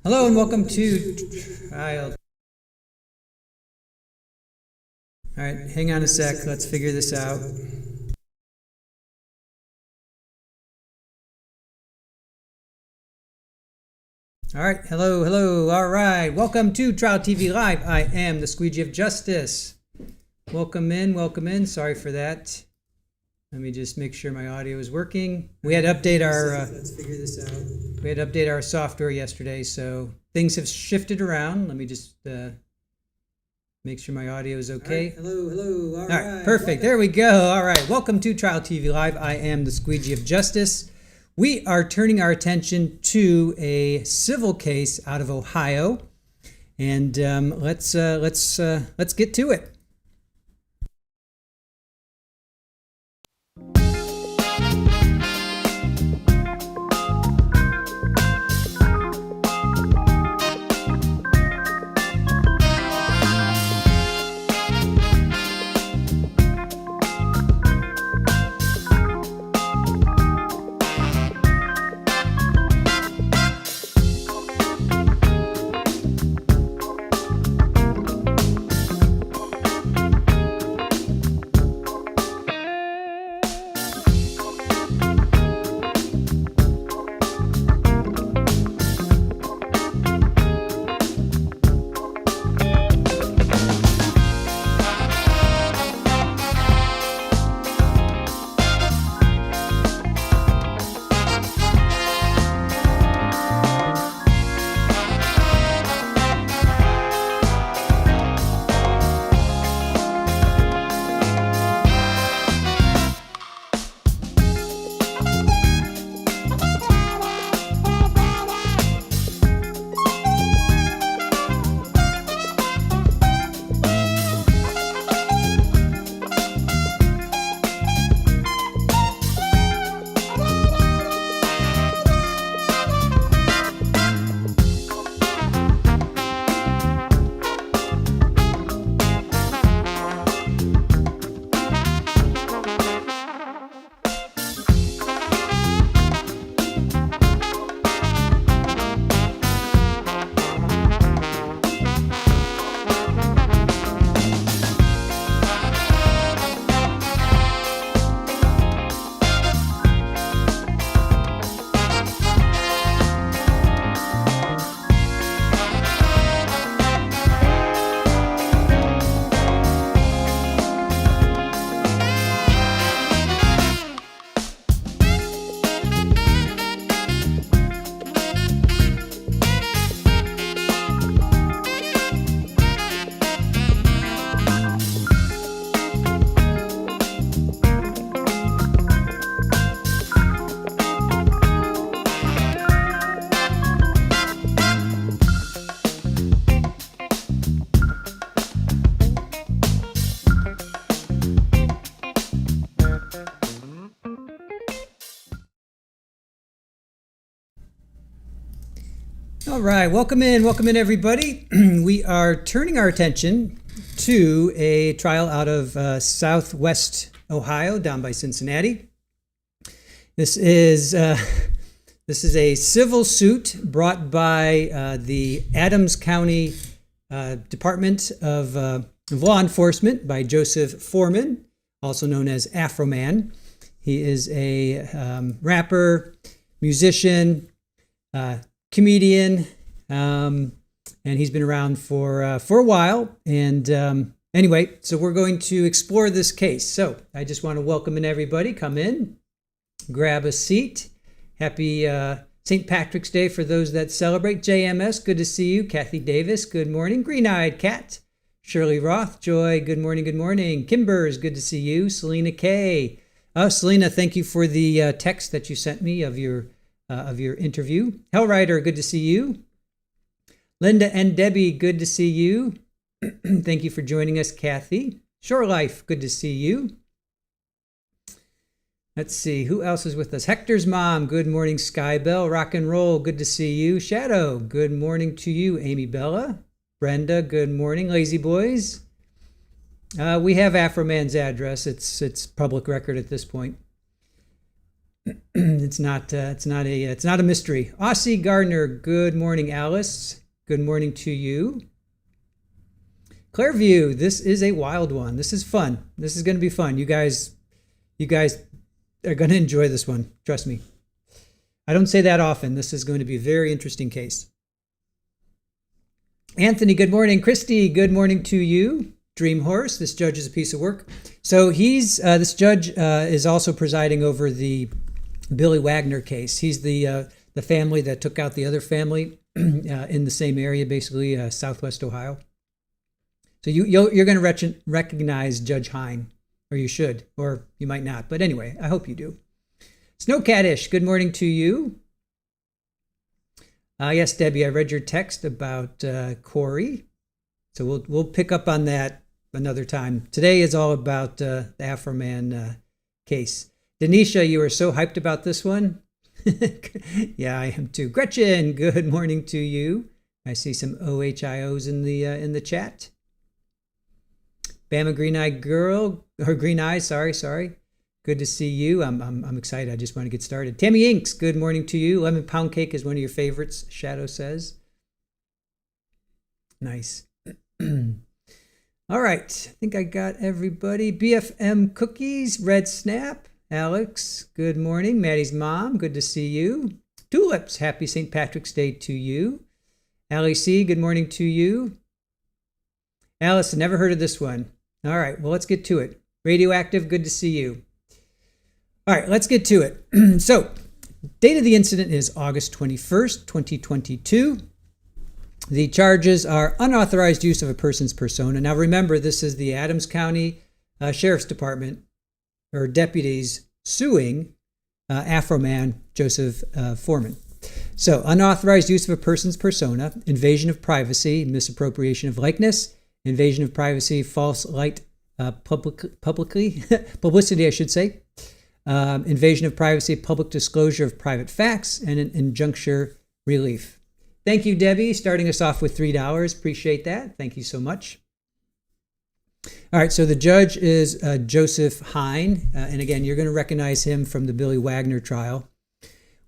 Hello and welcome to trial. All right, hang on a sec. Let's figure this out. All right, hello. All right, welcome to Trial TV Live. I am the Squeegee of Justice. Welcome in. Sorry for that. Let me just make sure my audio is working. We had to update our. Let's figure this out. We had to update our software yesterday, so things have shifted around. Let me just make sure my audio is okay. All right, hello. All right, perfect. There we go. All right, welcome to Trial TV Live. I am the Squeegee of Justice. We are turning our attention to a civil case out of Ohio, and let's get to it. All right, welcome in everybody. We are turning our attention to a trial out of Southwest Ohio, down by Cincinnati. This is a civil suit brought by the Adams County Department of Law Enforcement by Joseph Foreman, also known as Afroman. He is a rapper, musician, comedian, and he's been around for a while. And anyway, so we're going to explore this case. So I just want to welcome in everybody. Come in, grab a seat. Happy St. Patrick's Day for those that celebrate. JMS, good to see you. Kathy Davis, good morning. Green-eyed Cat. Shirley Roth, Joy, good morning. Kimbers, good to see you. Selena K. Selena, thank you for the text that you sent me of your interview. Hellrider, good to see you. Linda and Debbie, good to see you. Thank you for joining us, Kathy. Shore Life, good to see you. Let's see, who else is with us? Hector's mom, good morning. Skybell, Rock and Roll, good to see you. Shadow, good morning to you. Amy Bella. Brenda, good morning. Lazy Boys. We have Afroman's address. It's public record at this point. It's not a mystery. Aussie Gardner, good morning, Alice. Good morning to you. Clairview, this is a wild one. This is fun. This is going to be fun. You guys are going to enjoy this one. Trust me. I don't say that often. This is going to be a very interesting case. Anthony, good morning. Christy, good morning to you. Dream Horse, this judge is a piece of work. So this judge is also presiding over the Billy Wagner case. He's the family that took out the other family in the same area, basically Southwest Ohio. So you're going to recognize Judge Hine, or you should, or you might not. But anyway, I hope you do. Snowcatish, good morning to you. Yes, Debbie, I read your text about Corey. So we'll pick up on that another time. Today is all about the Afroman case. Denisha, you are so hyped about this one. Yeah, I am too. Gretchen, good morning to you. I see some OHIOs in the chat. Bama Green Eye Girl, or Green Eyes, sorry. Good to see you. I'm excited. I just want to get started. Tammy Inks, good morning to you. Lemon Poundcake is one of your favorites, Shadow says. Nice. All right. I think I got everybody. BFM Cookies, Red Snap. Alex, good morning. Maddie's mom, good to see you. Tulips, happy St. Patrick's Day to you. Allie C, good morning to you. Alice, never heard of this one. All right, well, let's get to it. Radioactive, good to see you. All right, let's get to it. So, date of the incident is August 21st, 2022. The charges are unauthorized use of a person's persona. Now, remember, this is the Adams County Sheriff's Department, or deputies, suing Afroman Joseph Foreman. So, unauthorized use of a person's persona, invasion of privacy, misappropriation of likeness, invasion of privacy, false light, publicity, I should say, invasion of privacy, public disclosure of private facts, and an injuncture relief. Thank you, Debbie, starting us off with $3. Appreciate that. Thank you so much. All right, so the judge is Joseph Hine, and again, you're going to recognize him from the Billy Wagner trial.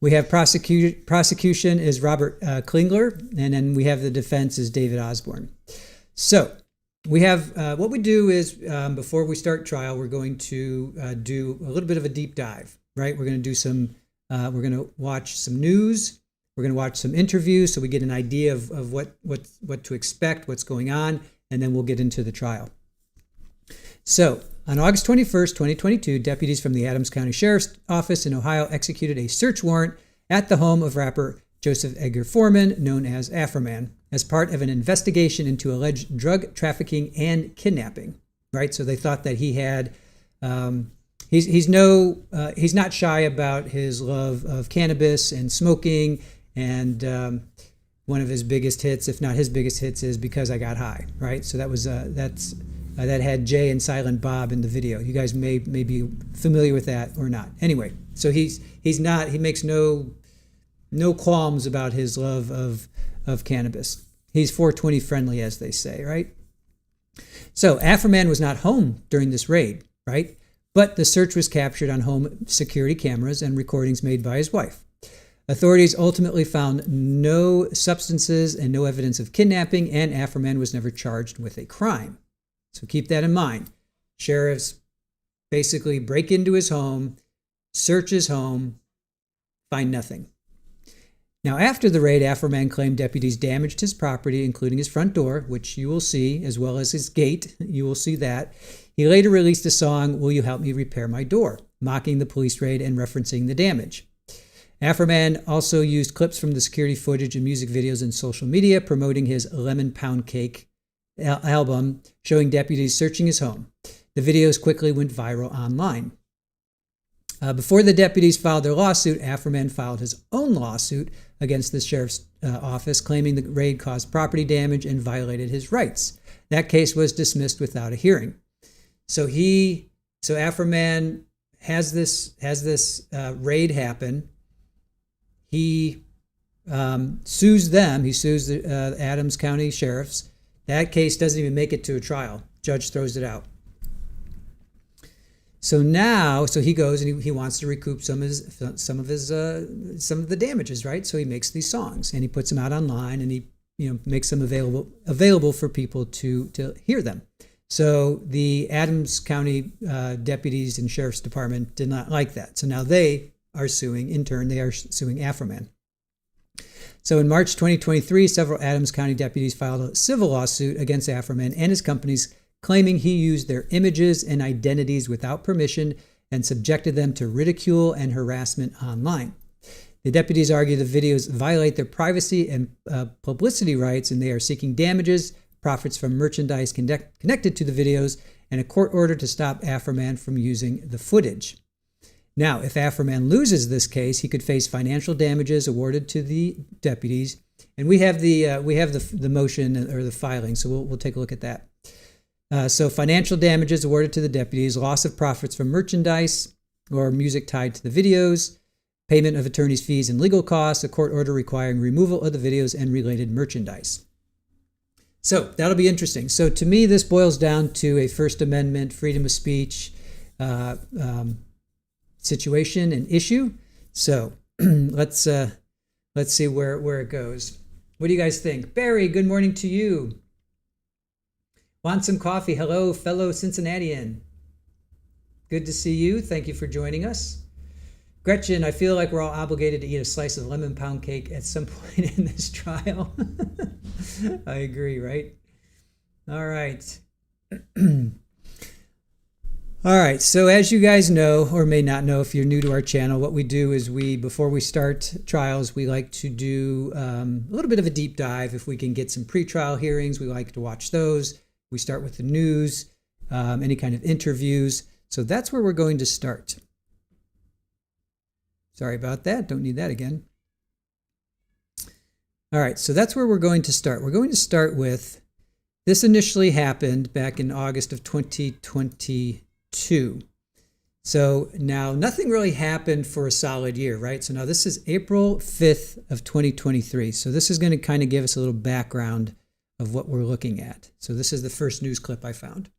We have prosecution is Robert Klingler, and then we have the defense is David Osborne. So we have what we do is before we start trial, we're going to do a little bit of a deep dive, right? We're going to do some, we're going to watch some news. We're going to watch some interviews so we get an idea of what to expect, what's going on, and then we'll get into the trial. So on August 21st, 2022, deputies from the Adams County Sheriff's Office in Ohio executed a search warrant at the home of rapper Joseph Edgar Foreman, known as Afroman, as part of an investigation into alleged drug trafficking and kidnapping. Right, so they thought that he had, he's not shy about his love of cannabis and smoking, and one of his biggest hits, if not his biggest hits, is "Because I Got High." Right, so that was that had Jay and Silent Bob in the video. You guys may be familiar with that or not. Anyway, so he makes no qualms about his love of cannabis. He's 420 friendly, as they say, right? So Afroman was not home during this raid, right? But the search was captured on home security cameras and recordings made by his wife. Authorities ultimately found no substances and no evidence of kidnapping, and Afroman was never charged with a crime. So keep that in mind. Sheriffs basically break into his home, search his home, find nothing. Now, after the raid, Afroman claimed deputies damaged his property, including his front door, which you will see, as well as his gate. You will see that. He later released a song, "Will You Help Me Repair My Door?" mocking the police raid and referencing the damage. Afroman also used clips from the security footage and music videos in social media, promoting his Lemon Poundcake album, showing deputies searching his home. The videos quickly went viral online. Before the deputies filed their lawsuit, Afroman filed his own lawsuit against the sheriff's office, claiming the raid caused property damage and violated his rights. That case was dismissed without a hearing. So Afroman has this raid happen. He sues them. He sues the Adams County sheriffs. That case doesn't even make it to a trial. Judge throws it out. So he goes and he wants to recoup some of the damages, right? So he makes these songs and he puts them out online and he makes them available for people to hear them. So the Adams County deputies and sheriff's department did not like that. So now they are suing. In turn, they are suing Afroman. So in March 2023, several Adams County deputies filed a civil lawsuit against Afroman and his companies, claiming he used their images and identities without permission and subjected them to ridicule and harassment online. The deputies argue the videos violate their privacy and publicity rights, and they are seeking damages, profits from merchandise connected to the videos, and a court order to stop Afroman from using the footage. Now, if Afroman loses this case, he could face financial damages awarded to the deputies, and we have the motion or the filing, so we'll take a look at that. So financial damages awarded to the deputies, loss of profits from merchandise or music tied to the videos, payment of attorney's fees and legal costs, a court order requiring removal of the videos and related merchandise. So that'll be interesting. So to me, this boils down to a First Amendment freedom of speech situation and issue. So let's see where it goes. What do you guys think? Barry, good morning to you. Want some coffee? Hello, fellow Cincinnatian. Good to see you. Thank you for joining us. Gretchen, I feel like we're all obligated to eat a slice of lemon pound cake at some point in this trial. I agree, right? All right. All right, so as you guys know, or may not know if you're new to our channel, what we do is before we start trials, we like to do a little bit of a deep dive. If we can get some pretrial hearings, we like to watch those. We start with the news, any kind of interviews. So that's where we're going to start. Sorry about that. Don't need that again. All right, so that's where we're going to start. We're going to start with, this initially happened back in August of 2022. So now nothing really happened for a solid year, right? So now this is April 5th of 2023. So this is going to kind of give us a little background of what we're looking at. So this is the first news clip I found.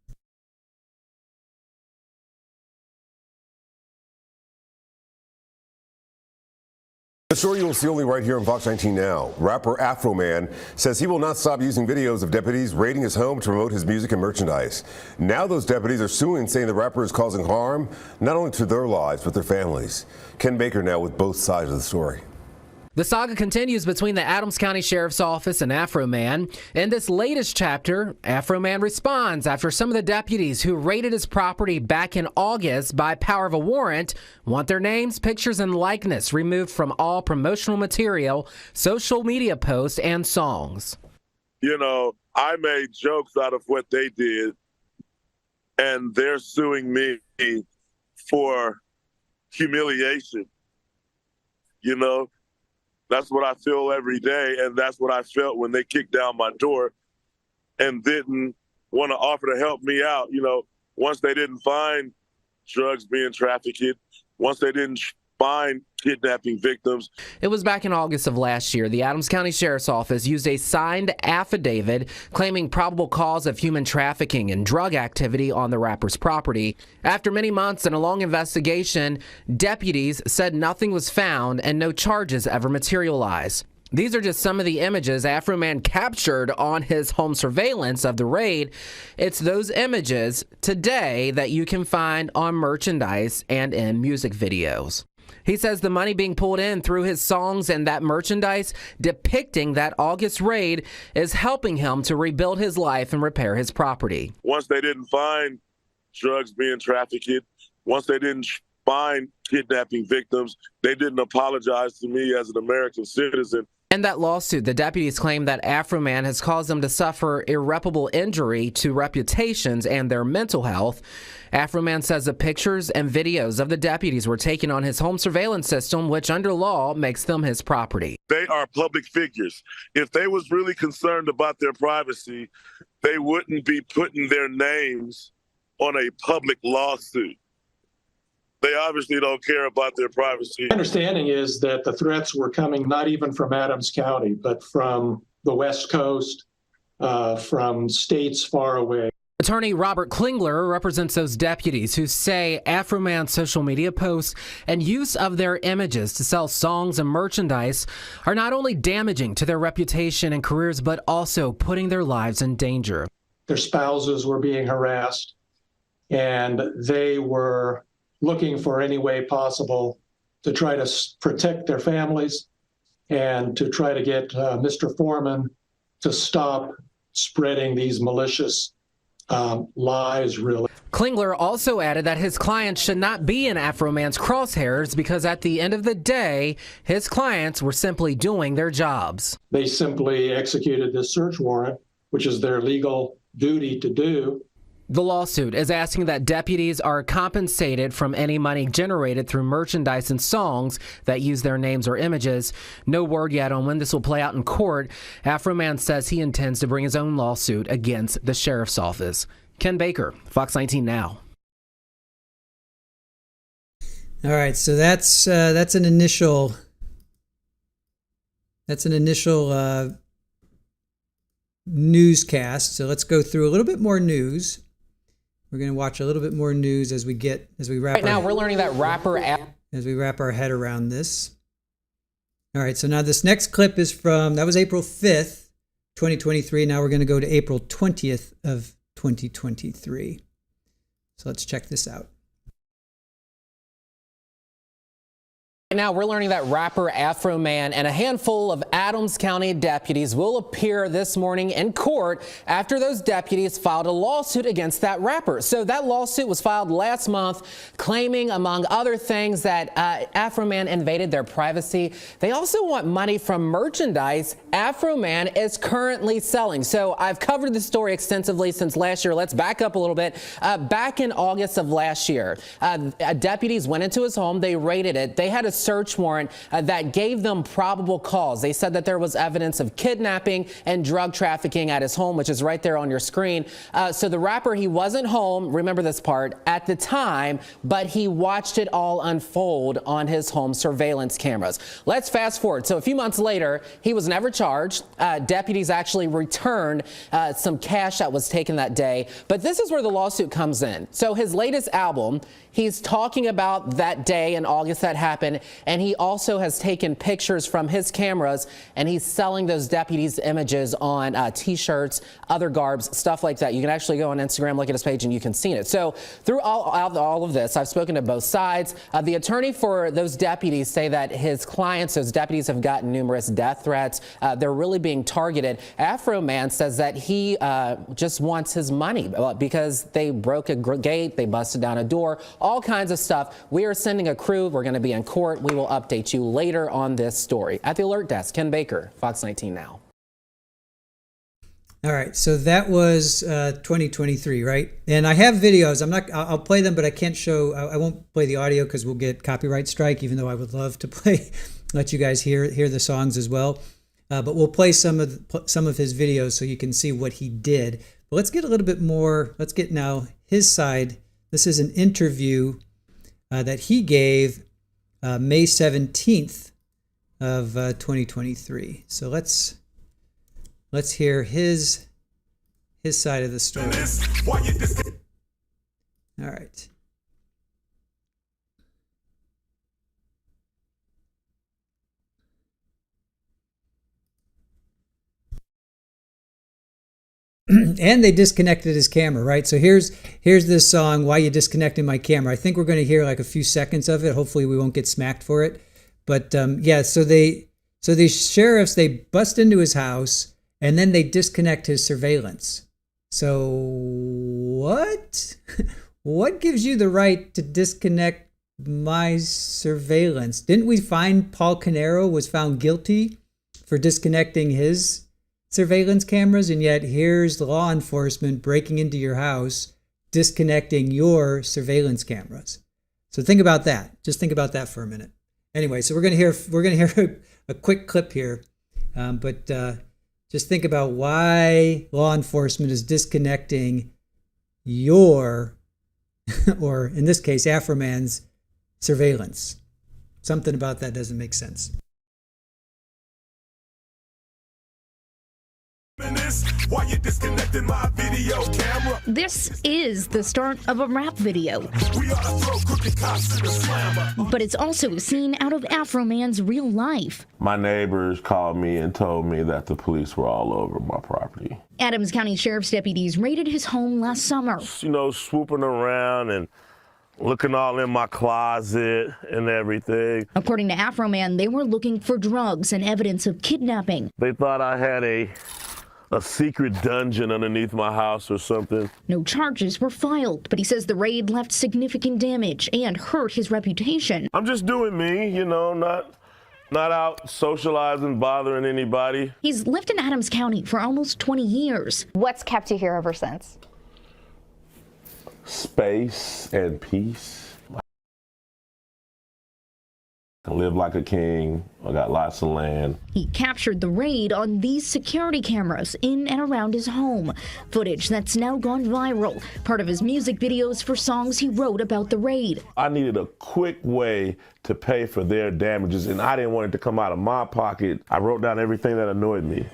The story you will see only right here on Fox 19 Now. Rapper Afroman says he will not stop using videos of deputies raiding his home to promote his music and merchandise. Now those deputies are suing, saying the rapper is causing harm not only to their lives but their families. Ken Baker now with both sides of the story. The saga continues between the Adams County Sheriff's Office and Afroman. In this latest chapter, Afroman responds after some of the deputies who raided his property back in August by power of a warrant want their names, pictures, and likeness removed from all promotional material, social media posts, and songs. You know, I made jokes out of what they did, and they're suing me for humiliation, you know? That's what I feel every day, and that's what I felt when they kicked down my door and didn't want to offer to help me out. You know, once they didn't find drugs being trafficked, once they didn't find kidnapping victims. It was back in August of last year. The Adams County Sheriff's Office used a signed affidavit claiming probable cause of human trafficking and drug activity on the rapper's property. After many months and a long investigation, deputies said nothing was found and no charges ever materialized. These are just some of the images Afroman captured on his home surveillance of the raid. It's those images today that you can find on merchandise and in music videos. He says the money being pulled in through his songs and that merchandise depicting that August raid is helping him to rebuild his life and repair his property. Once they didn't find drugs being trafficked, once they didn't find kidnapping victims, they didn't apologize to me as an American citizen. In that lawsuit, the deputies claim that Afroman has caused them to suffer irreparable injury to reputations and their mental health. Afroman says the pictures and videos of the deputies were taken on his home surveillance system, which under law makes them his property. They are public figures. If they was really concerned about their privacy, they wouldn't be putting their names on a public lawsuit. They obviously don't care about their privacy. My understanding is that the threats were coming not even from Adams County, but from the West Coast, from states far away. Attorney Robert Klingler represents those deputies who say Afroman's social media posts and use of their images to sell songs and merchandise are not only damaging to their reputation and careers, but also putting their lives in danger. Their spouses were being harassed, and they were looking for any way possible to try to protect their families and to try to get Mr. Foreman to stop spreading these malicious lies, really. Klingler also added that his clients should not be in Afroman's crosshairs because at the end of the day, his clients were simply doing their jobs. They simply executed this search warrant, which is their legal duty to do. The lawsuit is asking that deputies are compensated from any money generated through merchandise and songs that use their names or images. No word yet on when this will play out in court. Afroman says he intends to bring his own lawsuit against the sheriff's office. Ken Baker, Fox 19 Now. All right, so that's an initial newscast. So let's go through a little bit more news. We're going to watch a little bit more news as we wrap. Right now, we're learning that rapper as we wrap our head around this. All right, so now this next clip is that was April 5th, 2023. Now we're going to go to April 20th of 2023. So let's check this out. Now we're learning that rapper Afroman and a handful of Adams County deputies will appear this morning in court after those deputies filed a lawsuit against that rapper. So that lawsuit was filed last month, claiming, among other things, that Afroman invaded their privacy. They also want money from merchandise Afroman is currently selling. So I've covered this story extensively since last year. Let's back up a little bit. Back in August of last year, deputies went into his home. They raided it. They had a search warrant that gave them probable cause. They said that there was evidence of kidnapping and drug trafficking at his home, which is right there on your screen. So the rapper, he wasn't home, remember this part, at the time, but he watched it all unfold on his home surveillance cameras. Let's fast forward. So a few months later, he was never charged. Deputies actually returned some cash that was taken that day. But this is where the lawsuit comes in. So his latest album, he's talking about that day in August that happened, and he also has taken pictures from his cameras, and he's selling those deputies' images on T-shirts, other garbs, stuff like that. You can actually go on Instagram, look at his page, and you can see it. So through all of this, I've spoken to both sides. The attorney for those deputies say that his clients, those deputies, have gotten numerous death threats. They're really being targeted. Afroman says that he just wants his money because they broke a gate, they busted down a door, all kinds of stuff. We are sending a crew. We're going to be in court. We will update you later on this story. At the Alert Desk, Ken Baker, Fox 19 Now. All right, so that was 2023, right? And I have videos. I'll play them, but I can't show. I won't play the audio because we'll get copyright strike. Even though I would love to let you guys hear the songs as well. But we'll play some of his videos so you can see what he did. But let's get a little bit more. Let's get now his side. This is an interview that he gave May 17th of 2023. So let's hear his side of the story. All right. And they disconnected his camera, right? So here's this song, Why You Disconnecting My Camera. I think we're going to hear like a few seconds of it. Hopefully we won't get smacked for it. But yeah, so these sheriffs, they bust into his house and then they disconnect his surveillance. So what? What gives you the right to disconnect my surveillance? Didn't we find Paul Canero was found guilty for disconnecting his surveillance cameras, and yet here's law enforcement breaking into your house, disconnecting your surveillance cameras. So think about that. Just think about that for a minute. Anyway, so we're gonna hear a quick clip here, but just think about why law enforcement is disconnecting your, or in this case, Afroman's surveillance. Something about that doesn't make sense. Why you disconnecting my video camera. This is the start of a rap video. We ought to throw crooked cops in the slammer. But it's also a scene out of Afroman's real life. My neighbors called me and told me that the police were all over my property. Adams County Sheriff's deputies raided his home last summer. You know, swooping around and looking all in my closet and everything. According to Afroman, they were looking for drugs and evidence of kidnapping. They thought I had a secret dungeon underneath my house or something. No charges were filed, but he says the raid left significant damage and hurt his reputation. I'm just doing me, you know, not out socializing, bothering anybody. He's lived in Adams County for almost 20 years. What's kept you here ever since? Space and peace. I live like a king. I got lots of land. He captured the raid on these security cameras in and around his home. Footage that's now gone viral. Part of his music videos for songs he wrote about the raid. I needed a quick way to pay for their damages, and I didn't want it to come out of my pocket. I wrote down everything that annoyed me.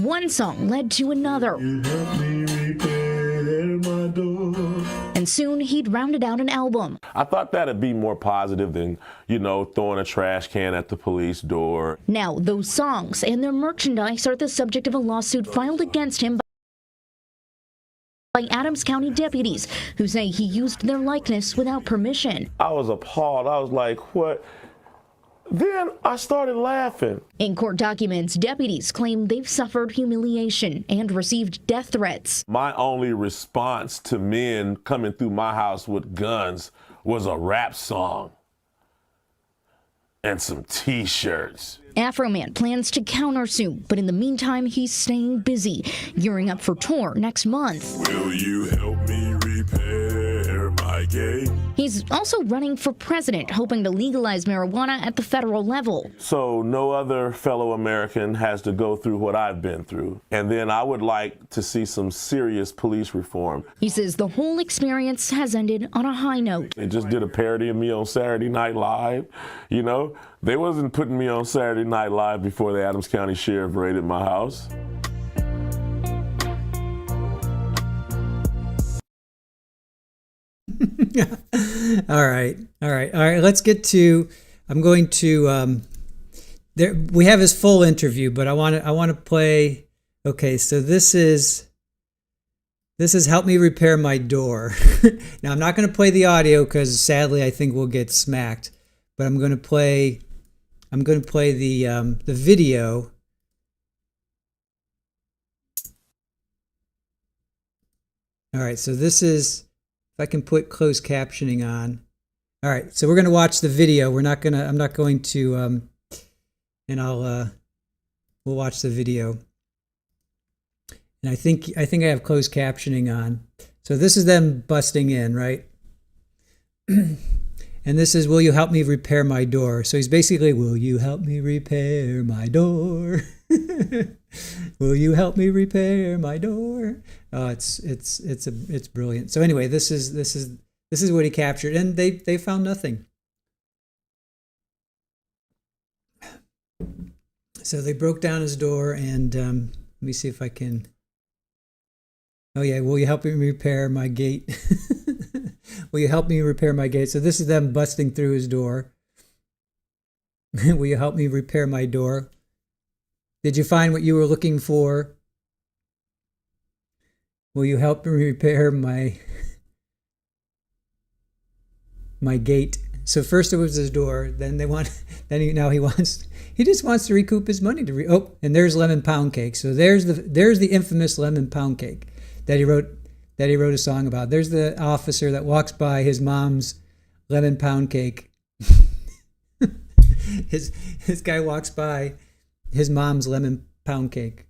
One song led to another. And soon he'd rounded out an album. I thought that'd be more positive than, you know, throwing a trash can at the police door. Now, those songs and their merchandise are the subject of a lawsuit filed against him by Adams County deputies who say he used their likeness without permission. I was appalled. I was like, what? Then I started laughing. In court documents, deputies claim they've suffered humiliation and received death threats. My only response to men coming through my house with guns was a rap song and some t-shirts. Afroman plans to countersue, but in the meantime, he's staying busy, gearing up for tour next month. Will you help me repair my gate? He's also running for president, hoping to legalize marijuana at the federal level. So no other fellow American has to go through what I've been through. And then I would like to see some serious police reform. He says the whole experience has ended on a high note. They just did a parody of me on Saturday Night Live. You know, they wasn't putting me on Saturday Night Live before the Adams County Sheriff raided my house. All right. Let's get to. I'm going to. There we have his full interview, but I want to play. Okay, so this is help me repair my door. Now I'm not going to play the audio because sadly I think we'll get smacked. But I'm going to play the video. All right, so this is. If I can put closed captioning on. All right, so we're going to watch the video. I'm not going to, and we'll watch the video. And I think I have closed captioning on. So this is them busting in, right? And this is, will you help me repair my door? So he's basically, will you help me repair my door? Will you help me repair my door? Oh, it's brilliant. So anyway, this is what he captured, and they found nothing. So they broke down his door, and let me see if I can. Oh yeah, will you help me repair my gate? Will you help me repair my gate? So this is them busting through his door. Will you help me repair my door? Did you find what you were looking for? Will you help me repair my gate? So first it was his door, then he just wants to recoup his money and there's lemon pound cake. So there's the infamous lemon pound cake that he wrote a song about. There's the officer that walks by his mom's lemon pound cake. His guy walks by his mom's lemon pound cake.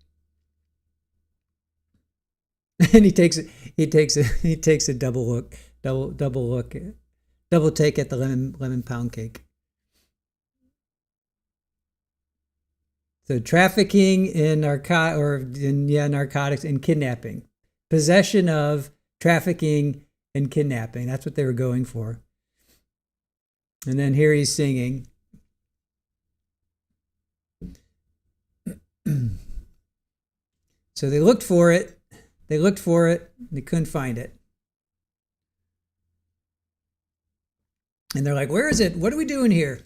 And he takes a double take at the lemon pound cake. So trafficking in narcotics and kidnapping. Possession of, trafficking, and kidnapping. That's what they were going for. And then here he's singing. So they looked for it. They looked for it. They couldn't find it. And they're like, where is it? What are we doing here?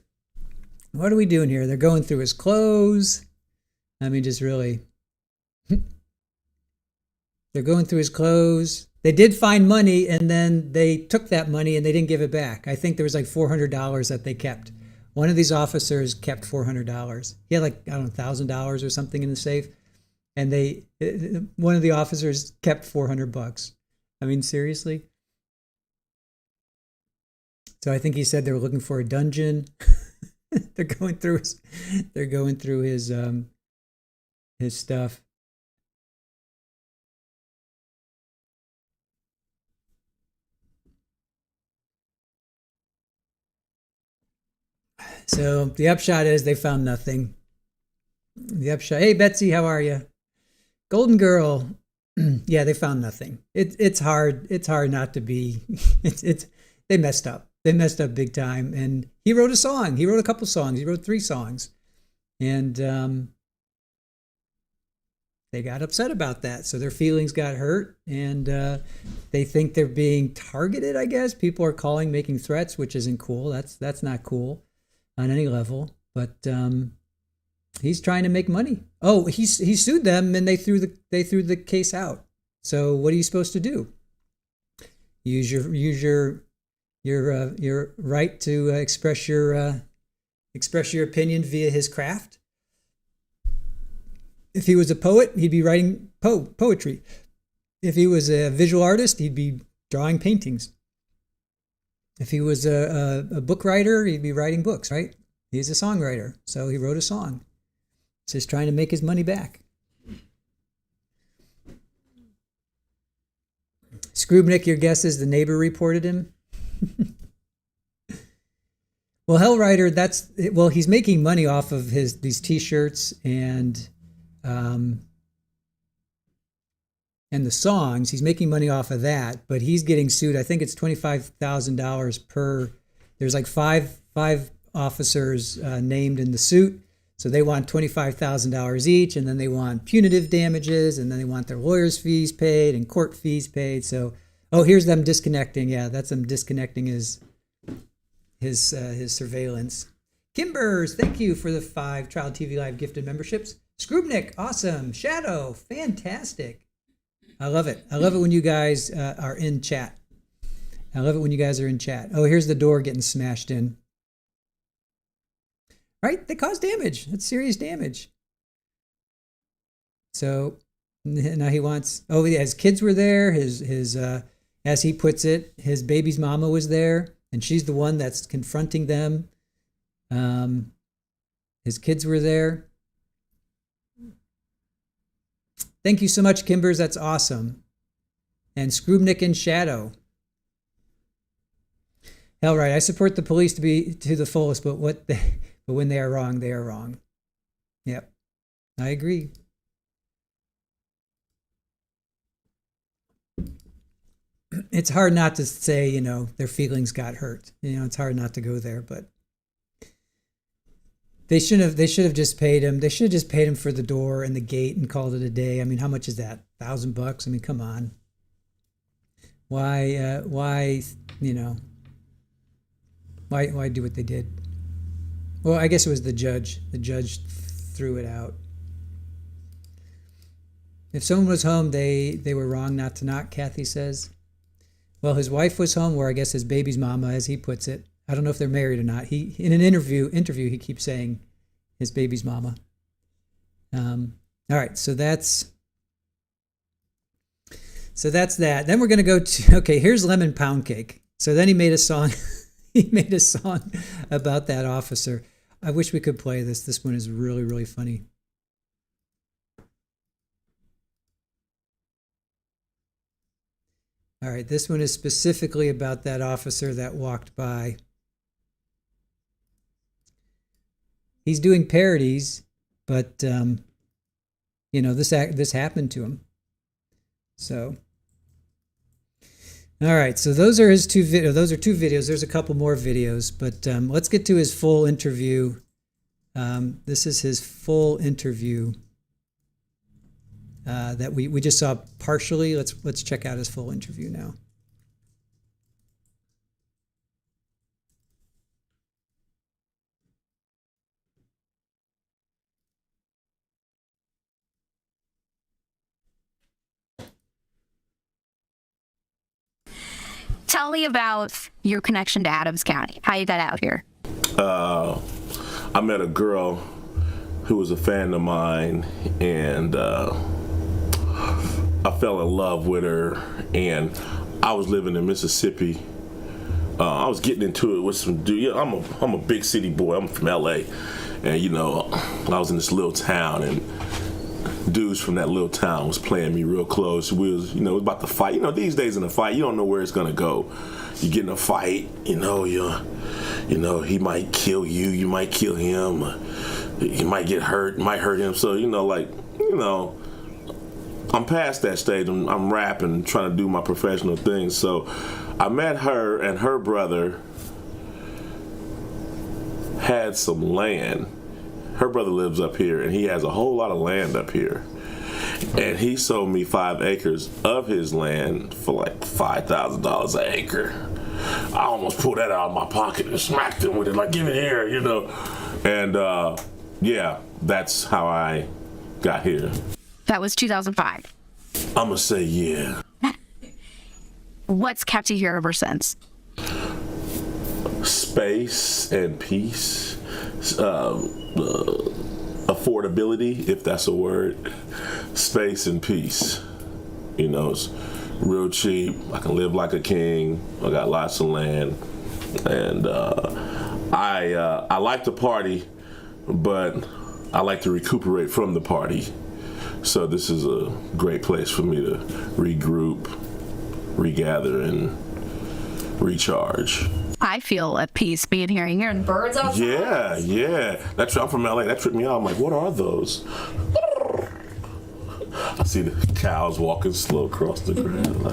What are we doing here? They're going through his clothes. I mean, just really. They're going through his clothes. They did find money, and then they took that money and they didn't give it back. I think there was like $400 that they kept. One of these officers kept $400. He had like, I don't know, $1,000 or something in the safe. And one of the officers kept $400. I mean, seriously? So I think he said they were looking for a dungeon. They're going through his stuff. So the upshot is they found nothing. The upshot, hey Betsy, how are you? Golden Girl, yeah, they found nothing. It's hard not to be. They messed up. They messed up big time. And he wrote a song. He wrote a couple songs. He wrote 3 songs, and they got upset about that. So their feelings got hurt, and they think they're being targeted. I guess people are calling, making threats, which isn't cool. That's not cool on any level. But he's trying to make money. Oh, he sued them, and they threw the case out. So what are you supposed to do? Use your right to express your opinion via his craft. If he was a poet, he'd be writing poetry. If he was a visual artist, he'd be drawing paintings. If he was a book writer, he'd be writing books, right? He's a songwriter, so he wrote a song. He's just trying to make his money back. Skrubnik, your guess is the neighbor reported him? Well, Hellrider, he's making money off of these T-shirts and the songs. He's making money off of that, but he's getting sued. I think it's $25,000 per. There's like five officers named in the suit, so they want $25,000 each, and then they want punitive damages, and then they want their lawyers' fees paid and court fees paid. So, here's them disconnecting. Yeah, that's them disconnecting his surveillance. Kimbers, thank you for the 5 Trial TV Live gifted memberships. Skrubnik, awesome. Shadow, fantastic. I love it. I love it when you guys are in chat. I love it when you guys are in chat. Oh, here's the door getting smashed in. Right? They cause damage. That's serious damage. So now he wants. Oh, yeah, his kids were there. His as he puts it, his baby's mama was there, and she's the one that's confronting them. His kids were there. Thank you so much, Kimbers. That's awesome. And Skrubnik and Shadow. Hell right. I support the police to be to the fullest, but when they are wrong, they are wrong. Yep. I agree. It's hard not to say, their feelings got hurt. It's hard not to go there, but they should have just paid him. They should have just paid him for the door and the gate and called it a day. I mean, how much is that? $1,000? I mean, come on. Why do what they did? Well, I guess it was the judge. The judge threw it out. If someone was home, they were wrong not to knock, Kathy says. Well, his wife was home, or I guess his baby's mama, as he puts it. I don't know if they're married or not. He in an interview he keeps saying his baby's mama. All right, so that's that. Then we're gonna go to here's Lemon Poundcake. So then he made a song. He made a song about that officer. I wish we could play this. This one is really, really funny. All right, this one is specifically about that officer that walked by. He's doing parodies, but this happened to him. So, all right. So those are his 2 videos. Those are 2 videos. There's a couple more videos, but let's get to his full interview. This is his full interview that we just saw partially. Let's check out his full interview now. Tell me about your connection to Adams County, how you got out here. I met a girl who was a fan of mine, and I fell in love with her, and I was living in Mississippi. I was getting into it with some dude. Yeah, I'm a big city boy. I'm from LA, and I was in this little town, and dudes from that little town was playing me real close. We was, it was about to fight. These days in a fight, you don't know where it's gonna go. You get in a fight, he might kill you, you might kill him, you might get hurt, might hurt him. So, I'm past that stage. I'm rapping, trying to do my professional thing. So I met her, and her brother had some land. Her brother lives up here, and he has a whole lot of land up here. And he sold me 5 acres of his land for like $5,000 an acre. I almost pulled that out of my pocket and smacked him with it, like, give it here, And yeah, that's how I got here. That was 2005. I'm gonna say yeah. What's kept you here ever since? Space and peace. Affordability, if that's a word. Space and peace. It's real cheap. I can live like a king. I got lots of land, and I like to party, but I like to recuperate from the party. So this is a great place for me to regroup, regather, and recharge. I feel at peace being here and hearing birds outside. Yeah. I'm from LA. That tripped me out. I'm like, what are those? I see the cows walking slow across the ground.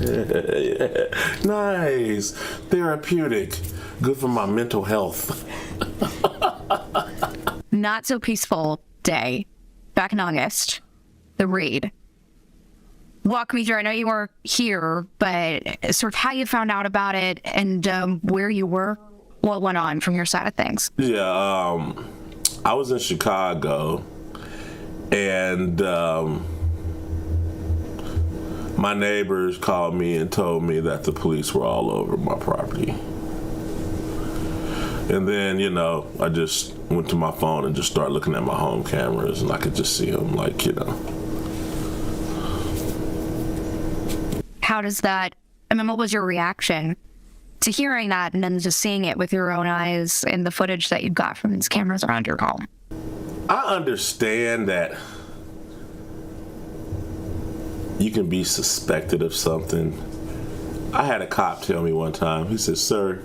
Yeah. Nice. Therapeutic. Good for my mental health. Not so peaceful day. Back in August. The raid. Walk me through. I know you weren't here, but sort of how you found out about it and where you were, what went on from your side of things. Yeah, I was in Chicago, and my neighbors called me and told me that the police were all over my property. And then, I just went to my phone and just started looking at my home cameras, and I could just see them, How does that, what was your reaction to hearing that and then just seeing it with your own eyes and the footage that you've got from these cameras around your home? I understand that you can be suspected of something. I had a cop tell me one time, he said, "Sir,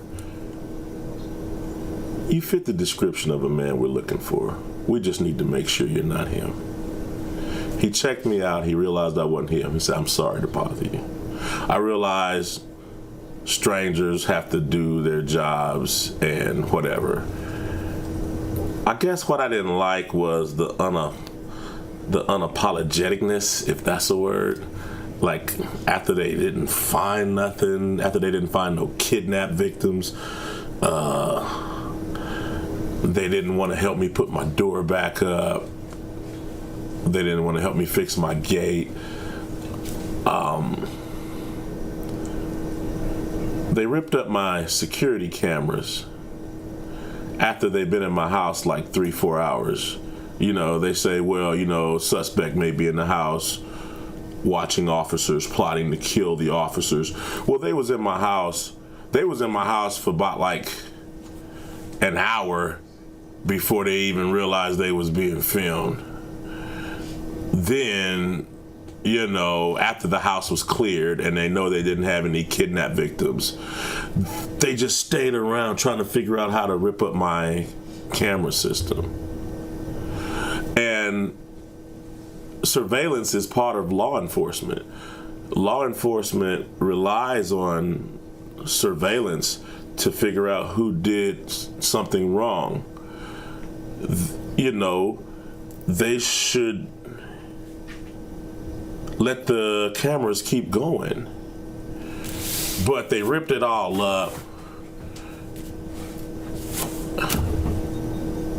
you fit the description of a man we're looking for. We just need to make sure you're not him." He checked me out. He realized I wasn't him. He said, "I'm sorry to bother you. I realize strangers have to do their jobs and whatever." I guess what I didn't like was the unapologeticness, if that's a word. Like, after they didn't find nothing, after they didn't find no kidnap victims, they didn't want to help me put my door back up. They didn't want to help me fix my gate. They ripped up my security cameras after they've been in my house like 3-4 hours. They say, well, suspect may be in the house watching officers plotting to kill the officers. Well, they was in my house for about like an hour before they even realized they was being filmed. Then, after the house was cleared and they know they didn't have any kidnap victims, they just stayed around trying to figure out how to rip up my camera system. And surveillance is part of law enforcement. Law enforcement relies on surveillance to figure out who did something wrong. They should let the cameras keep going. But they ripped it all up.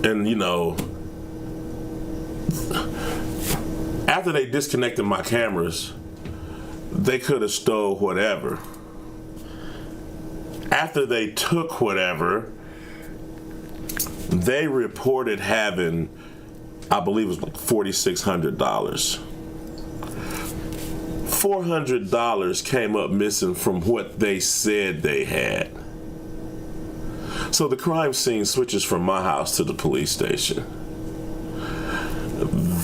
And, you know, after they disconnected my cameras, they could have stole whatever. After they took whatever, they reported having, I believe it was like $4,600. $400 came up missing from what they said they had. So the crime scene switches from my house to the police station.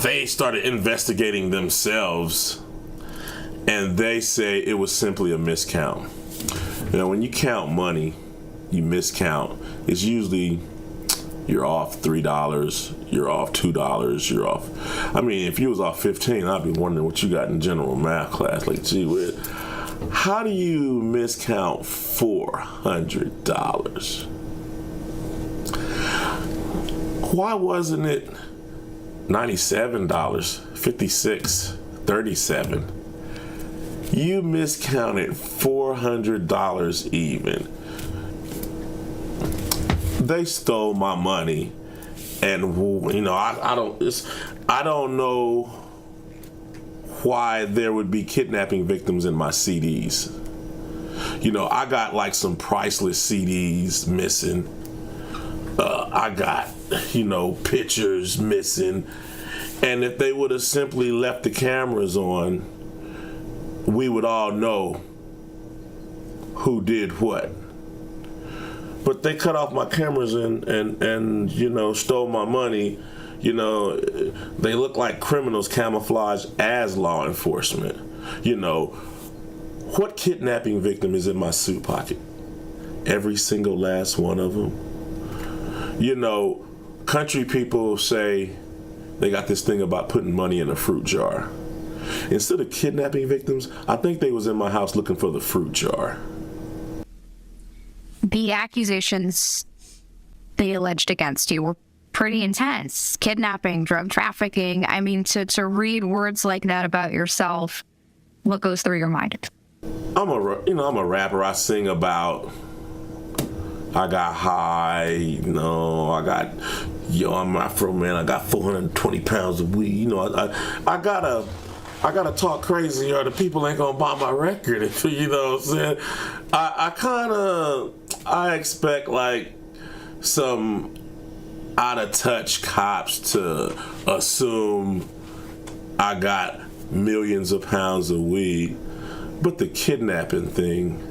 They started investigating themselves, and they say it was simply a miscount. You know, when you count money, you miscount. It's usually you're off $3, you're off $2, you're off. I mean, if you was off 15, I'd be wondering what you got in general math class. Like, gee whiz, how do you miscount $400? Why wasn't it $97, $56, $37? You miscounted $400 even. They stole my money, and you know, I don't know why there would be kidnapping victims in my CDs. You know, I got like some priceless CDs missing. I got, you know, pictures missing. And if they would have simply left the cameras on, we would all know who did what. But they cut off my cameras and you know, stole my money. You know, they look like criminals camouflaged as law enforcement. You know, what kidnapping victim is in my suit pocket? Every single last one of them. You know, country people say they got this thing about putting money in a fruit jar. Instead of kidnapping victims, I think they was in my house looking for the fruit jar. The accusations they alleged against you were pretty intense. Kidnapping, drug trafficking. I mean, to read words like that about yourself, what goes through your mind? I'm a rapper. I sing about, I got high, you know, I'm Afroman, I got 420 pounds of weed. You know, I gotta talk crazy or the people ain't gonna buy my record. You know what I'm saying? I expect like some out of touch cops to assume I got millions of pounds of weed. But the kidnapping thing,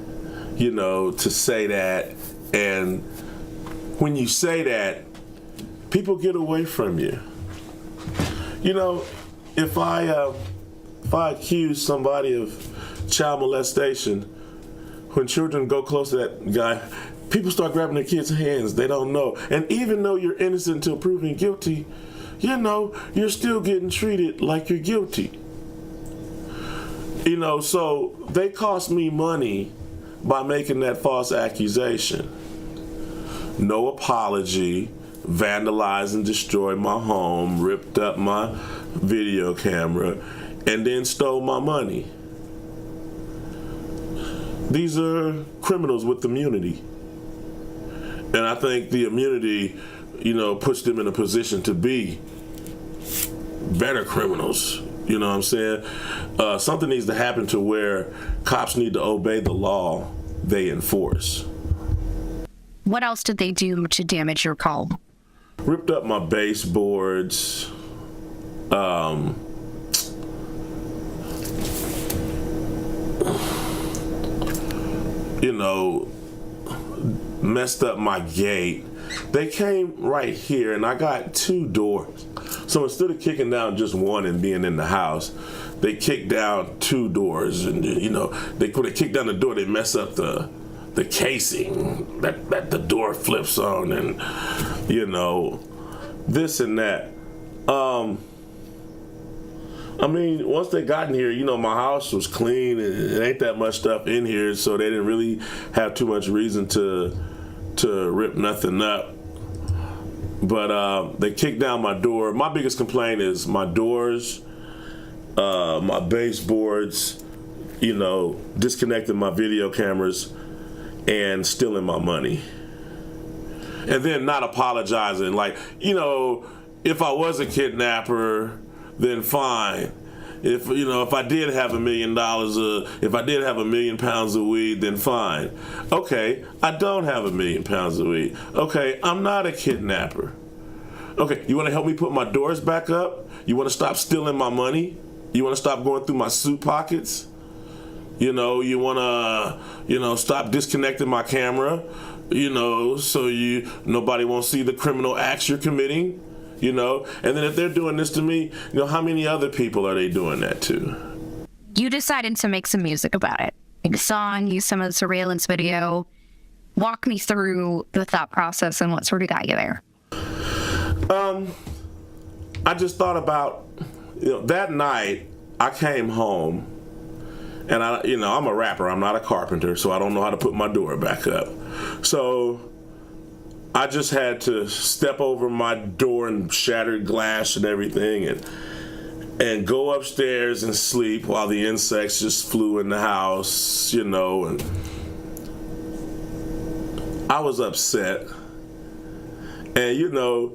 you know, to say that, and when you say that, people get away from you. You know, if I accuse somebody of child molestation, when children go close to that guy, people start grabbing their kids' hands. They don't know. And even though you're innocent until proven guilty, you know, you're still getting treated like you're guilty. You know, so they cost me money by making that false accusation. No apology, vandalized and destroyed my home, ripped up my video camera, and then stole my money. These are criminals with immunity. And I think the immunity, you know, puts them in a position to be better criminals. You know what I'm saying? Something needs to happen to where cops need to obey the law they enforce. What else did they do to damage your call? Ripped up my baseboards. You know, messed up my gate. They came right here, and I got 2 doors. So instead of kicking down just one and being in the house, they kicked down 2 doors. And, you know, when they kick down the door, they mess up the casing that the door flips on, and, you know, this and that. I mean, once they got in here, you know, my house was clean, and it ain't that much stuff in here, so they didn't really have too much reason to rip nothing up. But they kicked down my door. My biggest complaint is my doors my baseboards, you know, disconnecting my video cameras, and stealing my money. And then not apologizing. Like, you know, if I was a kidnapper, then fine. If, you know, if I did have $1 million, if I did have 1 million pounds of weed, then fine. Okay, I don't have 1 million pounds of weed. Okay, I'm not a kidnapper. Okay, you want to help me put my doors back up? You want to stop stealing my money? You want to stop going through my suit pockets? You know, you want to, you know, stop disconnecting my camera, you know, so nobody won't see the criminal acts you're committing, you know? And then if they're doing this to me, you know, how many other people are they doing that to? You decided to make some music about it. Make a song, use some of the surveillance video. Walk me through the thought process and what sort of got you there. I just thought about, you know, that night I came home and I'm a rapper, I'm not a carpenter, so I don't know how to put my door back up. So I just had to step over my door and shattered glass and everything and go upstairs and sleep while the insects just flew in the house, you know, and I was upset. And, you know,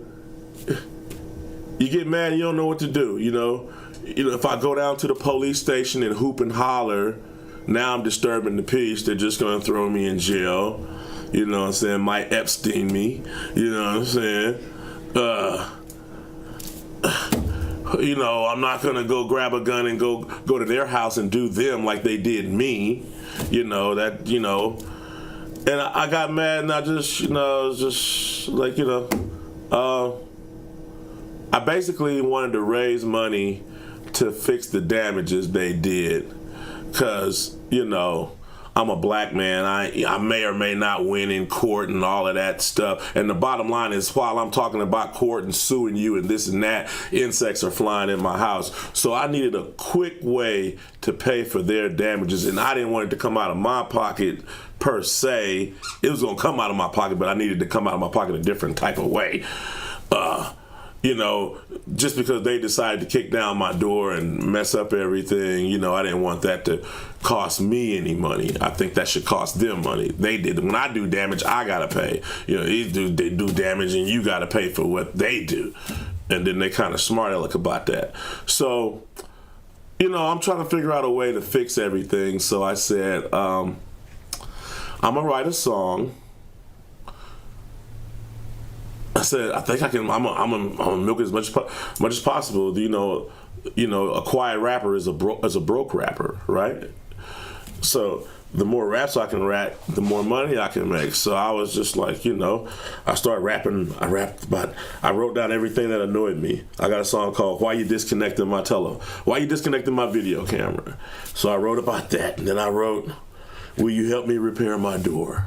you get mad and you don't know what to do, you know. If I go down to the police station and hoop and holler, now I'm disturbing the peace. They're just going to throw me in jail. You know what I'm saying? Might Epstein me. You know what I'm saying? You know, I'm not going to go grab a gun and go to their house and do them like they did me. You know, that, you know. And I got mad and I just, you know, just like, you know, I basically wanted to raise money to fix the damages they did, because, you know, I'm a black man. I may or may not win in court and all of that stuff. And the bottom line is, while I'm talking about court and suing you and this and that, insects are flying in my house. So I needed a quick way to pay for their damages, and I didn't want it to come out of my pocket per se. It was going to come out of my pocket, but I needed to come out of my pocket a different type of way. You know, just because they decided to kick down my door and mess up everything, you know, I didn't want that to cost me any money. I think that should cost them money. They did. When I do damage, I gotta pay. You know, they do damage and you gotta pay for what they do. And then they kind of smart aleck about that. So, you know, I'm trying to figure out a way to fix everything. So I said, I'm gonna write a song. I said, I think I can. I'm gonna milk it as much as possible. You know, a quiet rapper is a broke rapper, right? So the more raps I can rap, the more money I can make. So I was just like, you know, I started rapping. I wrote down everything that annoyed me. I got a song called "Why You Disconnecting My Why You Disconnecting My Video Camera." So I wrote about that, and then I wrote, "Will you help me repair my door?"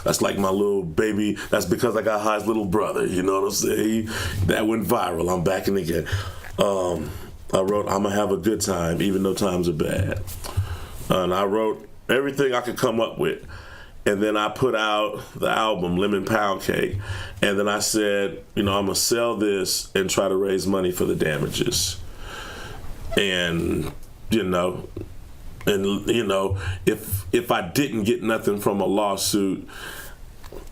That's like my little baby. That's because I got High's little brother. You know what I'm saying? That went viral. I'm back in again. I wrote, "I'm gonna have a good time, even though times are bad." And I wrote everything I could come up with. And then I put out the album, Lemon Poundcake. And then I said, you know, I'm gonna sell this and try to raise money for the damages. And, you know, if I didn't get nothing from a lawsuit,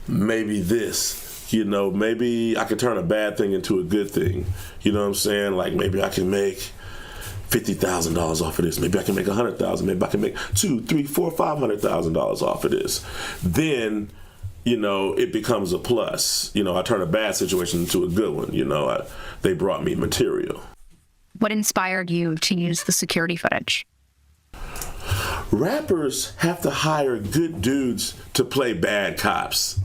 maybe this, you know, maybe I could turn a bad thing into a good thing. You know what I'm saying? Like, maybe I can make $50,000 off of this. Maybe I can make $100,000. Maybe I can make $200,000, $300,000, $400,000, $500,000 off of this. Then, you know, it becomes a plus. You know, I turn a bad situation into a good one. You know, they brought me material. What inspired you to use the security footage? Rappers have to hire good dudes to play bad cops.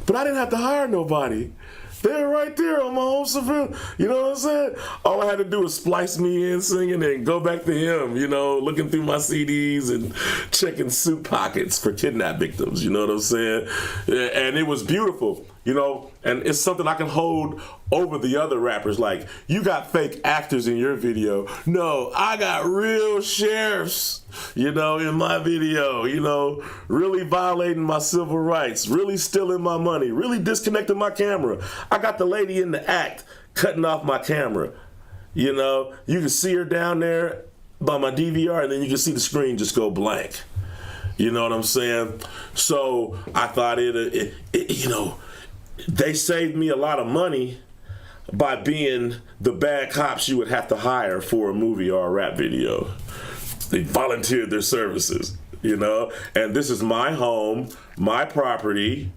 But I didn't have to hire nobody. They're right there on my home civilian. You know what I'm saying? All I had to do was splice me in singing and go back to him, you know, looking through my CDs and checking suit pockets for kidnap victims. You know what I'm saying? And it was beautiful, you know, and it's something I can hold over the other rappers. Like, you got fake actors in your video. No, I got real sheriffs, you know, in my video, you know, really violating my civil rights, really stealing my money, really disconnecting my camera. I got the lady in the act cutting off my camera. You know, you can see her down there by my DVR, and then you can see the screen just go blank. You know what I'm saying? So I thought it you know, they saved me a lot of money by being the bad cops you would have to hire for a movie or a rap video. They volunteered their services, you know? And this is my home, my property.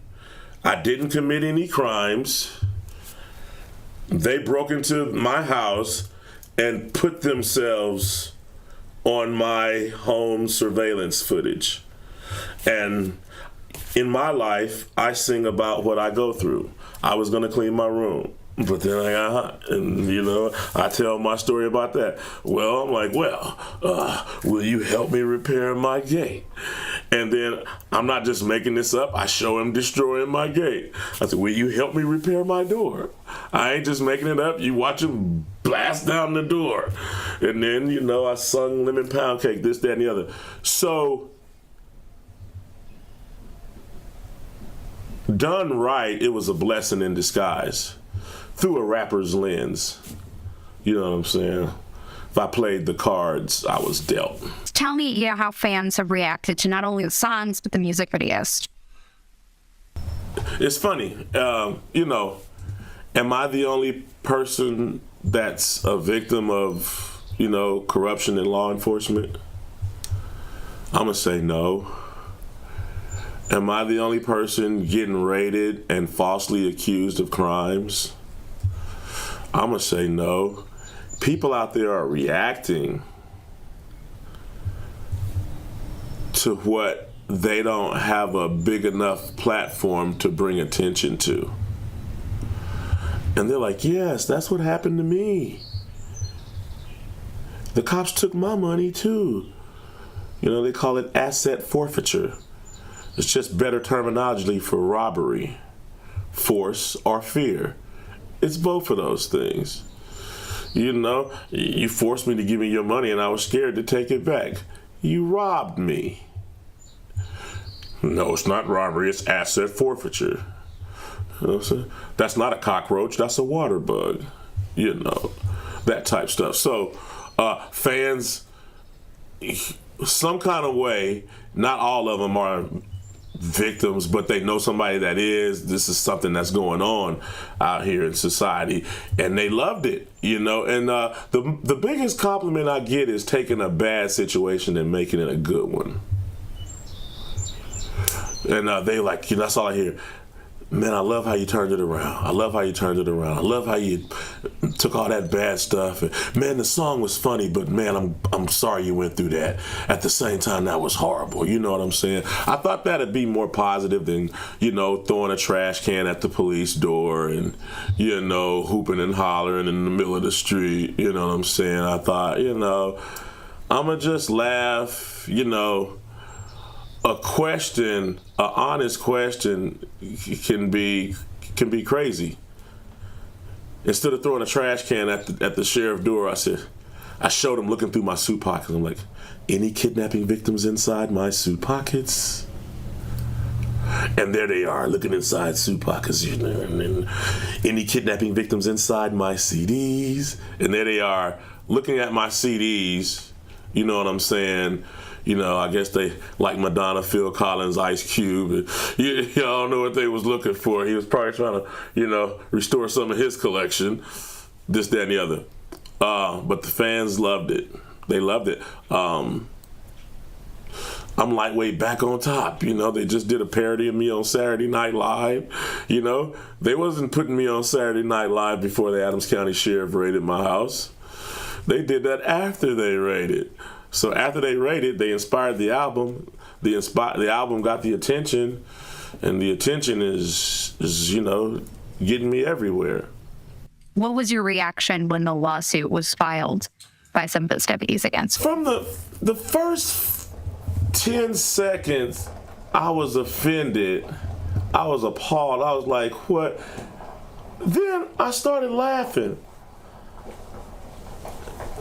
I didn't commit any crimes. They broke into my house and put themselves on my home surveillance footage. And in my life, I sing about what I go through. I was gonna clean my room, but then I got hot, and you know, I tell my story about that. Well, I'm like, will you help me repair my gate? And then I'm not just making this up. I show him destroying my gate. I said, will you help me repair my door? I ain't just making it up. You watch him blast down the door. And then, you know, I sung Lemon Poundcake, this, that, and the other. So, done right, it was a blessing in disguise. Through a rapper's lens. You know what I'm saying? If I played the cards I was dealt. Tell me how fans have reacted to not only the songs, but the music videos. It's funny. You know, am I the only person that's a victim of, you know, corruption in law enforcement? I'm going to say no. Am I the only person getting raided and falsely accused of crimes? I'm going to say no. People out there are reacting to what they don't have a big enough platform to bring attention to. And they're like, yes, that's what happened to me. The cops took my money too. You know, they call it asset forfeiture. It's just better terminology for robbery, force, or fear. It's both of those things. You know, you forced me to give me your money and I was scared to take it back. You robbed me. No, it's not robbery, it's asset forfeiture. You know what I'm saying? That's not a cockroach, that's a water bug. You know, that type stuff. So, fans, some kind of way, not all of them are victims, but they know somebody that is. This is something that's going on out here in society, and they loved it, you know. And the biggest compliment I get is taking a bad situation and making it a good one. And they like, you know, that's all I hear. Man, I love how you turned it around. I love how you turned it around. I love how you took all that bad stuff. And, man, the song was funny, but man, I'm sorry you went through that. At the same time, that was horrible. You know what I'm saying? I thought that'd be more positive than, you know, throwing a trash can at the police door and, you know, hooping and hollering in the middle of the street. You know what I'm saying? I thought, you know, I'ma just laugh, you know. A question, an honest question can be crazy. Instead of throwing a trash can at the sheriff's door, I showed him looking through my suit pockets. I'm like, any kidnapping victims inside my suit pockets? And there they are, looking inside suit pockets. You know, and then, any kidnapping victims inside my CDs? And there they are, looking at my CDs. You know what I'm saying? You know, I guess they like Madonna, Phil Collins, Ice Cube. You don't know what they was looking for. He was probably trying to, you know, restore some of his collection, this, that, and the other. But the fans loved it. They loved it. I'm lightweight back on top. You know, they just did a parody of me on Saturday Night Live. You know, they wasn't putting me on Saturday Night Live before the Adams County Sheriff raided my house. They did that after they raided. So after they raided, they inspired the album. The album got the attention, and the attention is you know, getting me everywhere. What was your reaction when the lawsuit was filed by some of those deputies against you? From the first 10 seconds, I was offended. I was appalled. I was like, what? Then I started laughing.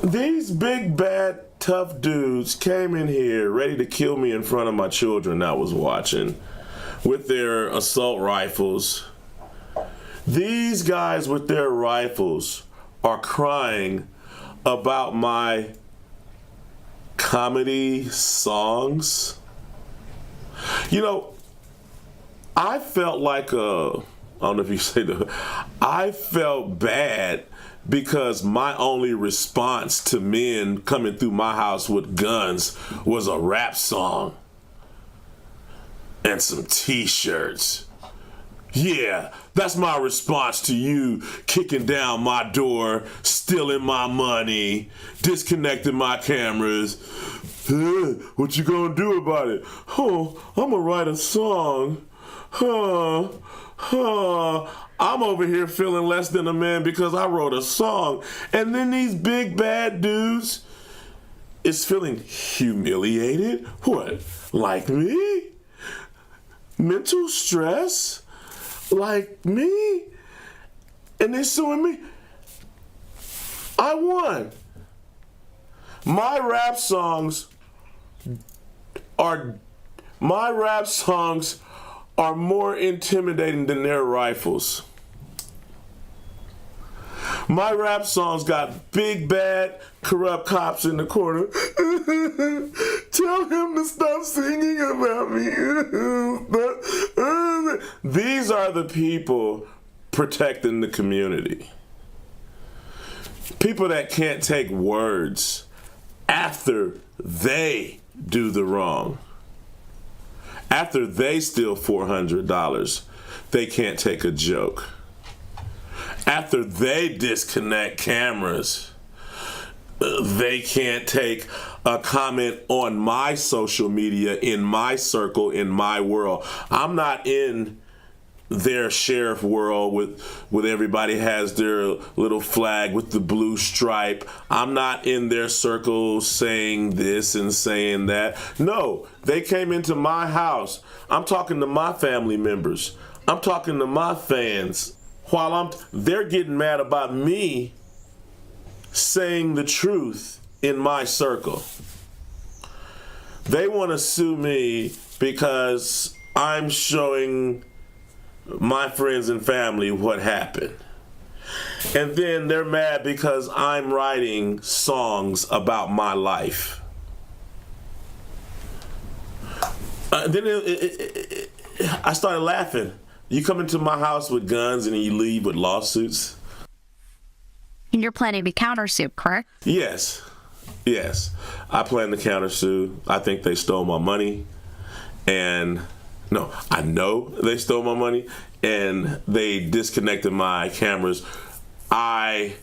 These big, bad, tough dudes came in here ready to kill me in front of my children I was watching with their assault rifles. These guys with their rifles are crying about my comedy songs. You know, I felt like I don't know if you say that, I felt bad because my only response to men coming through my house with guns was a rap song and some t-shirts. Yeah, that's my response to you kicking down my door, stealing my money, disconnecting my cameras. What you gonna do about it? Oh, I'm gonna write a song. I'm over here feeling less than a man because I wrote a song. And then these big bad dudes is feeling humiliated. What? Like me? Mental stress? Like me? And they're suing me? I won. My rap songs are more intimidating than their rifles. My rap songs got big, bad, corrupt cops in the corner. Tell him to stop singing about me. These are the people protecting the community. People that can't take words after they do the wrong. After they steal $400, they can't take a joke. After they disconnect cameras, they can't take a comment on my social media, in my circle, in my world. I'm not in their sheriff world with everybody has their little flag with the blue stripe. I'm not in their circle saying this and saying that. No, they came into my house. I'm talking to my family members. I'm talking to my fans while they're getting mad about me saying the truth in my circle. They want to sue me because I'm showing my friends and family what happened. And then they're mad because I'm writing songs about my life. I started laughing. You come into my house with guns and you leave with lawsuits? And you're planning to countersue, correct? Yes. I plan to countersue. I think they stole my money. And no, I know they stole my money and they disconnected my cameras. I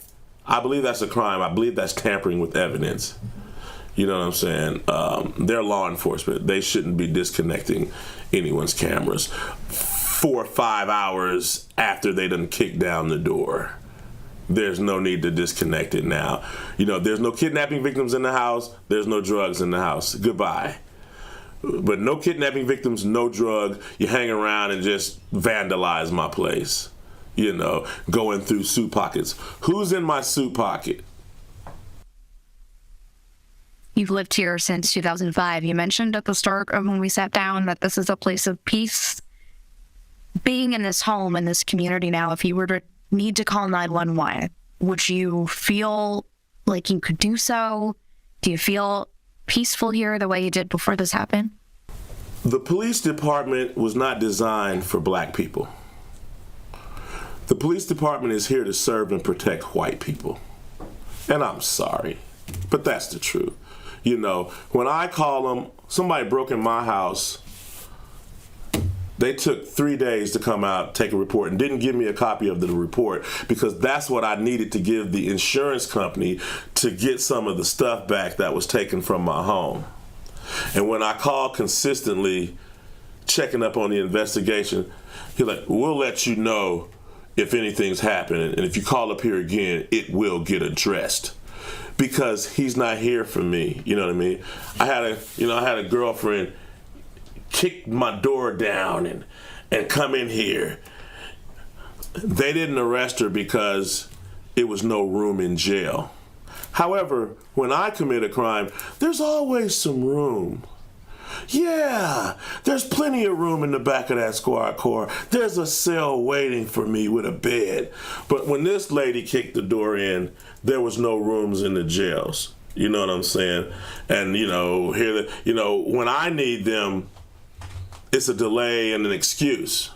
believe that's a crime. I believe that's tampering with evidence. You know what I'm saying? They're law enforcement. They shouldn't be disconnecting anyone's cameras 4 or 5 hours after they done kicked down the door. There's no need to disconnect it now. You know, there's no kidnapping victims in the house. There's no drugs in the house. Goodbye. But no kidnapping victims, no drug. You hang around and just vandalize my place. You know, going through suit pockets. Who's in my suit pocket? You've lived here since 2005. You mentioned at the start of when we sat down that this is a place of peace. Being in this home, in this community now, if you were to need to call 911, would you feel like you could do so? Do you feel peaceful here the way you did before this happened? The police department was not designed for black people. The police department is here to serve and protect white people. And I'm sorry, but that's the truth. You know, when I call them, somebody broke in my house, they took 3 days to come out, take a report, and didn't give me a copy of the report because that's what I needed to give the insurance company to get some of the stuff back that was taken from my home. And when I call consistently, checking up on the investigation, he's like, we'll let you know if anything's happening, and if you call up here again, it will get addressed. Because he's not here for me, you know what I mean? I had a girlfriend kick my door down and come in here. They didn't arrest her because it was no room in jail. However, when I commit a crime, there's always some room. Yeah, there's plenty of room in the back of that squad car. There's a cell waiting for me with a bed. But when this lady kicked the door in, there was no rooms in the jails. You know what I'm saying? And, when I need them, it's a delay and an excuse.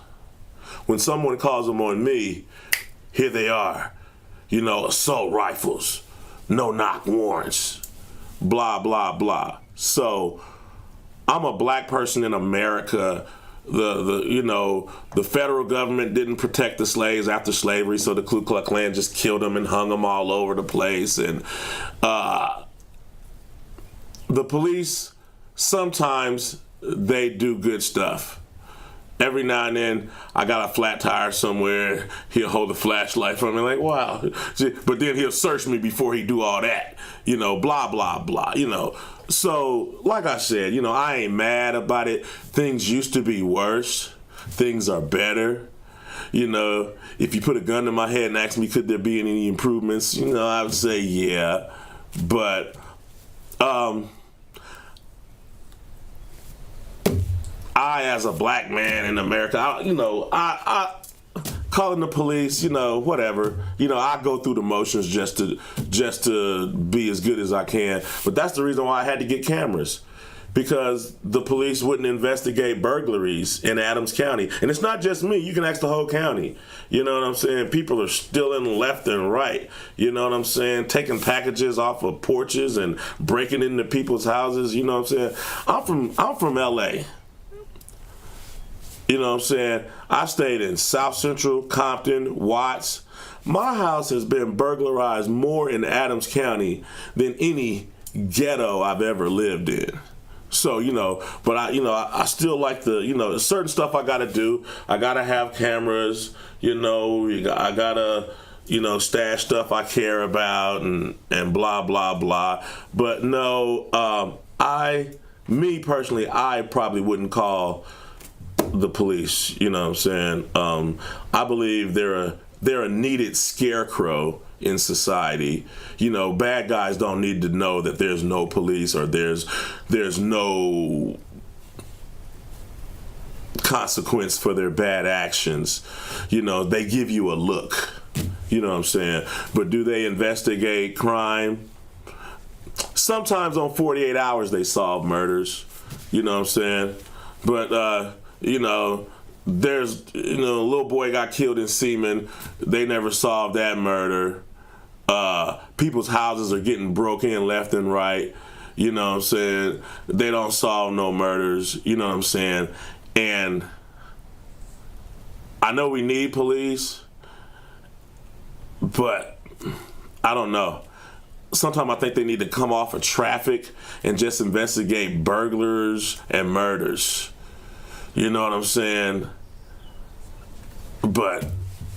When someone calls them on me, here they are. Assault rifles, no knock warrants, blah, blah, blah. So I'm a black person in America. The federal government didn't protect the slaves after slavery, so the Ku Klux Klan just killed them and hung them all over the place. And the police, sometimes they do good stuff. Every now and then, I got a flat tire somewhere, he'll hold a flashlight for me, like, wow. But then he'll search me before he do all that, blah, blah, blah, So, like I said, I ain't mad about it. Things used to be worse. Things are better. If you put a gun to my head and ask me, could there be any improvements, I would say, yeah. But, I, as a black man in America, I calling the police, whatever. I go through the motions just to be as good as I can. But that's the reason why I had to get cameras, because the police wouldn't investigate burglaries in Adams County. And it's not just me. You can ask the whole county. You know what I'm saying? People are stealing left and right. You know what I'm saying? Taking packages off of porches and breaking into people's houses. You know what I'm saying? I'm from L.A. You know what I'm saying? I stayed in South Central, Compton, Watts. My house has been burglarized more in Adams County than any ghetto I've ever lived in. So, but I still like certain stuff I got to do. I got to have cameras, I got to, stash stuff I care about and blah, blah, blah. But no, me personally, I probably wouldn't call the police, you know what I'm saying? I believe they're a needed scarecrow in society. Bad guys don't need to know that there's no police or there's no consequence for their bad actions. They give you a look, you know what I'm saying? But do they investigate crime? Sometimes on 48 hours they solve murders, you know what I'm saying? But there's, a little boy got killed in Seaman. They never solved that murder. People's houses are getting broke in left and right. You know what I'm saying? They don't solve no murders. You know what I'm saying? And I know we need police, but I don't know. Sometimes I think they need to come off of traffic and just investigate burglars and murders. You know what I'm saying? But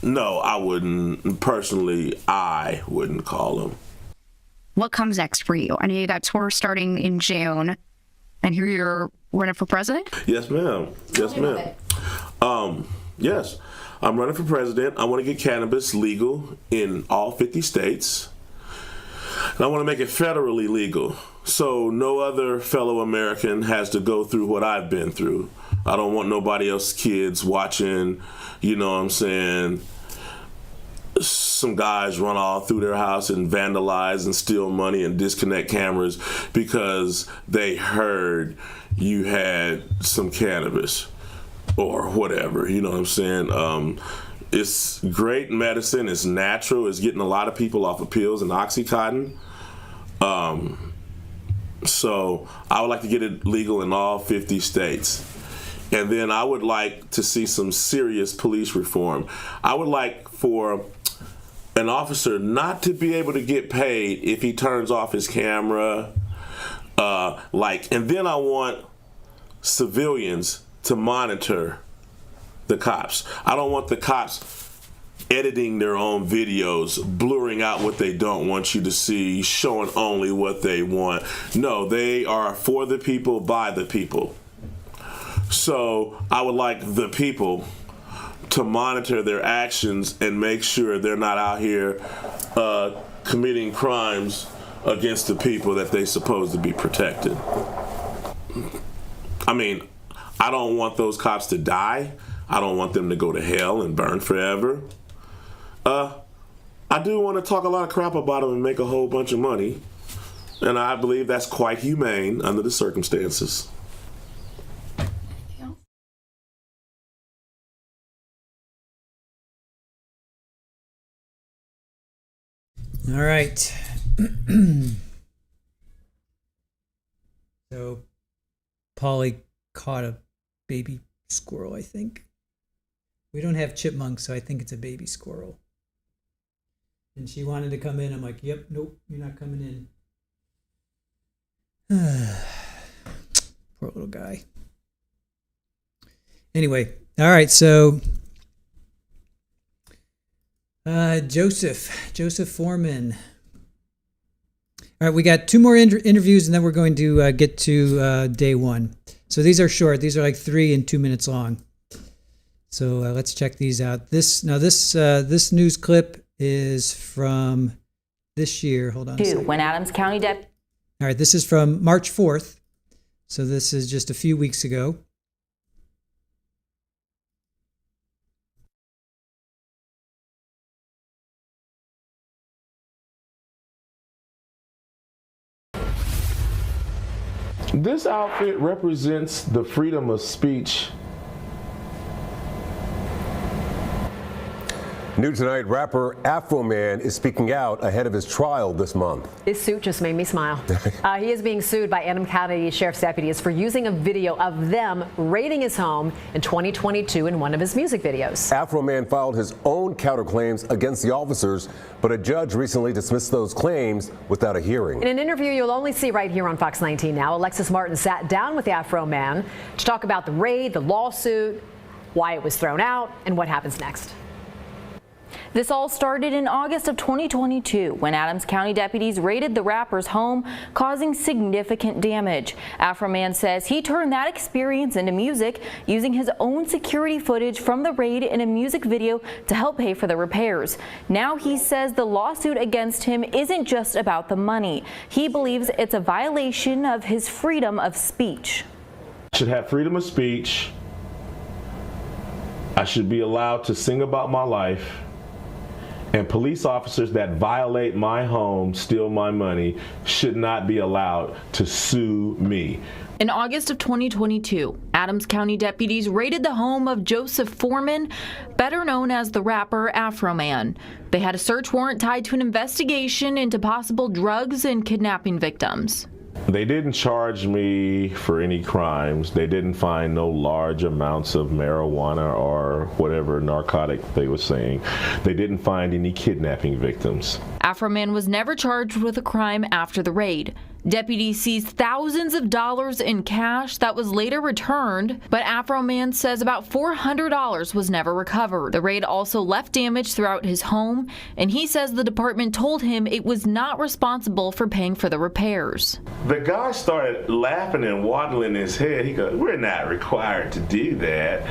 no, I wouldn't. Personally, I wouldn't call them. What comes next for you? I know you got tour starting in June, and here you're running for president? Yes, ma'am. Yes, ma'am. Yes, I'm running for president. I want to get cannabis legal in all 50 states. And I want to make it federally legal, so no other fellow American has to go through what I've been through. I don't want nobody else's kids watching, you know what I'm saying, some guys run all through their house and vandalize and steal money and disconnect cameras because they heard you had some cannabis or whatever, you know what I'm saying? It's great medicine, it's natural, it's getting a lot of people off of pills and Oxycontin. So I would like to get it legal in all 50 states. And then I would like to see some serious police reform. I would like for an officer not to be able to get paid if he turns off his camera. And then I want civilians to monitor the cops. I don't want the cops editing their own videos, blurring out what they don't want you to see, showing only what they want. No, they are for the people, by the people. So I would like the people to monitor their actions and make sure they're not out here committing crimes against the people that they're supposed to be protecting. I mean, I don't want those cops to die. I don't want them to go to hell and burn forever. I do want to talk a lot of crap about them and make a whole bunch of money. And I believe that's quite humane under the circumstances. All right. So, Polly caught a baby squirrel, I think. We don't have chipmunks, so I think it's a baby squirrel. And she wanted to come in. I'm like, yep, nope, you're not coming in. Poor little guy. Anyway, all right, so Joseph Foreman. All right, we got 2 more interviews, and then we're going to get to day 1. So these are short. These are like 3 and 2 minutes long. So let's check these out. This news clip is from this year. Hold on a second. When Adams County Deputies. All right, this is from March 4th. So this is just a few weeks ago. This outfit represents the freedom of speech. New tonight, rapper Afroman is speaking out ahead of his trial this month. This suit just made me smile. He is being sued by Adams County Sheriff's deputies for using a video of them raiding his home in 2022 in one of his music videos. Afroman filed his own counterclaims against the officers, but a judge recently dismissed those claims without a hearing. In an interview you'll only see right here on Fox 19 now, Alexis Martin sat down with the Afroman to talk about the raid, the lawsuit, why it was thrown out, and what happens next. This all started in August of 2022 when Adams County deputies raided the rapper's home, causing significant damage. Afroman says he turned that experience into music, using his own security footage from the raid in a music video to help pay for the repairs. Now he says the lawsuit against him isn't just about the money. He believes it's a violation of his freedom of speech. I should have freedom of speech. I should be allowed to sing about my life. And police officers that violate my home, steal my money, should not be allowed to sue me. In August of 2022, Adams County deputies raided the home of Joseph Foreman, better known as the rapper Afroman. They had a search warrant tied to an investigation into possible drugs and kidnapping victims. They didn't charge me for any crimes. They didn't find no large amounts of marijuana or whatever narcotic they were saying. They didn't find any kidnapping victims. Afroman was never charged with a crime after the raid. Deputies seized thousands of dollars in cash that was later returned, but Afroman says about $400 was never recovered. The raid also left damage throughout his home, and he says the department told him it was not responsible for paying for the repairs. The guy started laughing and waddling his head. He goes, "We're not required to do that."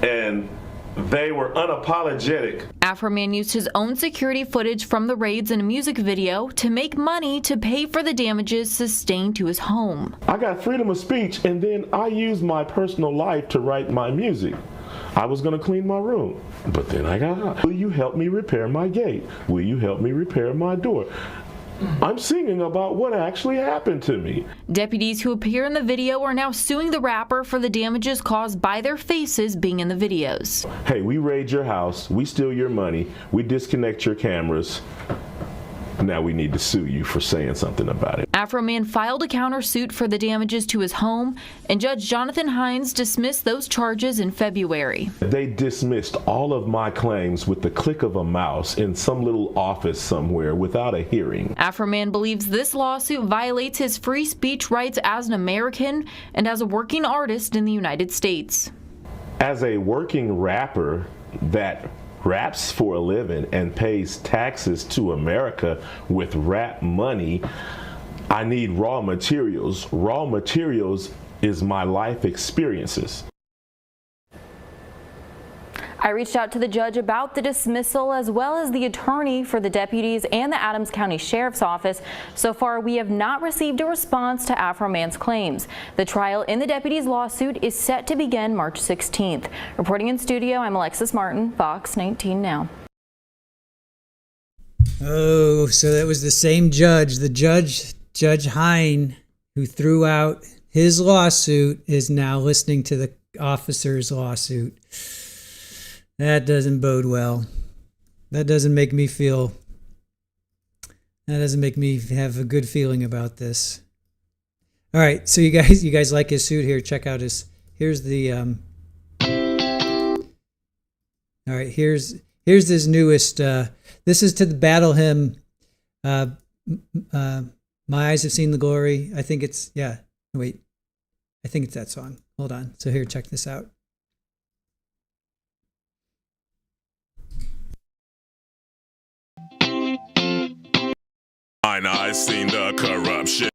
And they were unapologetic. Afroman used his own security footage from the raids in a music video to make money to pay for the damages sustained to his home. I got freedom of speech, and then I used my personal life to write my music. I was going to clean my room, but then I got out. Will you help me repair my gate? Will you help me repair my door? I'm singing about what actually happened to me. Deputies who appear in the video are now suing the rapper for the damages caused by their faces being in the videos. Hey, we raid your house, we steal your money, we disconnect your cameras. Now we need to sue you for saying something about it. Afroman filed a countersuit for the damages to his home, and Judge Jonathan Hines dismissed those charges in February. They dismissed all of my claims with the click of a mouse in some little office somewhere without a hearing. Afroman believes this lawsuit violates his free speech rights as an American and as a working artist in the United States. As a working rapper that raps for a living and pays taxes to America with rap money, I need raw materials. Raw materials is my life experiences. I reached out to the judge about the dismissal as well as the attorney for the deputies and the Adams County Sheriff's Office. So far, we have not received a response to Afroman's claims. The trial in the deputies' lawsuit is set to begin March 16th. Reporting in studio, I'm Alexis Martin, Fox 19 Now. Oh, so that was the same judge. The Judge Hine, who threw out his lawsuit, is now listening to the officer's lawsuit. That doesn't bode well. That doesn't make me have a good feeling about this. All right, so you guys like his suit here. Check out here's this newest, this is to the battle hymn, My Eyes Have Seen the Glory. I think it's that song. Hold on. So here, check this out. Mine eyes seen the corruption.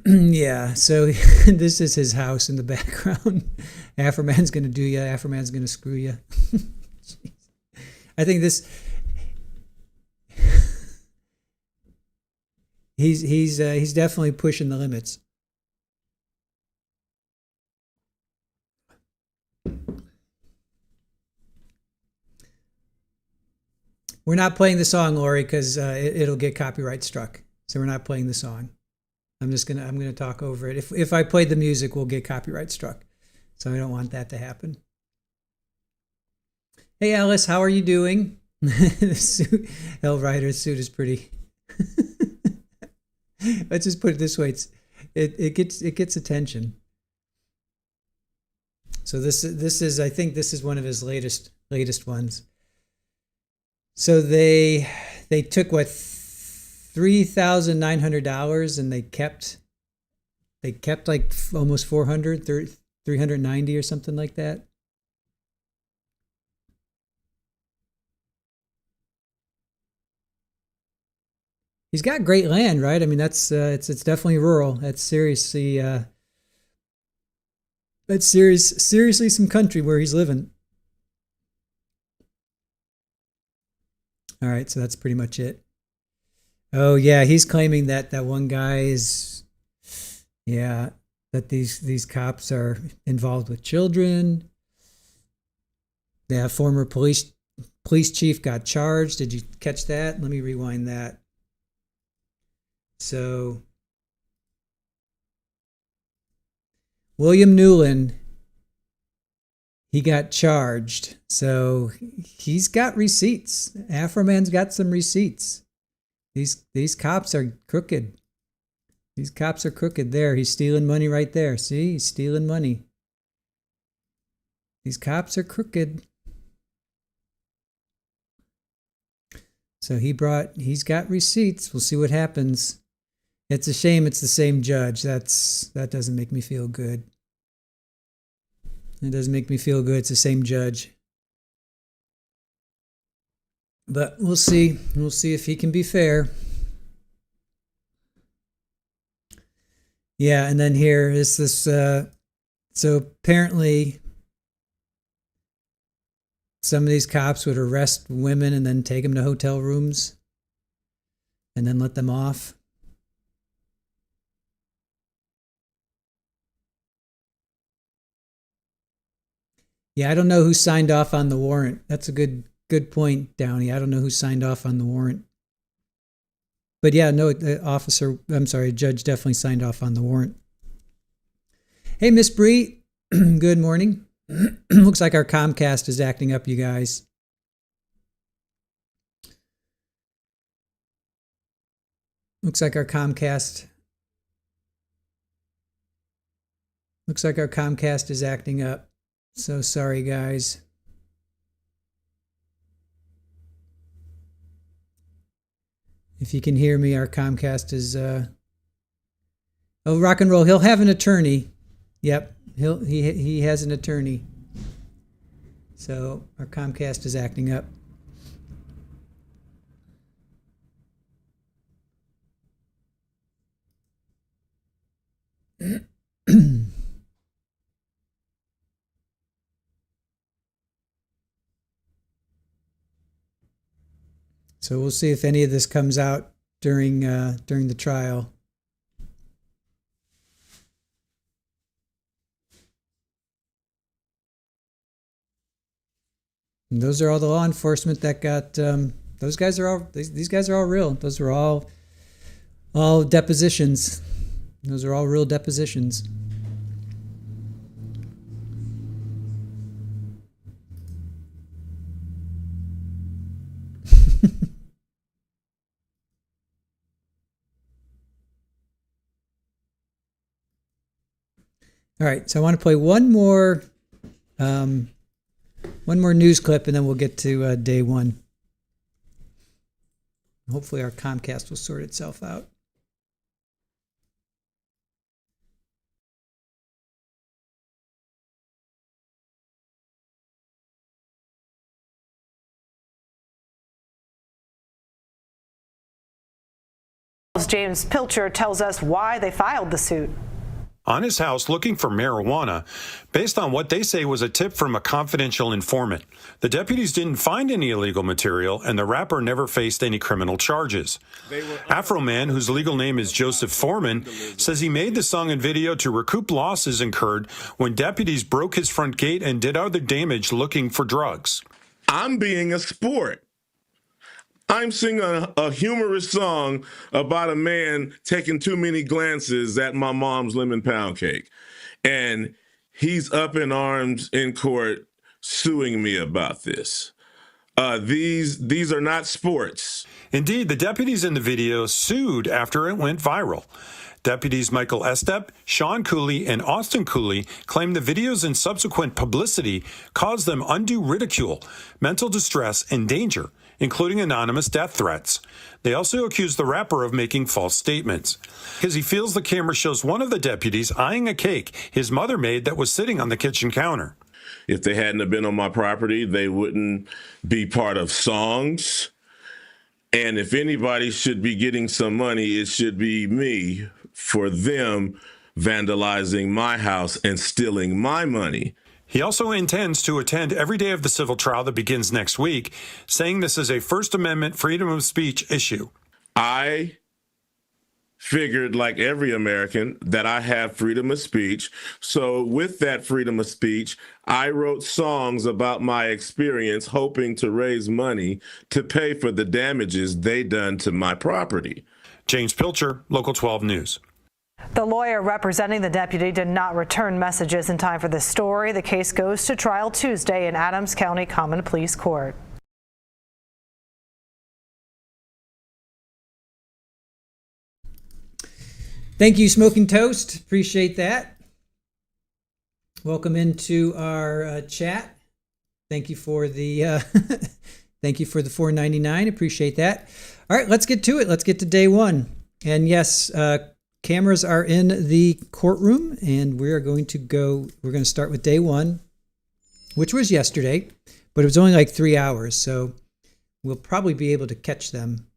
Yeah, so this is his house in the background. Afroman's gonna do you. Afroman's gonna screw you. I think this. He's definitely pushing the limits. We're not playing the song, Lori, because it'll get copyright struck. So we're not playing the song. I'm gonna talk over it. If I played the music, we'll get copyright struck. So I don't want that to happen. Hey Alice, how are you doing? The suit, L. Ryder's suit is pretty. Let's just put it this way: it gets attention. So this is I think this is one of his latest ones. So they took what, $3,900, and they kept like almost 390 or something like that. He's got great land, right? I mean, that's it's definitely rural. That's seriously some country where he's living. All right, so that's pretty much it. Oh yeah, he's claiming that one guy is, that these cops are involved with children. Yeah, former police chief got charged. Did you catch that? Let me rewind that. So William Newland, he got charged. So he's got receipts. Afroman's got some receipts. These cops are crooked. These cops are crooked. There, he's stealing money right there. See, he's stealing money. These cops are crooked. So he's got receipts. We'll see what happens. It's a shame it's the same judge. That doesn't make me feel good. It doesn't make me feel good. It's the same judge. But we'll see. We'll see if he can be fair. Yeah, and then here is this. So apparently, some of these cops would arrest women and then take them to hotel rooms and then let them off. Yeah, I don't know who signed off on the warrant. That's a good point, Downey. I don't know who signed off on the warrant. But yeah, no, the judge definitely signed off on the warrant. Hey, Miss Bree, good morning. Looks like our Comcast is acting up, you guys. Looks like our Comcast is acting up. So sorry, guys. If you can hear me, our Comcast is oh, rock and roll. He'll have an attorney. Yep. He has an attorney. So our Comcast is acting up. So we'll see if any of this comes out during the trial. And those are all the law enforcement that got. These guys are all real. Those are all depositions. Those are all real depositions. All right, so I want to play one more news clip, and then we'll get to day one. Hopefully, our Comcast will sort itself out. James Pilcher tells us why they filed the suit. On his house looking for marijuana based on what they say was a tip from a confidential informant. The deputies didn't find any illegal material, and the rapper never faced any criminal charges. Afroman, whose legal name is Joseph Foreman, says he made the song and video to recoup losses incurred when deputies broke his front gate and did other damage looking for drugs. I'm being a sport. I'm singing a humorous song about a man taking too many glances at my mom's lemon pound cake. And he's up in arms in court suing me about this. These are not sports. Indeed, the deputies in the video sued after it went viral. Deputies Michael Estep, Sean Cooley, and Austin Cooley claim the videos and subsequent publicity caused them undue ridicule, mental distress, and danger, including anonymous death threats. They also accuse the rapper of making false statements, because he feels the camera shows one of the deputies eyeing a cake his mother made that was sitting on the kitchen counter. If they hadn't have been on my property, they wouldn't be part of songs. And if anybody should be getting some money, it should be me for them vandalizing my house and stealing my money. He also intends to attend every day of the civil trial that begins next week, saying this is a First Amendment freedom of speech issue. I figured, like every American, that I have freedom of speech. So with that freedom of speech, I wrote songs about my experience, hoping to raise money to pay for the damages they done to my property. James Pilcher, Local 12 News. The lawyer representing the deputy did not return messages in time for this story. The case goes to trial Tuesday in Adams County Common Pleas Court. Thank you, Smoking Toast. Appreciate that. Welcome into our chat. Thank you for the thank you for the $4.99. Appreciate that. All right, let's get to it. Let's get to day one. And yes, cameras are in the courtroom, and we're going to start with day one, which was yesterday, but it was only like 3 hours, so we'll probably be able to catch them.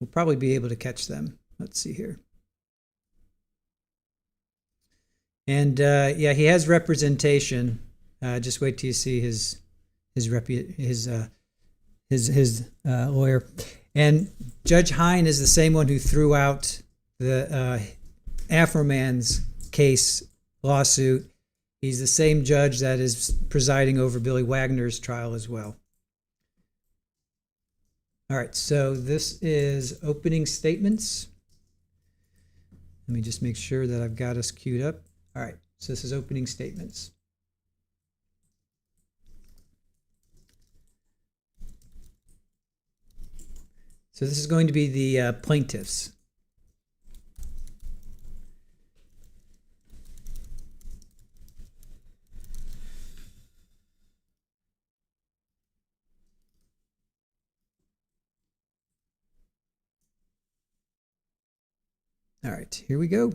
We'll probably be able to catch them. Let's see here. And yeah, he has representation. Just wait till you see his lawyer. And Judge Hine is the same one who threw out the Afroman's case lawsuit. He's the same judge that is presiding over Billy Wagner's trial as well. All right, so this is opening statements. Let me just make sure that I've got us queued up. All right, so this is opening statements. So this is going to be the plaintiffs. All right, here we go.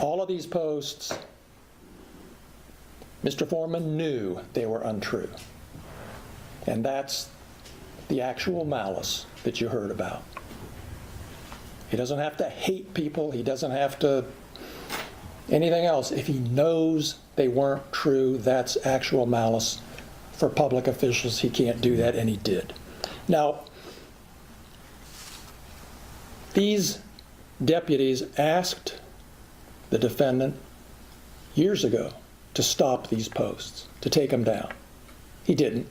All of these posts, Mr. Foreman knew they were untrue. And that's the actual malice that you heard about. He doesn't have to hate people. He doesn't have to anything else. If he knows they weren't true, that's actual malice. For public officials, he can't do that, and he did. Now, these deputies asked the defendant years ago to stop these posts, to take them down. He didn't.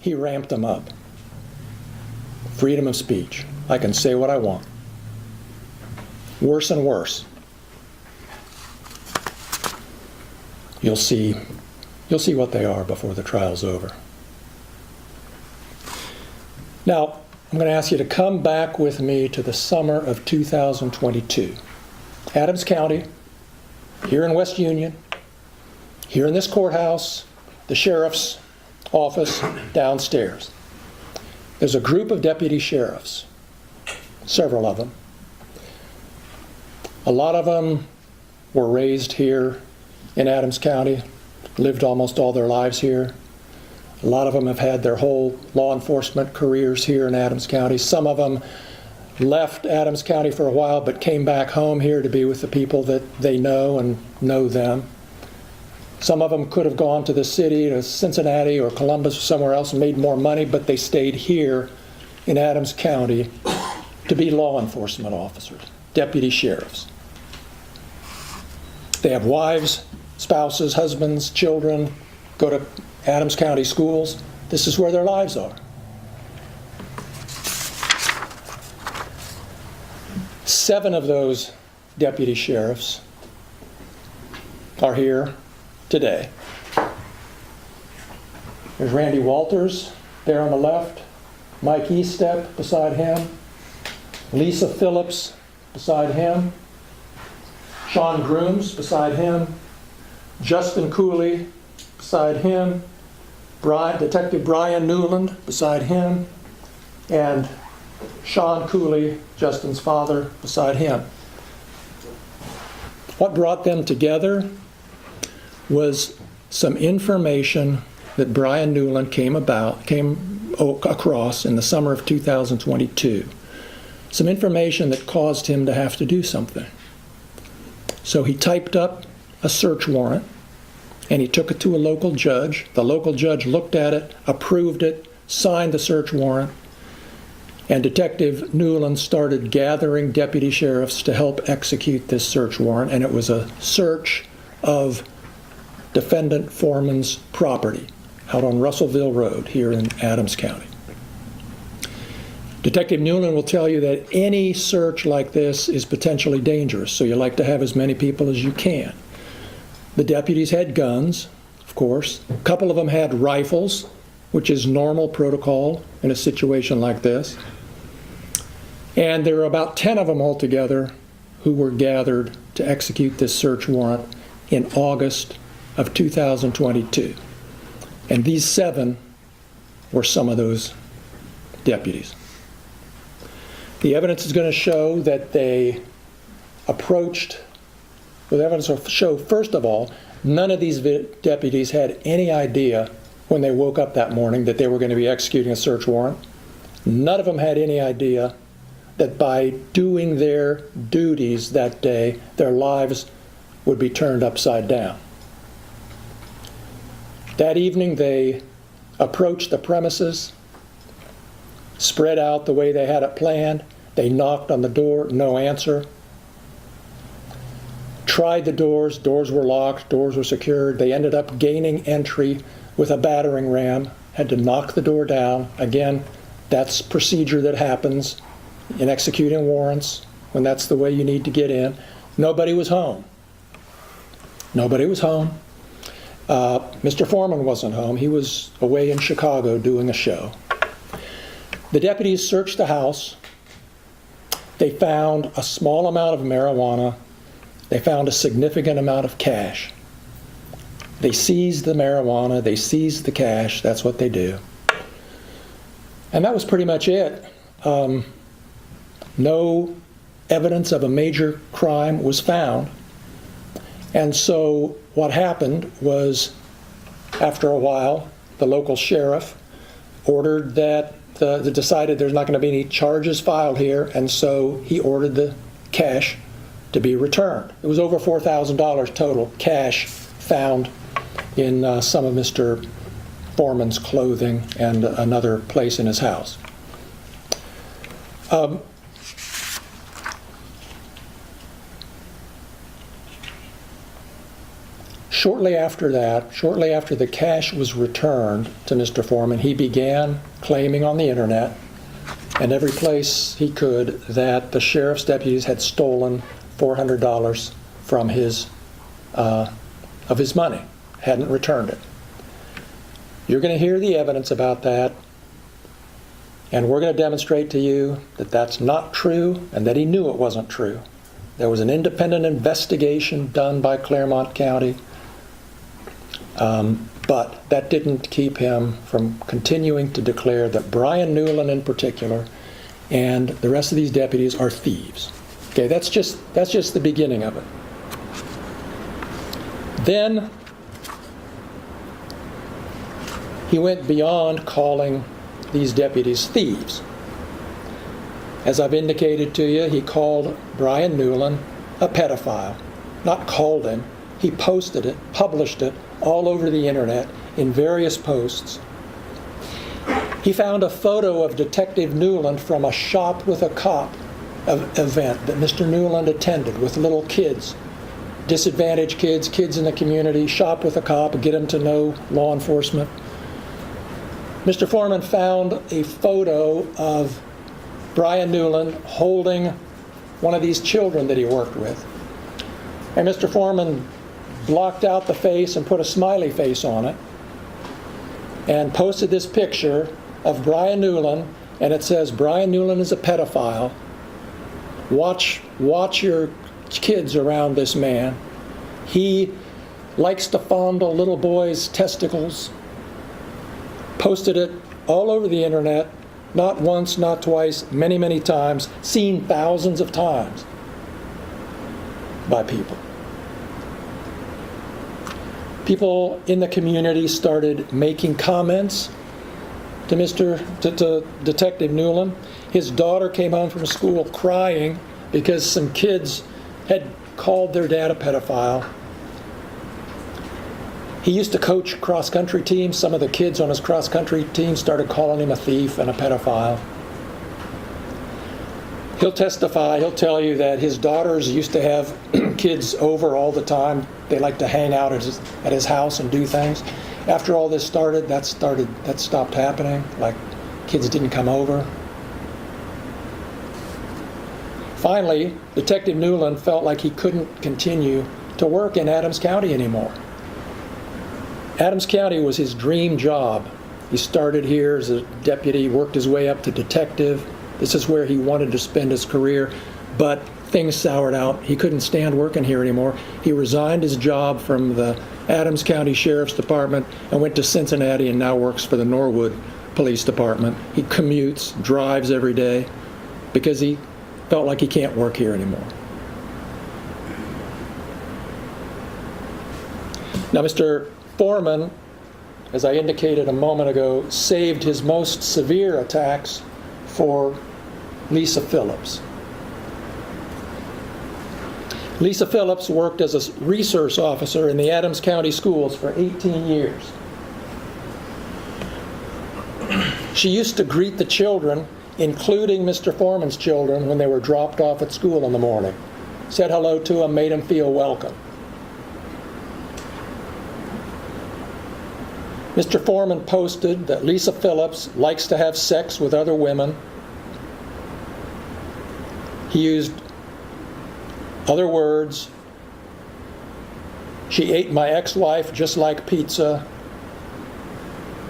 He ramped them up. Freedom of speech. I can say what I want. Worse and worse. You'll see what they are before the trial's over. Now, I'm going to ask you to come back with me to the summer of 2022. Adams County, here in West Union, here in this courthouse, the sheriff's office downstairs. There's a group of deputy sheriffs, several of them. A lot of them were raised here in Adams County, lived almost all their lives here. A lot of them have had their whole law enforcement careers here in Adams County. Some of them left Adams County for a while but came back home here to be with the people that they know and know them. Some of them could have gone to the city, to Cincinnati or Columbus or somewhere else and made more money, but they stayed here in Adams County to be law enforcement officers, deputy sheriffs. They have wives, spouses, husbands, children, go to Adams County schools. This is where their lives are. 7 of those deputy sheriffs are here today. There's Randy Walters there on the left, Mike Estep beside him, Lisa Phillips beside him, Sean Grooms beside him, Justin Cooley beside him, Detective Brian Newland beside him, and Sean Cooley, Justin's father, beside him. What brought them together was some information that Brian Newland came across in the summer of 2022. Some information that caused him to have to do something. So he typed up a search warrant and he took it to a local judge. The local judge looked at it, approved it, signed the search warrant, and Detective Newland started gathering deputy sheriffs to help execute this search warrant, and it was a search of Defendant Foreman's property out on Russellville Road here in Adams County. Detective Newland will tell you that any search like this is potentially dangerous, so you like to have as many people as you can. The deputies had guns, of course. A couple of them had rifles, which is normal protocol in a situation like this. And there were about 10 of them altogether who were gathered to execute this search warrant in August of 2022. And these 7 were some of those deputies. The evidence is going to show that they approached, well, the evidence will show, first of all, none of these deputies had any idea when they woke up that morning that they were going to be executing a search warrant. None of them had any idea that by doing their duties that day, their lives would be turned upside down. That evening, they approached the premises, spread out the way they had it planned. They knocked on the door, no answer. Tried the doors, doors were locked, doors were secured. They ended up gaining entry with a battering ram, had to knock the door down. Again, that's procedure that happens in executing warrants when that's the way you need to get in. Nobody was home. Nobody was home. Mr. Foreman wasn't home. He was away in Chicago doing a show. The deputies searched the house. They found a small amount of marijuana. They found a significant amount of cash. They seized the marijuana. They seized the cash. That's what they do. And that was pretty much it. No evidence of a major crime was found. And so what happened was, after a while, the local sheriff ordered that, decided there's not going to be any charges filed here, and so he ordered the cash to be returned. It was over $4,000 total cash found in some of Mr. Foreman's clothing and another place in his house. Shortly after that, shortly after the cash was returned to Mr. Foreman, he began claiming on the internet and every place he could that the sheriff's deputies had stolen $400 from his money, hadn't returned it. You're going to hear the evidence about that, and we're going to demonstrate to you that that's not true and that he knew it wasn't true. There was an independent investigation done by Claremont County, but that didn't keep him from continuing to declare that Brian Newland in particular and the rest of these deputies are thieves. Okay, that's just the beginning of it. Then he went beyond calling these deputies thieves. As I've indicated to you, he called Brian Newland a pedophile. Not called him, he posted it, published it all over the internet in various posts. He found a photo of Detective Newland from a Shop with a Cop event that Mr. Newland attended with little kids, disadvantaged kids, kids in the community, shop with a cop, get them to know law enforcement. Mr. Foreman found a photo of Brian Newland holding one of these children that he worked with. And Mr. Foreman blocked out the face and put a smiley face on it and posted this picture of Brian Newland, and it says, "Brian Newland is a pedophile. Watch your kids around this man. He likes to fondle little boys' testicles." Posted it all over the internet, not once, not twice, many, many times, seen thousands of times by people. People in the community started making comments to Detective Newland. His daughter came home from school crying because some kids had called their dad a pedophile. He used to coach cross-country teams. Some of the kids on his cross-country team started calling him a thief and a pedophile. He'll testify, he'll tell you that his daughters used to have kids over all the time. They like to hang out at his house and do things. After all this started, that stopped happening. Like, kids didn't come over. Finally, Detective Newland felt like he couldn't continue to work in Adams County anymore. Adams County was his dream job. He started here as a deputy, worked his way up to detective. This is where he wanted to spend his career, but things soured out. He couldn't stand working here anymore. He resigned his job from the Adams County Sheriff's Department and went to Cincinnati and now works for the Norwood Police Department. He commutes, drives every day because he felt like he can't work here anymore. Now, Mr. Foreman, as I indicated a moment ago, saved his most severe attacks for Lisa Phillips. Lisa Phillips worked as a resource officer in the Adams County schools for 18 years. She used to greet the children, including Mr. Foreman's children, when they were dropped off at school in the morning. Said hello to them, made them feel welcome. Mr. Foreman posted that Lisa Phillips likes to have sex with other women. He used other words. She ate my ex-wife just like pizza.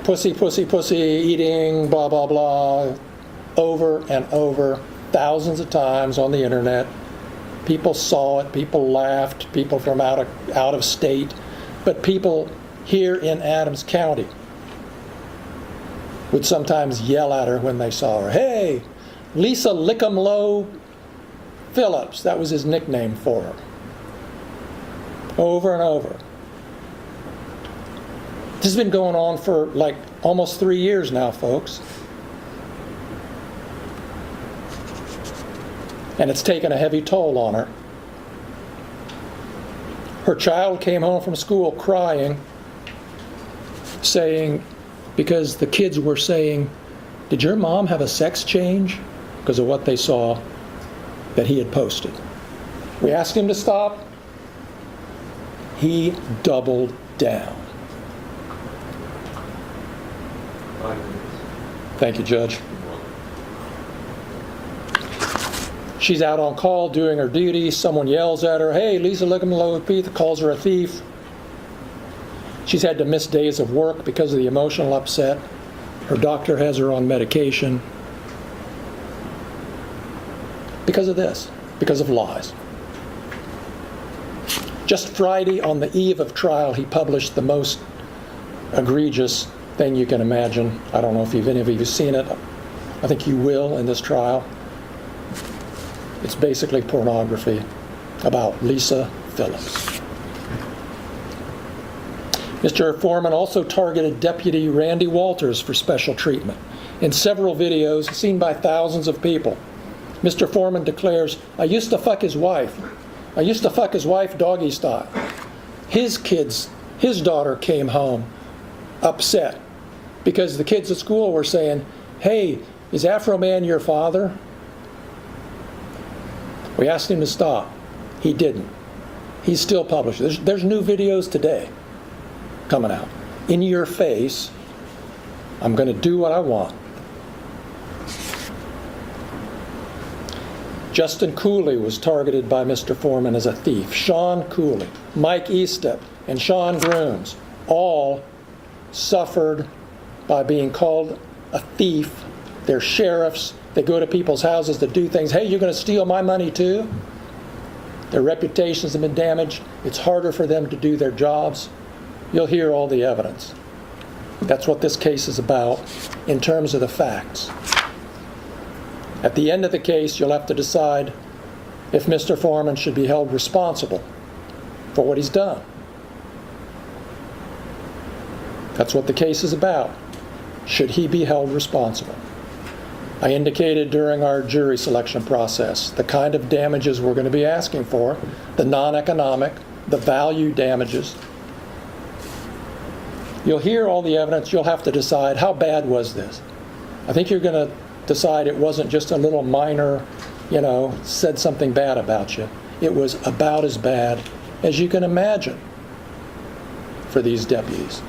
Pussy, pussy, pussy, eating, blah, blah, blah. Over and over, thousands of times on the internet. People saw it, people laughed, people from out of state, but people here in Adams County would sometimes yell at her when they saw her. Hey, Lisa Lickumlow Phillips, that was his nickname for her. Over and over. This has been going on for like almost 3 years now, folks. And it's taken a heavy toll on her. Her child came home from school crying, saying, because the kids were saying, did your mom have a sex change? Because of what they saw that he had posted. We asked him to stop. He doubled down. Thank you, Judge. She's out on call doing her duty. Someone yells at her, hey, Lisa Lickumlow, calls her a thief. She's had to miss days of work because of the emotional upset. Her doctor has her on medication. Because of this, because of lies. Just Friday, on the eve of trial, he published the most egregious thing you can imagine. I don't know if any of you have seen it. I think you will in this trial. It's basically pornography about Lisa Phillips. Mr. Foreman also targeted Deputy Randy Walters for special treatment. In several videos seen by thousands of people, Mr. Foreman declares, I used to fuck his wife. I used to fuck his wife doggy style. His daughter came home upset because the kids at school were saying, hey, is Afroman your father? We asked him to stop. He didn't. He's still publishing. There's new videos today coming out. In your face, I'm going to do what I want. Justin Cooley was targeted by Mr. Foreman as a thief. Sean Cooley, Mike Estep, and Sean Grooms all suffered by being called a thief. They're sheriffs. They go to people's houses to do things. Hey, you're going to steal my money too? Their reputations have been damaged. It's harder for them to do their jobs. You'll hear all the evidence. That's what this case is about in terms of the facts. At the end of the case, you'll have to decide if Mr. Foreman should be held responsible for what he's done. That's what the case is about. Should he be held responsible? I indicated during our jury selection process the kind of damages we're going to be asking for, the non-economic, the value damages. You'll hear all the evidence. You'll have to decide, how bad was this? I think you're going to decide it wasn't just a little minor, said something bad about you. It was about as bad as you can imagine for these deputies.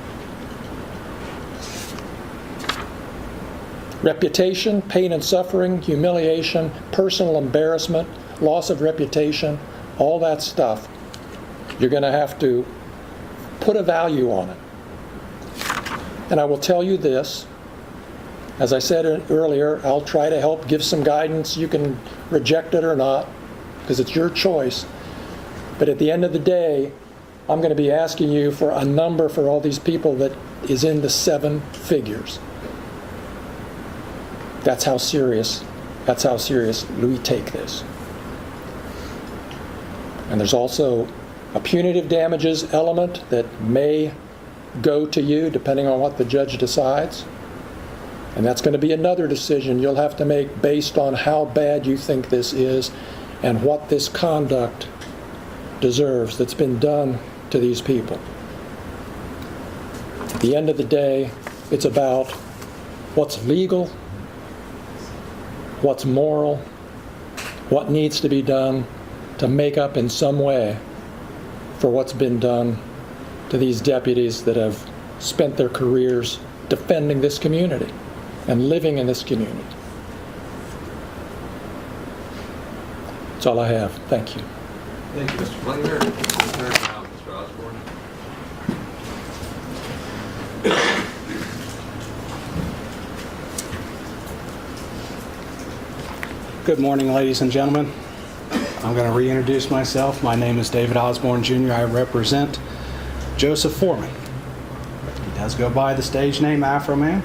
Reputation, pain and suffering, humiliation, personal embarrassment, loss of reputation, all that stuff, you're going to have to put a value on it. And I will tell you this, as I said earlier, I'll try to help give some guidance. You can reject it or not, because it's your choice. But at the end of the day, I'm going to be asking you for a number for all these people that is in the 7 figures. That's how serious we take this. And there's also a punitive damages element that may go to you depending on what the judge decides. And that's going to be another decision you'll have to make based on how bad you think this is and what this conduct deserves that's been done to these people. At the end of the day, it's about what's legal, what's moral, what needs to be done to make up in some way for what's been done to these deputies that have spent their careers defending this community and living in this community. That's all I have. Thank you. Thank you, Mr. Klinger. Mr. Osborne. Good morning, ladies and gentlemen. I'm going to reintroduce myself. My name is David Osborne, Jr. I represent Joseph Foreman. He does go by the stage name Afroman.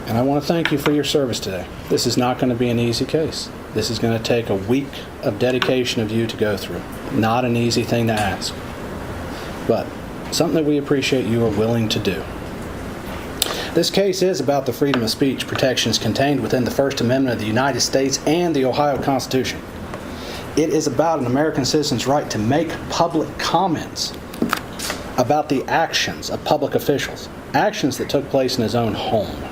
And I want to thank you for your service today. This is not going to be an easy case. This is going to take a week of dedication of you to go through. Not an easy thing to ask, but something that we appreciate you are willing to do. This case is about the freedom of speech protections contained within the First Amendment of the United States and the Ohio Constitution. It is about an American citizen's right to make public comments about the actions of public officials, actions that took place in his own home,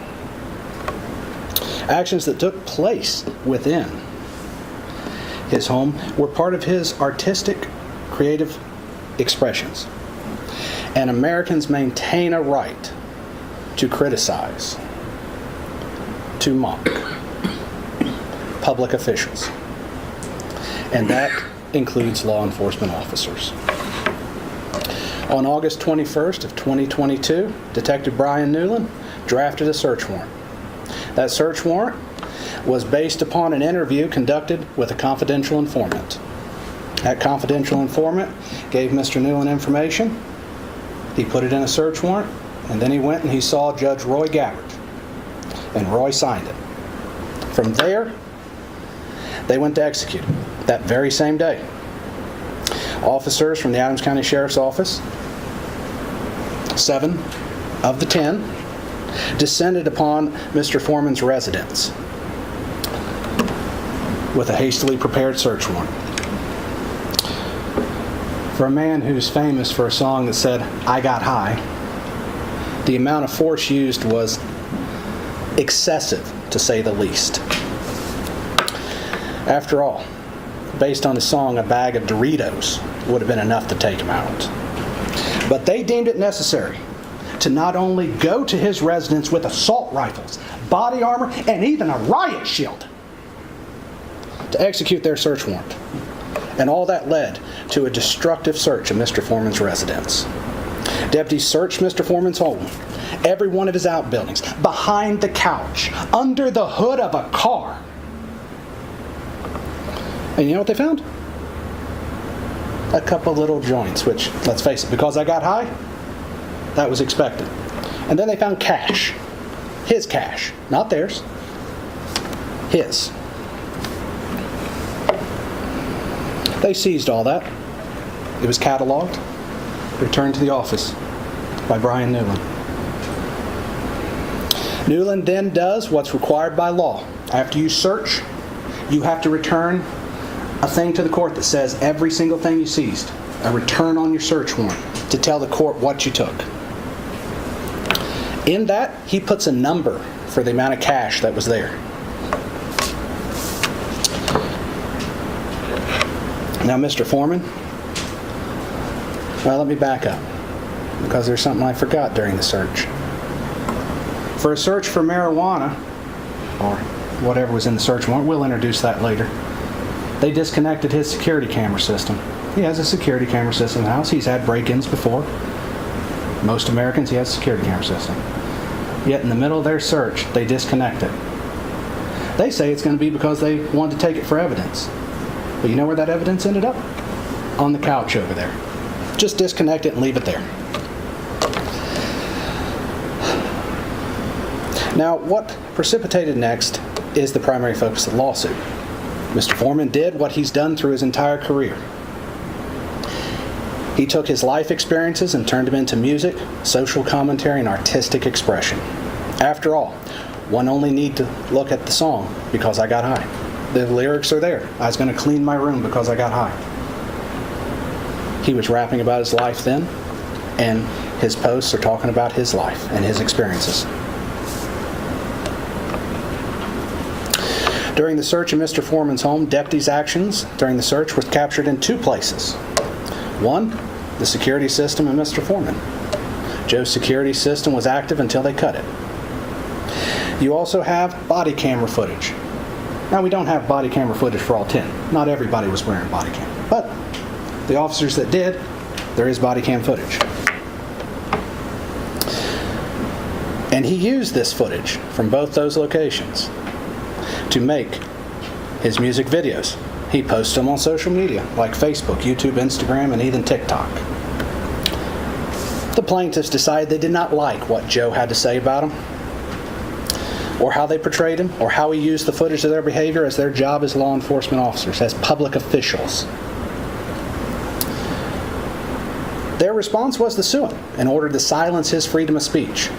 actions that took place within his home were part of his artistic, creative expressions. And Americans maintain a right to criticize, to mock public officials. And that includes law enforcement officers. On August 21st of 2022, Detective Brian Newland drafted a search warrant. That search warrant was based upon an interview conducted with a confidential informant. That confidential informant gave Mr. Newland information. He put it in a search warrant, and then he went and he saw Judge Roy Gabbard, and Roy signed it. From there, they went to execute it that very same day. Officers from the Adams County Sheriff's Office, 7 of the 10, descended upon Mr. Foreman's residence with a hastily prepared search warrant. For a man who's famous for a song that said, "I got high," the amount of force used was excessive, to say the least. After all, based on the song, a bag of Doritos would have been enough to take him out. But they deemed it necessary to not only go to his residence with assault rifles, body armor, and even a riot shield to execute their search warrant. And all that led to a destructive search of Mr. Foreman's residence. Deputies searched Mr. Foreman's home, every one of his outbuildings, behind the couch, under the hood of a car. And you know what they found? A couple little joints, which, let's face it, because I got high, that was expected. And then they found cash. His cash, not theirs. His. They seized all that. It was cataloged, returned to the office by Brian Newland. Newland then does what's required by law. After you search, you have to return a thing to the court that says every single thing you seized, a return on your search warrant to tell the court what you took. In that, he puts a number for the amount of cash that was there. Now, Mr. Foreman, well, let me back up, because there's something I forgot during the search. For a search for marijuana, or whatever was in the search warrant, we'll introduce that later, they disconnected his security camera system. He has a security camera system in the house. He's had break-ins before. Most Americans, he has a security camera system. Yet in the middle of their search, they disconnect it. They say it's going to be because they wanted to take it for evidence. But you know where that evidence ended up? On the couch over there. Just disconnect it and leave it there. Now, what precipitated next is the primary focus of the lawsuit. Mr. Foreman did what he's done through his entire career. He took his life experiences and turned them into music, social commentary, and artistic expression. After all, one only need to look at the song, Because I Got High. The lyrics are there. I was going to clean my room because I got high. He was rapping about his life then, and His posts are talking about his life and his experiences. During the search of Mr. Foreman's home, deputies' actions during the search was captured in two places. One, the security system of Mr. Foreman. Joe's security system was active until they cut it. You also have body camera footage. Now, we don't have body camera footage for all 10. Not everybody was wearing body cam. But the officers that did, there is body cam footage. And he used this footage from both those locations to make his music videos. He posts them on social media like Facebook, YouTube, Instagram, and even TikTok. The plaintiffs decided they did not like what Joe had to say about him, or how they portrayed him, or how he used the footage of their behavior as their job as law enforcement officers, as public officials. Their response was to sue him in order to silence his freedom of speech,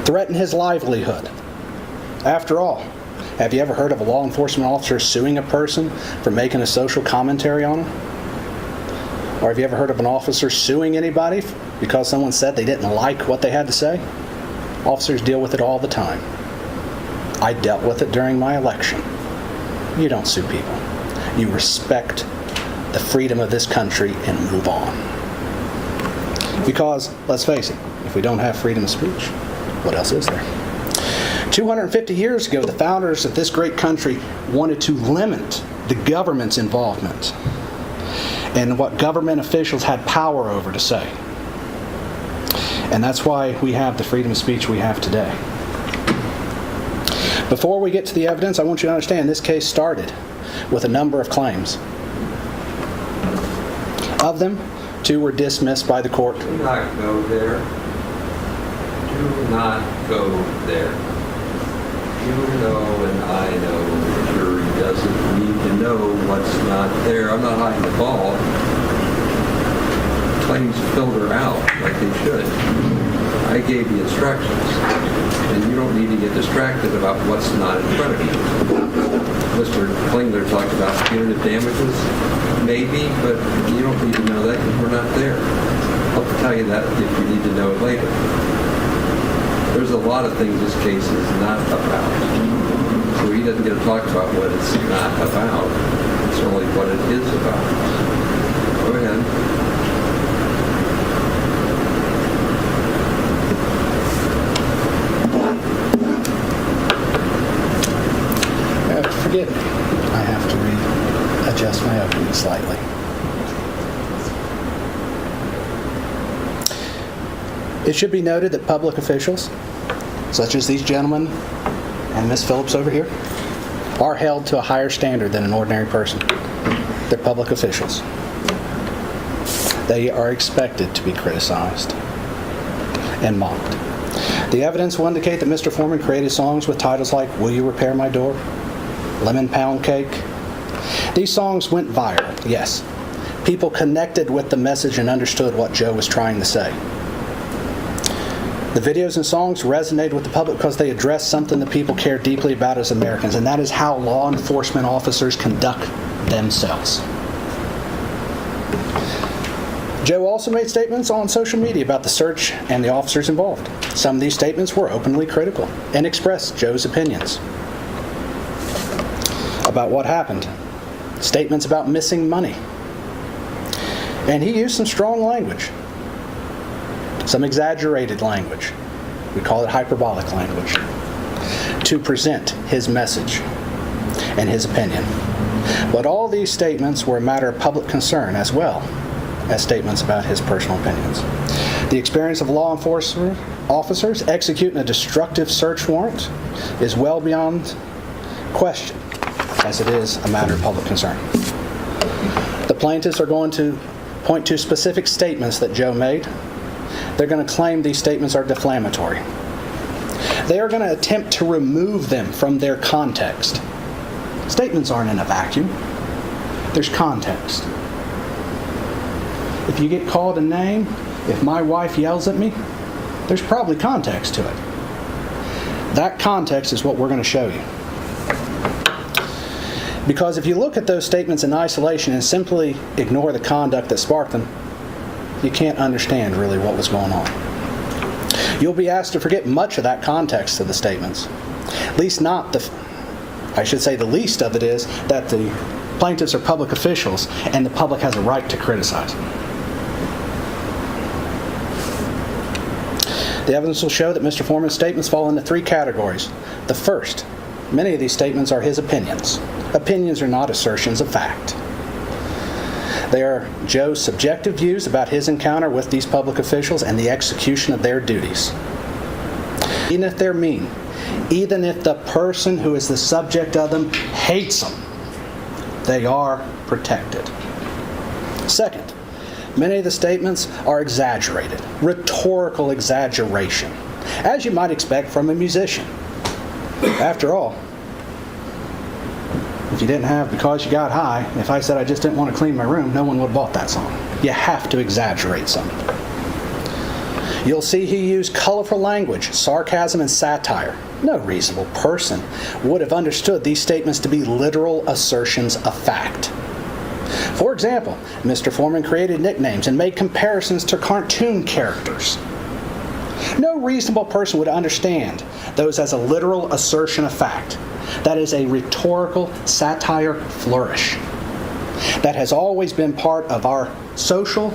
threaten his livelihood. After all, have you ever heard of a law enforcement officer suing a person for making a social commentary on them? Or have you ever heard of an officer suing anybody because someone said they didn't like what they had to say? Officers deal with it all the time. I dealt with it during my election. You don't sue people. You respect the freedom of this country and move on. Because, let's face it, if we don't have freedom of speech, what else is there? 250 years ago, the founders of this great country wanted to limit the government's involvement and what government officials had power over to say. And that's why we have the freedom of speech we have today. Before we get to the evidence, I want you to understand this case started with a number of claims. Of them, 2 were dismissed by the court. Do not go there. Do not go there. You know and I know the jury doesn't need to know what's not there. I'm not hiding the ball. Claims filter out like they should. I gave the instructions, and you don't need to get distracted about what's not in front of you. Mr. Klingler talked about punitive damages, maybe, but you don't need to know that because we're not there. I'll tell you that if you need to know it later. There's a lot of things this case is not about. So he doesn't get to talk about what it's not about. It's only what it is about. Go ahead. Forgive me. I have to readjust my opening slightly. It should be noted that public officials, such as these gentlemen and Miss Phillips over here, are held to a higher standard than an ordinary person. They're public officials. They are expected to be criticized and mocked. The evidence will indicate that Mr. Foreman created songs with titles like "Will You Repair My Door?" "Lemon Pound Cake." These songs went viral, yes. People connected with the message and understood what Joe was trying to say. The videos and songs resonated with the public because they addressed something that people care deeply about as Americans, and that is how law enforcement officers conduct themselves. Joe also made statements on social media about the search and the officers involved. Some of these statements were openly critical and expressed Joe's opinions about what happened. Statements about missing money. And he used some strong language. Some exaggerated language. We call it hyperbolic language. To present his message and his opinion. But all these statements were a matter of public concern as well as statements about his personal opinions. The experience of law enforcement officers executing a destructive search warrant is well beyond question, as it is a matter of public concern. The plaintiffs are going to point to specific statements that Joe made. They're going to claim these statements are defamatory. They are going to attempt to remove them from their context. Statements aren't in a vacuum. There's context. If you get called a name, if my wife yells at me, there's probably context to it. That context is what we're going to show you. Because if you look at those statements in isolation and simply ignore the conduct that sparked them, you can't understand really what was going on. You'll be asked to forget much of that context of the statements. At least not the least of it is that the plaintiffs are public officials and the public has a right to criticize them. The evidence will show that Mr. Foreman's statements fall into three categories. The first, many of these statements are his opinions. Opinions are not assertions of fact. They are Joe's subjective views about his encounter with these public officials and the execution of their duties. Even if they're mean, even if the person who is the subject of them hates them, they are protected. Second, many of the statements are exaggerated, rhetorical exaggeration, as you might expect from a musician. After all, if you didn't have Because You Got High, if I said I just didn't want to clean my room, no one would have bought that song. You have to exaggerate something. You'll see he used colorful language, sarcasm, and satire. No reasonable person would have understood these statements to be literal assertions of fact. For example, Mr. Foreman created nicknames and made comparisons to cartoon characters. No reasonable person would understand those as a literal assertion of fact. That is a rhetorical satire flourish that has always been part of our social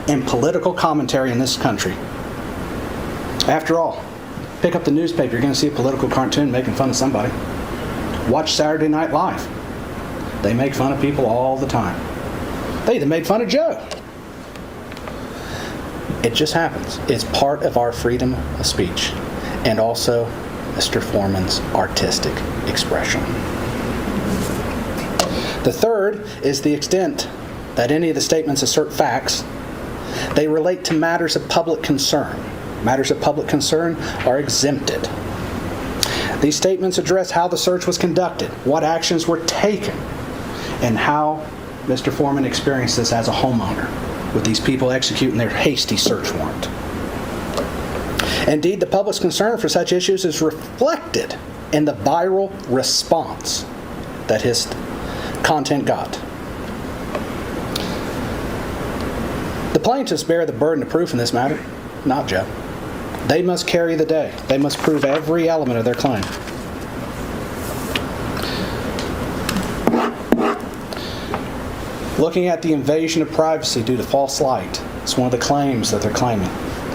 and political commentary in this country. After all, pick up the newspaper, you're going to see a political cartoon making fun of somebody. Watch Saturday Night Live. They make fun of people all the time. They even made fun of Joe. It just happens. It's part of our freedom of speech and also Mr. Foreman's artistic expression. The third is the extent that any of the statements assert facts. They relate to matters of public concern. Matters of public concern are exempted. These statements address how the search was conducted, what actions were taken, and how Mr. Foreman experienced this as a homeowner with these people executing their hasty search warrant. Indeed, the public's concern for such issues is reflected in the viral response that his content got. The plaintiffs bear the burden of proof in this matter, not Joe. They must carry the day. They must prove every element of their claim. Looking at the invasion of privacy due to false light, it's one of the claims that they're claiming.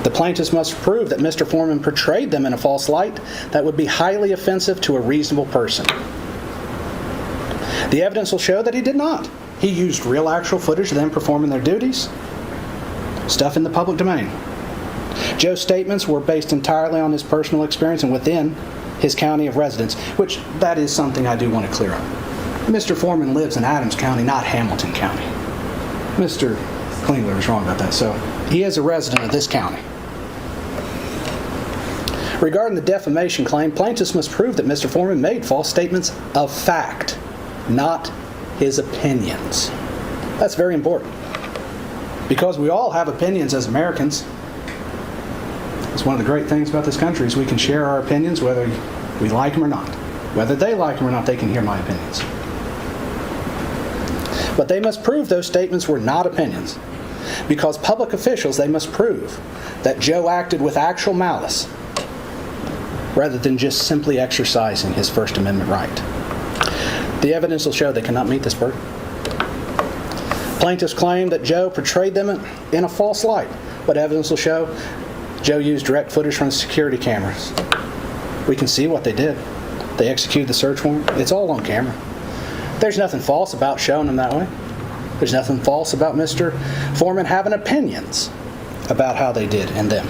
The plaintiffs must prove that Mr. Foreman portrayed them in a false light that would be highly offensive to a reasonable person. The evidence will show that he did not. He used real actual footage of them performing their duties, stuff in the public domain. Joe's statements were based entirely on his personal experience and within his county of residence, which that is something I do want to clear up. Mr. Foreman lives in Adams County, not Hamilton County. Mr. Klingler was wrong about that, so he is a resident of this county. Regarding the defamation claim, plaintiffs must prove that Mr. Foreman made false statements of fact, not his opinions. That's very important, because we all have opinions as Americans. It's one of the great things about this country is we can share our opinions whether we like them or not. Whether they like them or not, they can hear my opinions. But they must prove those statements were not opinions. Because public officials, they must prove that Joe acted with actual malice rather than just simply exercising his First Amendment right. The evidence will show they cannot meet this burden. Plaintiffs claim that Joe portrayed them in a false light, but evidence will show Joe used direct footage from the security cameras. We can see what they did. They executed the search warrant. It's all on camera. There's nothing false about showing them that way. There's nothing false about Mr. Foreman having opinions about how they did and them.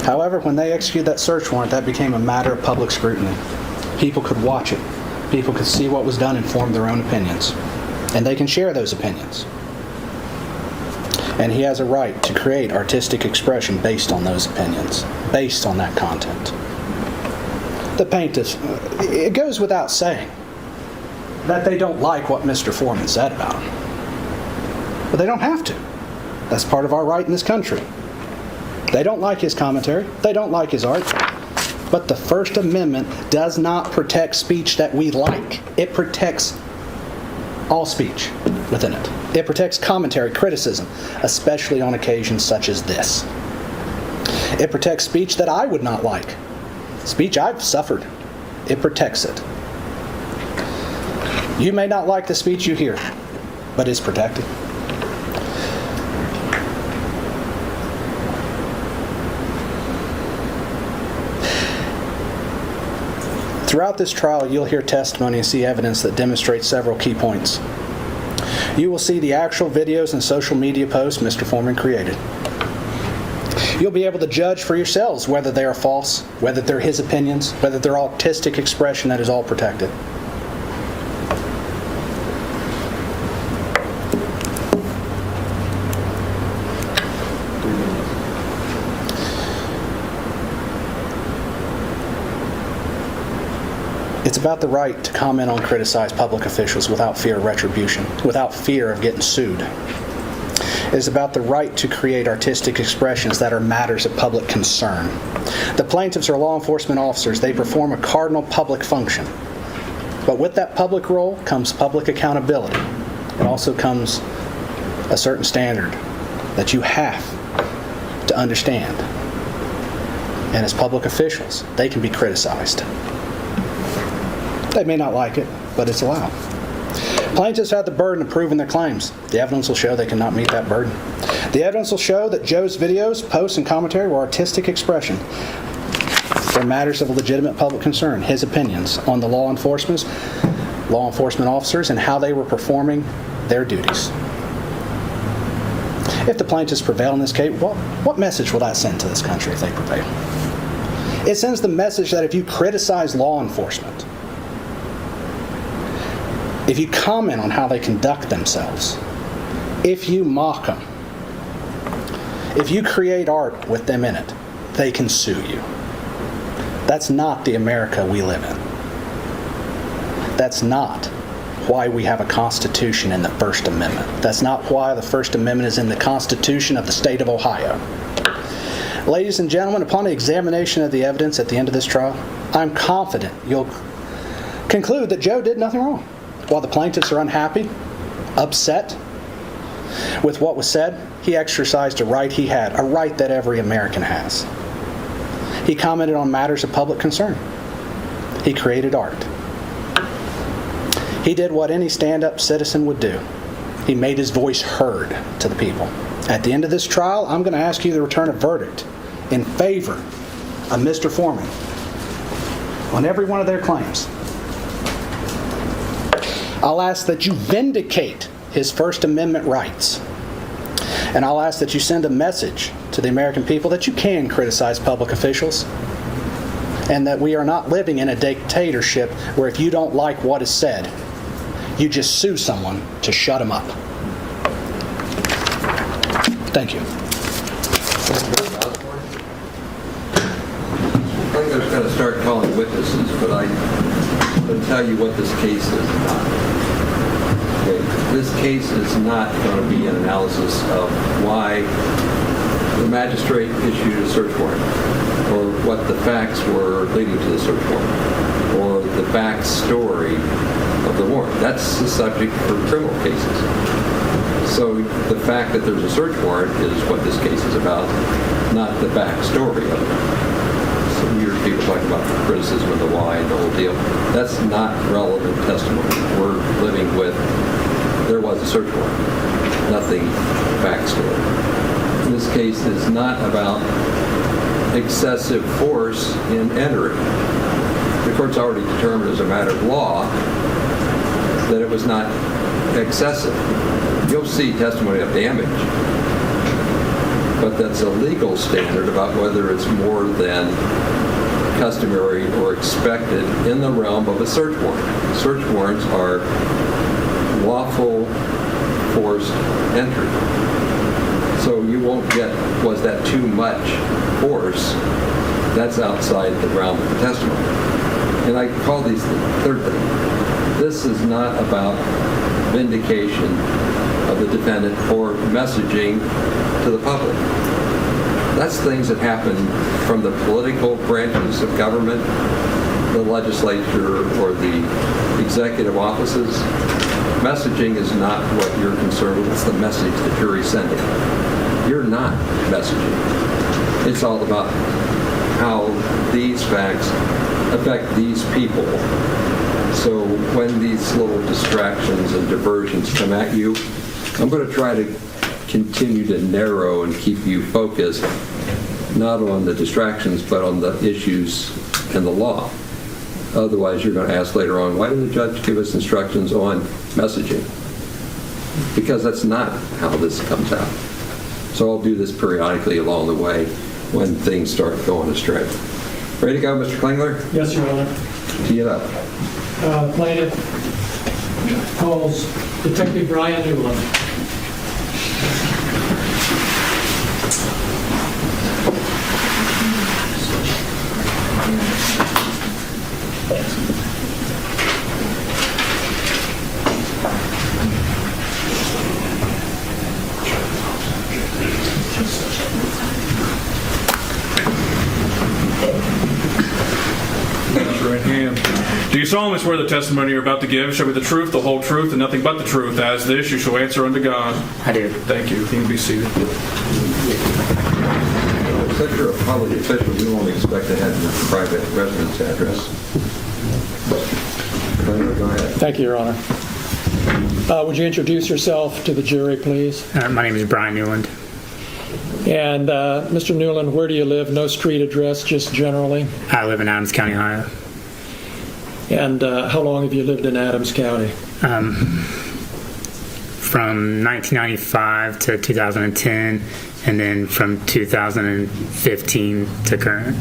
However, when they executed that search warrant, that became a matter of public scrutiny. People could watch it. People could see what was done and form their own opinions. And they can share those opinions. And he has a right to create artistic expression based on those opinions, based on that content. The plaintiffs, it goes without saying that they don't like what Mr. Foreman said about him. But they don't have to. That's part of our right in this country. They don't like his commentary. They don't like his art. But the First Amendment does not protect speech that we like. It protects all speech within it. It protects commentary, criticism, especially on occasions such as this. It protects speech that I would not like, speech I've suffered. It protects it. You may not like the speech you hear, but it's protected. Throughout this trial, you'll hear testimony and see evidence that demonstrates several key points. You will see the actual videos and social media posts Mr. Foreman created. You'll be able to judge for yourselves whether they are false, whether they're his opinions, whether they're artistic expression that is all protected. It's about the right to comment on criticize public officials without fear of retribution, without fear of getting sued. It is about the right to create artistic expressions that are matters of public concern. The plaintiffs are law enforcement officers. They perform a cardinal public function. But with that public role comes public accountability. It also comes a certain standard that you have to understand. And as public officials, they can be criticized. They may not like it, but it's allowed. Plaintiffs have the burden of proving their claims. The evidence will show they cannot meet that burden. The evidence will show that Joe's videos, posts, and commentary were artistic expression for matters of legitimate public concern, his opinions on the law enforcement officers, and how they were performing their duties. If the plaintiffs prevail in this case, what message will that send to this country if they prevail? It sends the message that if you criticize law enforcement, if you comment on how they conduct themselves, if you mock them, if you create art with them in it, they can sue you. That's not the America we live in. That's not why we have a Constitution and the First Amendment. That's not why the First Amendment is in the Constitution of the state of Ohio. Ladies and gentlemen, upon the examination of the evidence at the end of this trial, I'm confident you'll conclude that Joe did nothing wrong. While the plaintiffs are unhappy, upset with what was said, he exercised a right he had, a right that every American has. He commented on matters of public concern. He created art. He did what any stand-up citizen would do. He made his voice heard to the people. At the end of this trial, I'm going to ask you to return a verdict in favor of Mr. Foreman on every one of their claims. I'll ask that you vindicate his First Amendment rights. And I'll ask that you send a message to the American people that you can criticize public officials and that we are not living in a dictatorship where if you don't like what is said, you just sue someone to shut them up. Thank you. I'm going to start calling witnesses, but I'm going to tell you what this case is not. Okay. This case is not going to be an analysis of why the magistrate issued a search warrant, or what the facts were leading to the search warrant, or the backstory of the warrant. That's the subject for criminal cases. So the fact that there's a search warrant is what this case is about, not the backstory of it. So you hear people talking about the criticism of the why and the whole deal. That's not relevant testimony. We're living with, there was a search warrant, nothing backstory. This case is not about excessive force in entering. The court's already determined as a matter of law that it was not excessive. You'll see testimony of damage, but that's a legal standard about whether it's more than customary or expected in the realm of a search warrant. Search warrants are lawful forced entry. So you won't get, was that too much force? That's outside the realm of the testimony. And I call these the third thing. This is not about vindication of the defendant or messaging to the public. That's things that happen from the political branches of government, the legislature, or the executive offices. Messaging is not what you're concerned with. It's the message the jury's sending. You're not messaging. It's all about how these facts affect these people. So when these little distractions and diversions come at you, I'm going to try to continue to narrow and keep you focused, not on the distractions, but on the issues and the law. Otherwise, you're going to ask later on, why didn't the judge give us instructions on messaging? Because that's not how this comes out. So I'll do this periodically along the way when things start going astray. Ready to go, Mr. Klingler? Yes, Your Honor. Tee it up. Plaintiff calls Detective Brian Newland. Right hand. Do you solemnly swear the testimony you're about to give shall be the truth, the whole truth, and nothing but the truth, as this you shall answer unto God? I do. Thank you. You can be seated. Since you're a public official, we won't expect to have your private residence address. Go ahead. Thank you, Your Honor. Would you introduce yourself to the jury, please? My name is Brian Newland. And Mr. Newland, where do you live? No street address, just generally? I live in Adams County, Ohio. And how long have you lived in Adams County? From 1995 to 2010, and then from 2015 to current.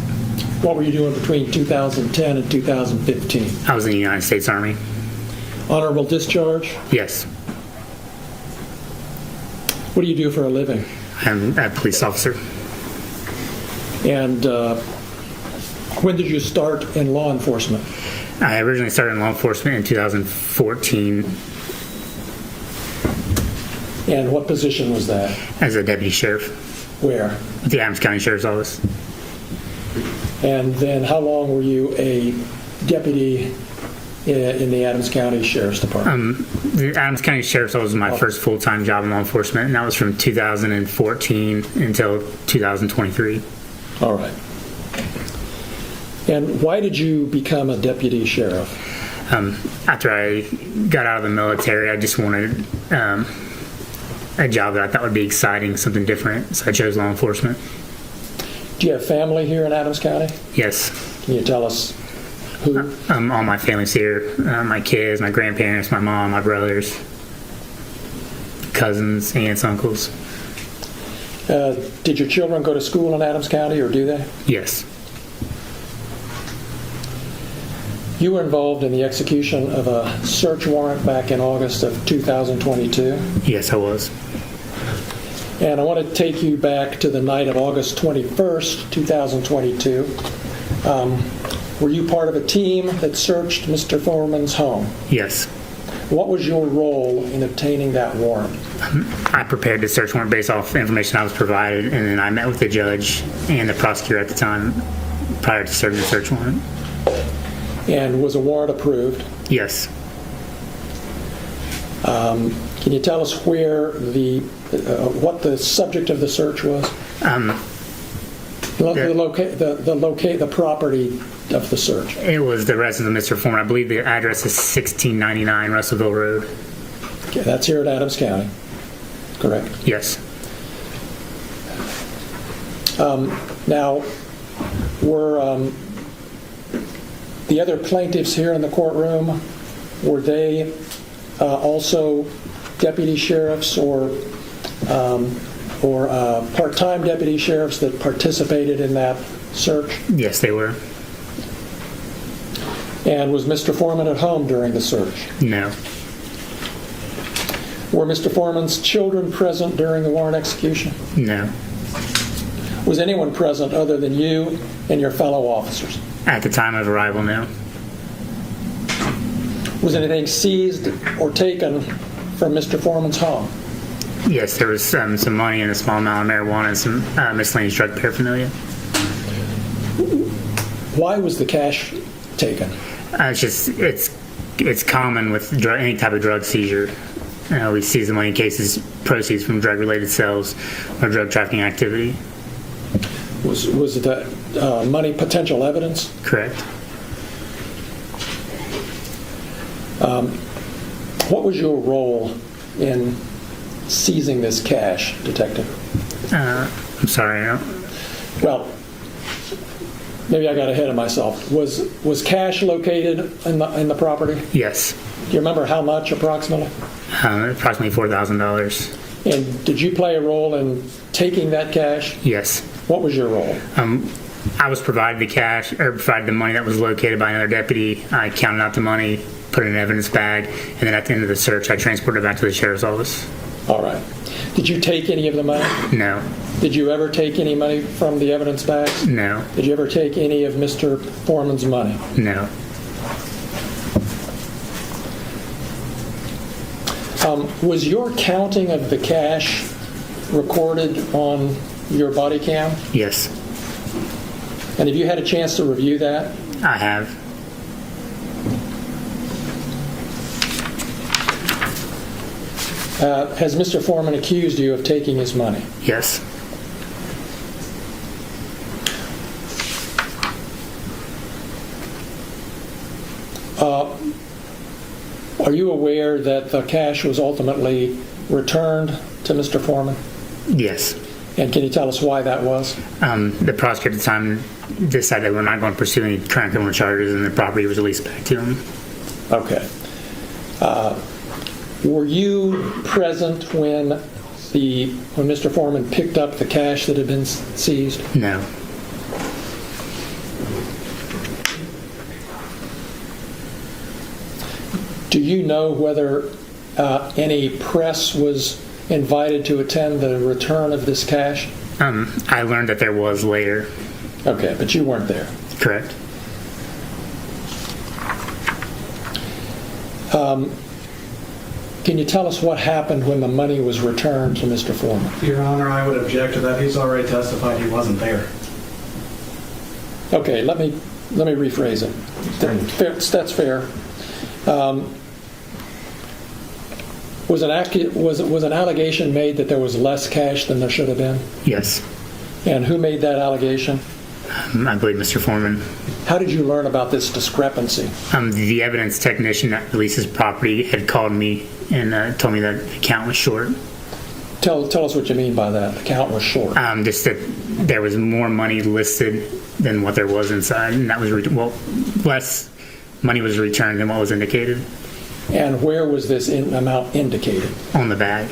What were you doing between 2010 and 2015? I was in the United States Army. Honorable discharge? Yes. What do you do for a living? I'm a police officer. And when did you start in law enforcement? I originally started in law enforcement in 2014. And what position was that? As a deputy sheriff. Where? At the Adams County Sheriff's Office. And then how long were you a deputy in the Adams County Sheriff's Department? The Adams County Sheriff's Office was my first full-time job in law enforcement, and that was from 2014 until 2023. All right. And why did you become a deputy sheriff? After I got out of the military, I just wanted a job that I thought would be exciting, something different, so I chose law enforcement. Do you have family here in Adams County? Yes. Can you tell us who? All my family's here. My kids, my grandparents, my mom, my brothers, cousins, aunts, uncles. Did your children go to school in Adams County, or do they? Yes. You were involved in the execution of a search warrant back in August of 2022? Yes, I was. And I want to take you back to the night of August 21st, 2022. Were you part of a team that searched Mr. Foreman's home? Yes. What was your role in obtaining that warrant? I prepared the search warrant based off information I was provided, and then I met with the judge and the prosecutor at the time prior to serving the search warrant. And was a warrant approved? Yes. Can you tell us where what the subject of the search was? The property of the search. It was the residence of Mr. Foreman. I believe the address is 1699 Russellville Road. Okay, that's here at Adams County, correct? Yes. Now, were the other plaintiffs here in the courtroom, were they also deputy sheriffs or part-time deputy sheriffs that participated in that search? Yes, they were. And was Mr. Foreman at home during the search? No. Were Mr. Foreman's children present during the warrant execution? No. Was anyone present other than you and your fellow officers? At the time of arrival, no. Was anything seized or taken from Mr. Foreman's home? Yes, there was some money and a small amount of marijuana and some miscellaneous drug paraphernalia. Why was the cash taken? It's it's common with any type of drug seizure. We seize the money in cases proceeds from drug-related sales or drug trafficking activity. Was the money potential evidence? Correct. What was your role in seizing this cash, Detective? I'm sorry. Well, maybe I got ahead of myself. Was cash located in the property? Yes. Do you remember how much approximately? Approximately $4,000. And did you play a role in taking that cash? Yes. What was your role? I was provided the cash, or provided the money that was located by another deputy. I counted out the money, put it in an evidence bag, and then at the end of the search, I transported it back to the sheriff's office. All right. Did you take any of the money? No. Did you ever take any money from the evidence bags? No. Did you ever take any of Mr. Foreman's money? No. Was your counting of the cash recorded on your body cam? Yes. And have you had a chance to review that? I have. Has Mr. Foreman accused you of taking his money? Yes. Are you aware that the cash was ultimately returned to Mr. Foreman? Yes. And can you tell us why that was? The prosecutor at the time decided that we're not going to pursue any current criminal charges, and the property was released back to him. Okay. Were you present when Mr. Foreman picked up the cash that had been seized? No. Do you know whether any press was invited to attend the return of this cash? I learned that there was later. Okay, but you weren't there. Correct. Can you tell us what happened when the money was returned to Mr. Foreman? Your Honor, I would object to that. He's already testified he wasn't there. Okay, let me rephrase it. That's fair. Was an allegation made that there was less cash than there should have been? Yes. And who made that allegation? I believe Mr. Foreman. How did you learn about this discrepancy? The evidence technician that releases property had called me and told me that the count was short. Tell us what you mean by that. The count was short. Just that there was more money listed than what there was inside, and that was less money was returned than what was indicated. And where was this amount indicated? On the bag.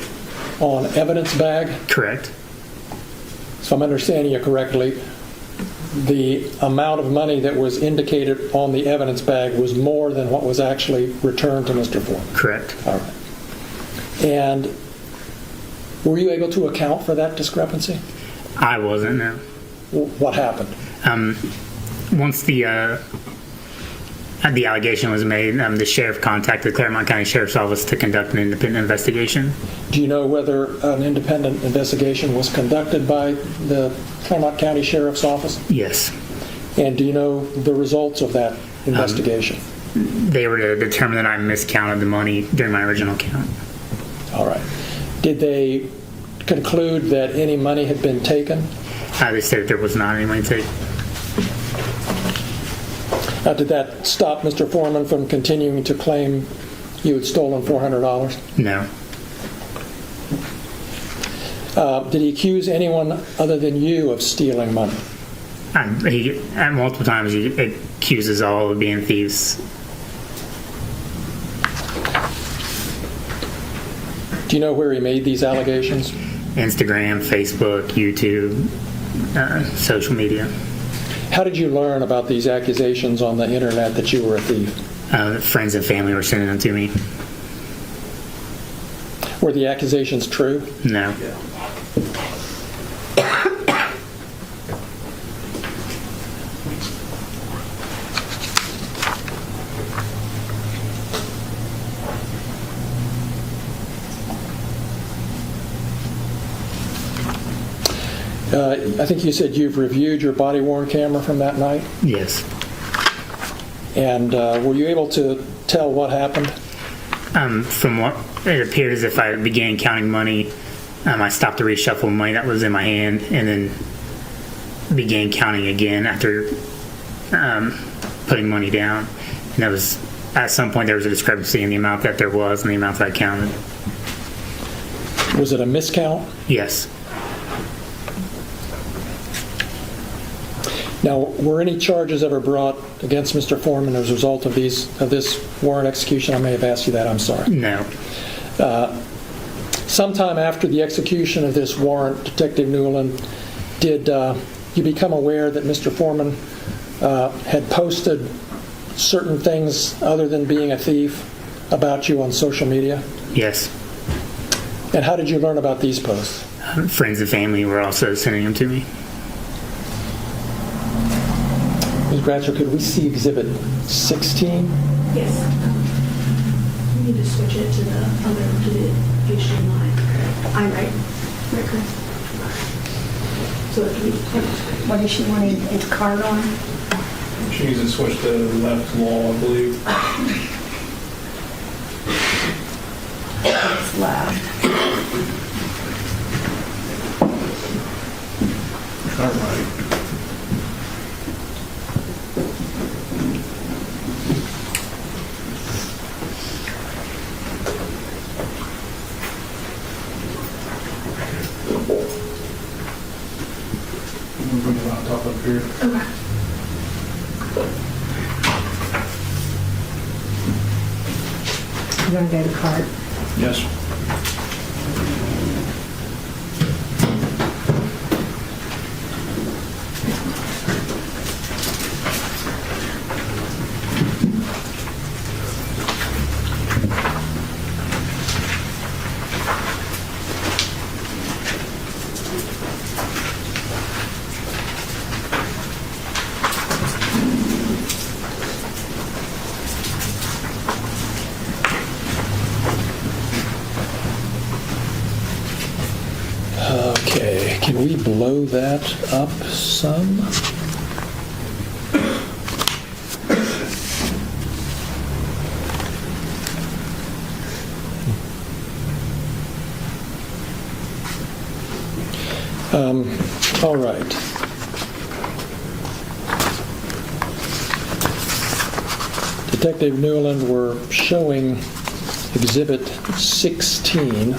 On evidence bag? Correct. So I'm understanding you correctly. The amount of money that was indicated on the evidence bag was more than what was actually returned to Mr. Foreman? Correct. All right. And were you able to account for that discrepancy? I wasn't, no. What happened? Once the allegation was made, the sheriff contacted the Claremont County Sheriff's Office to conduct an independent investigation. Do you know whether an independent investigation was conducted by the Claremont County Sheriff's Office? Yes. And do you know the results of that investigation? They were to determine that I miscounted the money during my original count. All right. Did they conclude that any money had been taken? They said that there was not any money taken. Did that stop Mr. Foreman from continuing to claim you had stolen $400? No. Did he accuse anyone other than you of stealing money? At multiple times he accuses all of being thieves. Do you know where he made these allegations? Instagram, Facebook, YouTube, social media. How did you learn about these accusations on the internet that you were a thief? Friends and family were sending them to me. Were the accusations true? No. I think you said you've reviewed your body-worn camera from that night? Yes. And were you able to tell what happened? From what it appeared as if I began counting money, I stopped the reshuffle of money that was in my hand and then began counting again after putting money down. And that was, at some point, there was a discrepancy in the amount that there was and the amount that I counted. Was it a miscount? Yes. Now, were any charges ever brought against Mr. Foreman as a result of this warrant execution? I may have asked you that. I'm sorry. No. Sometime after the execution of this warrant, Detective Newland, did you become aware that Mr. Foreman had posted certain things other than being a thief about you on social media? Yes. And how did you learn about these posts? Friends and family were also sending them to me. Ms. Bratcher, could we see Exhibit 16? Yes. We need to switch it to the HDMI. I'm right. Right. So what is she wanting its card on? She needs to switch to left law, I believe. It's loud. All right. We'll bring the laptop up here. Okay. You want to go to card? Yes. Okay, can we blow that up some? All right. Detective Newland, we're showing Exhibit 16.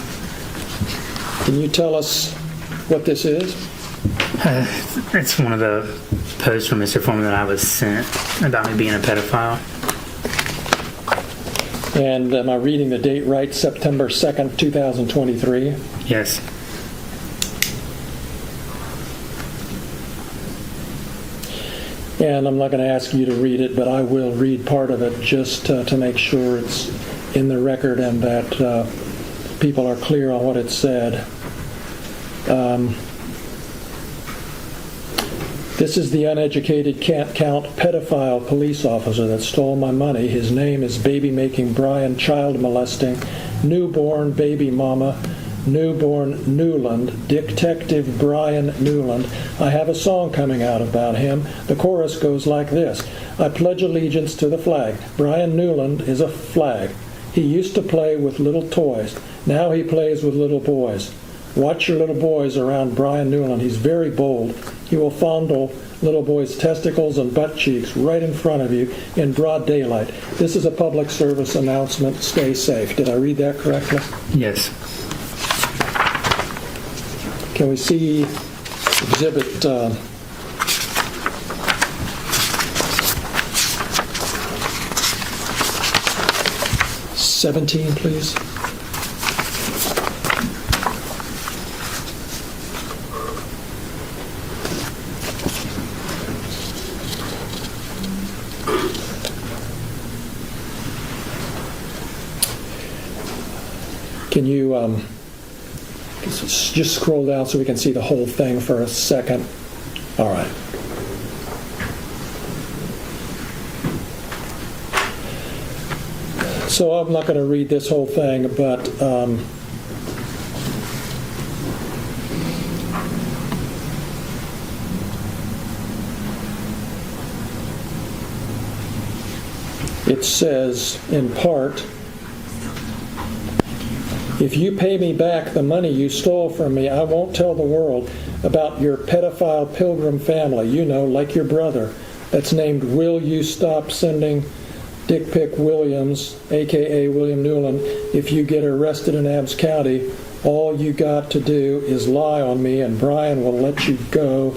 Can you tell us what this is? It's one of the posts from Mr. Foreman that I was sent about me being a pedophile. And am I reading the date right? September 2nd, 2023? Yes. And I'm not going to ask you to read it, but I will read part of it just to make sure it's in the record and that people are clear on what it said. This is the uneducated can't count pedophile police officer that stole my money. His name is baby-making Brian, child molesting, newborn baby mama, newborn Newland, Detective Brian Newland. I have a song coming out about him. The chorus goes like this. I pledge allegiance to the flag. Brian Newland is a flag. He used to play with little toys. Now he plays with little boys. Watch your little boys around Brian Newland. He's very bold. He will fondle little boys' testicles and butt cheeks right in front of you in broad daylight. This is a public service announcement. Stay safe. Did I read that correctly? Yes. Can we see Exhibit 17, please? Can you just scroll down so we can see the whole thing for a second? All right. So I'm not going to read this whole thing, but it says, in part, if you pay me back the money you stole from me, I won't tell the world about your pedophile pilgrim family, you know, like your brother, that's named Will You Stop Sending Dick Pic Williams, a.k.a. William Newland. If you get arrested in Adams County, all you got to do is lie on me and Brian will let you go.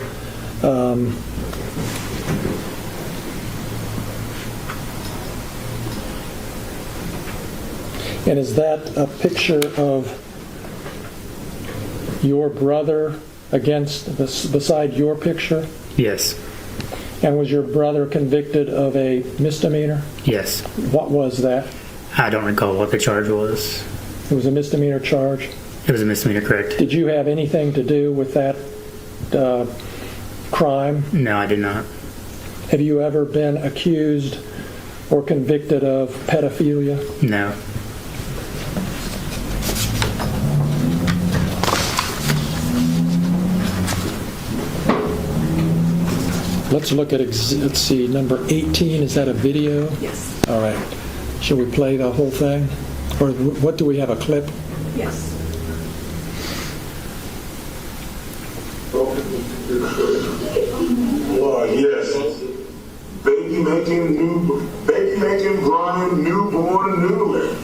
And is that a picture of your brother beside your picture? Yes. And was your brother convicted of a misdemeanor? Yes. What was that? I don't recall what the charge was. It was a misdemeanor charge? It was a misdemeanor, correct. Did you have anything to do with that crime? No, I did not. Have you ever been accused or convicted of pedophilia? No. Let's look at, let's see, number 18. Is that a video? Yes. All right. Shall we play the whole thing? Or what, do we have a clip? Yes. Yes. Baby making Brian newborn Newland.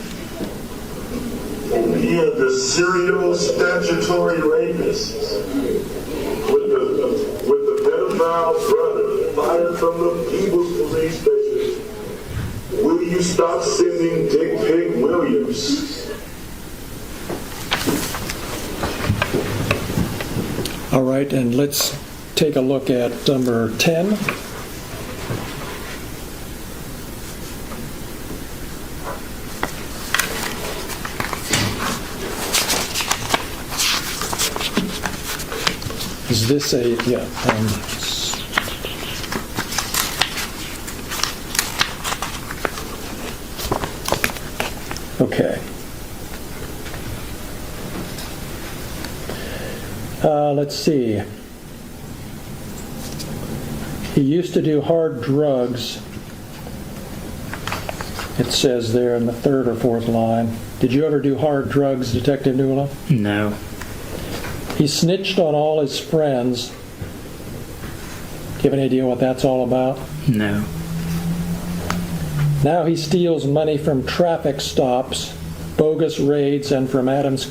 Yeah, the serial statutory rapist with the pedophile brother fired from the People's Police Station. Will you stop sending Dick Pic Williams? All right, and let's take a look at number 10. Is this a, yeah, okay. Let's see. He used to do hard drugs. It says there in the third or fourth line. Did you ever do hard drugs, Detective Newland? No. He snitched on all his friends. Do you have any idea what that's all about? No. Now he steals money from traffic stops, bogus raids, and from Adams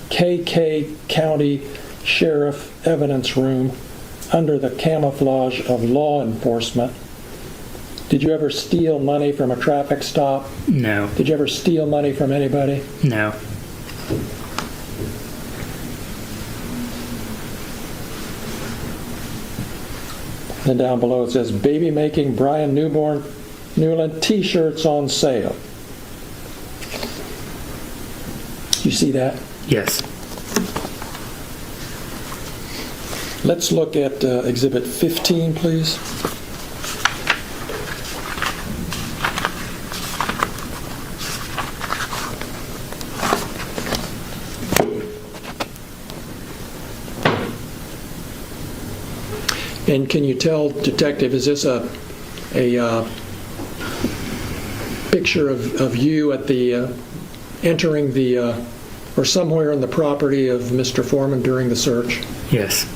KK County Sheriff Evidence Room under the camouflage of law enforcement. Did you ever steal money from a traffic stop? No. Did you ever steal money from anybody? No. Then down below it says, baby making Brian Newland t-shirts on sale. You see that? Yes. Let's look at Exhibit 15, please. And can you tell, Detective, is this a picture of you at the entering the or somewhere in the property of Mr. Foreman during the search? Yes.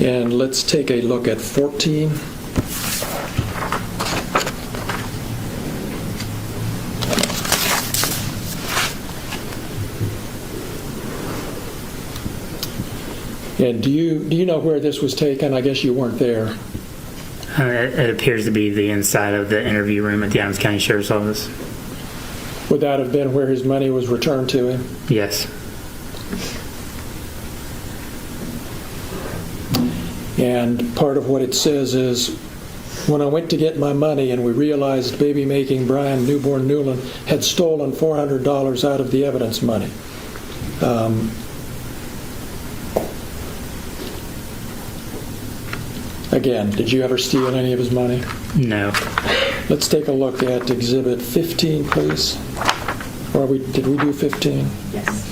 And let's take a look at 14. And do you know where this was taken? I guess you weren't there. It appears to be the inside of the interview room at the Adams County Sheriff's Office. Would that have been where his money was returned to him? Yes. And part of what it says is, when I went to get my money and we realized baby making Brian newborn Newland had stolen $400 out of the evidence money. Again, did you ever steal any of his money? No. Let's take a look at Exhibit 15, please. Or did we do 15? Yes.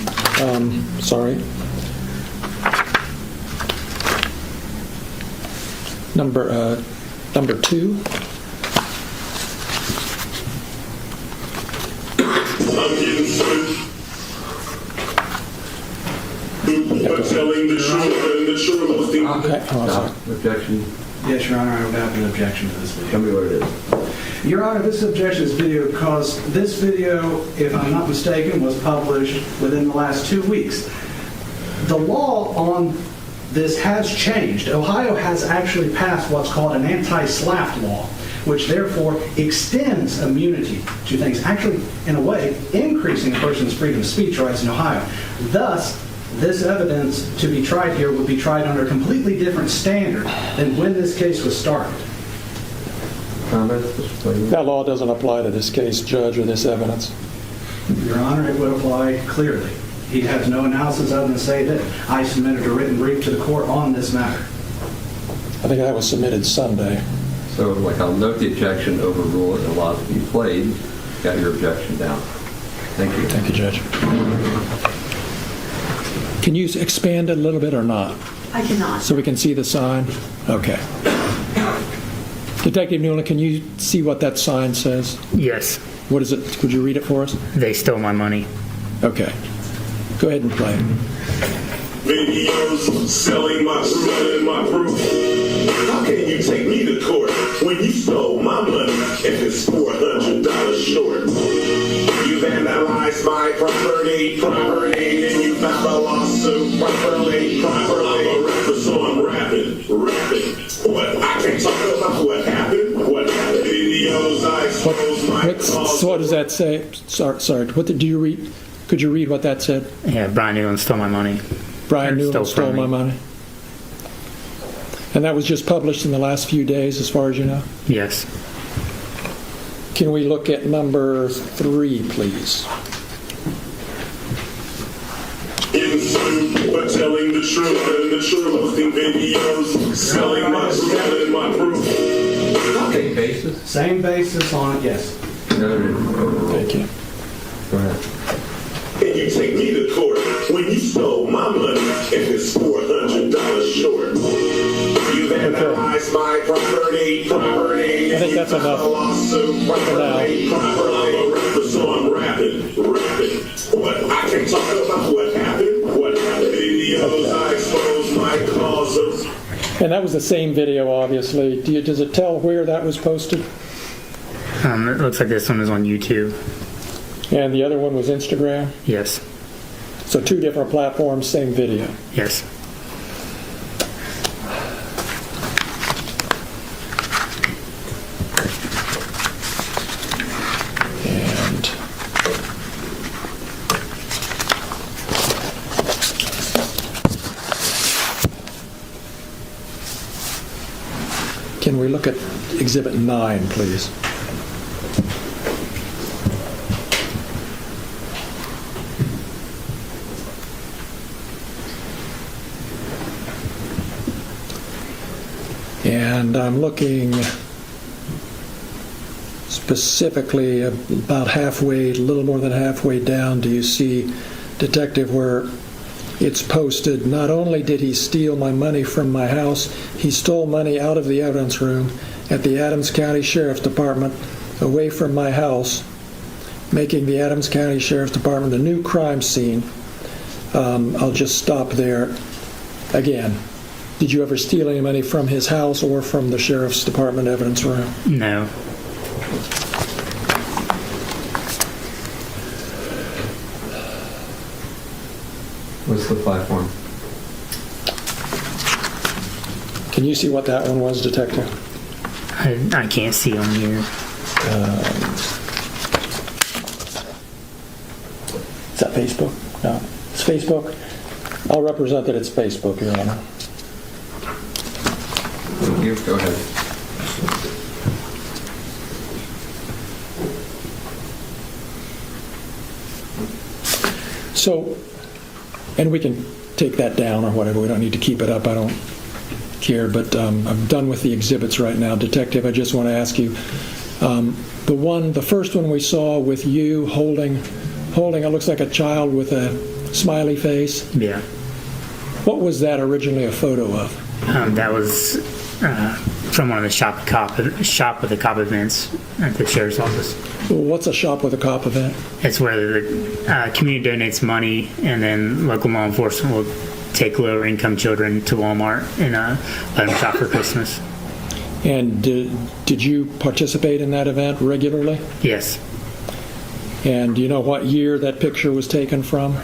Sorry. Number 2. I'm getting sued for telling the truth and the truth. Okay. Oh, sorry. Objection. Yes, Your Honor, I would have an objection to this video. Tell me what it is. Your Honor, this objection is video because this video, if I'm not mistaken, was published within the last 2 weeks. The law on this has changed. Ohio has actually passed what's called an anti-SLAPP law, which therefore extends immunity to things, actually, in a way, increasing a person's freedom of speech rights in Ohio. Thus, this evidence to be tried here would be tried under a completely different standard than when this case was started. Comments? That law doesn't apply to this case, Judge, or this evidence. Your Honor, it would apply clearly. He has no analysis other than say that I submitted a written brief to the court on this matter. I think that was submitted Sunday. So, I'll note the objection, overrule it, and allow it to be played. Got your objection down. Thank you. Thank you, Judge. Can you expand it a little bit or not? I cannot. So we can see the sign? Okay. Detective Newland, can you see what that sign says? Yes. What is it? Could you read it for us? They stole my money. Okay. Go ahead and play it. Videos selling my truth and my proof. How can you take me to court when you stole my money if it's $400 short? You vandalized my property, and you filed a lawsuit properly. I'm a rapper, so I'm rapping. What? I can't talk about what happened. Videos I expose my cause. So what does that say? Sorry. What did you read? Could you read what that said? Yeah, Brian Newland stole my money. Brian Newland stole my money. And that was just published in the last few days, as far as you know? Yes. Can we look at number 3, please? In suit for telling the truth and the truth. Posting videos, selling my truth and my proof. Same basis? Same basis on it, yes. Thank you. Go ahead. Can you take me to court when you stole my money if it's $400 short? You vandalized my property. I think that's enough. Lawsuit properly. I'm a rapper, so I'm rapping. What? I can't talk about what happened. Videos I expose my causes. And that was the same video, obviously. Does it tell where that was posted? It looks like this one is on YouTube. And the other one was Instagram? Yes. So 2 different platforms, same video? Yes. And can we look at Exhibit 9, please? And I'm looking specifically about halfway, a little more than halfway down. Do you see, Detective, where it's posted, not only did he steal my money from my house, he stole money out of the evidence room at the Adams County Sheriff's Department away from my house, making the Adams County Sheriff's Department a new crime scene. I'll just stop there. Again, did you ever steal any money from his house or from the Sheriff's Department evidence room? No. What's the platform? Can you see what that one was, Detective? I can't see on here. Is that Facebook? No. It's Facebook? I'll represent that it's Facebook, Your Honor. Thank you. Go ahead. So, and we can take that down or whatever. We don't need to keep it up. I don't care. But I'm done with the exhibits right now. Detective, I just want to ask you, The first one we saw with you holding it looks like a child with a smiley face. Yeah. What was that originally a photo of? That was from one of the shop with a cop events at the sheriff's office. What's a shop with a cop event? It's where the community donates money, and then local law enforcement will take lower income children to Walmart and let them shop for Christmas. And did you participate in that event regularly? Yes. And do you know what year that picture was taken from?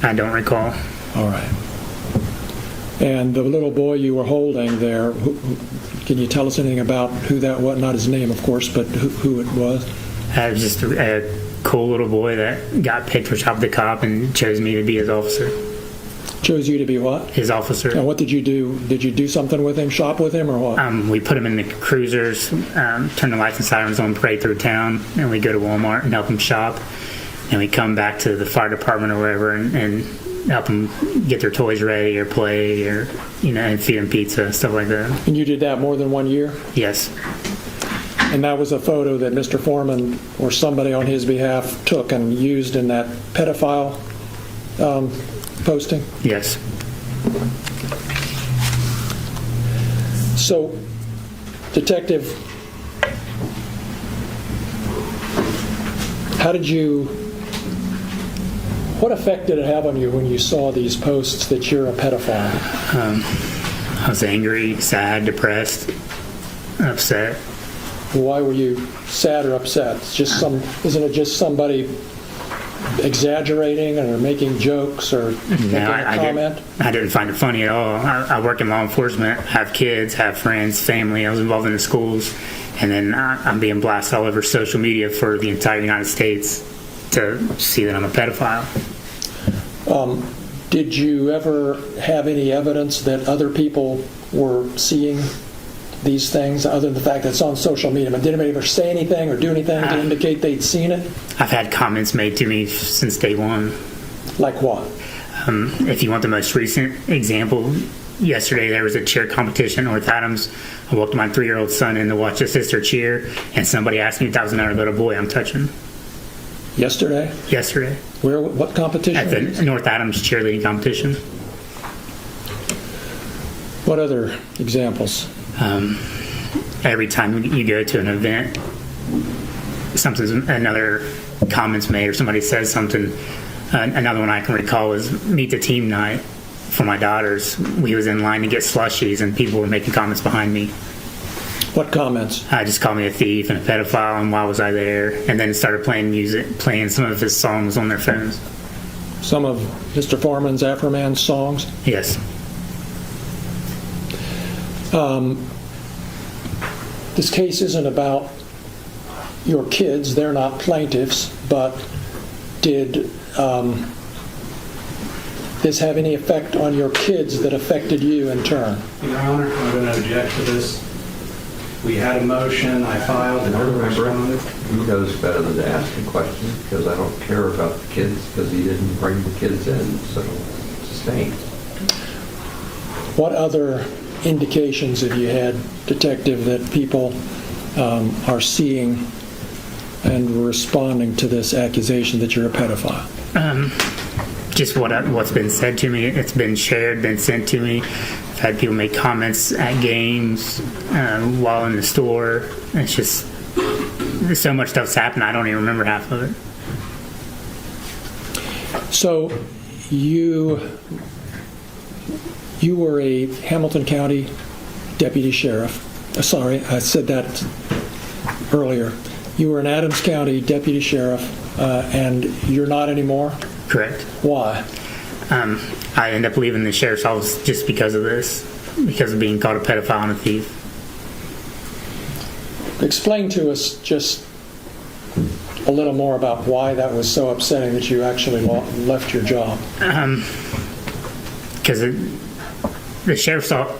I don't recall. All right. And the little boy you were holding there, can you tell us anything about who that was? Not his name, of course, but who it was? It was just a cool little boy that got picked for Shop with the Cop and chose me to be his officer. Chose you to be what? His officer. And what did you do? Did you do something with him, shop with him, or what? We put him in the cruisers, turn the lights and sirens on, parade through town, and we go to Walmart and help him shop. And we come back to the fire department or wherever and help them get their toys ready or play or, and feed them pizza, stuff like that. And you did that more than 1 year? Yes. And that was a photo that Mr. Foreman or somebody on his behalf took and used in that pedophile posting? Yes. So, Detective, what effect did it have on you when you saw these posts that you're a pedophile? I was angry, sad, depressed, upset. Why were you sad or upset? Isn't it just somebody exaggerating or making jokes or making a comment? I didn't find it funny at all. I work in law enforcement, have kids, have friends, family. I was involved in the schools, and then I'm being blasted all over social media for the entire United States to see that I'm a pedophile. Did you ever have any evidence that other people were seeing these things, other than the fact that it's on social media? Did anybody ever say anything or do anything to indicate they'd seen it? I've had comments made to me since day one. Like what? If you want the most recent example, yesterday there was a cheer competition in North Adams. I walked my 3-year-old son in to watch his sister cheer, and somebody asked me if that was another little boy I'm touching. Yesterday? Yesterday. Where? What competition? At the North Adams cheerleading competition. What other examples? Every time you go to an event, another comment's made or somebody says something. Another one I can recall was meet the team night for my daughters. We was in line to get slushies and people were making comments behind me. What comments? Just called me a thief and a pedophile and why was I there? And then started playing some of his songs on their phones. Some of Mr. Foreman's Afroman songs? Yes. This case isn't about your kids. They're not plaintiffs, but did this have any effect on your kids that affected you in turn? Your Honor, I'm going to object to this. We had a motion, I filed, and never responded. He knows better than to ask a question because I don't care about the kids because he didn't bring the kids in, so sustained. What other indications have you had, Detective, that people are seeing and responding to this accusation that you're a pedophile? Just what's been said to me. It's been shared, been sent to me. I've had people make comments at games while in the store. It's just there's so much stuff's happened. I don't even remember half of it. So you were a Hamilton County deputy sheriff. Sorry, I said that earlier. You were an Adams County deputy sheriff, and you're not anymore? Correct. Why? I ended up leaving the sheriff's office just because of this, because of being called a pedophile and a thief. Explain to us just a little more about why that was so upsetting that you actually left your job. Because the sheriff's office,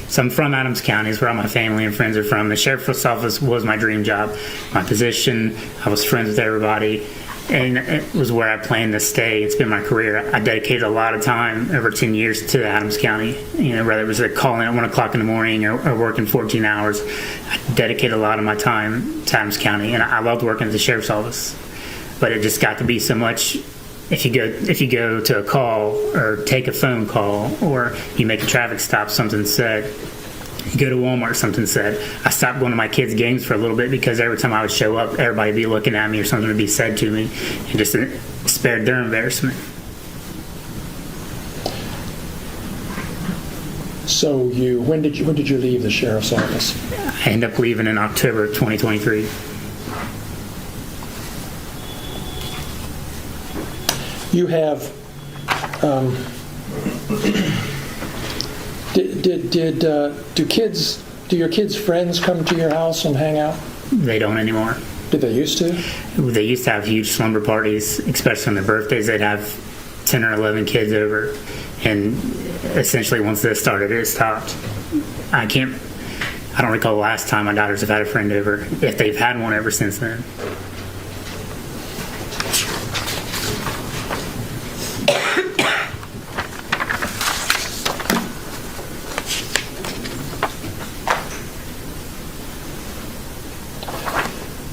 so I'm from Adams County, is where all my family and friends are from. The sheriff's office was my dream job, my position. I was friends with everybody. and it was where I planned to stay. It's been my career. I dedicated a lot of time, over 10 years, to Adams County. Whether it was calling at 1 o'clock in the morning or working 14 hours, I dedicated a lot of my time to Adams County, and I loved working at the sheriff's office. But it just got to be so much. If you go to a call or take a phone call or you make a traffic stop, something said. You go to Walmart, something said. I stopped going to my kids' games for a little bit because every time I would show up, everybody would be looking at me or something would be said to me, and just spared their embarrassment. So when did you leave the sheriff's office? I ended up leaving in October 2023. You have. Do your kids' friends come to your house and hang out? They don't anymore. Did they used to? They used to have huge slumber parties, especially on their birthdays. They'd have 10 or 11 kids over, and essentially once this started, it stopped. I don't recall the last time my daughters have had a friend over, if they've had one ever since then.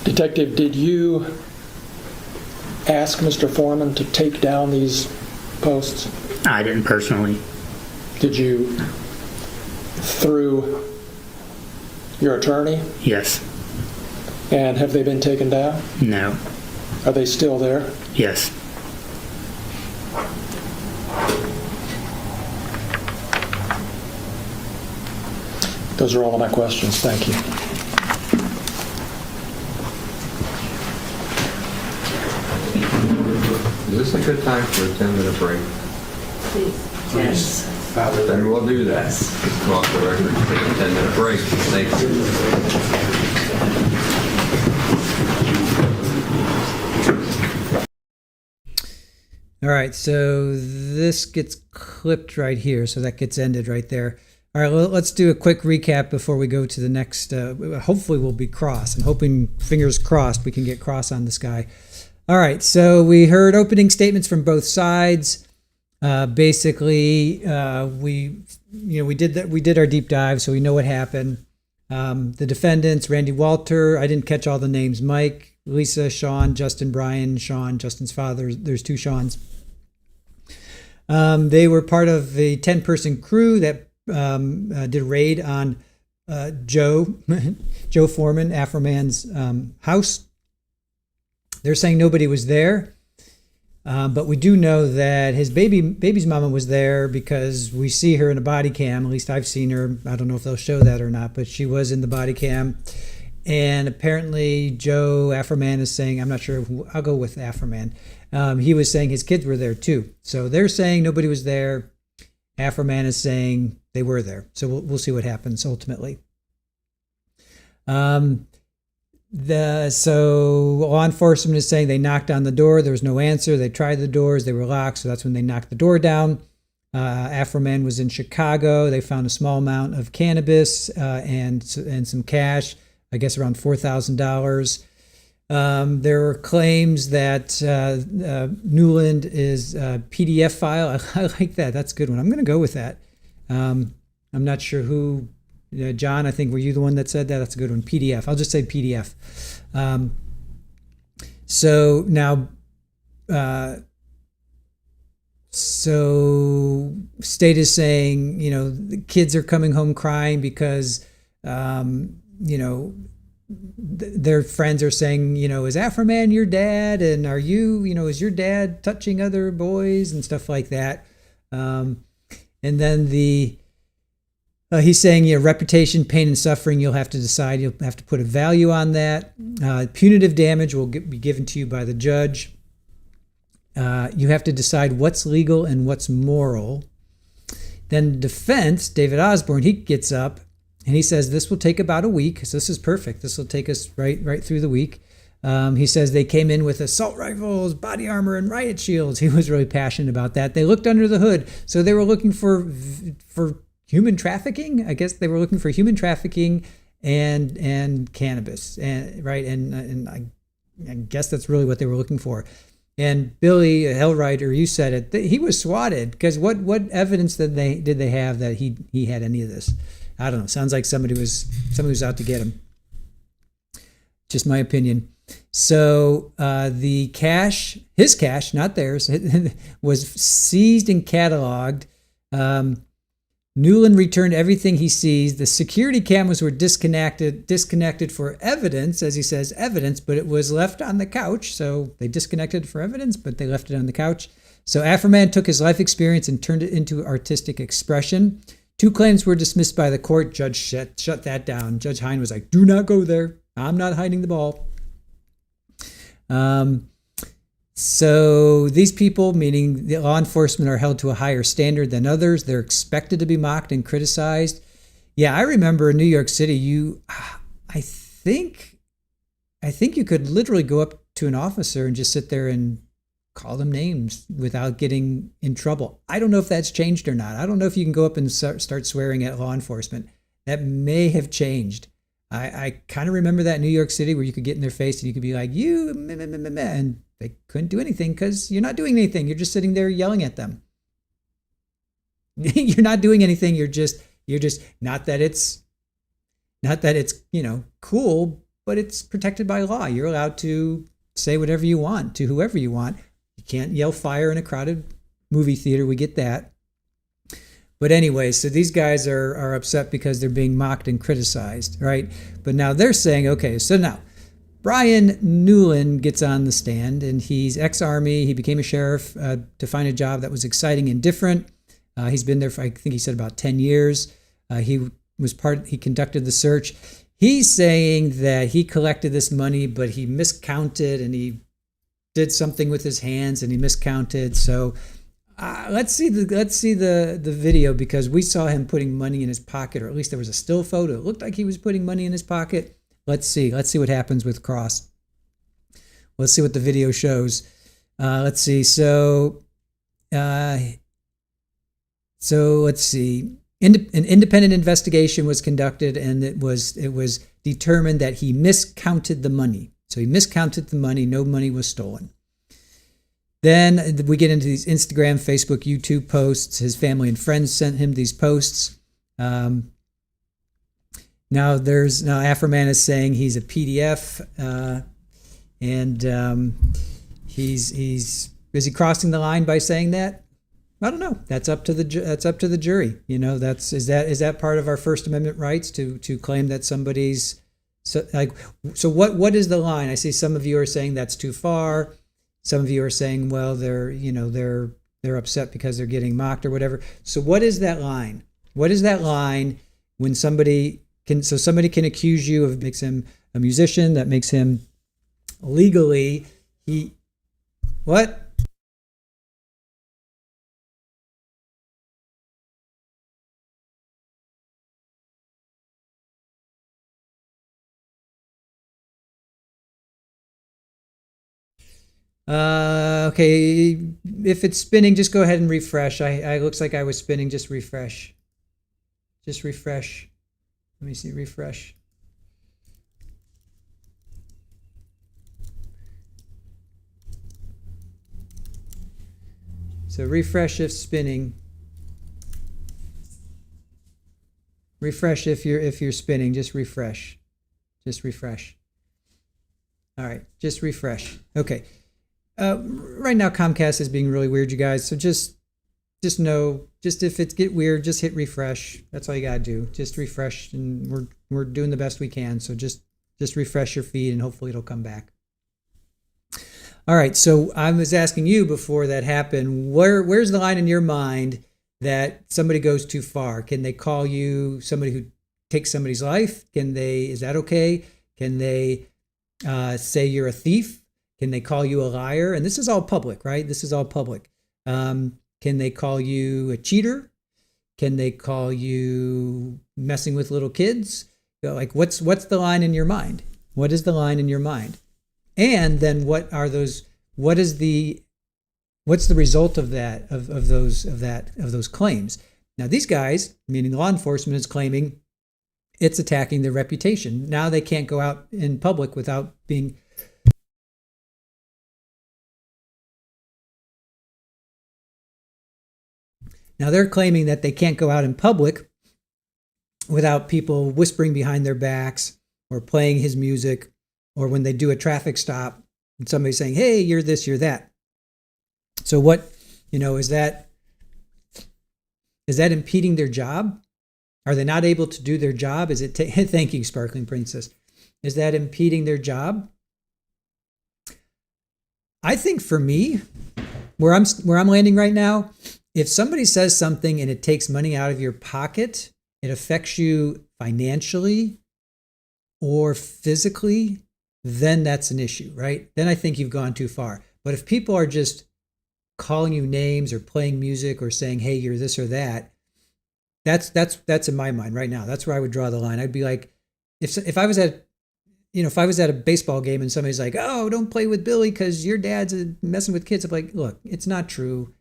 Detective, did you ask Mr. Foreman to take down these posts? I didn't personally. Did you through your attorney? Yes. And have they been taken down? No. Are they still there? Yes. Those are all of my questions. Thank you. Is this a good time for a 10-minute break? Please. Yes. Then we'll do that. Go off the record, take a 10-minute break. Thank you. All right, so this gets clipped right here, so that gets ended right there. All right, let's do a quick recap before we go to the next. Hopefully we'll be cross. I'm hoping, fingers crossed, we can get cross on this guy. All right, so we heard opening statements from both sides. Basically, we did our deep dive, so we know what happened. The defendants, Randy Walter, I didn't catch all the names. Mike, Lisa, Sean, Justin, Brian, Sean, Justin's father. There's two Seans. They were part of a 10-person crew that did a raid on Joe Foreman, Afroman's house. They're saying nobody was there, but we do know that his baby's mama was there because we see her in a body cam. At least I've seen her. I don't know if they'll show that or not, but she was in the body cam. And apparently Joe Afroman is saying, I'm not sure, I'll go with Afroman. He was saying his kids were there too. So they're saying nobody was there. Afroman is saying they were there. So we'll see what happens ultimately. So law enforcement is saying they knocked on the door. There was no answer. They tried the doors. They were locked. So that's when they knocked the door down. Afroman was in Chicago. They found a small amount of cannabis and some cash, I guess around $4,000. There were claims that Newland is a PDF file. I like that. That's a good one. I'm going to go with that. I'm not sure who. John, I think, were you the one that said that? That's a good one. PDF. I'll just say PDF. So now, so state is saying, the kids are coming home crying because, their friends are saying, is Afroman your dad? And are you, is your dad touching other boys and stuff like that? And then he's saying, reputation, pain, and suffering, you'll have to decide. You'll have to put a value on that. Punitive damage will be given to you by the judge. You have to decide what's legal and what's moral. Then the defense, David Osborne, he gets up and he says, this will take about a week. So this is perfect. This will take us right through the week. He says they came in with assault rifles, body armor, and riot shields. He was really passionate about that. They looked under the hood. So they were looking for human trafficking. I guess they were looking for human trafficking and cannabis, and I guess that's really what they were looking for. And Billy Hellwriter, you said it, he was swatted because what evidence did they have that he had any of this? I don't know. Sounds like somebody was out to get him. Just my opinion. So the cash, his cash, not theirs, was seized and cataloged. Newland returned everything he seized. The security cameras were disconnected for evidence, as he says, evidence, but it was left on the couch. So they disconnected it for evidence, but they left it on the couch. So Afroman took his life experience and turned it into artistic expression. 2 claims were dismissed by the court. Judge shut that down. Judge Hine was like, do not go there. I'm not hiding the ball. So these people, meaning the law enforcement, are held to a higher standard than others. They're expected to be mocked and criticized. Yeah, I remember in New York City, I think you could literally go up to an officer and just sit there and call them names without getting in trouble. I don't know if that's changed or not. I don't know if you can go up and start swearing at law enforcement. That may have changed. I kind of remember that in New York City where you could get in their face and you could be like, you, meh, meh, meh, meh, meh, and they couldn't do anything because you're not doing anything. You're just sitting there yelling at them. You're not doing anything. You're just not that it's cool, but it's protected by law. You're allowed to say whatever you want to whoever you want. You can't yell fire in a crowded movie theater. We get that. But anyway, so these guys are upset because they're being mocked and criticized, right? But now they're saying, okay, so now Brian Newland gets on the stand, and he's ex-Army. He became a sheriff to find a job that was exciting and different. He's been there for, I think he said, about 10 years. He conducted the search. He's saying that he collected this money, but he miscounted, and he did something with his hands, and he miscounted. So let's see the video, because we saw him putting money in his pocket, or at least there was a still photo. It looked like he was putting money in his pocket. Let's see what happens with Cross. Let's see what the video shows. Let's see. So let's see. An independent investigation was conducted, and it was determined that he miscounted the money. So he miscounted the money. No money was stolen. Then we get into these Instagram, Facebook, YouTube posts. His family and friends sent him these posts. Now Afroman is saying he's a PDF, and is he crossing the line by saying that? I don't know. That's up to the jury. You know, is that part of our First Amendment rights to claim that somebody's so what is the line? I see some of you are saying that's too far. Some of you are saying, well, they're upset because they're getting mocked or whatever. So what is that line? What is that line when somebody can accuse you of makes him a musician, that makes him legally what? Okay, if it's spinning, just go ahead and refresh. I looks like I was spinning. Just refresh. Just refresh. Let me see, refresh. So refresh if spinning. Refresh if you're spinning. Just refresh. Just refresh. All right, just refresh. Okay. Right now Comcast is being really weird, you guys. So just know, if it get weird, just hit refresh. That's all you gotta do. Just refresh, and we're doing the best we can. So just refresh your feed, and hopefully it'll come back. All right. So I was asking you before that happened, where's the line in your mind that somebody goes too far? Can they call you somebody who takes somebody's life? Is that okay? Can they say you're a thief? Can they call you a liar? And this is all public, right? This is all public. Can they call you a cheater? Can they call you messing with little kids? Like, what's the line in your mind? What is the line in your mind? And then what's the result of that, of those claims? Now these guys, meaning law enforcement, is claiming it's attacking their reputation. Now they can't go out in public without being Now they're claiming that they can't go out in public without people whispering behind their backs or playing his music, or when they do a traffic stop and somebody's saying, hey, you're this, you're that. So what, is that impeding their job? Are they not able to do their job? Is it, thank you, Sparkling Princess. Is that impeding their job? I think for me, where I'm landing right now, if somebody says something and it takes money out of your pocket, it affects you financially or physically, then that's an issue, right? Then I think you've gone too far. But if people are just calling you names or playing music or saying, hey, you're this or that, that's in my mind right now. That's where I would draw the line. I'd be like, if I was at a baseball game and somebody's like, oh, don't play with Billy because your dad's messing with kids, I'm like, look, it's not true.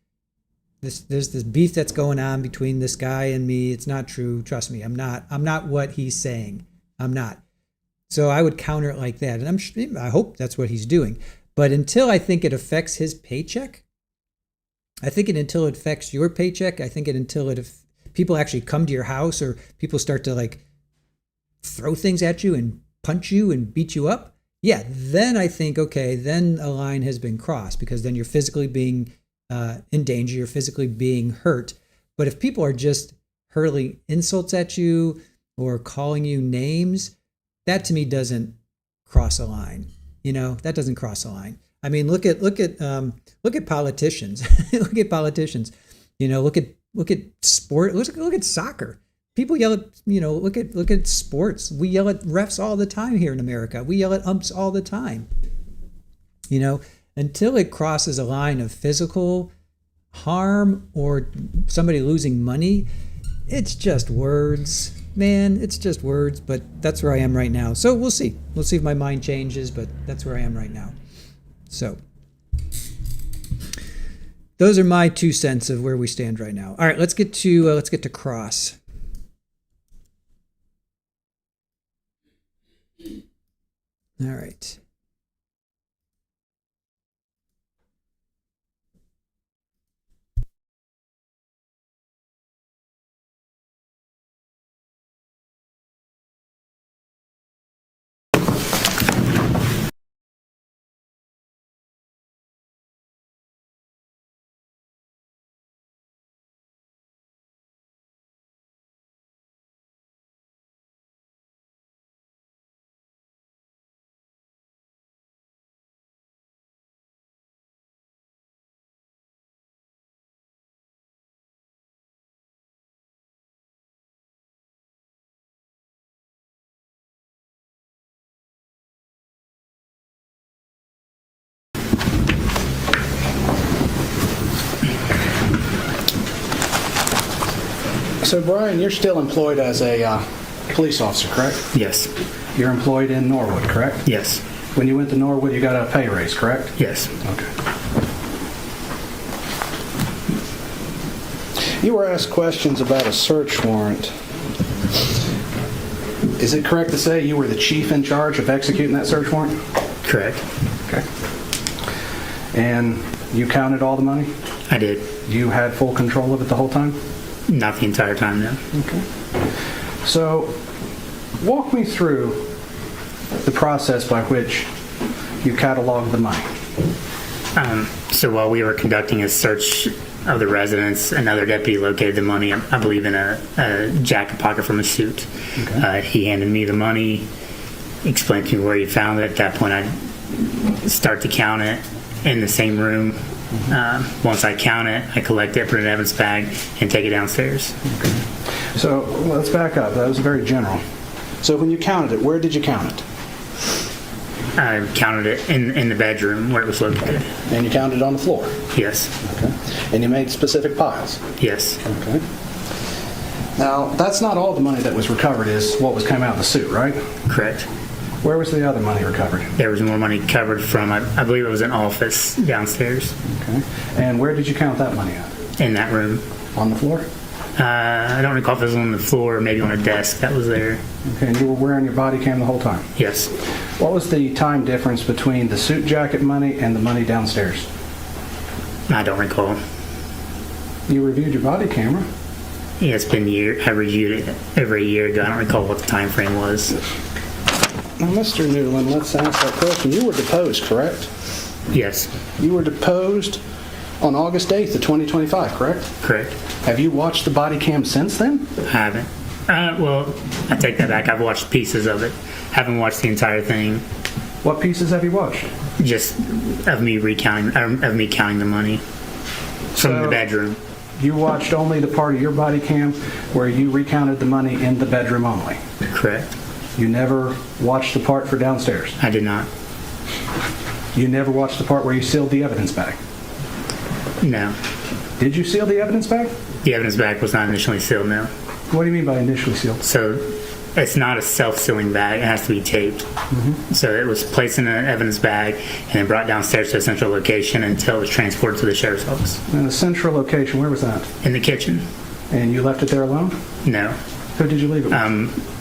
There's this beef that's going on between this guy and me. It's not true. Trust me, I'm not what he's saying. I'm not. So I would counter it like that. And I hope that's what he's doing. But until I think it affects his paycheck, until it affects your paycheck, if people actually come to your house or people start to like throw things at you and punch you and beat you up, yeah, then I think, okay, then a line has been crossed, because then you're physically being in danger, you're physically being hurt. But if people are just hurling insults at you or calling you names, that to me doesn't cross a line. That doesn't cross a line. I mean, look at politicians. Look at politicians. Look at sport. Look at soccer. People yell at, look at sports. We yell at refs all the time here in America. We yell at umps all the time. Until it crosses a line of physical harm or somebody losing money, it's just words, man. It's just words, but that's where I am right now. So we'll see. We'll see if my mind changes, but that's where I am right now. So those are my 2 cents of where we stand right now. All right, let's get to cross. All right. So, Brian, you're still employed as a police officer, correct? Yes. You're employed in Norwood, correct? Yes. When you went to Norwood, you got a pay raise, correct? Yes. Okay. You were asked questions about a search warrant. Is it correct to say you were the chief in charge of executing that search warrant? Correct. Okay. And you counted all the money? I did. You had full control of it the whole time? Not the entire time, no. Okay. So, walk me through the process by which you cataloged the money. So while we were conducting a search of the residence, another deputy located the money, I believe, in a jacket pocket from a suit. Okay. He handed me the money, explained to me where he found it. At that point, I'd start to count it in the same room. Once I count it, I collect it, put it in Evan's bag, and take it downstairs. Okay. So let's back up. That was very general. So when you counted it, where did you count it? I counted it in the bedroom where it was located. And you counted it on the floor? Yes. Okay. And you made specific piles? Yes. Okay. Now, that's not all the money that was recovered is what was coming out of the suit, right? Correct. Where was the other money recovered? There was more money covered from, I believe it was an office downstairs. Okay. And where did you count that money at? In that room. On the floor? I don't recall if it was on the floor or maybe on a desk that was there. Okay, and you were wearing your body cam the whole time? Yes. What was the time difference between the suit jacket money and the money downstairs? I don't recall. You reviewed your body camera. Yeah, it's been I reviewed it every year ago. I don't recall what the time frame was. Now, Mr. Newland, let's ask that question. You were deposed, correct? Yes. You were deposed on August 8th of 2025, correct? Correct. Have you watched the body cam since then? I haven't. Well, I take that back. I've watched pieces of it. Haven't watched the entire thing. What pieces have you watched? Just of me counting the money from the bedroom. You watched only the part of your body cam where you recounted the money in the bedroom only? Correct. You never watched the part for downstairs? I did not. You never watched the part where you sealed the evidence bag? No. Did you seal the evidence bag? The evidence bag was not initially sealed, no. What do you mean by initially sealed? So it's not a self-sealing bag. It has to be taped. Mm-hmm. So it was placed in an evidence bag and then brought downstairs to a central location until it was transported to the sheriff's office. And the central location, where was that? In the kitchen. And you left it there alone? No. Who did you leave it with?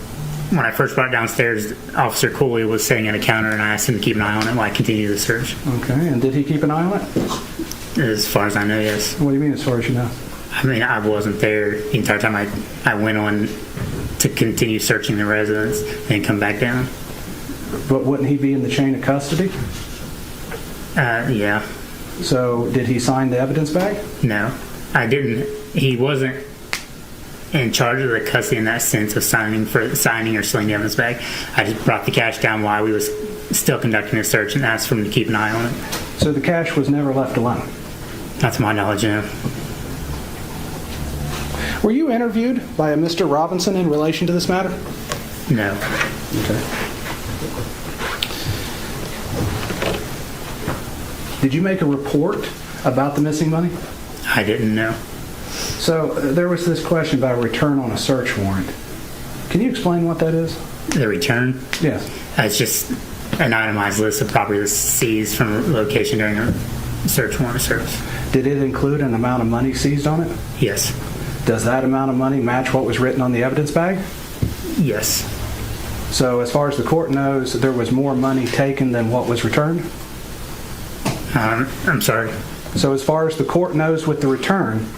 When I first brought it downstairs, Officer Cooley was sitting at a counter and I asked him to keep an eye on it while I continued the search. Okay, and did he keep an eye on it? As far as I know, yes. What do you mean as far as you know? I mean, I wasn't there the entire time. I went on to continue searching the residence and come back down. But wouldn't he be in the chain of custody? Yeah. So did he sign the evidence bag? No, I didn't. He wasn't in charge of the custody in that sense of signing or sealing the evidence bag. I just brought the cash down while we was still conducting a search and asked for him to keep an eye on it. So the cash was never left alone? Not to my knowledge, no. Were you interviewed by a Mr. Robinson in relation to this matter? No. Okay. Did you make a report about the missing money? I didn't know. So there was this question about a return on a search warrant. Can you explain what that is? The return? Yes. It's just an itemized list of property that's seized from a location during a search warrant service. Did it include an amount of money seized on it? Yes. Does that amount of money match what was written on the evidence bag? Yes. So as far as the court knows, there was more money taken than what was returned? I'm sorry? So as far as the court knows with the return,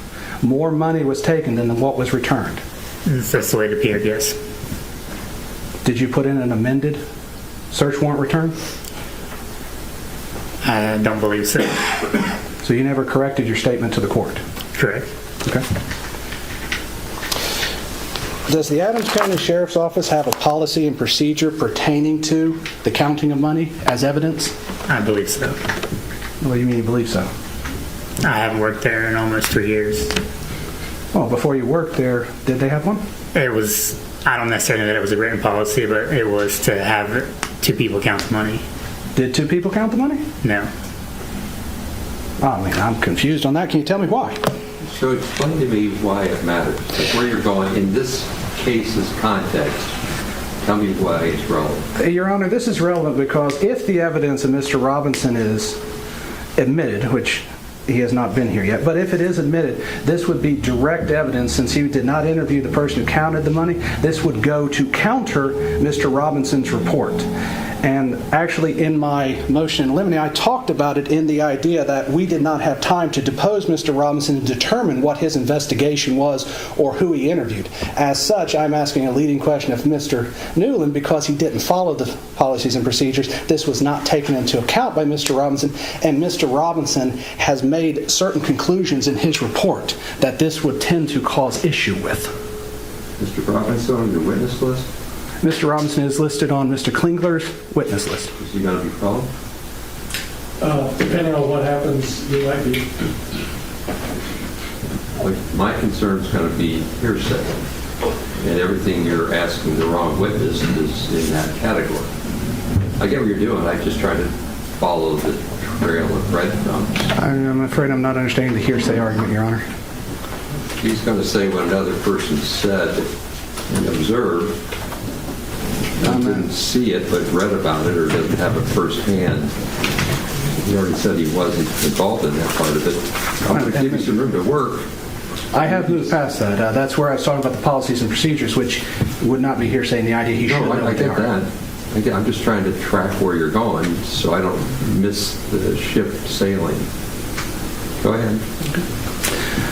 more money was taken than what was returned? That's the way it appeared, yes. Did you put in an amended search warrant return? I don't believe so. So you never corrected your statement to the court? Correct. Okay. Does the Adams County Sheriff's Office have a policy and procedure pertaining to the counting of money as evidence? I believe so. What do you mean you believe so? I haven't worked there in almost 3 years. Well, before you worked there, did they have one? It was, I don't necessarily know that it was a written policy, but it was to have 2 people count the money. Did 2 people count the money? No. I mean, I'm confused on that. Can you tell me why? So explain to me why it matters. Like where you're going in this case's context. Tell me why it's relevant. Your Honor, this is relevant because if the evidence of Mr. Robinson is admitted, which he has not been here yet, but if it is admitted, this would be direct evidence since he did not interview the person who counted the money. This would go to counter Mr. Robinson's report. And actually in my motion in limine, I talked about it in the idea that we did not have time to depose Mr. Robinson and determine what his investigation was or who he interviewed. As such, I'm asking a leading question of Mr. Newland because he didn't follow the policies and procedures. This was not taken into account by Mr. Robinson, and Mr. Robinson has made certain conclusions in his report that this would tend to cause issue with. Mr. Robinson on your witness list? Mr. Robinson is listed on Mr. Klingler's witness list. Is he going to be called? Depending on what happens, he might be. Well, my concern is going to be hearsay. And everything you're asking the wrong witness is in that category. I get what you're doing. I just try to follow the trail of breadcrumbs. I'm afraid I'm not understanding the hearsay argument, Your Honor. He's going to say what another person said and observed. Didn't see it, but read about it, or doesn't have it firsthand. He already said he wasn't involved in that part of it. I'm going to give you some room to work. I have moved past that. That's where I was talking about the policies and procedures, which would not be hearsay in the idea he should know. I get that. I'm just trying to track where you're going so I don't miss the ship sailing. Go ahead.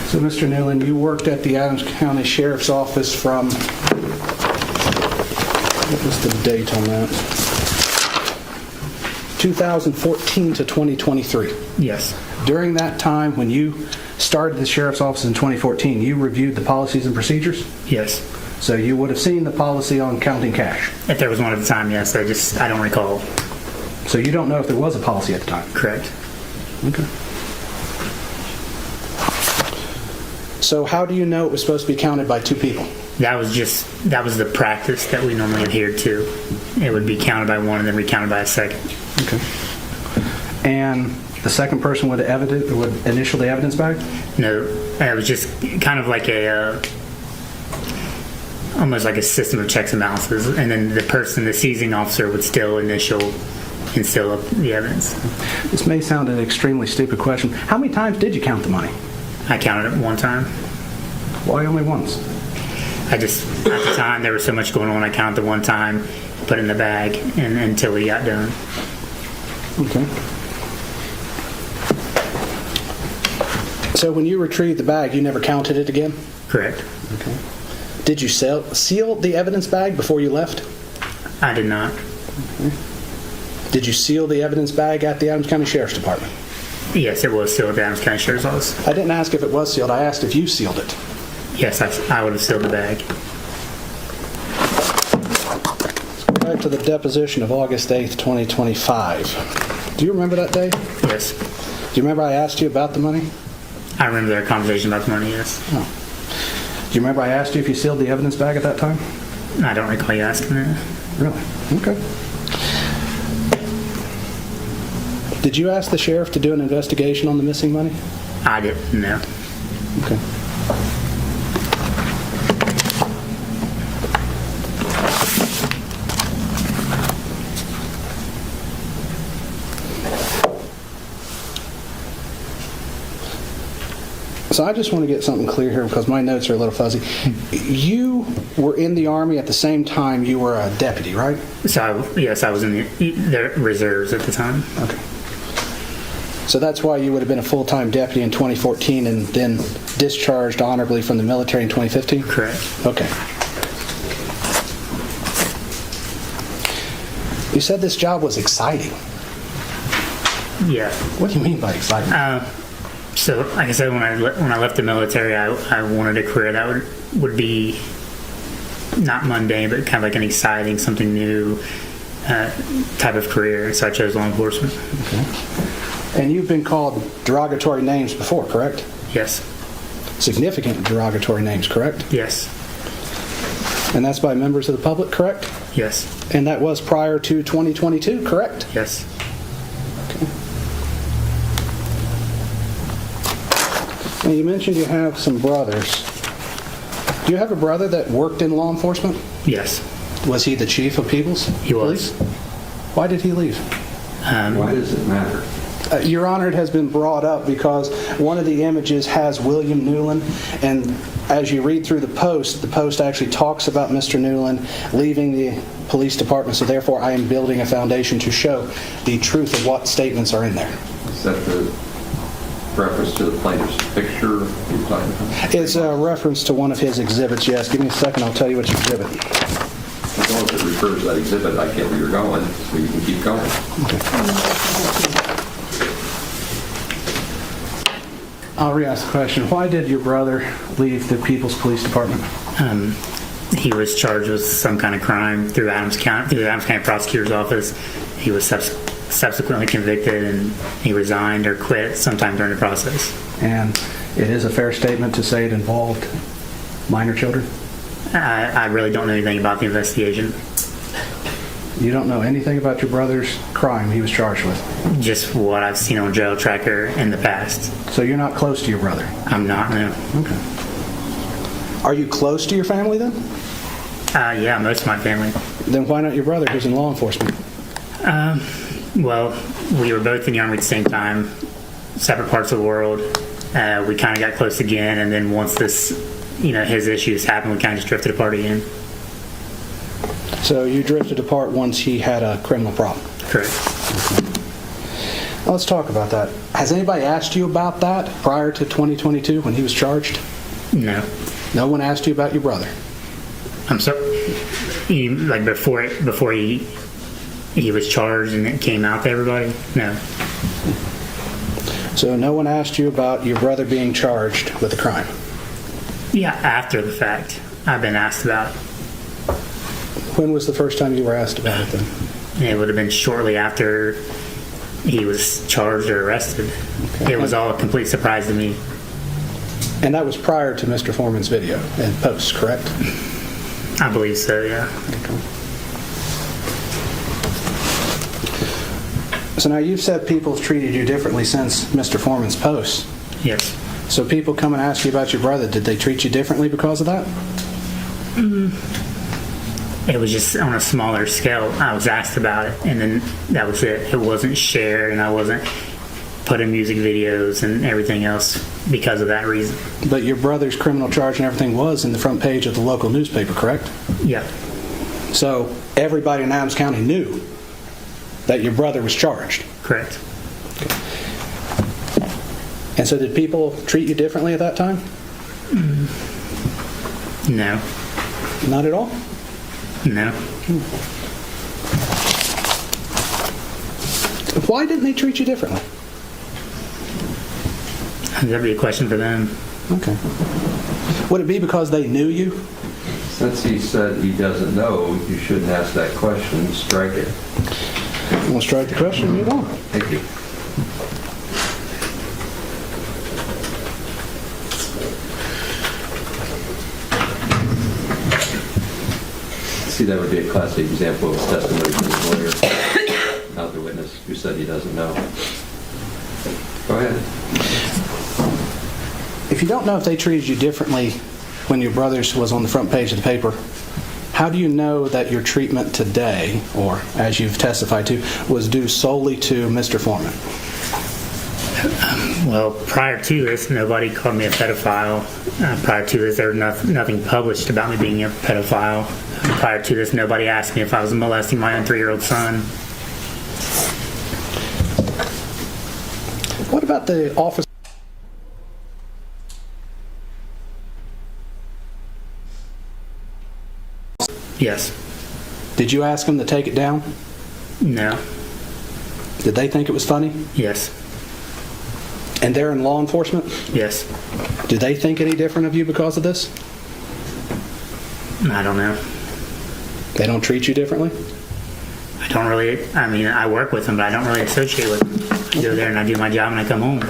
So, Mr. Newland, you worked at the Adams County Sheriff's Office from, what was the date on that? 2014 to 2023. Yes. During that time, when you started the Sheriff's Office in 2014, you reviewed the policies and procedures? Yes. So you would have seen the policy on counting cash? If there was one at the time, yes. I don't recall. So you don't know if there was a policy at the time? Correct. Okay. So how do you know it was supposed to be counted by 2 people? That was the practice that we normally adhered to. It would be counted by one and then recounted by a second. Okay. And the second person would initial the evidence bag? No, it was just kind of like almost like a system of checks and balances, and then the seizing officer would still initial and seal up the evidence. This may sound an extremely stupid question. How many times did you count the money? I counted it one time. Why only once? At the time, there was so much going on, I counted the one time, put it in the bag, and until he got done. Okay. So when you retrieved the bag, you never counted it again? Correct. Okay. Did you seal the evidence bag before you left? I did not. Okay. Did you seal the evidence bag at the Adams County Sheriff's Department? Yes, it was sealed at the Adams County Sheriff's Office. I didn't ask if it was sealed. I asked if you sealed it. Yes, I would have sealed the bag. Back to the deposition of August 8th, 2025. Do you remember that day? Yes. Do you remember I asked you about the money? I remember their conversation about the money, yes. Oh. Do you remember I asked you if you sealed the evidence bag at that time? I don't recall you asking that. Really? Okay. Did you ask the sheriff to do an investigation on the missing money? I didn't, no. Okay. So I just want to get something clear here because my notes are a little fuzzy. You were in the Army at the same time you were a deputy, right? So, yes, I was in the reserves at the time. Okay. So that's why you would have been a full-time deputy in 2014 and then discharged honorably from the military in 2015? Correct. Okay. You said this job was exciting. Yeah. What do you mean by exciting? So, like I said, when I left the military, I wanted a career that would be not mundane, but kind of like an exciting, something new type of career. So I chose law enforcement. Okay. And you've been called derogatory names before, correct? Yes. Significant derogatory names, correct? Yes. And that's by members of the public, correct? Yes. And that was prior to 2022, correct? Yes. Okay. Now you mentioned you have some brothers. Do you have a brother that worked in law enforcement? Yes. Was he the chief of Peoples? He was. Why did he leave? Why does it matter? Your Honor, it has been brought up because one of the images has William Newland, and as you read through the post actually talks about Mr. Newland leaving the police department, so therefore I am building a foundation to show the truth of what statements are in there. Is that the reference to the plaintiff's picture you're talking about? It's a reference to one of his exhibits, yes. Give me a second, I'll tell you which exhibit. As long as it refers to that exhibit, I get where you're going, so you can keep going. Okay. I'll re-ask the question. Why did your brother leave the People's Police Department? He was charged with some kind of crime through the Adams County Prosecutor's Office. He was subsequently convicted, and he resigned or quit sometime during the process. And it is a fair statement to say it involved minor children? I really don't know anything about the investigation. You don't know anything about your brother's crime he was charged with? Just what I've seen on Jail Tracker in the past. So you're not close to your brother? I'm not, no. Okay. Are you close to your family then? Yeah, most of my family. Then why not your brother who's in law enforcement? Well, we were both in the Army at the same time, separate parts of the world. We kind of got close again, and then once this, his issues happened, we kind of just drifted apart again. So you drifted apart once he had a criminal problem? Correct. Okay. Well, let's talk about that. Has anybody asked you about that prior to 2022 when he was charged? No. No one asked you about your brother? I'm sorry. Like before he was charged and it came out to everybody? No. So no one asked you about your brother being charged with a crime? Yeah, after the fact. I've been asked about it. When was the first time you were asked about it then? It would have been shortly after he was charged or arrested. Okay. It was all a complete surprise to me. And that was prior to Mr. Foreman's video and post, correct? I believe so, yeah. Okay. So now you've said people have treated you differently since Mr. Foreman's post. Yes. So people come and ask you about your brother. Did they treat you differently because of that? It was just on a smaller scale. I was asked about it, and then that was it. It wasn't shared, and I wasn't put in music videos and everything else because of that reason. But your brother's criminal charge and everything was in the front page of the local newspaper, correct? Yeah. So everybody in Adams County knew that your brother was charged? Correct. Okay. And so did people treat you differently at that time? No. Not at all? No. Why didn't they treat you differently? That'd be a question for them. Okay. Would it be because they knew you? Since he said he doesn't know, you shouldn't ask that question. Strike it. We'll strike the question and move on. Thank you. See, that would be a classic example of testimony from the lawyer, not the witness who said he doesn't know. Go ahead. If you don't know if they treated you differently when your brother's was on the front page of the paper, how do you know that your treatment today, or as you've testified to, was due solely to Mr. Foreman? Well, prior to this, nobody called me a pedophile. Prior to this, there was nothing published about me being a pedophile. Prior to this, nobody asked me if I was molesting my own 3-year-old son. What about the office? Yes. Did you ask them to take it down? No. Did they think it was funny? Yes. And they're in law enforcement? Yes. Do they think any different of you because of this? I don't know. They don't treat you differently? I don't really, I work with them, but I don't really associate with them. I go there and I do my job and I come home.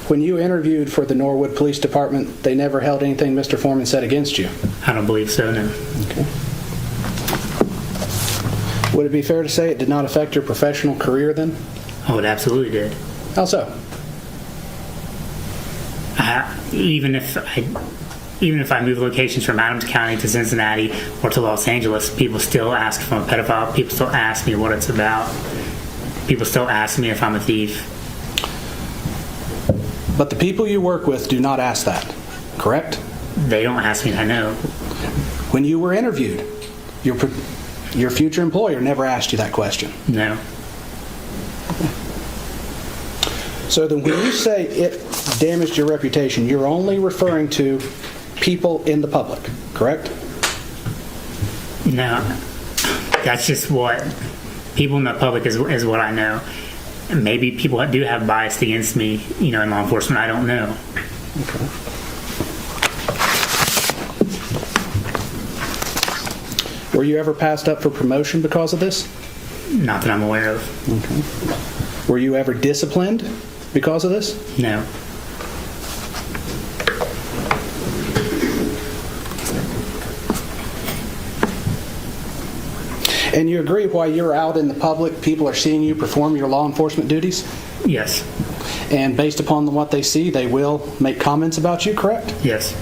When you interviewed for the Norwood Police Department, they never held anything Mr. Foreman said against you? I don't believe so, no. Okay. Would it be fair to say it did not affect your professional career then? Oh, it absolutely did. How so? Even if I move locations from Adams County to Cincinnati or to Los Angeles, people still ask if I'm a pedophile. People still ask me what it's about. People still ask me if I'm a thief. But the people you work with do not ask that, correct? They don't ask me, I know. When you were interviewed, your future employer never asked you that question? No. So then when you say it damaged your reputation, you're only referring to people in the public, correct? No. That's just what people in the public is what I know. Maybe people do have bias against me, in law enforcement. I don't know. Okay. Were you ever passed up for promotion because of this? Not that I'm aware of. Okay. Were you ever disciplined because of this? No. And you agree while you're out in the public, people are seeing you perform your law enforcement duties? Yes. And based upon what they see, they will make comments about you, correct? Yes.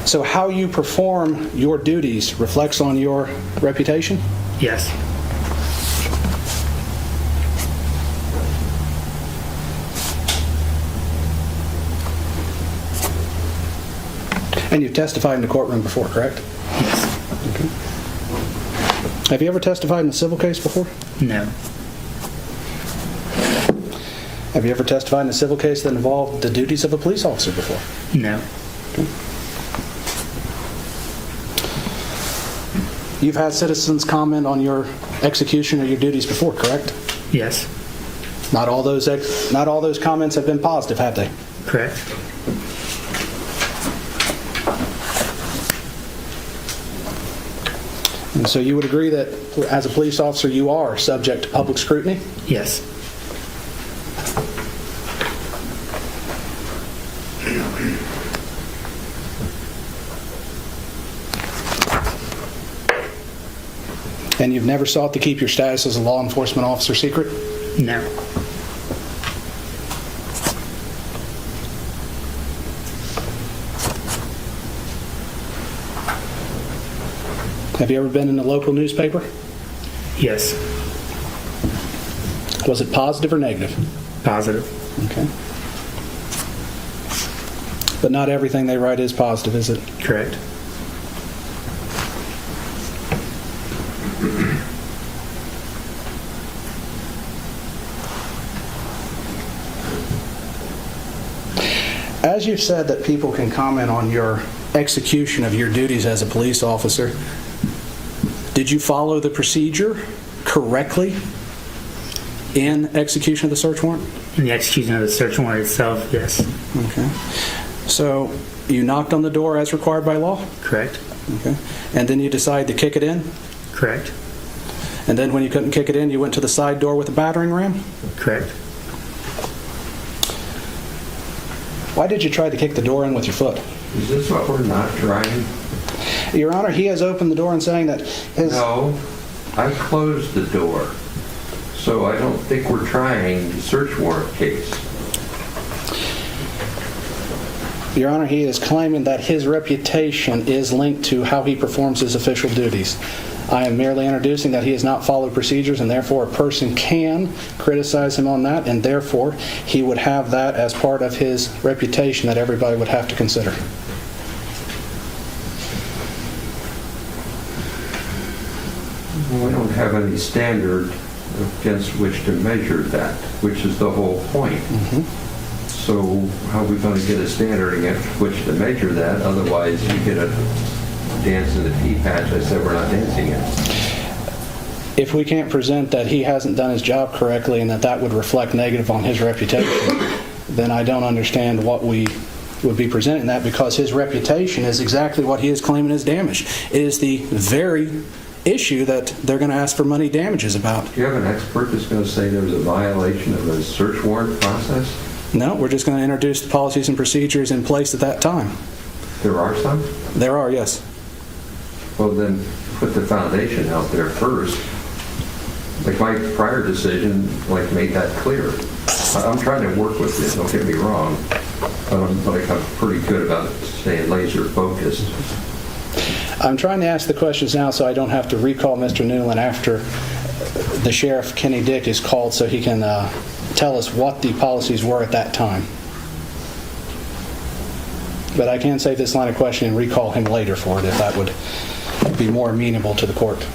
So how you perform your duties reflects on your reputation? Yes. And you've testified in the courtroom before, correct? Yes. Okay. Have you ever testified in a civil case before? No. Have you ever testified in a civil case that involved the duties of a police officer before? No. Okay. You've had citizens comment on your execution or your duties before, correct? Yes. Not all those comments have been positive, have they? Correct. And so you would agree that as a police officer you are subject to public scrutiny? Yes. And you've never sought to keep your status as a law enforcement officer secret? No. Have you ever been in a local newspaper? Yes. Was it positive or negative? Positive. Okay. But not everything they write is positive, is it? Correct. As you've said that people can comment on your execution of your duties as a police officer, did you follow the procedure correctly in execution of the search warrant? In the execution of the search warrant itself, yes. Okay. So you knocked on the door as required by law? Correct. Okay. And then you decided to kick it in? Correct. And then when you couldn't kick it in, you went to the side door with a battering ram? Correct. Why did you try to kick the door in with your foot? Is this what we're not trying? Your Honor, he has opened the door and saying that his... No, I closed the door. So I don't think we're trying the search warrant case. Your Honor, he is claiming that his reputation is linked to how he performs his official duties. I am merely introducing that he has not followed procedures, and therefore a person can criticize him on that, and therefore he would have that as part of his reputation that everybody would have to consider. We don't have any standard against which to measure that, which is the whole point. So how are we going to get a standard against which to measure that? Otherwise you get a dance in the pea patch. I said we're not dancing it. If we can't present that he hasn't done his job correctly and that would reflect negative on his reputation, then I don't understand what we would be presenting that, because his reputation is exactly what he is claiming is damaged. It is the very issue that they're going to ask for money damages about. Do you have an expert that's going to say there was a violation of the search warrant process? No, we're just going to introduce the policies and procedures in place at that time. There are some? There are, yes. Well, then put the foundation out there first. Like my prior decision, made that clear. I'm trying to work with you, don't get me wrong, but I'm pretty good about staying laser focused. I'm trying to ask the questions now so I don't have to recall Mr. Newland after the Sheriff Kenny Dick is called, so he can tell us what the policies were at that time. But I can save this line of questioning and recall him later for it if that would be more amenable to the court.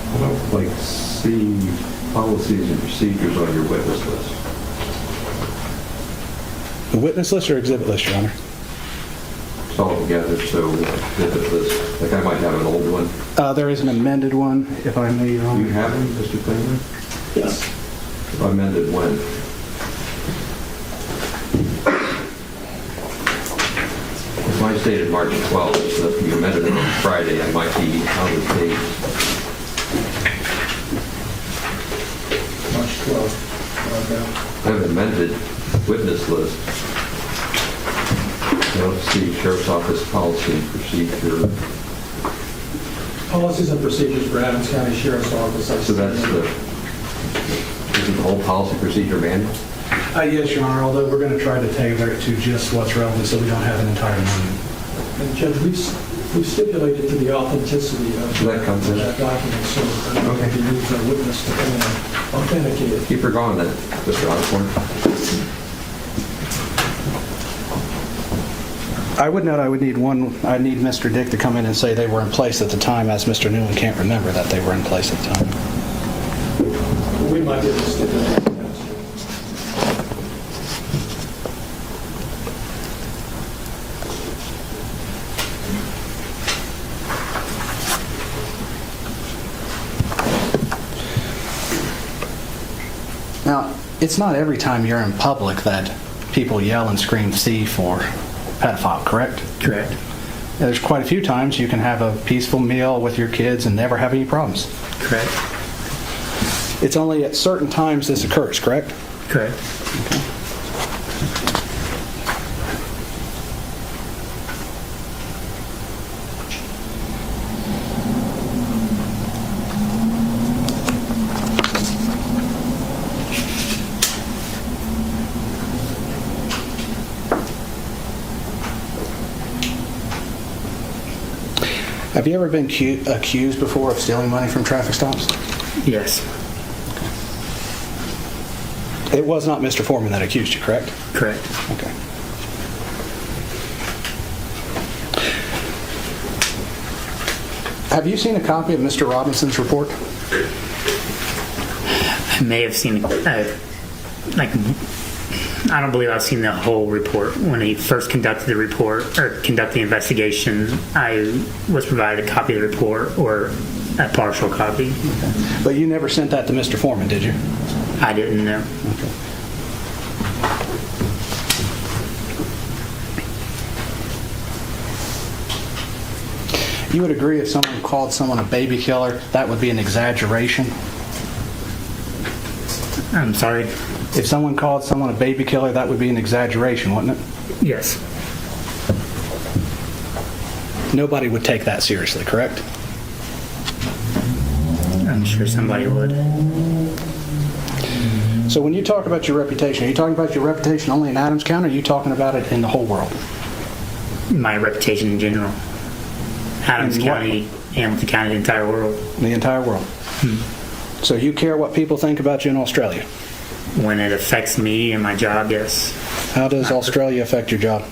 I don't see policies and procedures on your witness list. The witness list or exhibit list, Your Honor? It's all together, so exhibit list. I might have an old one. There is an amended one, if I may, Your Honor. You have one, Mr. Klingman? Yes. Amended when? Mine dated March 12th, so if you amended it on Friday, I might be out of date. March 12th. I have an amended witness list. I don't see Sheriff's Office policy and procedure. Policies and procedures for Adams County Sheriff's Office. So that's isn't the whole policy procedure manual? Yes, Your Honor, although we're going to try to tailor it to just what's relevant so we don't have an entire manual. And Judge, we've stipulated to the authenticity of that document, so okay. We use a witness to authenticate it. Keep her going then, Mr. Osborne. I would note I would need I need Mr. Dick to come in and say they were in place at the time, as Mr. Newland can't remember that they were in place at the time. We might be able to skip that. Now, it's not every time you're in public that people yell and scream thief or pedophile, correct? Correct. There's quite a few times you can have a peaceful meal with your kids and never have any problems. Correct. It's only at certain times this occurs, correct? Correct. Okay. Have you ever been accused before of stealing money from traffic stops? Yes. It was not Mr. Foreman that accused you, correct? Correct. Okay. Have you seen a copy of Mr. Robinson's report? I may have seen, I don't believe I've seen the whole report. When he first conducted the report, or conducted the investigation, I was provided a copy of the report, or a partial copy. Okay. But you never sent that to Mr. Foreman, did you? I didn't know. Okay. You would agree if someone called someone a baby killer, that would be an exaggeration? I'm sorry? If someone called someone a baby killer, that would be an exaggeration, wouldn't it? Yes. Nobody would take that seriously, correct? I'm sure somebody would. So when you talk about your reputation, are you talking about your reputation only in Adams County, or are you talking about it in the whole world? My reputation in general. Adams County, Hamilton County, the entire world. The entire world. So you care what people think about you in Australia? When it affects me and my job, yes. How does Australia affect your job?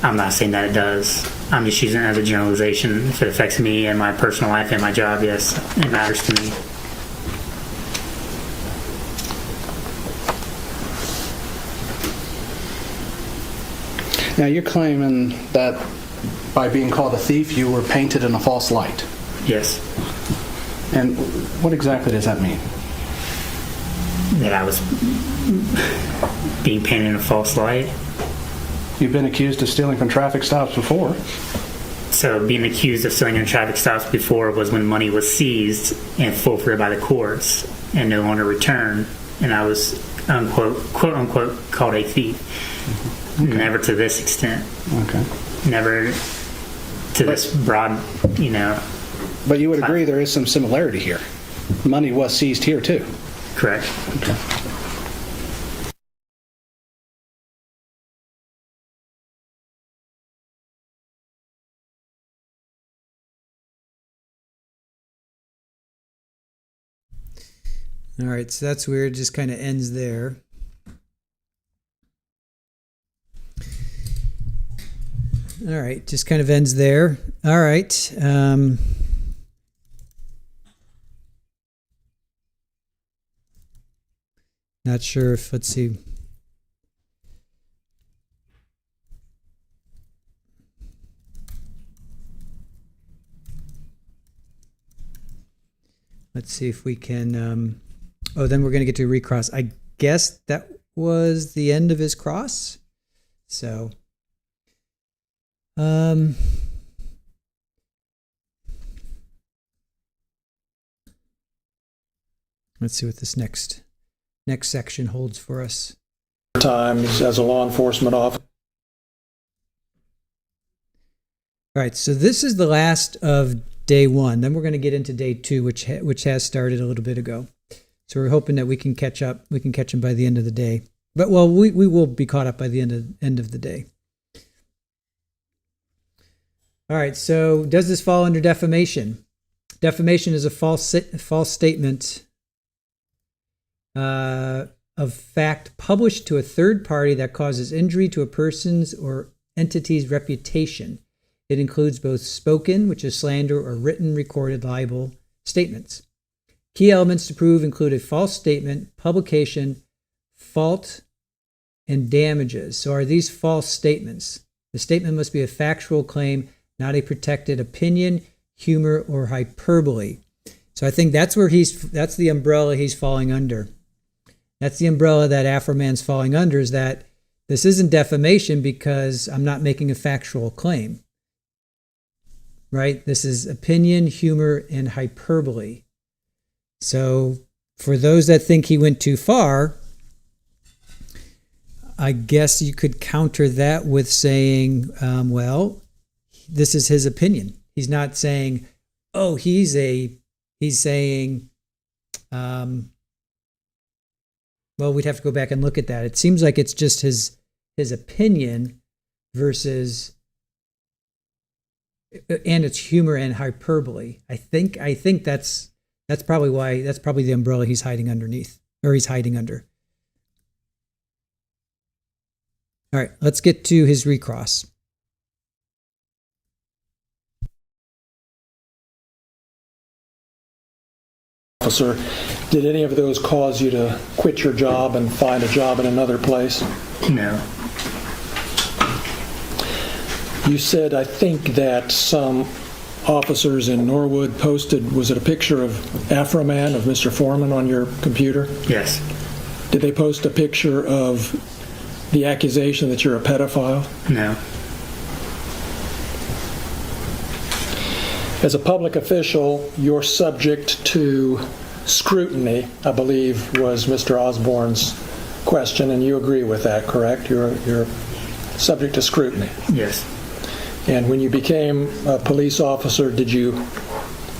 I'm not saying that it does. I'm just using it as a generalization. If it affects me and my personal life and my job, yes, it matters to me. Now you're claiming that by being called a thief, you were painted in a false light. Yes. And what exactly does that mean? That I was being painted in a false light. You've been accused of stealing from traffic stops before. So being accused of stealing from traffic stops before was when money was seized and forfeited by the courts and no longer returned, and I was unquote, quote unquote, called a thief. Okay. Never to this extent. Okay. Never to this broad, But you would agree there is some similarity here. Money was seized here too. Correct. Okay. All right, so that's weird. Just kind of ends there. All right, just kind of ends there. All right. Not sure if, let's see. Let's see if we can, oh, then we're going to get to recross. I guess that was the end of his cross. So, let's see what this next section holds for us. Times as a law enforcement officer. All right, so this is the last of day one. Then we're going to get into day two, which has started a little bit ago. So we're hoping that we can catch up. We can catch them by the end of the day. But well, we will be caught up by the end of the day. All right. So does this fall under defamation? Defamation is a false statement of fact published to a third party that causes injury to a person's or entity's reputation. It includes both spoken, which is slander, or written, recorded, libel statements. Key elements to prove include a false statement, publication, fault, and damages. So are these false statements? The statement must be a factual claim, not a protected opinion, humor, or hyperbole. So I think that's the umbrella he's falling under. That's the umbrella that Afroman's falling under, is that this isn't defamation because I'm not making a factual claim. Right? This is opinion, humor, and hyperbole. So for those that think he went too far, I guess you could counter that with saying, well, this is his opinion. He's not saying, oh, he's saying, well, we'd have to go back and look at that. It seems like it's just his opinion versus, and it's humor and hyperbole. I think that's probably the umbrella he's hiding underneath, or he's hiding under. All right, let's get to his recross. Officer, did any of those cause you to quit your job and find a job in another place? No. You said, I think, that some officers in Norwood posted, was it a picture of Afroman, of Mr. Foreman, on your computer? Yes. Did they post a picture of the accusation that you're a pedophile? No. As a public official, you're subject to scrutiny, I believe was Mr. Osborne's question, and you agree with that, correct? You're subject to scrutiny. Yes. And when you became a police officer, did you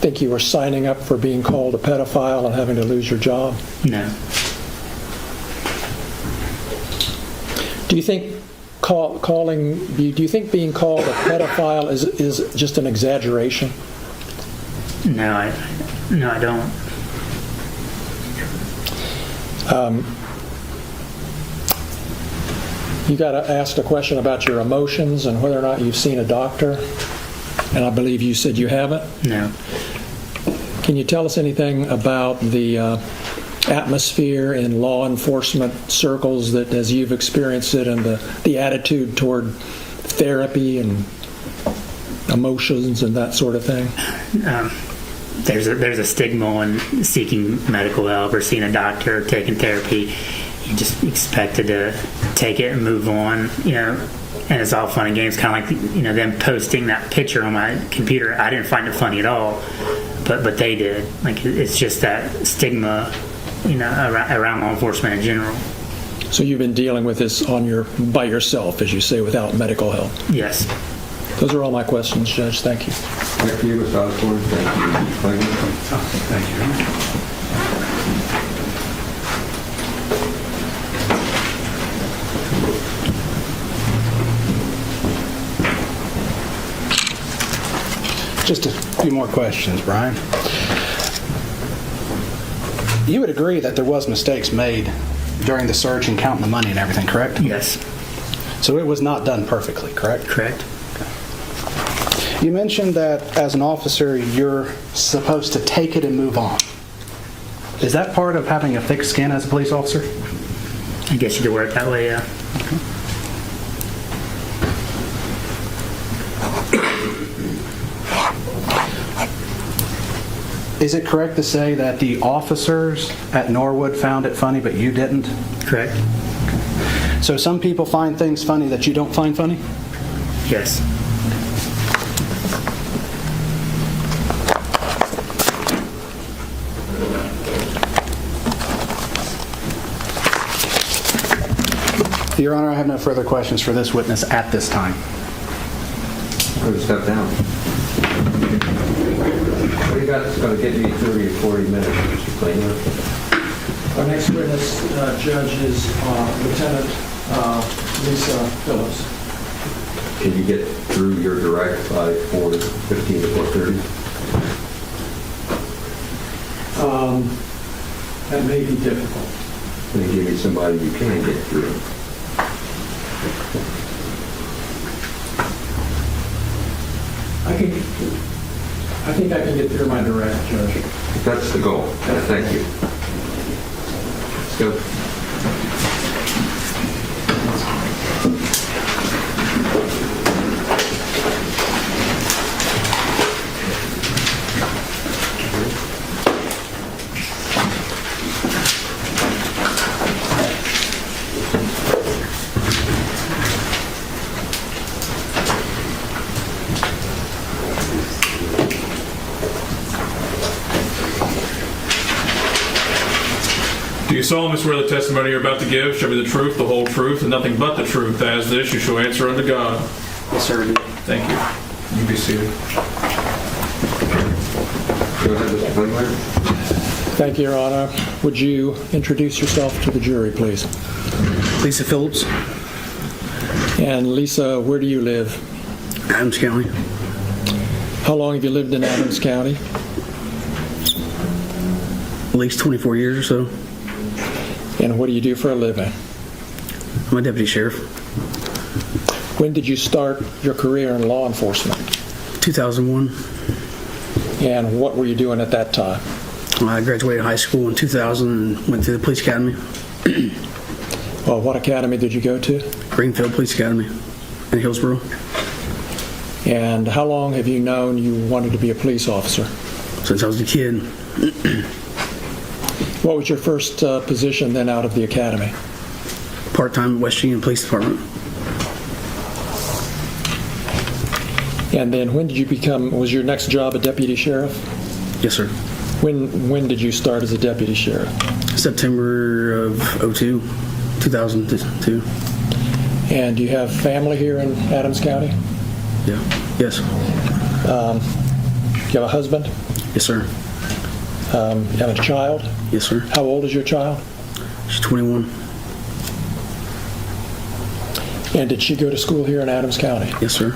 think you were signing up for being called a pedophile and having to lose your job? No. Do you think being called a pedophile is just an exaggeration? No, I don't. You got asked a question about your emotions and whether or not you've seen a doctor, and I believe you said you haven't. No. Can you tell us anything about the atmosphere in law enforcement circles, that as you've experienced it, and the attitude toward therapy and emotions and that sort of thing? There's a stigma on seeking medical help or seeing a doctor or taking therapy. You just expected to take it and move on, and it's all fun and games, kind of like, them posting that picture on my computer. I didn't find it funny at all, but they did. Like, it's just that stigma, around law enforcement in general. So you've been dealing with this by yourself, as you say, without medical help? Yes. Those are all my questions, Judge. Thank you. Thank you, Mr. Osborne. Thank you, Mr. Clayton. Thank you. Just a few more questions, Brian. You would agree that there was mistakes made during the search and counting the money and everything, correct? Yes. So it was not done perfectly, correct? Correct. You mentioned that as an officer, you're supposed to take it and move on. Is that part of having a thick skin as a police officer? I guess you could work that way, yeah. Okay. Is it correct to say that the officers at Norwood found it funny, but you didn't? Correct. So some people find things funny that you don't find funny? Yes. Your Honor, I have no further questions for this witness at this time. Please step down. What do you got that's going to get me 30 or 40 minutes, Mr. Clayton? Our next witness, Judge, is Lieutenant Lisa Phillips. Can you get through your direct by 4:15 to 4:30? That may be difficult. Can you give me somebody you can get through? I think I can get through my direct, Judge. That's the goal. Thank you. Let's go. Do you solemnly swear the testimony you're about to give shall be the truth, the whole truth, and nothing but the truth? As this, you shall answer unto God. Yes, sir. Thank you. You be seated. Go ahead, Mr. Klingler. Thank you, Your Honor. Would you introduce yourself to the jury, please? Lisa Phillips, And Lisa, where do you live? Adams County. How long have you lived in Adams County? At least 24 years or so. And what do you do for a living? I'm a deputy sheriff. When did you start your career in law enforcement? 2001. And what were you doing at that time? I graduated high school in 2000 and went to the police academy. Well, what academy did you go to? Greenfield Police Academy in Hillsborough. And how long have you known you wanted to be a police officer? Since I was a kid. What was your first position then out of the academy? Part-time West Virginia Police Department. And then when did you was your next job a deputy sheriff? Yes, sir. When did you start as a deputy sheriff? September of 2002. And do you have family here in Adams County? Yeah. Yes. You have a husband? Yes, sir. You have a child? Yes, sir. How old is your child? She's 21. And did she go to school here in Adams County? Yes, sir.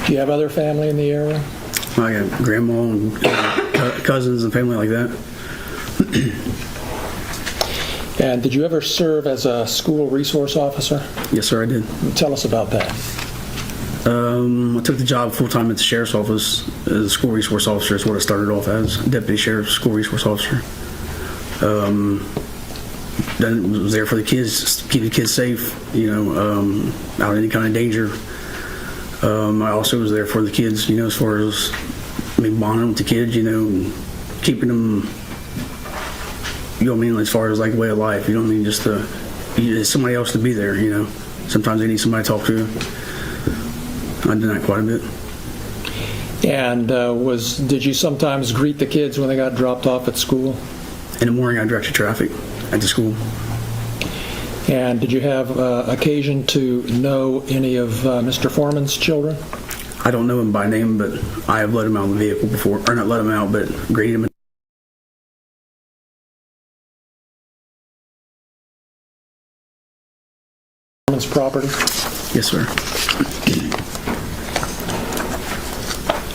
Do you have other family in the area? I got grandma and cousins and family like that. And did you ever serve as a school resource officer? Yes, sir, I did. Tell us about that. I took the job full-time at the sheriff's office as a school resource officer. Is what I started off as, deputy sheriff, school resource officer. Then was there for the kids, just to keep the kids safe, out of any kind of danger. I also was there for the kids, as far as bonding with the kids, and keeping them, as far as like way of life. You don't mean just somebody else to be there, Sometimes they need somebody to talk to. I did that quite a bit. And did you sometimes greet the kids when they got dropped off at school? In the morning, I directed traffic at the school. And did you have occasion to know any of Mr. Foreman's children? I don't know him by name, but I have let him out of the vehicle before. Or not let him out, but greeted him. Foreman's property? Yes, sir.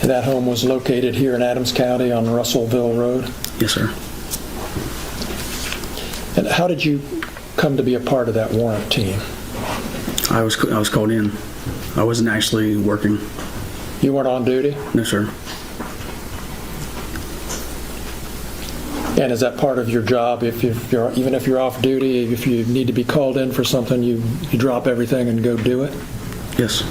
And that home was located here in Adams County on Russellville Road? Yes, sir. And how did you come to be a part of that warrant team? I was called in. I wasn't actually working. You weren't on duty? No, sir. And is that part of your job? Even if you're off duty, if you need to be called in for something, you drop everything and go do it? Yes.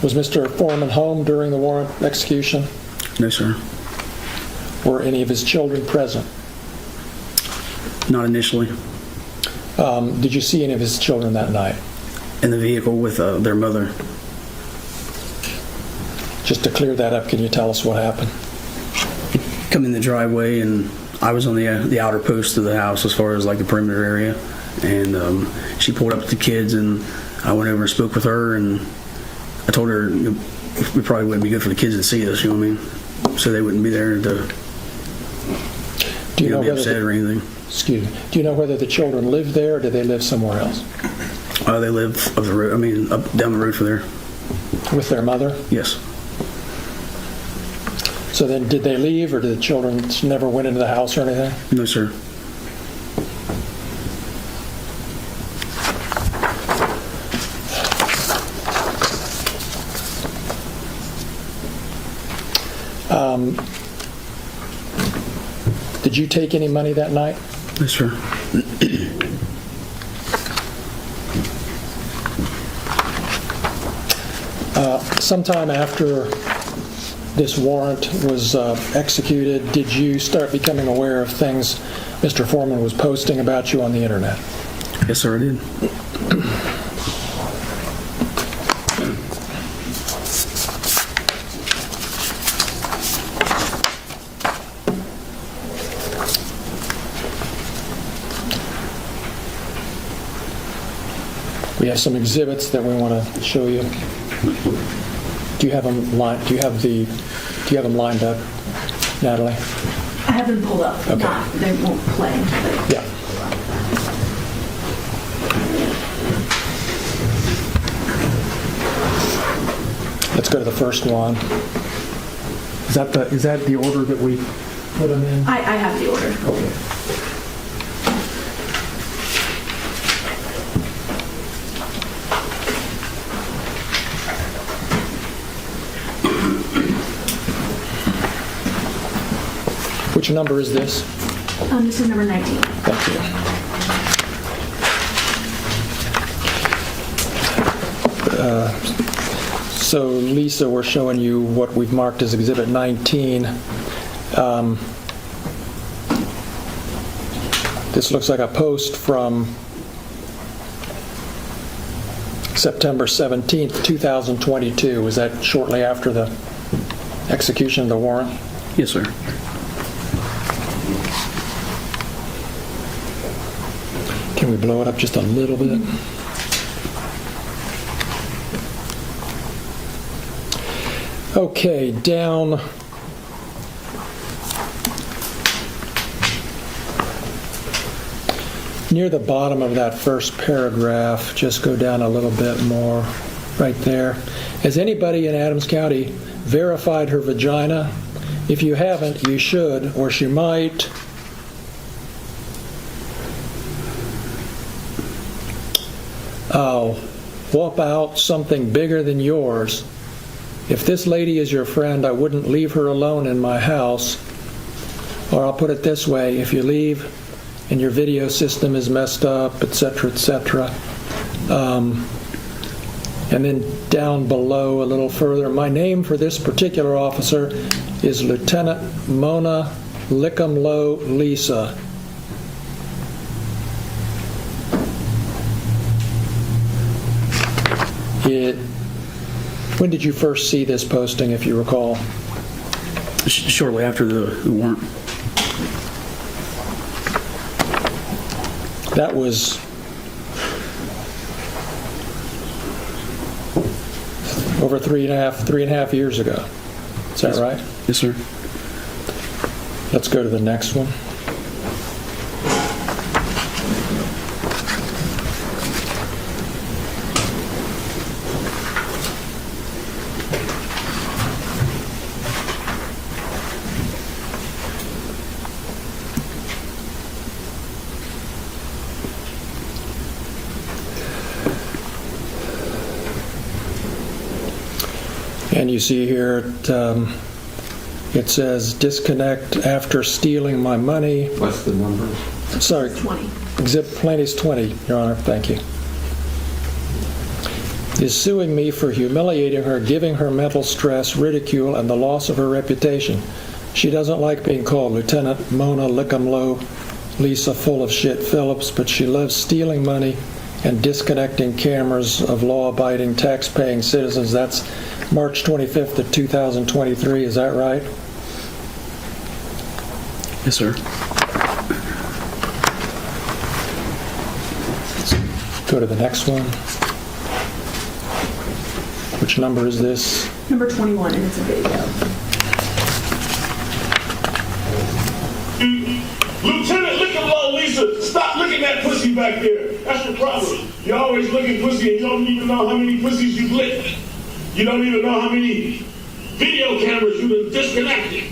Was Mr. Foreman home during the warrant execution? No, sir. Were any of his children present? Not initially. Did you see any of his children that night? In the vehicle with their mother. Just to clear that up, can you tell us what happened? Come in the driveway, and I was on the outer post of the house as far as like the perimeter area, and she pulled up with the kids, and I went over and spoke with her, and I told her we probably wouldn't be good for the kids to see us, you know what I mean? So they wouldn't be there to be upset or anything. Excuse me. Do you know whether the children live there, or do they live somewhere else? They live up the road. Up down the road from there. With their mother? Yes. So then, did they leave, or did the children never went into the house or anything? No, sir. Did you take any money that night? Yes, sir. Sometime after this warrant was executed, did you start becoming aware of things Mr. Foreman was posting about you on the internet? Yes, sir, I did. We have some exhibits that we want to show you. Do you have them lined? Do you have them lined up, Natalie? I have them pulled up. Okay. They won't play. Yeah. Let's go to the first one. Is that the order that we put them in? I have the order. Okay. Which number is this? This is number 19. Thank you. So Lisa, we're showing you what we've marked as Exhibit 19. This looks like a post from September 17th, 2022. Was that shortly after the execution of the warrant? Yes, sir. Can we blow it up just a little bit? Okay, down near the bottom of that first paragraph, just go down a little bit more, right there. Has anybody in Adams County verified her vagina? If you haven't, you should, or she might. I'll whoop out something bigger than yours. If this lady is your friend, I wouldn't leave her alone in my house. Or I'll put it this way, if you leave and your video system is messed up, etc., etc. And then down below a little further, my name for this particular officer is Lieutenant Mona Lickumlow Lisa. When did you first see this posting, if you recall? Shortly after the warrant. That was over three and a half years ago. Is that right? Yes, sir. Let's go to the next one. And you see here, it says, disconnect after stealing my money. What's the number? Sorry. 20. Exhibit plaintiff's 20, Your Honor. Thank you. Is suing me for humiliating her, giving her mental stress, ridicule, and the loss of her reputation. She doesn't like being called Lieutenant Mona Lickumlow Lisa full of shit Phillips, but she loves stealing money and disconnecting cameras of law-abiding, tax-paying citizens. That's March 25th of 2023, is that right? Yes, sir. Let's go to the next one. Which number is this? Number 21, and it's a video. Lieutenant Lickumlow Lisa, stop looking at pussy back there. That's the problem. You're always looking pussy and you don't even know how many pussies you've licked. You don't even know how many video cameras you've been disconnected.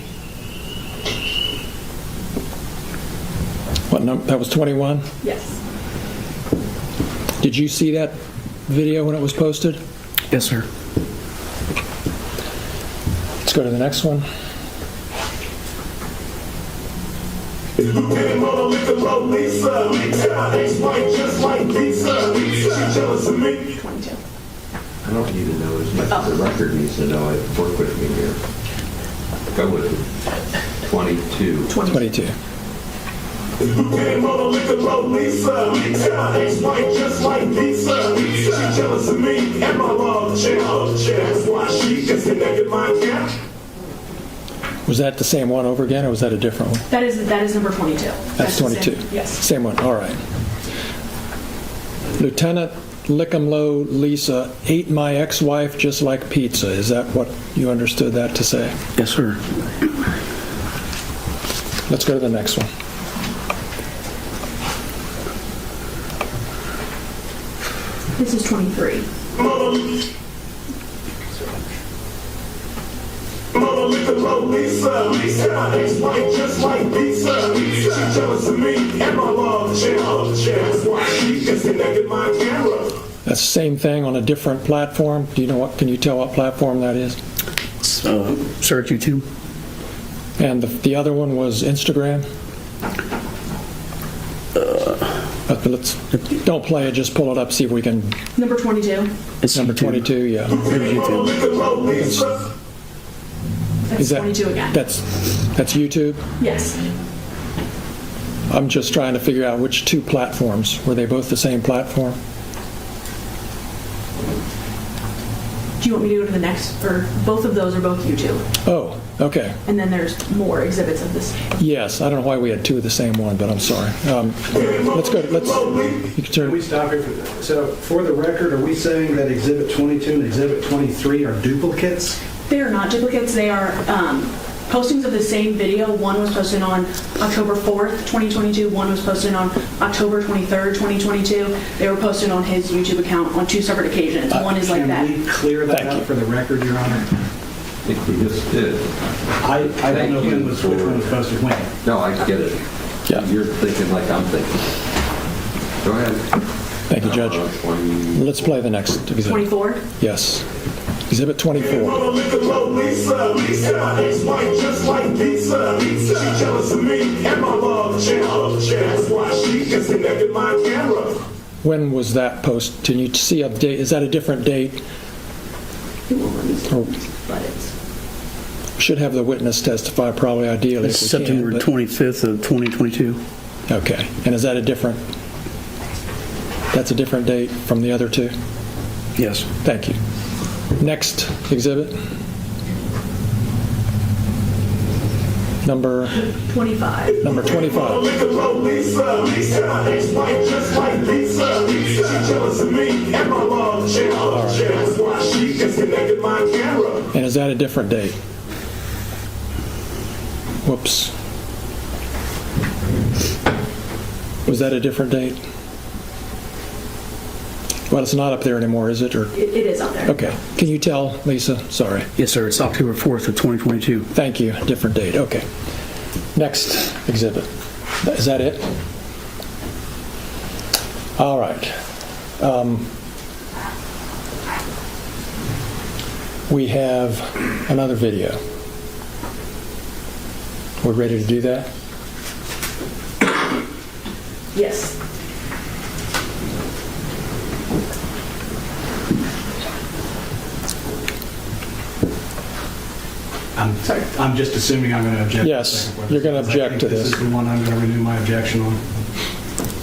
What number? That was 21? Yes. Did you see that video when it was posted? Yes, sir. Let's go to the next one. Who came on with the low Lisa? Got ex-wife just like Lisa. She jealous of me. 22. I don't need to know as much as the record needs to know. It work with me here. Go with it. 22. 22. Who came on with the low Lisa? Got ex-wife just like Lisa. She jealous of me and my love child. That's why she gets connected my account. Was that the same one over again, or was that a different one? That is number 22. That's the 22. Same, yes. Same one. All right. Lieutenant Lickamlow Lisa ate my ex-wife just like pizza. Is that what you understood that to say? Yes, sir. Let's go to the next one. This is 23. Mother with the low Lisa. Got ex-wife just like Lisa. She jealous of me and my love child. That's why she gets connected my camera. That's the same thing on a different platform. Do you know what? Can you tell what platform that is? Search YouTube. And the other one was Instagram. Let's don't play it. Just pull it up. See if we can. Number 22. It's Number 22. Yeah. That's 22 again. That's YouTube. Yes. I'm just trying to figure out which two platforms. Were they both the same platform? Do you want me to go to the next, or both of those are both YouTube? Oh, okay. And then there's more exhibits of this. Yes, I don't know why we had two of the same one, but I'm sorry. Let's go. You can turn. Can we stop here? So, for the record, are we saying that Exhibit 22 and Exhibit 23 are duplicates? They are not duplicates. They are postings of the same video. One was posted on October 4th, 2022. One was posted on October 23rd, 2022. They were posted on his YouTube account on two separate occasions. One is like that. Can we clear that up for the record, Your Honor? I think we just did. I don't know which one was posted when. No, I get it. Yeah. You're thinking like I'm thinking. Go ahead. Thank you, Judge. Let's play the next exhibit. 24? Yes. Exhibit 24. Mother with the low Lisa. Got ex-wife just like Lisa. She jealous of me and my love child. That's why she gets connected my camera. When was that post? Can you see a date? Is that a different date? It won't let me see, but it's... Should have the witness testify, probably ideally. It's if we September can, but- 25th of 2022. Okay. And is that a different? That's a different date from the other two? Yes. Thank you. Next exhibit. Number 25. Number 25. With the low Lisa. Got ex-wife just like Lisa. She jealous of me and my love child. That's why she gets connected my camera. And is that a different date? Whoops. Was that a different date? Well, it's not up there anymore, is it? Or It is up there. okay. Can you tell, Lisa? Sorry. Yes, sir. It's October 4th of 2022. Thank you. Different date. Okay. Next exhibit. Is that it? All right. We have another video. We're ready to do that? Yes. I'm just assuming I'm going to object. Yes, you're going to object to this. This is the one I'm going to renew my objection on.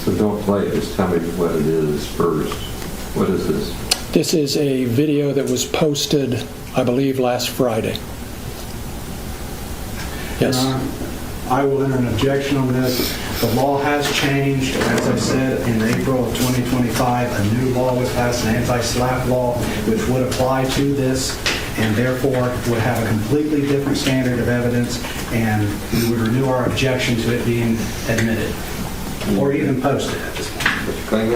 So don't play it. Just tell me what it is first. What is this? This is a video that was posted, I believe, last Friday. Yes. I will enter an objection on this. The law has changed. As I said, in April of 2025, a new law was passed, an anti-SLAPP law, which would apply to this, and therefore would have a completely different standard of evidence, and we would renew our objection to it being admitted or even posted at this point. Mr.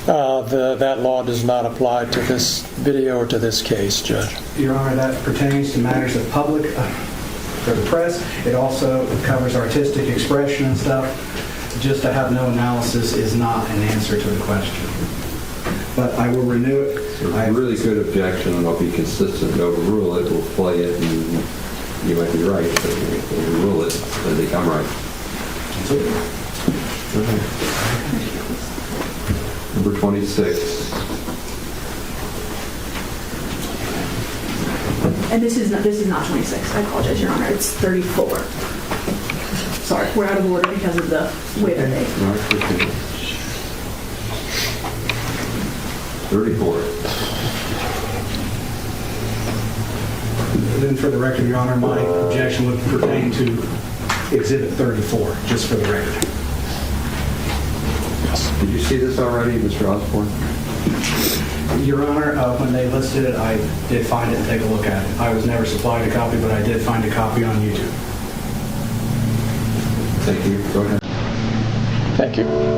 Klingler? That law does not apply to this video or to this case, Judge. Your Honor, that pertains to matters of public, for the press. It also covers artistic expression and stuff. Just to have no analysis is not an answer to the question. But I will renew it. It's a really good objection, and I'll be consistent and overrule it. We'll play it, and you might be right, but we'll overrule it. I think I'm right. Number 26. And this is not 26. I apologize, Your Honor. It's 34. Sorry, we're out of order because of the way that they. 34. Then for the record, Your Honor, my objection would pertain to Exhibit 34, just for the record. Did you see this already, Mr. Osborne? Your Honor, when they listed it, I did find it and take a look at it. I was never supplied a copy, but I did find a copy on YouTube. Thank you. Go ahead. Thank you.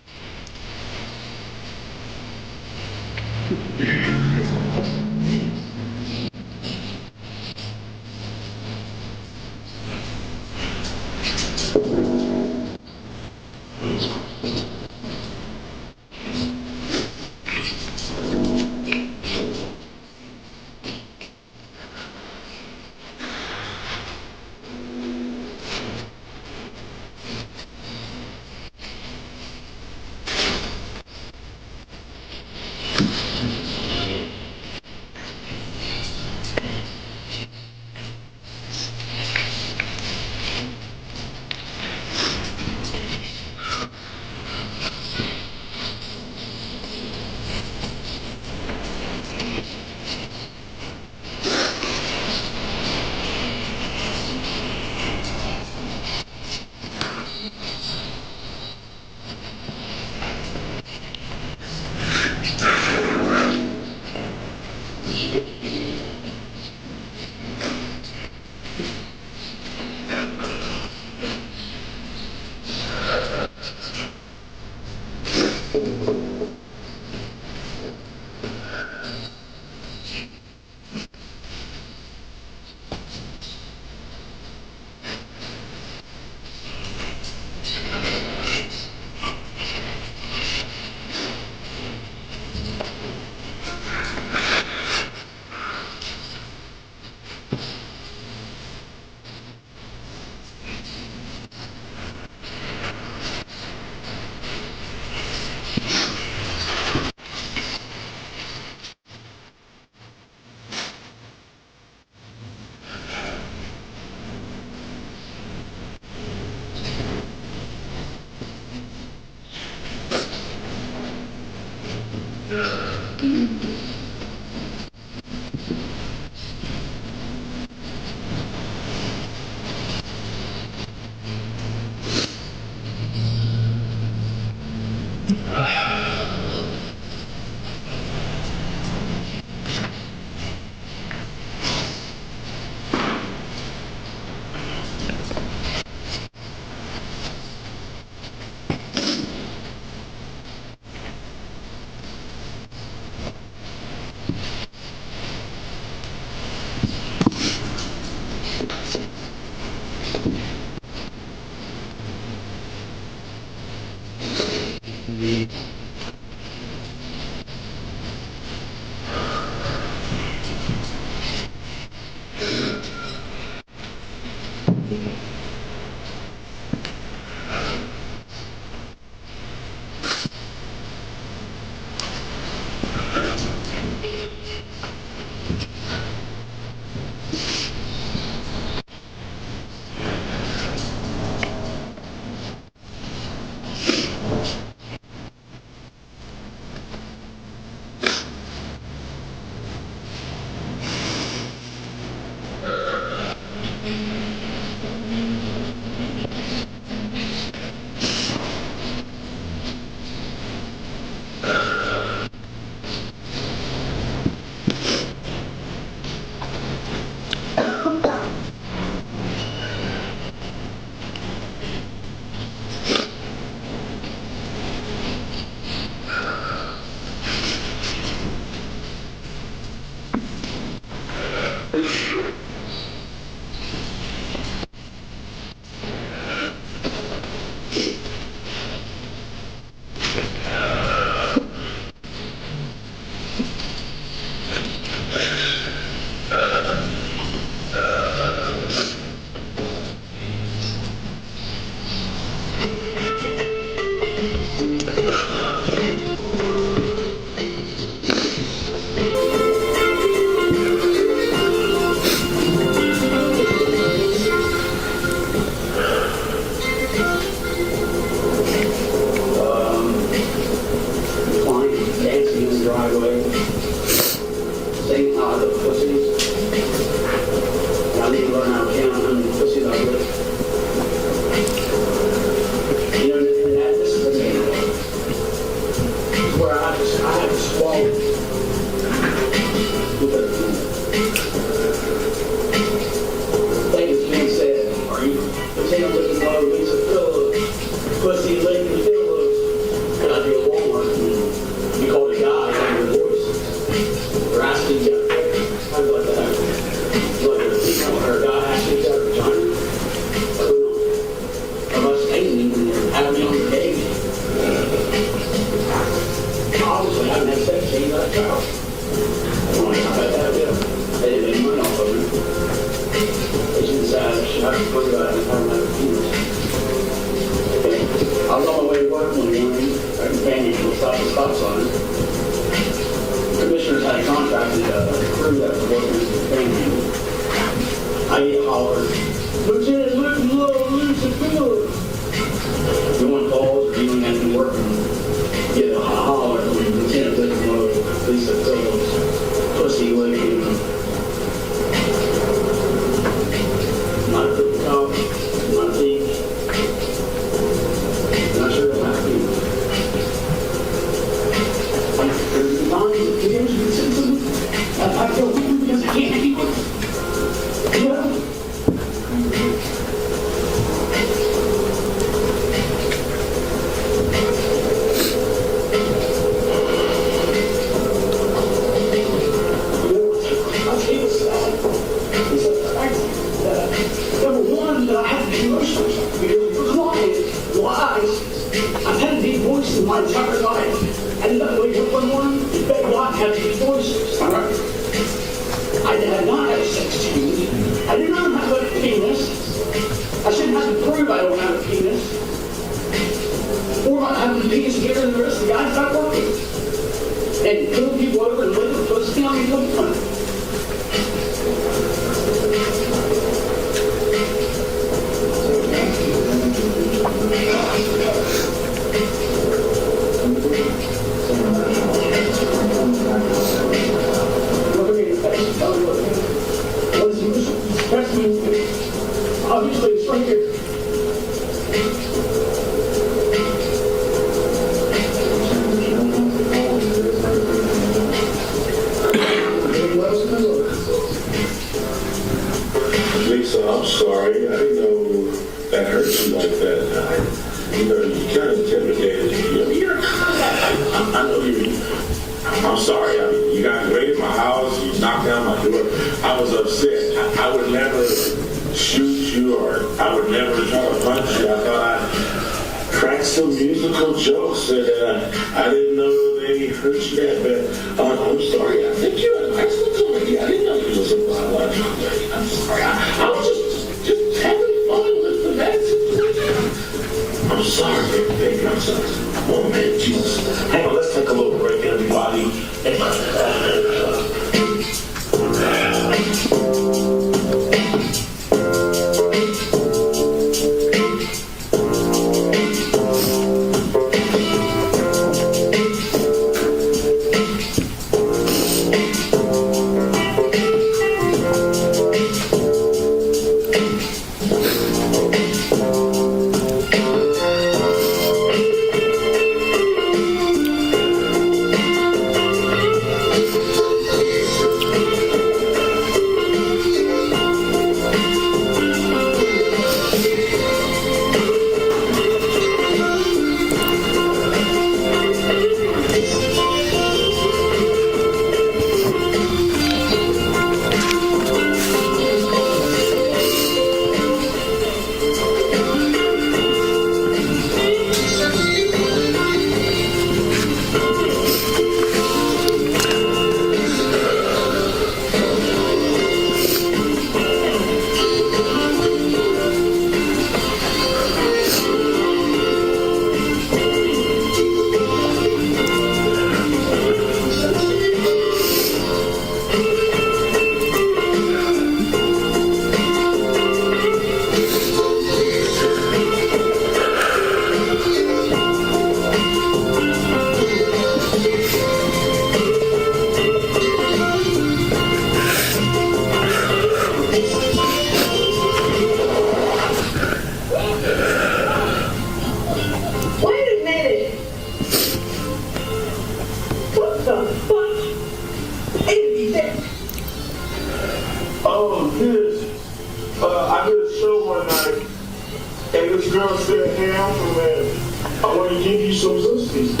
girl said, "Hey, Afroman, I want to give you some sisters."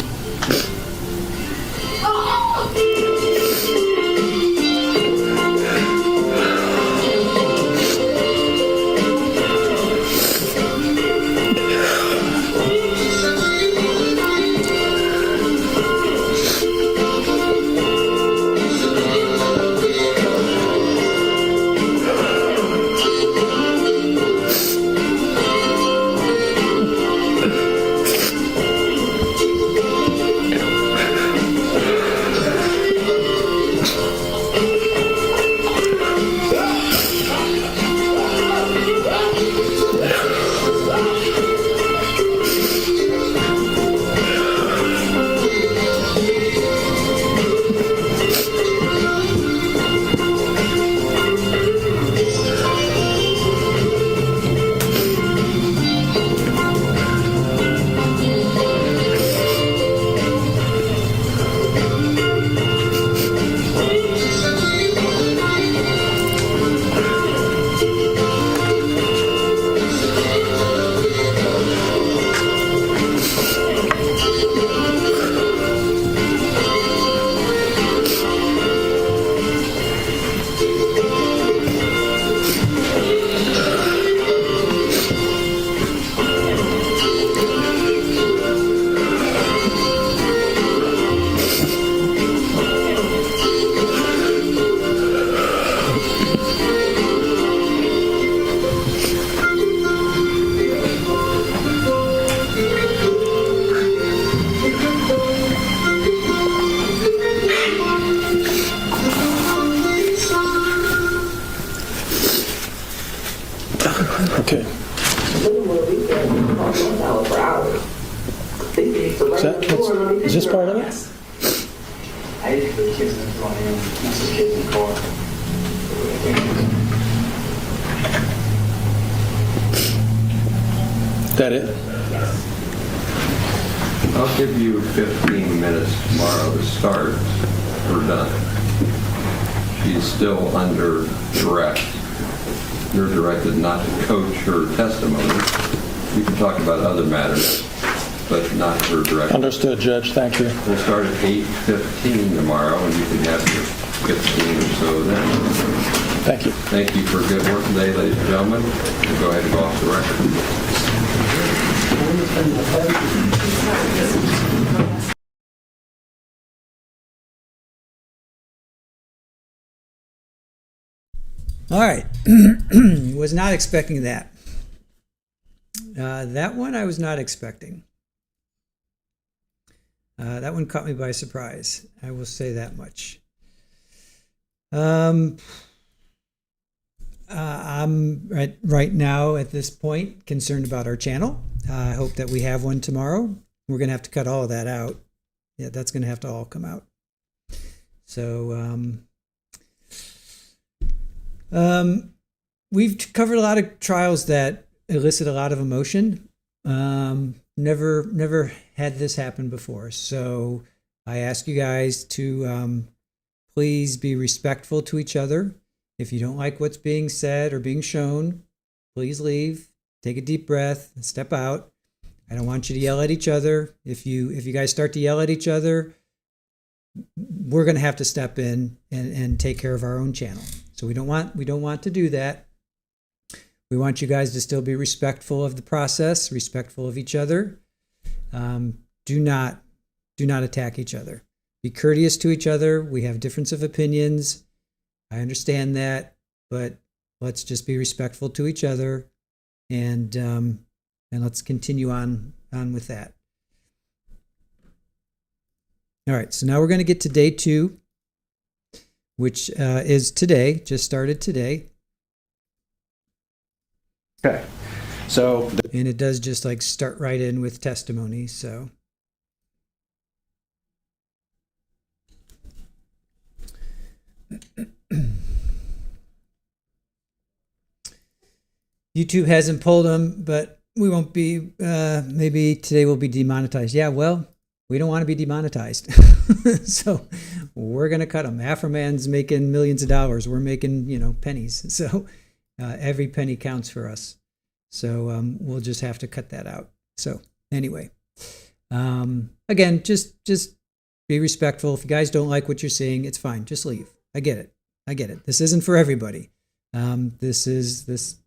Okay. Is this part of it? I used to put kids in the front end, mess with kids in the car. That it? I'll give you 15 minutes tomorrow to start. We're done. She's still under direct. You're directed not to coach her testimony. You can talk about other matters, but not her direct. Understood, Judge. Thank you. We'll start at 8:15 tomorrow, and you can have your 15 or so then. Thank you. Thank you for good work today, ladies and gentlemen. We'll go ahead and go off the record. All right. Was not expecting that. That one I was not expecting. That one caught me by surprise. I will say that much. I'm right now at this point concerned about our channel. I hope that we have one tomorrow. We're going to have to cut all of that out. Yeah, that's going to have to all come out. So we've covered a lot of trials that elicit a lot of emotion. Never had this happen before. So I ask you guys to please be respectful to each other. If you don't like what's being said or being shown, please leave. Take a deep breath and step out. I don't want you to yell at each other. If you guys start to yell at each other, we're going to have to step in and take care of our own channel. So we don't want to do that. We want you guys to still be respectful of the process, respectful of each other. Do not attack each other. Be courteous to each other. We have difference of opinions. I understand that, but let's just be respectful to each other, and let's continue on with that. All right, so now we're going to get to day 2, which is today, just started today. Okay, so. And it does just like start right in with testimony, so. YouTube hasn't pulled them, but we won't be, maybe today will be demonetized. Yeah, well, we don't want to be demonetized. So we're going to cut them. Afroman's making millions of dollars. We're making, pennies. So every penny counts for us. So we'll just have to cut that out. So anyway, again, just be respectful. If you guys don't like what you're seeing, it's fine. Just leave. I get it. This isn't for everybody. This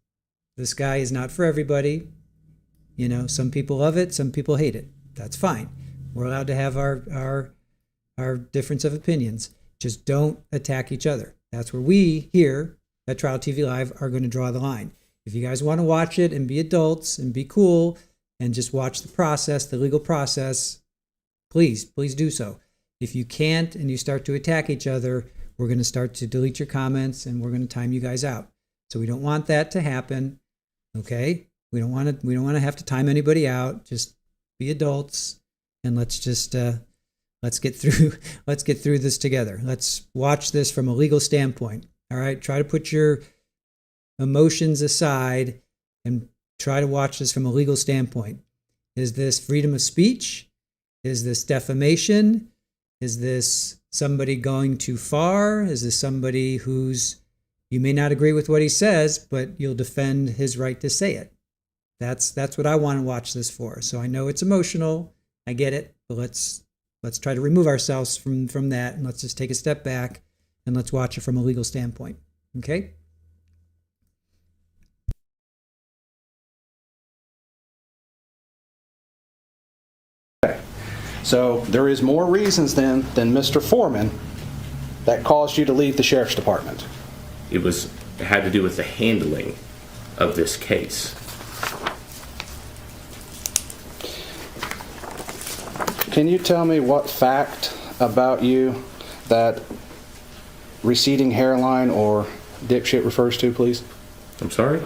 guy is not for everybody. You know, some people love it, some people hate it. That's fine. We're allowed to have our difference of opinions. Just don't attack each other. That's where we here at Trial TV Live are going to draw the line. If you guys want to watch it and be adults and be cool and just watch the process, the legal process, please do so. If you can't and you start to attack each other, we're going to start to delete your comments and we're going to time you guys out. So we don't want that to happen. Okay? We don't want to have to time anybody out. Just be adults and let's just let's get through this together. Let's watch this from a legal standpoint. All right? Try to put your emotions aside and try to watch this from a legal standpoint. Is this freedom of speech? Is this defamation? Is this somebody going too far? Is this somebody who's, you may not agree with what he says, but you'll defend his right to say it? That's what I want to watch this for. So I know it's emotional. I get it, but let's try to remove ourselves from that and let's just take a step back and let's watch it from a legal standpoint. Okay? So there is more reasons then than Mr. Foreman that caused you to leave the sheriff's department. It had to do with the handling of this case. Can you tell me what fact about you that receding hairline or dipshit refers to, please? I'm sorry?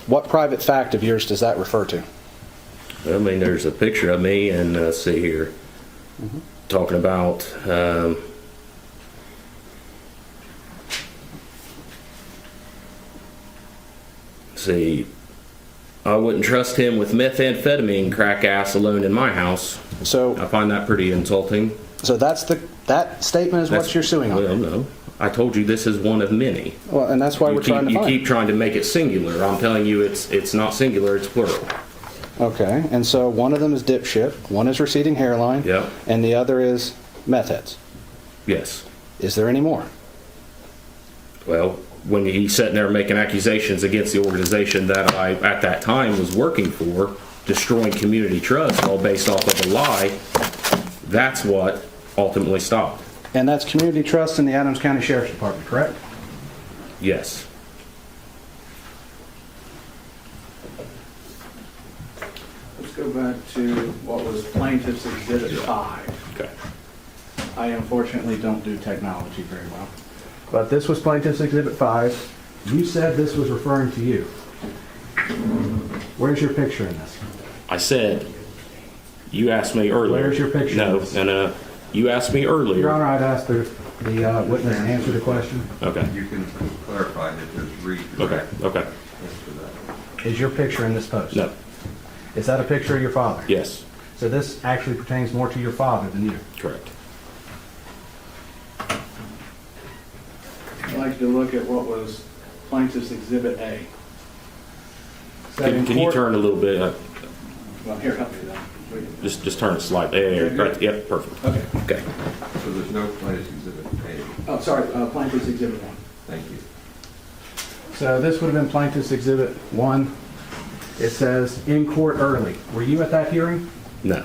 What private fact of yours does that refer to? I mean, there's a picture of me, and let's see here. Mm-hmm. Talking about see, I wouldn't trust him with methamphetamine crack ass alone in my house. So I find that pretty insulting. So that statement is what you're suing on? Well, no. I told you this is one of many. Well, and that's why we're trying to find. You keep trying to make it singular. I'm telling you it's not singular, it's plural. Okay, and so one of them is dipshit, one is receding hairline, yep, and the other is meth heads. Yes. Is there any more? Well, when he's sitting there making accusations against the organization that I, at that time, was working for, destroying community trust, all based off of a lie, that's what ultimately stopped. And that's community trust in the Adams County Sheriff's Department, correct? Yes. Go back to what was Plaintiff's Exhibit 5. Okay. I unfortunately don't do technology very well. But this was Plaintiff's Exhibit 5. You said this was referring to you. Where's your picture in this? I said, you asked me earlier. Where's your picture? No, you asked me earlier. Your Honor, I'd ask the witness to answer the question. Okay. You can clarify that there's read. Okay. Is your picture in this post? No. Is that a picture of your father? Yes. So this actually pertains more to your father than you? Correct. I'd like to look at what was Plaintiff's Exhibit A. Can you turn a little bit? Well, here, help me then. Just turn it slightly. There. Right. Yep. Perfect. Okay. So there's no Plaintiff's Exhibit A. Oh, sorry. Plaintiff's Exhibit 1. Thank you. So this would have been Plaintiff's Exhibit 1. It says, in court early. Were you at that hearing? No.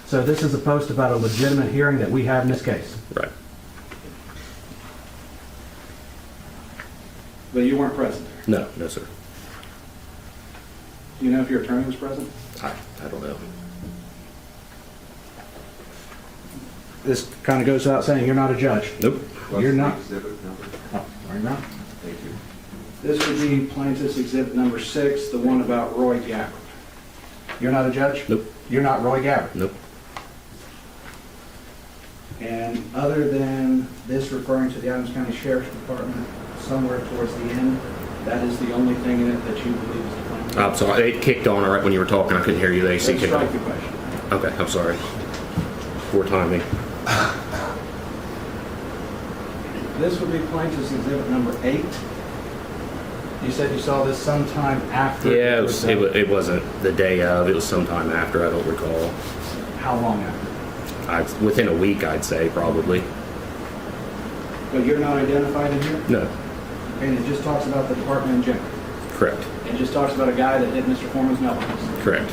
So this is a post about a legitimate hearing that we have in this case? Right. But you weren't present there? No, sir. Do you know if your attorney was present? I don't know. This kind of goes without saying, you're not a judge. Nope. You're not. Exhibit number? Oh, are you not? Thank you. This would be Plaintiff's Exhibit number 6, the one about Roy Gabbard. You're not a judge? Nope. You're not Roy Gabbard? Nope. And other than this referring to the Adams County Sheriff's Department, somewhere towards the end, that is the only thing in it that you believe is the claim? I'm sorry. It kicked on right when you were talking. I couldn't hear you. The AC kicked on. Strike your question. Okay. I'm sorry. Poor timing. This would be Plaintiff's Exhibit number 8. You said you saw this sometime after? Yeah, it wasn't the day of. It was sometime after. I don't recall. How long after? Within a week, I'd say, probably. But you're not identified in here? No. And it just talks about the department in general? Correct. It just talks about a guy that hit Mr. Foreman's mailbox? Correct.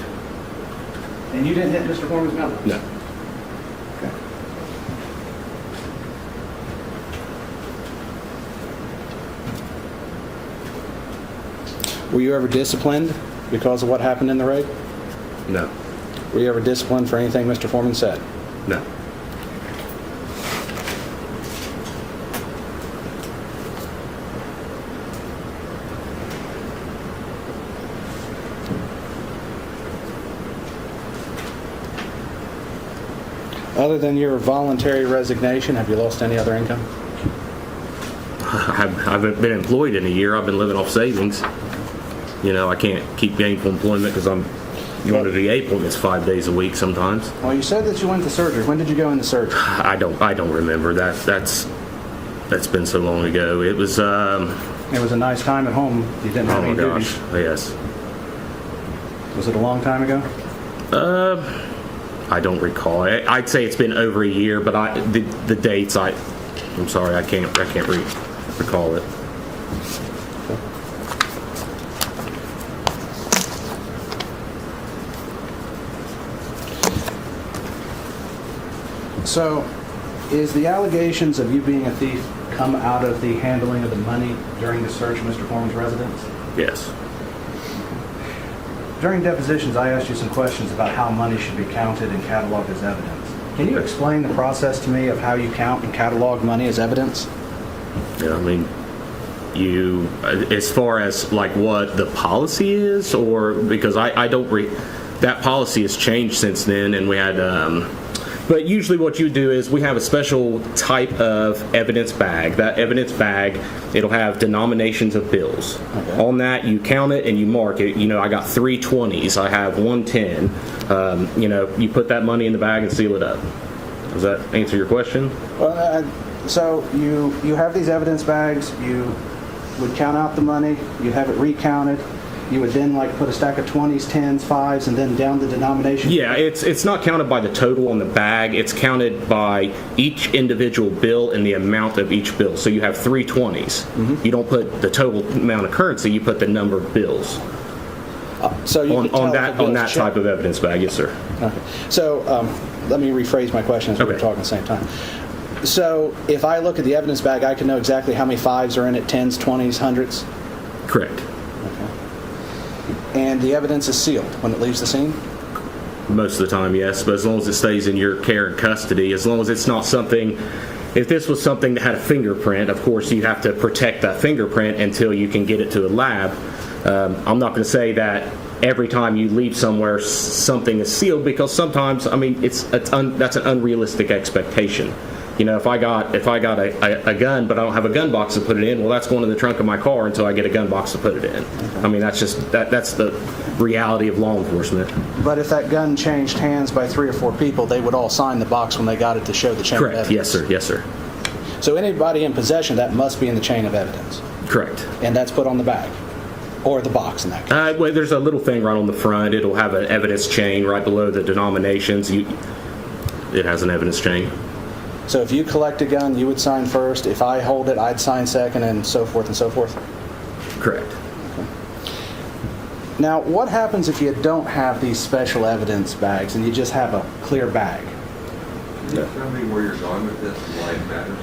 And you didn't hit Mr. Foreman's mailbox? No. Okay. Were you ever disciplined because of what happened in the raid? No. Were you ever disciplined for anything Mr. Foreman said? No. Other than your voluntary resignation, have you lost any other income? I haven't been employed in a year. I've been living off savings. You know, I can't keep gainful employment because I'm going to VA appointments 5 days a week sometimes. Well, you said that you went to surgery. When did you go into surgery? I don't remember that. That's been so long ago. It was It was a nice time at home. You didn't have any duties. Yes. Was it a long time ago? I don't recall. I'd say it's been over a year, but the dates I'm sorry, I can't recall it. So, is the allegations of you being a thief come out of the handling of the money during the search of Mr. Foreman's residence? Yes. During depositions, I asked you some questions about how money should be counted and cataloged as evidence. Can you explain the process to me of how you count and catalog money as evidence? Yeah, I mean, you, as far as like what the policy is, or because I don't that policy has changed since then, and we had but usually what you do is we have a special type of evidence bag. That evidence bag, it'll have denominations of bills. Okay. On that, you count it and you mark it. You know, I got 3 20s. I have 1 10. You know, you put that money in the bag and seal it up. Does that answer your question? Well, so you have these evidence bags. You would count out the money. You have it recounted. You would then like put a stack of 20s, 10s, 5s, and then down the denomination? Yeah, it's not counted by the total on the bag. It's counted by each individual bill and the amount of each bill. So you have 3 20s. Mm-hmm. You don't put the total amount of currency, you put the number of bills. So you on that type of evidence bag, yes, sir. Okay. So let me rephrase my question as we're talking at the same time. So if I look at the evidence bag, I can know exactly how many 5s are in it, 10s, 20s, 100s? Correct. And the evidence is sealed when it leaves the scene? Most of the time, yes. But as long as it stays in your care and custody, as long as it's not something, if this was something that had a fingerprint, of course you have to protect that fingerprint until you can get it to a lab. I'm not going to say that every time you leave somewhere something is sealed, because sometimes, I mean, that's an unrealistic expectation. You know, if I got a gun, but I don't have a gun box to put it in, well, that's going in the trunk of my car until I get a gun box to put it in. I mean, that's the reality of law enforcement. But if that gun changed hands by 3 or 4 people, they would all sign the box when they got it to show the chain of evidence. Yes, sir. Yes, sir. So anybody in possession, that must be in the chain of evidence. Correct. And that's put on the bag. Or the box in that case. Well, there's a little thing right on the front. It'll have an evidence chain right below the denominations. It has an evidence chain. So if you collect a gun, you would sign first. If I hold it, I'd sign second, and so forth and so forth? Correct. Okay. Now, what happens if you don't have these special evidence bags and you just have a clear bag? Can you tell me where you're going with this? Why it matters?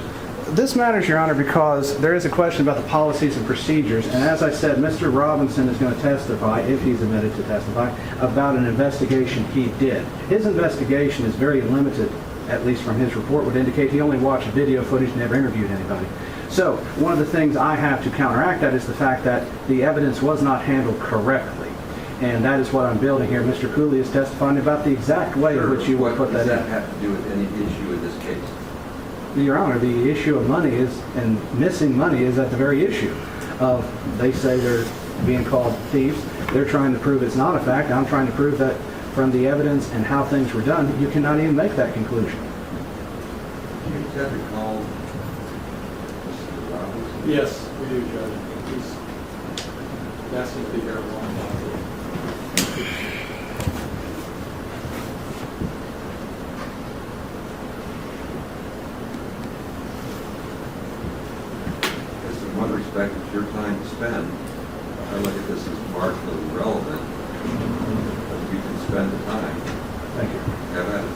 This matters, Your Honor, because there is a question about the policies and procedures, and as I said, Mr. Robinson is going to testify, if he's admitted to testify, about an investigation he did. His investigation is very limited, at least from his report, would indicate he only watched video footage, never interviewed anybody. So one of the things I have to counteract that is the fact that the evidence was not handled correctly. And that is what I'm building here. Mr. Cooley is testifying about the exact way in which you would put that in. What does that have to do with any issue in this case? Your Honor, the issue of money and missing money is at the very issue of, they say they're being called thieves. They're trying to prove it's not a fact. I'm trying to prove that from the evidence and how things were done, you cannot even make that conclusion. Do you have to call Mr. Robinson? Yes, we do, Judge. That's going to be very long. In one respect, it's your time to spend. I look at this as marginally relevant, but you can spend the time. Thank you. Have at it.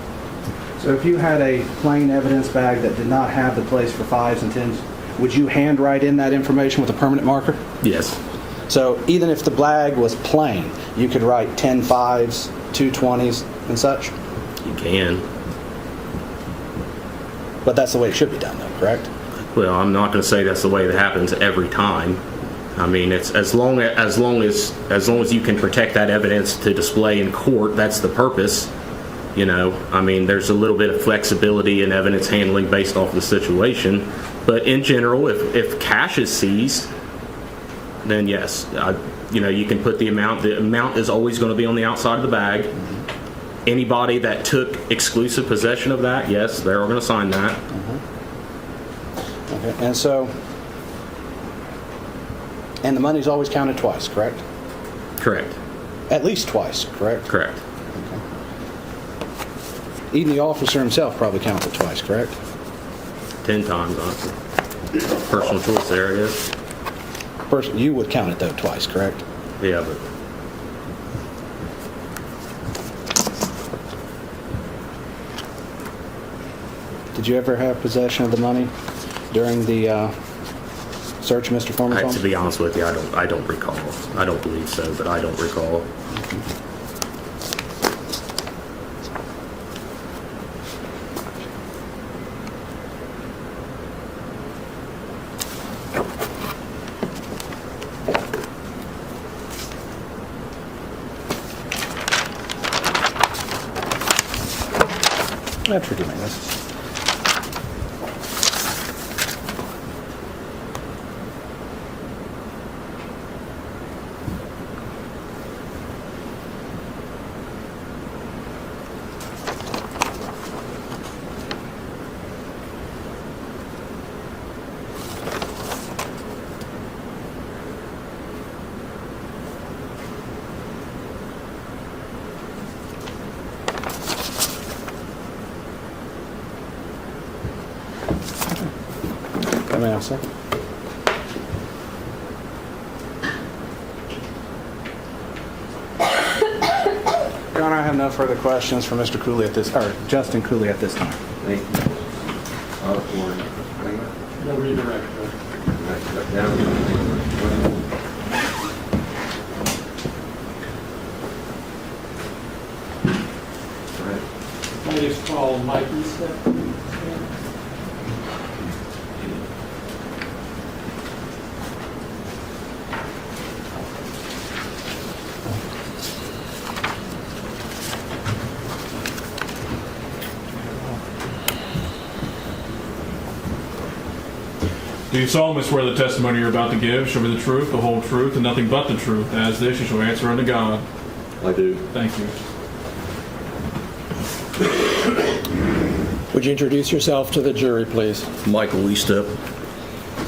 So if you had a plain evidence bag that did not have the place for 5s and 10s, would you handwrite in that information with a permanent marker? Yes. So even if the bag was plain, you could write 10 5s, 2 20s, and such? You can. But that's the way it should be done, though, correct? Well, I'm not going to say that's the way it happens every time. I mean, it's as long as you can protect that evidence to display in court, that's the purpose. You know, I mean, there's a little bit of flexibility in evidence handling based off the situation, but in general, if cash is seized, then yes, you know, you can put the amount. The amount is always going to be on the outside of the bag. Anybody that took exclusive possession of that, yes, they're going to sign that. Okay. And the money's always counted twice, correct? Correct. At least twice, correct? Correct. Okay. Even the officer himself probably counted it twice, correct? 10 times, honestly. Personal choice there, it is. You would count it, though, twice, correct? Yeah, but... Did you ever have possession of the money during the search of Mr. Foreman's home? To be honest with you, I don't recall. I don't believe so, but I don't recall. Forgive me. Come in, sir. Your Honor, I have no further questions for Mr. Cooley at this, or Justin Cooley at this time. Thank you. No redirect. I just call Mike Eastep. Do you solemnly swear the testimony you're about to give shall be the truth, the whole truth, and nothing but the truth? As this, you shall answer unto God. I do. Thank you. Would you introduce yourself to the jury, please? Michael Eastep,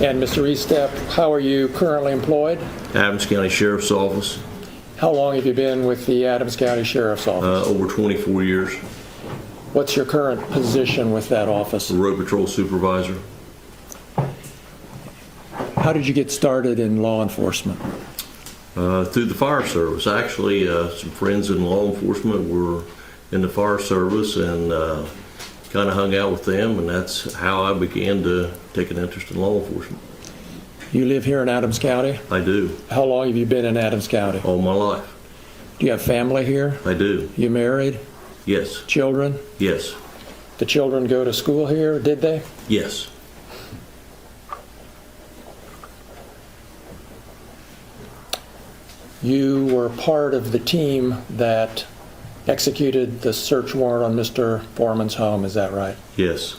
And Mr. Eastep, how are you currently employed? Adams County Sheriff's Office. How long have you been with the Adams County Sheriff's Office? Over 24 years. What's your current position with that office? Road Patrol Supervisor. How did you get started in law enforcement? Through the fire service. Actually, some friends in law enforcement were in the fire service and kind of hung out with them, and that's how I began to take an interest in law enforcement. You live here in Adams County? I do. How long have you been in Adams County? All my life. Do you have family here? I do. You married? Yes. Children? Yes. The children go to school here, did they? Yes. You were part of the team that executed the search warrant on Mr. Foreman's home, is that right? Yes.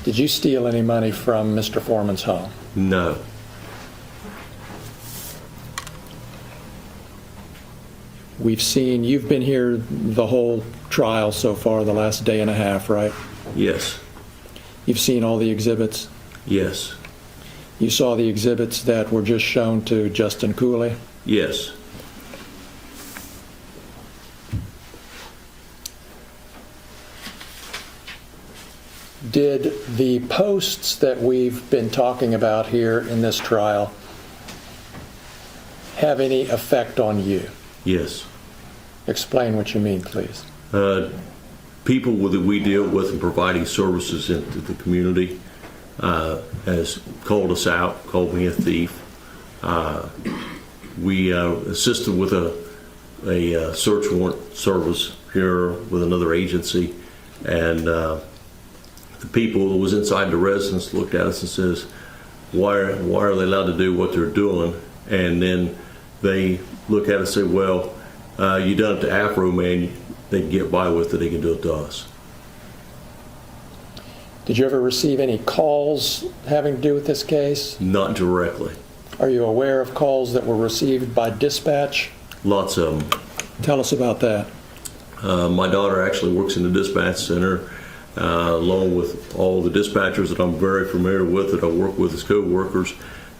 Did you steal any money from Mr. Foreman's home? No. We've seen, you've been here the whole trial so far, the last day and a half, right? Yes. You've seen all the exhibits? Yes. You saw the exhibits that were just shown to Justin Cooley? Yes. Did the posts that we've been talking about here in this trial have any effect on you? Yes. Explain what you mean, please. People that we deal with in providing services into the community has called us out, called me a thief. We assisted with a search warrant service here with another agency, and the people who was inside the residence looked at us and says, why are they allowed to do what they're doing? And then they look at us and say, well, you done it to Afroman, they can get by with it, they can do it to us. Did you ever receive any calls having to do with this case? Not directly. Are you aware of calls that were received by dispatch? Lots of them. Tell us about that. My daughter actually works in the dispatch center, along with all the dispatchers that I'm very familiar with, that I work with as co-workers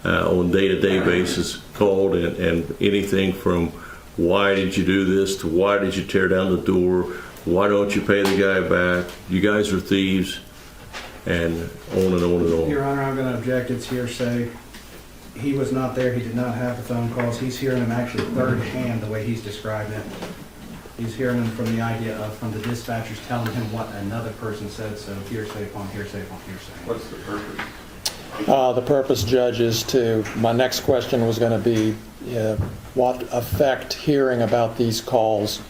on a day-to-day basis, called, and anything from why did you do this to why did you tear down the door, why don't you pay the guy back, you guys are thieves, and on and on and on. Your Honor, I'm going to object. It's hearsay. He was not there. He did not have the phone calls. He's hearing them actually third hand the way he's described it. He's hearing them from the idea of, from the dispatchers telling him what another person said, so hearsay upon hearsay upon hearsay. What's the purpose? The purpose, Judge, is to, my next question was going to be, what effect hearing about these calls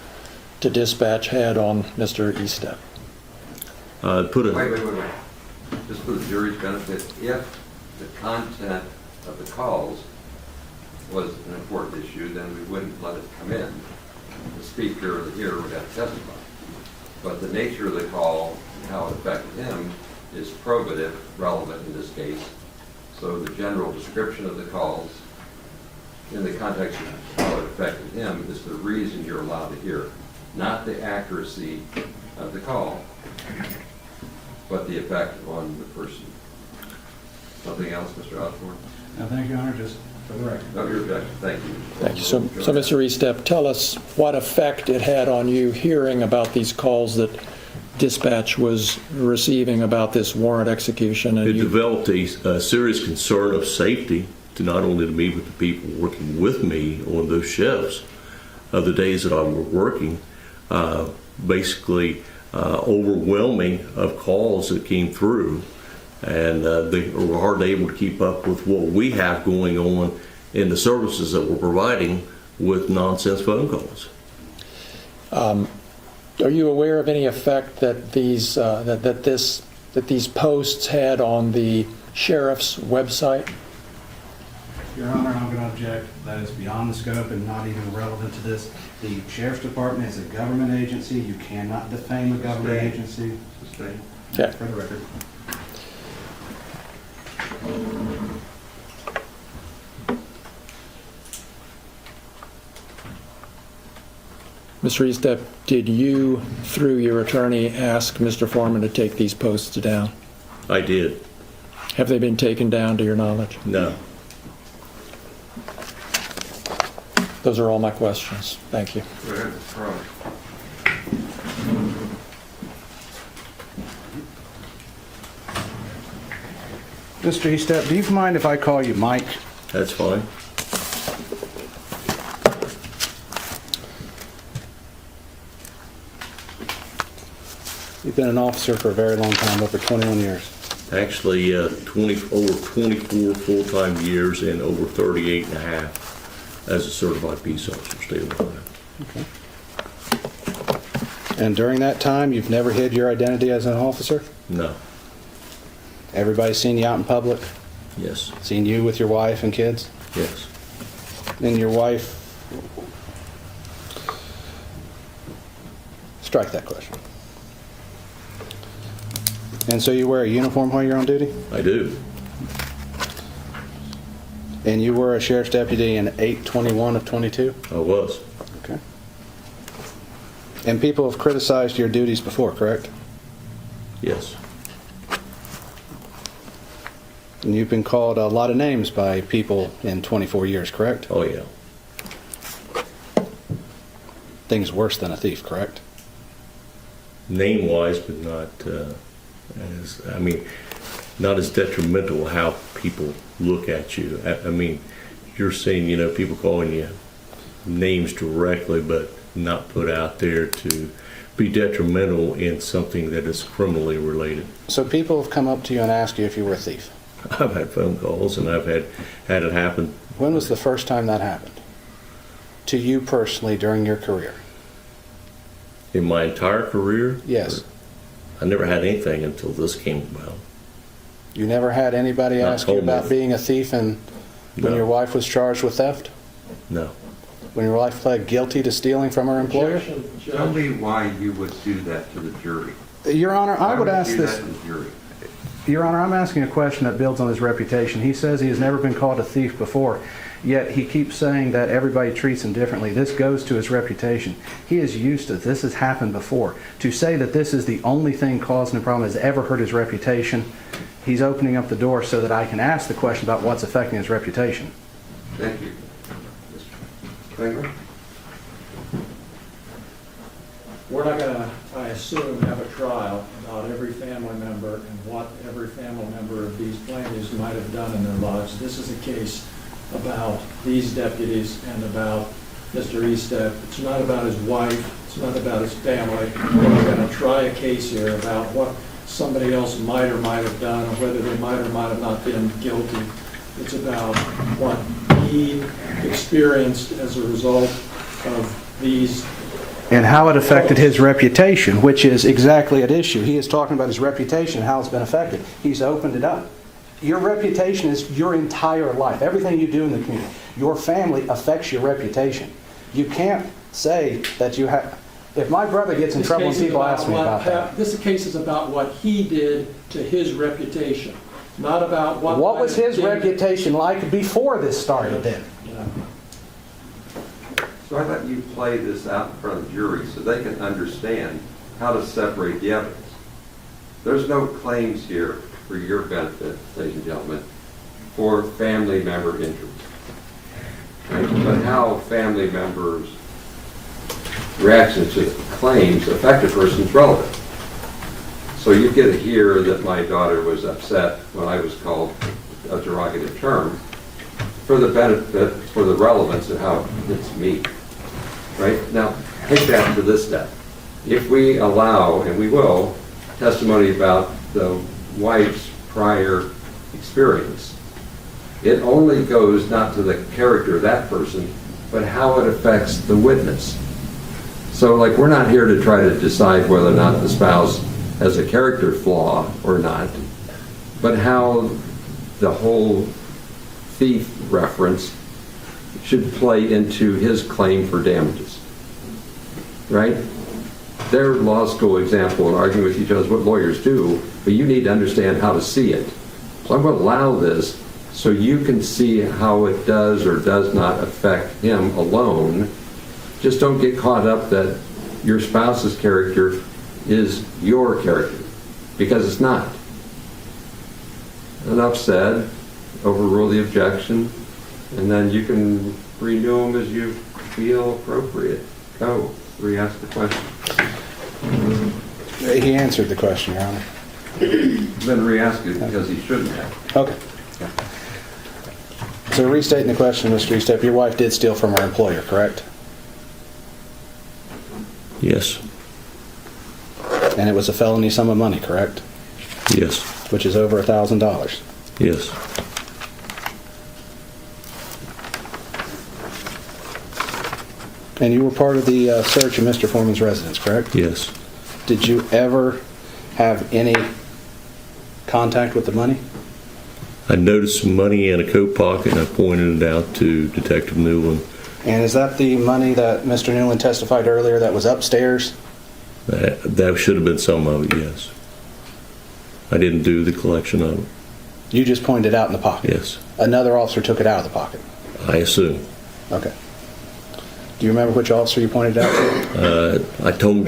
to dispatch had on Mr. Estep? Wait. Just for the jury's benefit, if the content of the calls was an important issue, then we wouldn't let it come in. The speaker or the hearer would have to testify. But the nature of the call and how it affected him is probative, relevant in this case. So the general description of the calls in the context of how it affected him is the reason you're allowed to hear, not the accuracy of the call, but the effect on the person. Something else, Mr. Osborne? No, thank you, Your Honor. Just for the record. No, your objection. Thank you. Thank you. So Mr. Estep, tell us what effect it had on you hearing about these calls that dispatch was receiving about this warrant execution. And it developed a serious concern of safety, to not only to me, but the people working with me on those shifts of the days that I was working. Basically, overwhelming of calls that came through, and they were hardly able to keep up with what we have going on in the services that we're providing with nonsense phone calls. Are you aware of any effect that these these posts had on the sheriff's website? Your Honor, I'm going to object. That is beyond the scope and not even relevant to this. The Sheriff's Department is a government agency. You cannot defame a government agency. Sustain. Okay. For the record. Mr. Estep, did you, through your attorney, ask Mr. Foreman to take these posts down? I did. Have they been taken down to your knowledge? No. Those are all my questions. Thank you. Go ahead, Mr. Crowley. Mr. Estep, do you mind if I call you Mike? That's fine. You've been an officer for a very long time, over 21 years. Actually, over 24 full-time years and over 38 and a half as a certified peace officer, state of Ohio. Okay. And during that time, you've never hid your identity as an officer? No. Everybody's seen you out in public? Yes. Seen you with your wife and kids? Yes. And your wife... Strike that question. And so you wear a uniform while you're on duty? I do. And you were a sheriff's deputy in 8/21 of 22? I was. Okay. And people have criticized your duties before, correct? Yes. And you've been called a lot of names by people in 24 years, correct? Oh, yeah. Things worse than a thief, correct? Name-wise, but not not as detrimental how people look at you. I mean, you're seeing, people calling you names directly, but not put out there to be detrimental in something that is criminally related. So people have come up to you and asked you if you were a thief. I've had phone calls and I've had it happen. When was the first time that happened? To you personally during your career? In my entire career? Yes. I never had anything until this came about. You never had anybody Not ask you told me. about being a thief and when No. your wife was charged with theft? No. When your wife pled guilty to stealing from her employer? Tell me why you would do that to the jury. Your Honor, I would ask do this. that to the jury? Your Honor, I'm asking a question that builds on his reputation. He says he has never been called a thief before, yet he keeps saying that everybody treats him differently. This goes to his reputation. He is used to this. Has happened before. To say that this is the only thing causing the problem has ever hurt his reputation, he's opening up the door so that I can ask the question about what's affecting his reputation. Thank you. Mr. Klingler? We're not going to, I assume, have a trial about every family member and what every family member of these plaintiffs might have done in their lives. This is a case about these deputies and about Mr. Estep. It's not about his wife. It's not about his family. We're going to try a case here about what somebody else might or might have done or whether they might or might have not been guilty. It's about what he experienced as a result of these. And how it affected his reputation, which is exactly at issue. He is talking about his reputation and how it's been affected. He's opened it up. Your reputation is your entire life. Everything you do in the community. Your family affects your reputation. You can't say that you have... If my brother gets in trouble and people ask me about that... This case is about what he did to his reputation, not about what... What was his reputation like before this started then? So I thought you play this out in front of the jury so they can understand how to separate the evidence. There's no claims here for your benefit, ladies and gentlemen, for family member injuries. Right? But how family members' reactions to the claims affect a person's relevant. So you get to hear that my daughter was upset when I was called a derogative term for the benefit, for the relevance of how it's me. Right? Now, take that to this step. If we allow, and we will, testimony about the wife's prior experience, it only goes not to the character of that person, but how it affects the witness. So, like, we're not here to try to decide whether or not the spouse has a character flaw or not, but how the whole thief reference should play into his claim for damages, right? Their law school example and arguing with each other is what lawyers do, but you need to understand how to see it. So I'm going to allow this so you can see how it does or does not affect him alone. Just don't get caught up that your spouse's character is your character, because it's not. Enough said, overrule the objection, and then you can renew them as you feel appropriate. Go, re-ask the question. He answered the question, Your Honor. Then re-ask it because he shouldn't have. Okay. So restating the question, Mr. Estep, your wife did steal from her employer, correct? Yes. And it was a felony sum of money, correct? Yes. Which is over $1,000. Yes. And you were part of the search of Mr. Foreman's residence, correct? Yes. Did you ever have any contact with the money? I noticed some money in a coat pocket and I pointed it out to Detective Newland. And is that the money that Mr. Newland testified earlier that was upstairs? That should have been some of it, yes. I didn't do the collection of it. You just pointed it out in the pocket? Yes. Another officer took it out of the pocket? I assume. Okay. Do you remember which officer you pointed it out to? I told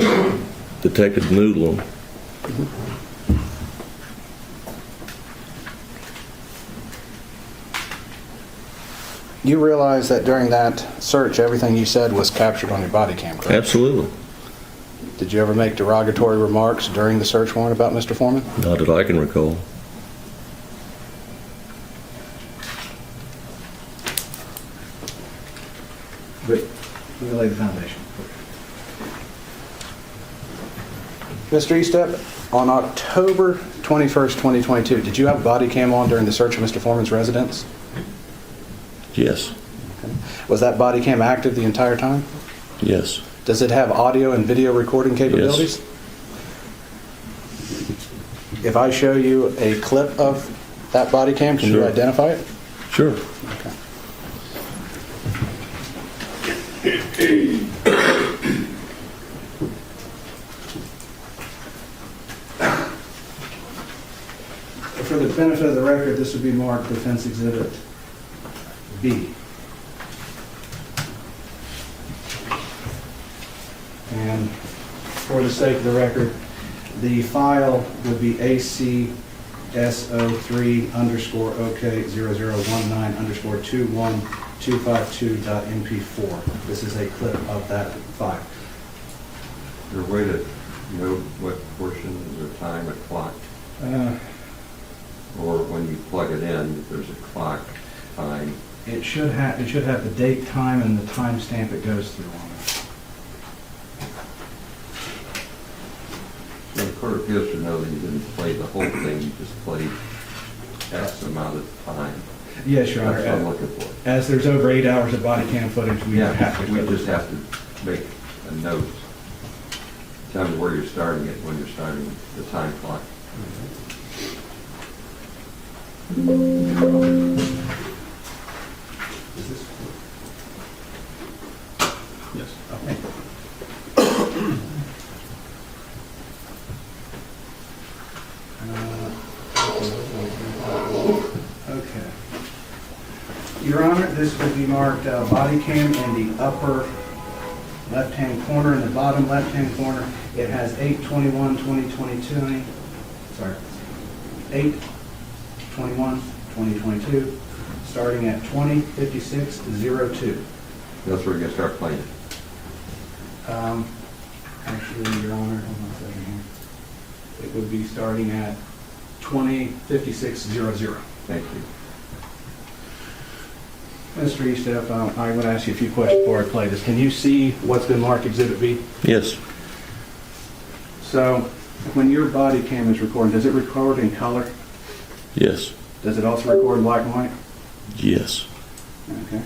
Detective Newland. You realize that during that search, everything you said was captured on your body cam, correct? Absolutely. Did you ever make derogatory remarks during the search warrant about Mr. Foreman? Not that I can recall. But we'll lay the foundation. Mr. Estep, on October 21st, 2022, did you have a body cam on during the search of Mr. Foreman's residence? Yes. Okay. Was that body cam active the entire time? Yes. Does it have audio and video recording capabilities? Yes. If I show you a clip of that body cam, can you Sure. identify it? Sure. Okay. For the benefit of the record, this would be marked Defense Exhibit B. And for the sake of the record, the file would be ACSO3_OK0019_21252.mp4. This is a clip of that file. Is there a way to note what portion of time it clocked? Or when you plug it in, there's a clock time. It should have the date, time, and the timestamp it goes through on it. So the Court of Appeals should know that you didn't play the whole thing, you just played X amount of time. Yes, Your Honor. That's what I'm looking for. As there's over 8 hours of body cam footage, we have to. We just have to make a note. Tell me where you're starting it, when you're starting the time clock. Is this? Yes. Okay. Okay. Your Honor, this would be marked body cam in the upper left-hand corner and the bottom left-hand corner. It has 8/21/2022. Sorry. 8/21/2022, starting at 20:56:02. That's where you're going to start playing. Actually, Your Honor, hold on a second here. It would be starting at 20:56:00. Thank you. Mr. Estep, I would ask you a few questions before I play this. Can you see what's been marked Exhibit B? Yes. So, when your body cam is recording, does it record in color? Yes. Does it also record in black and white? Yes. Okay.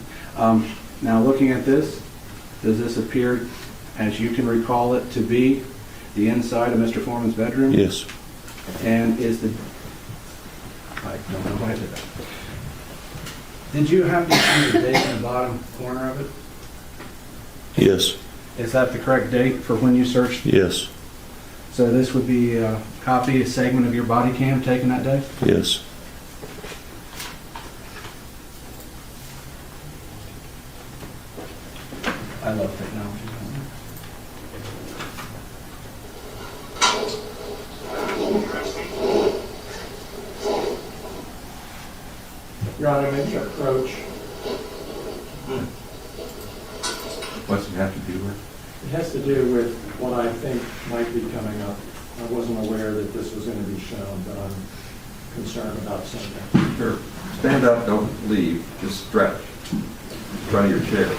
Now, looking at this, does this appear, as you can recall it, to be the inside of Mr. Foreman's bedroom? Yes. And is the... I don't know why I did that. Did you happen to see the date in the bottom corner of it? Yes. Is that the correct date for when you searched? Yes. So this would be a copy, a segment of your body cam taken that day? Yes. I love technology. Your Honor, maybe approach. What's it have to do with? It has to do with what I think might be coming up. I wasn't aware that this was going to be shown, but I'm concerned about something. Sure. Stand up, don't leave, just stretch. In front of your chair.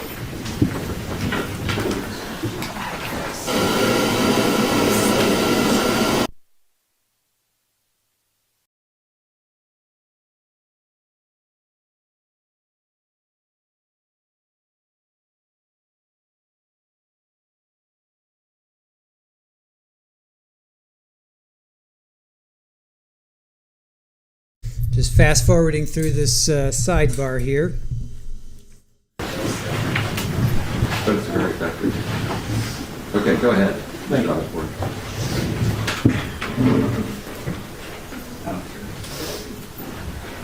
Just fast forwarding through this sidebar here. But it's very effective. Okay, go ahead. Thank you. Osborne.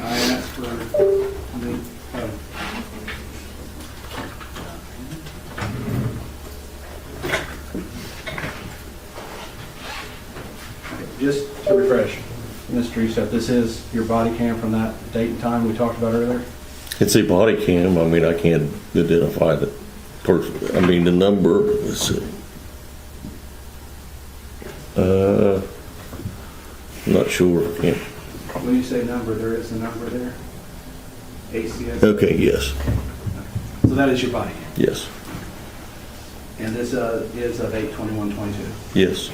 I asked for the... Just to refresh, Mr. Estep, this is your body cam from that date and time we talked about earlier? It's a body cam. I mean, I can't identify the person. I mean, the number. Let's see. I'm not sure. Can't. When you say number, there is a number there? ACS? Okay, yes. So that is your body cam? Yes. And this is of 8/21/22? Yes.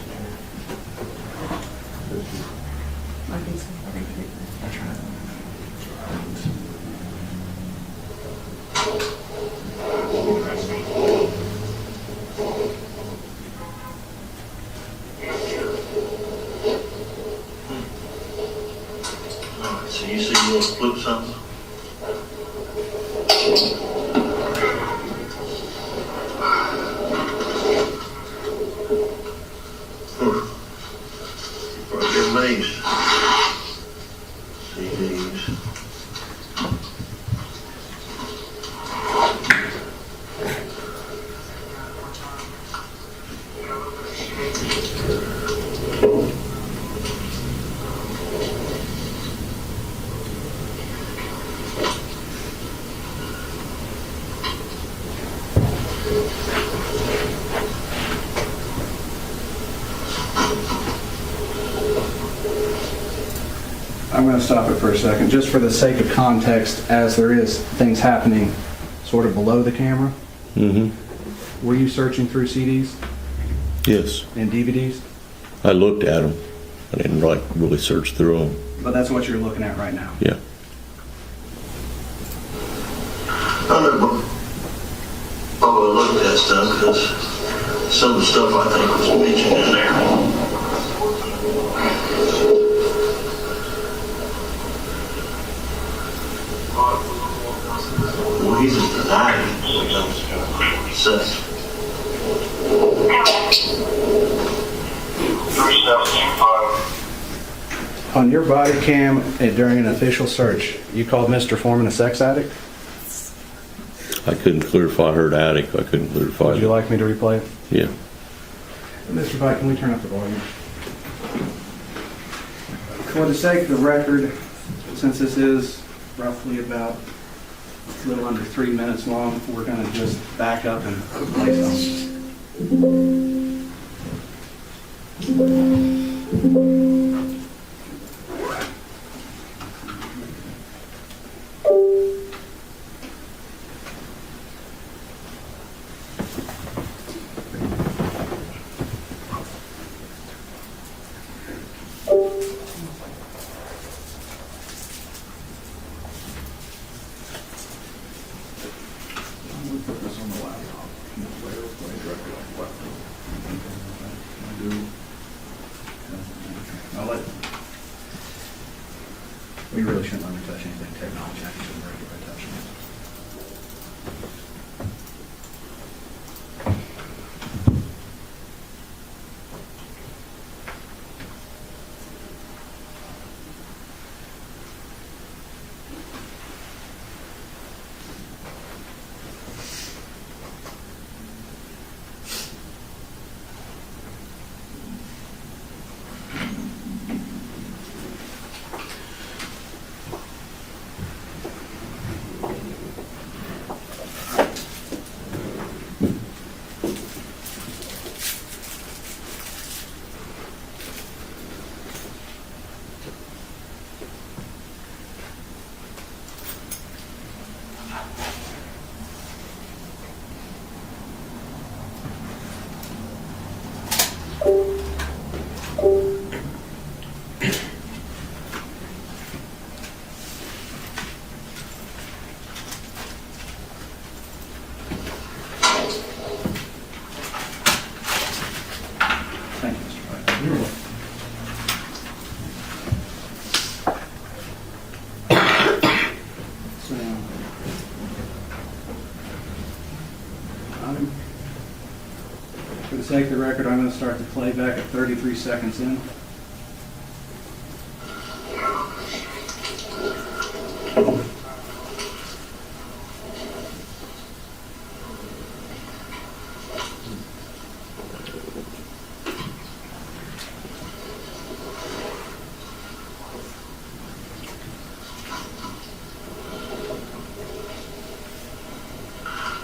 So you see you want to flip something? Right, your mace. CDs. I'm going to stop it for a second, just for the sake of context, as there is things happening sort of below the camera. Mm-hmm. Were you searching through CDs Yes. and DVDs? I looked at them. I didn't really search through them. But that's what you're looking at right now. Yeah. I never probably looked at that stuff because some of the stuff I think was mentioned in there. Well, he's just denying sex. On your body cam during an official search, you called Mr. Foreman a sex addict? I couldn't clarify. I heard addict. I couldn't clarify. Would you like me to replay it? Yeah. Mr. Vite, can we turn up the volume? For the sake of the record, since this is roughly about a little under 3 minutes long, we're going to just back up and play some. We really shouldn't let me touch anything technology. I shouldn't break it by touching it. For the sake of the record, I'm going to start the playback at 33 seconds in.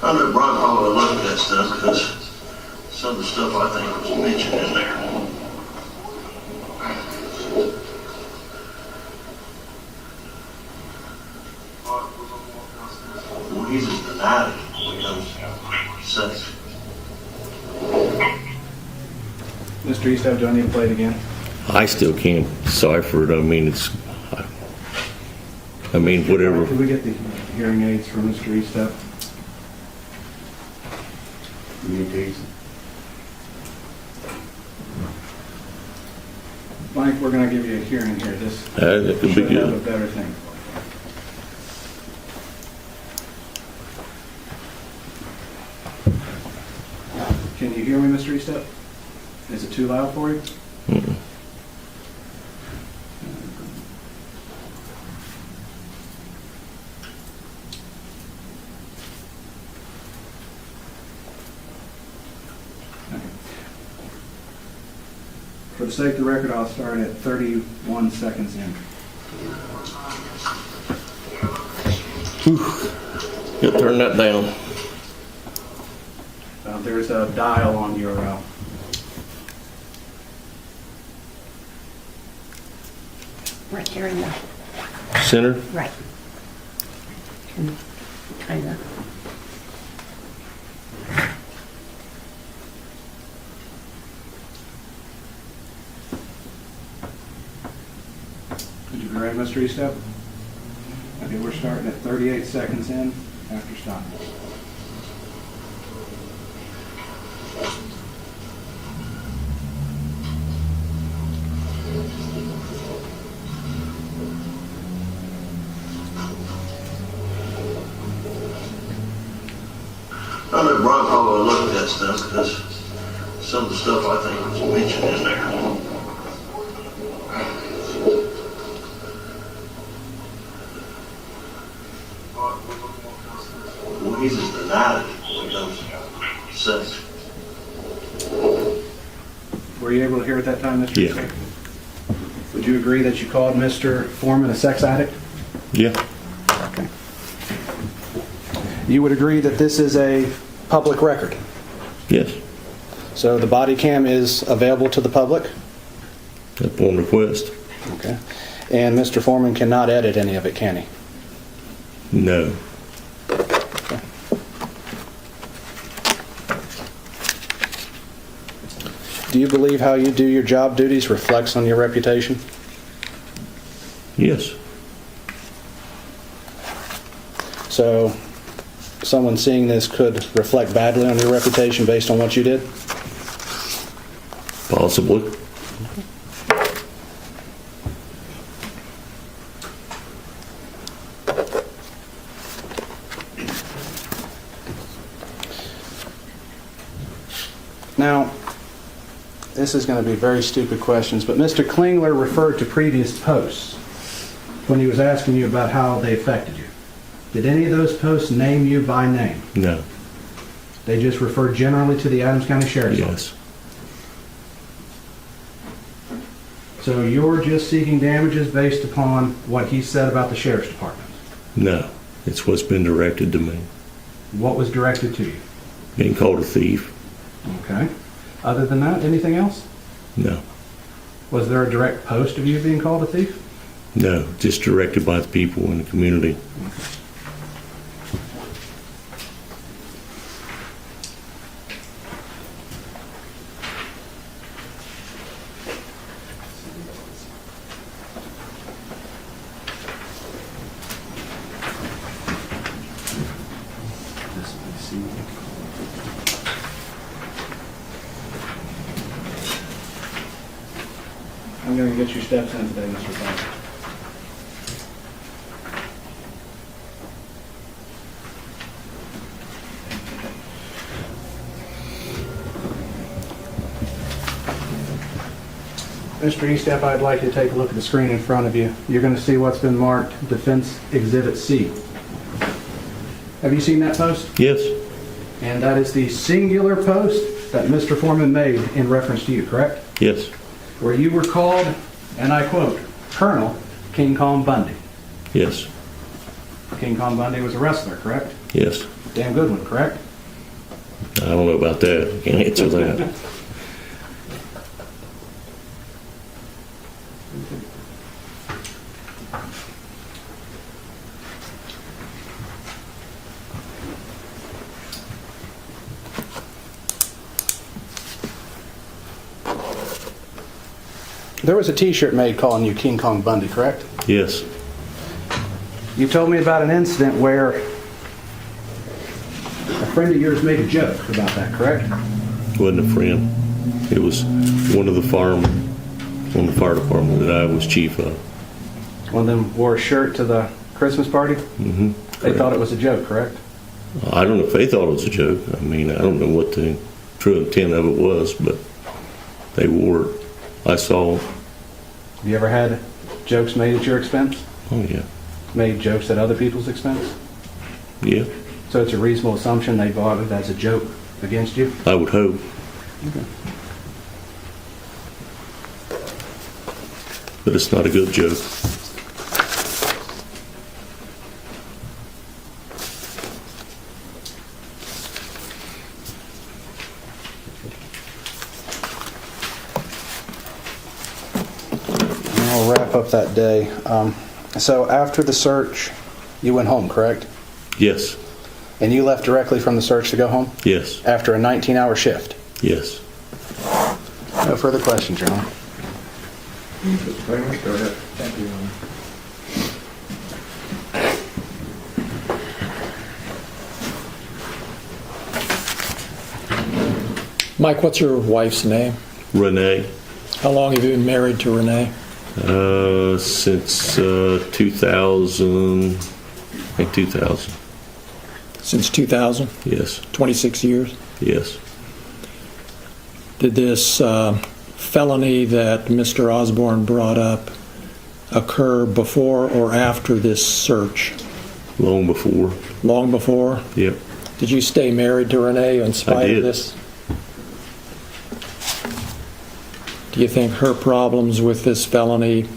I know Brian probably looked at that stuff because some of the stuff I think was mentioned in there. Well, he just denied it because sex. Mr. Easthope, do I need to play it again? I still can't decipher it. I mean, whatever. Can we get the hearing aids from Mr. Easthope? Mike, we're going to give you a hearing here. This That could be should have a good. better thing. Can you hear me, Mr. Easthope? Is it too loud for you? Mm-mm. For the sake of the record, I'll start at 31 seconds in. You turn that down. There's a dial on your Right here in the, Center. right. And try to, Would you be ready, Mr. Easthope? Okay, we're starting at 38 seconds in after stopping. I know Brian probably looked at that stuff because some of the stuff I think was mentioned in there. Well, he just denied it because sex. Were you able to hear at that time, Mr. Yeah. Easthope? Would you agree that you called Mr. Foreman a sex addict? Yeah. Okay. You would agree that this is a public record? Yes. So the body cam is available to the public? Upon request. Okay. And Mr. Foreman cannot edit any of it, can he? No. Do you believe how you do your job duties reflects on your reputation? Yes. So someone seeing this could reflect badly on your reputation based on what you did? Possibly. Now, this is going to be very stupid questions, but Mr. Klingler referred to previous posts when he was asking you about how they affected you. Did any of those posts name you by name? No. They just referred generally to the Adams County Sheriff's Office? Yes. So you're just seeking damages based upon what he said about the Sheriff's Department? No. It's what's been directed to me. What was directed to you? Being called a thief? Okay. Other than that, anything else? No. Was there a direct post of you being called a thief? No. Just directed by the people in the community. I'm going to get your steps in today, Mr. Foreman. Mr. Eastep, I'd like you to take a look at the screen in front of you. You're going to see what's been marked Defense Exhibit C. Have you seen that post? Yes. And that is the singular post that Mr. Foreman made in reference to you, correct? Yes. Where you were called, and I quote, Colonel King Kong Bundy. Yes. King Kong Bundy was a wrestler, correct? Yes. Damn good one, correct? I don't know about that. Can't answer that. There was a T-shirt made calling you King Kong Bundy, correct? Yes. You told me about an incident where a friend of yours made a joke about that, correct? Wasn't a friend. It was one of the fire department that I was chief of. One of them wore a shirt to the Christmas party? Mm-hmm. They thought it was a joke, correct? I don't know if they thought it was a joke. I mean, I don't know what the true intent of it was, but they wore it. I saw it. Have you ever had jokes made at your expense? Oh, yeah. Made jokes at other people's expense? Yeah. So it's a reasonable assumption they bought it as a joke against you? I would hope. Okay. But it's not a good joke. I'll wrap up that day. So after the search, you went home, correct? Yes. And you left directly from the search to go home? Yes. After a 19-hour shift? Yes. No further questions, Your Honor. Go ahead. Thank you, Your Honor. Mike, what's your wife's name? Renee. How long have you been married to Renee? Since 2000. I think 2000. Since 2000? Yes. 26 years? Yes. Did this felony that Mr. Osborne brought up occur before or after this search? Long before. Long before? Yep. Did you stay married to Renee in spite of this? Do you think her problems with this felony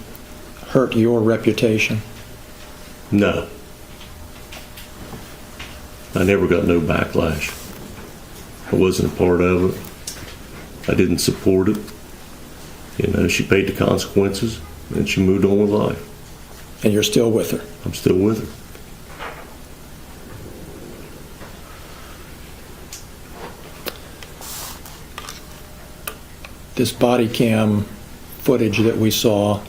hurt your reputation? No. I never got no backlash. I wasn't a part of it. I didn't support it. You know, she paid the consequences and she moved on with life. And you're still with her? I'm still with her. This body cam footage that we saw,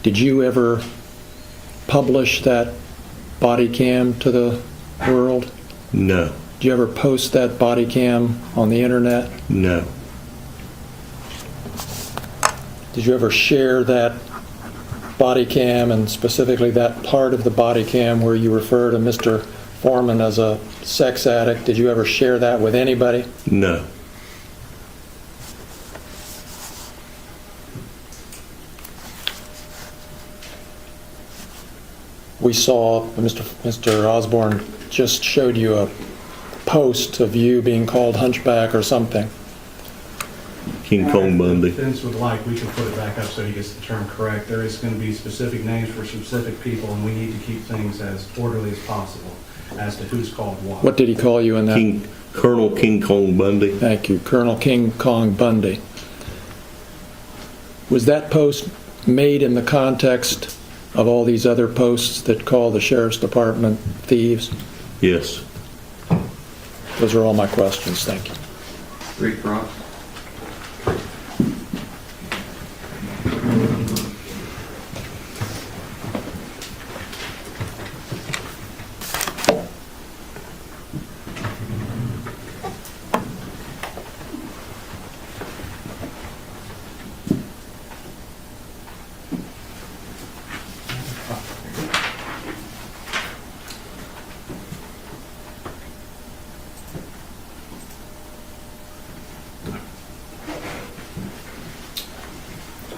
did you ever publish that body cam to the world? No. Did you ever post that body cam on the internet? No. Did you ever share that body cam, and specifically that part of the body cam where you refer to Mr. Foreman as a sex addict? Did you ever share that with anybody? No. We saw Mr. Osborne just showed you a post of you being called hunchback or something. King Kong Bundy. If the defense would like, we can put it back up so he gets the term correct. There is going to be specific names for specific people, and we need to keep things as orderly as possible as to who's called what. What did he call you in that? Colonel King Kong Bundy. Thank you, Colonel King Kong Bundy. Was that post made in the context of all these other posts that call the Sheriff's Department thieves? Yes. Those are all my questions. Thank you. Rick Ross.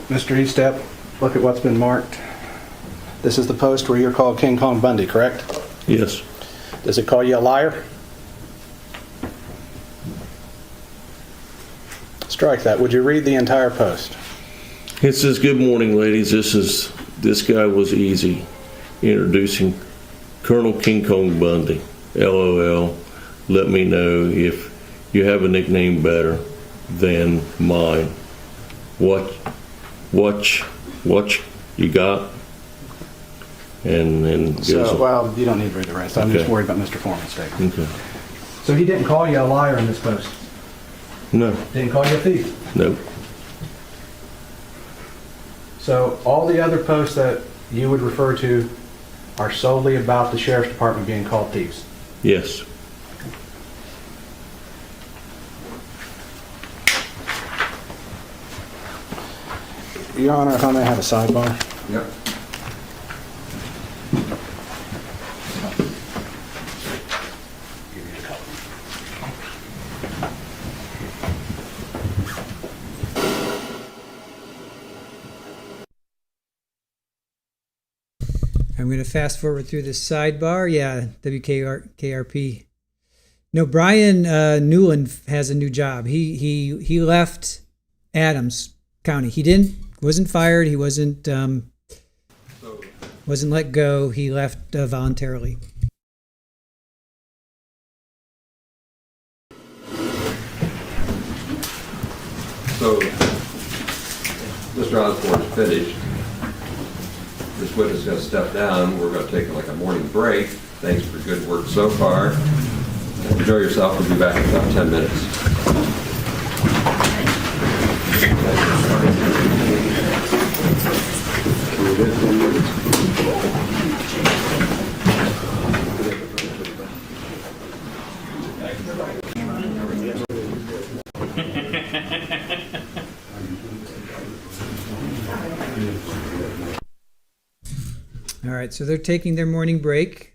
Mr. Estep, look at what's been marked. This is the post where you're called King Kong Bundy, correct? Yes. Does it call you a liar? Strike that. Would you read the entire post? It says, "Good morning, ladies. This guy was easy. introducing Colonel King Kong Bundy. LOL. Let me know if you have a nickname better than mine. What you got? And So, well, you don't need to read the rest. I'm just worried about Mr. Foreman's statement. Okay. So he didn't call you a liar in this post? No. Didn't call you a thief? Nope. So all the other posts that you would refer to are solely about the sheriff's department being called thieves? Yes. Your Honor, if I may have a sidebar? Yep. I'm going to fast forward through this sidebar. Yeah, WKRP. No, Brian Newland has a new job. He left Adams County. He wasn't fired. He wasn't let go. He left voluntarily. So, Mr. Osborne's finished. This witness is going to step down. We're going to take like a morning break. Thanks for good work so far. Enjoy yourself. We'll be back in about 10 minutes. All right, so they're taking their morning break.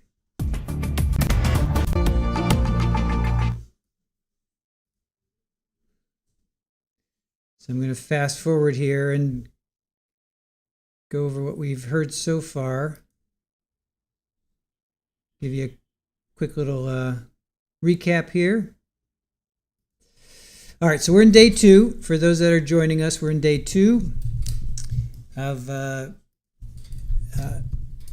So I'm going to fast forward here and go over what we've heard so far. Give you a quick little recap here. All right, so we're in day 2. For those that are joining us, we're in day 2 of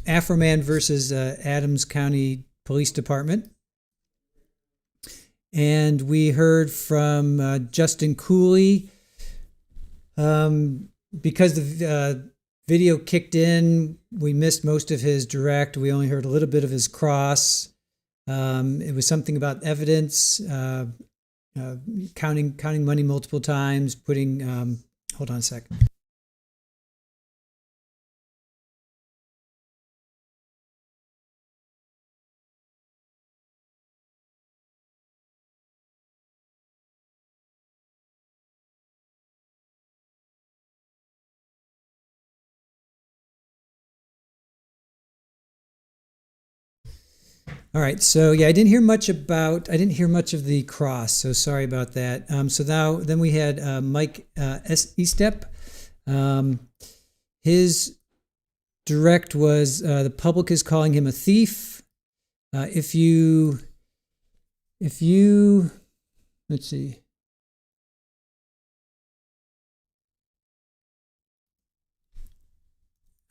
Afroman versus Adams County Police Department. And we heard from Justin Cooley. Because the video kicked in, we missed most of his direct. We only heard a little bit of his cross. It was something about evidence, counting money multiple times, putting, hold on a sec. All right, so yeah, I didn't hear much of the cross, so sorry about that. Then we had Mike Estep. His direct was the public is calling him a thief. If you, let's see.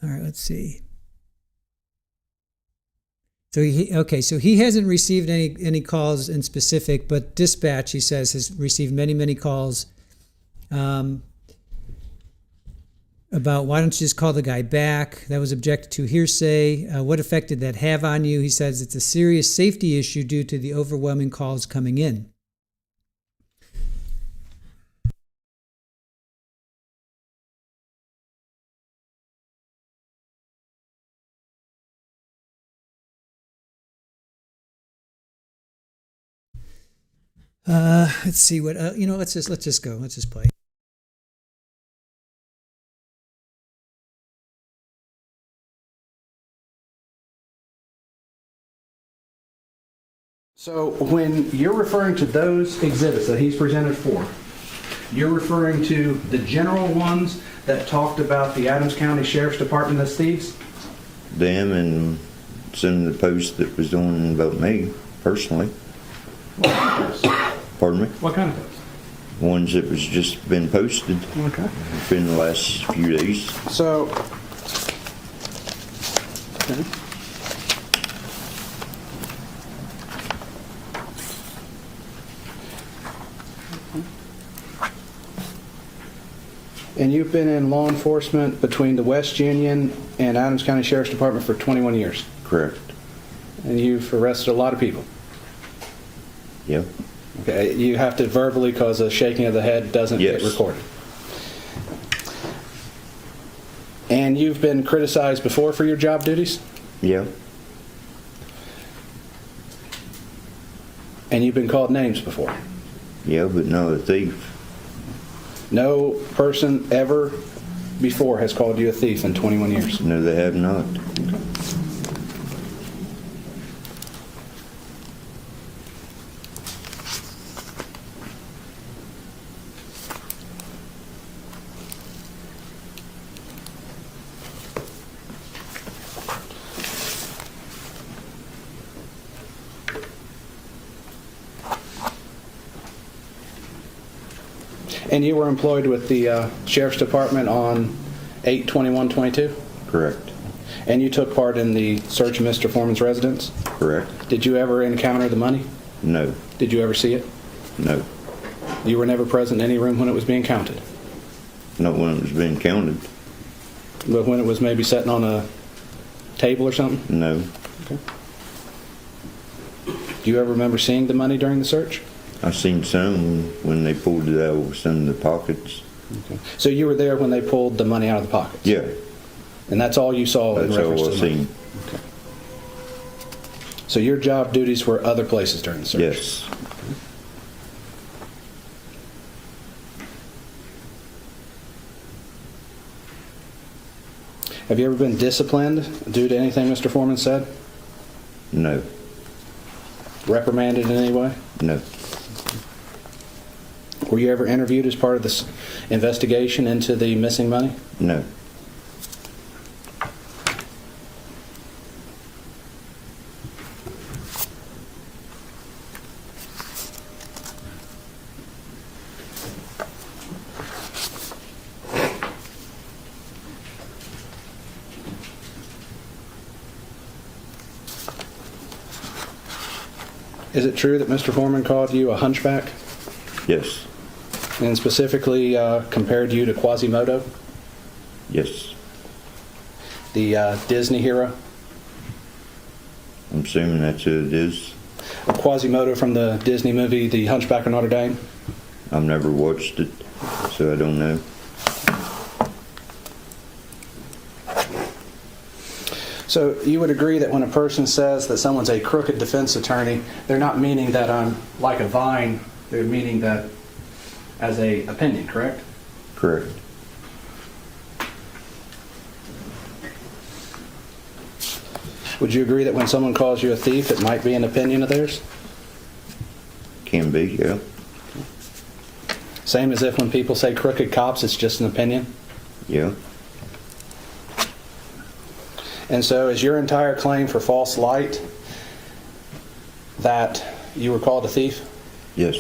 All right, let's see. So he hasn't received any calls in specific, but dispatch, he says, has received many calls about why don't you just call the guy back? That was objected to hearsay. What effect did that have on you? He says it's a serious safety issue due to the overwhelming calls coming in. Let's see what let's just go. Let's just play. So when you're referring to those exhibits that he's presented for, you're referring to the general ones that talked about the Adams County Sheriff's Department as thieves? Them and some of the posts that was doing about me personally. Pardon me? What kind of posts? Ones that was just been posted. Okay. Been the last few days. So, okay. And you've been in law enforcement between the West Union and Adams County Sheriff's Department for 21 years. Correct. And you've arrested a lot of people. Yep. Okay, you have to verbally, because a shaking of the head doesn't get recorded. And you've been criticized before for your job duties? Yeah. And you've been called names before? Yeah, but not a thief. No person ever before has called you a thief in 21 years? No, they have not. And you were employed with the Sheriff's Department on 8/21/22? Correct. And you took part in the search of Mr. Foreman's residence? Correct. Did you ever encounter the money? No. Did you ever see it? No. You were never present in any room when it was being counted? Not when it was being counted. But when it was maybe sitting on a table or something? No. Okay. Do you ever remember seeing the money during the search? I seen some when they pulled it out of some of the pockets. Okay. So you were there when they pulled the money out of the pockets? Yeah. And that's all you saw in That's reference all to I the money? seen. Okay. So your job duties were other places during the search? Yes. Have you ever been disciplined due to anything Mr. Foreman said? No. Reprimanded in any way? No. Were you ever interviewed as part of this investigation into the missing money? No. Is it true that Mr. Foreman called you a hunchback? Yes. And specifically compared you to Quasimodo, Yes. the Disney hero? I'm assuming that's who it is. Quasimodo from the Disney movie The Hunchback of Notre Dame? I've never watched it, so I don't know. So you would agree that when a person says that someone's a crooked defense attorney, they're not meaning that I'm like a vine, they're meaning that as a opinion, correct? Correct. Would you agree that when someone calls you a thief, it might be an opinion of theirs? Can be, yeah. Same as if when people say crooked cops, it's just an opinion? Yeah. And so is your entire claim for false light that you were called a thief? Yes.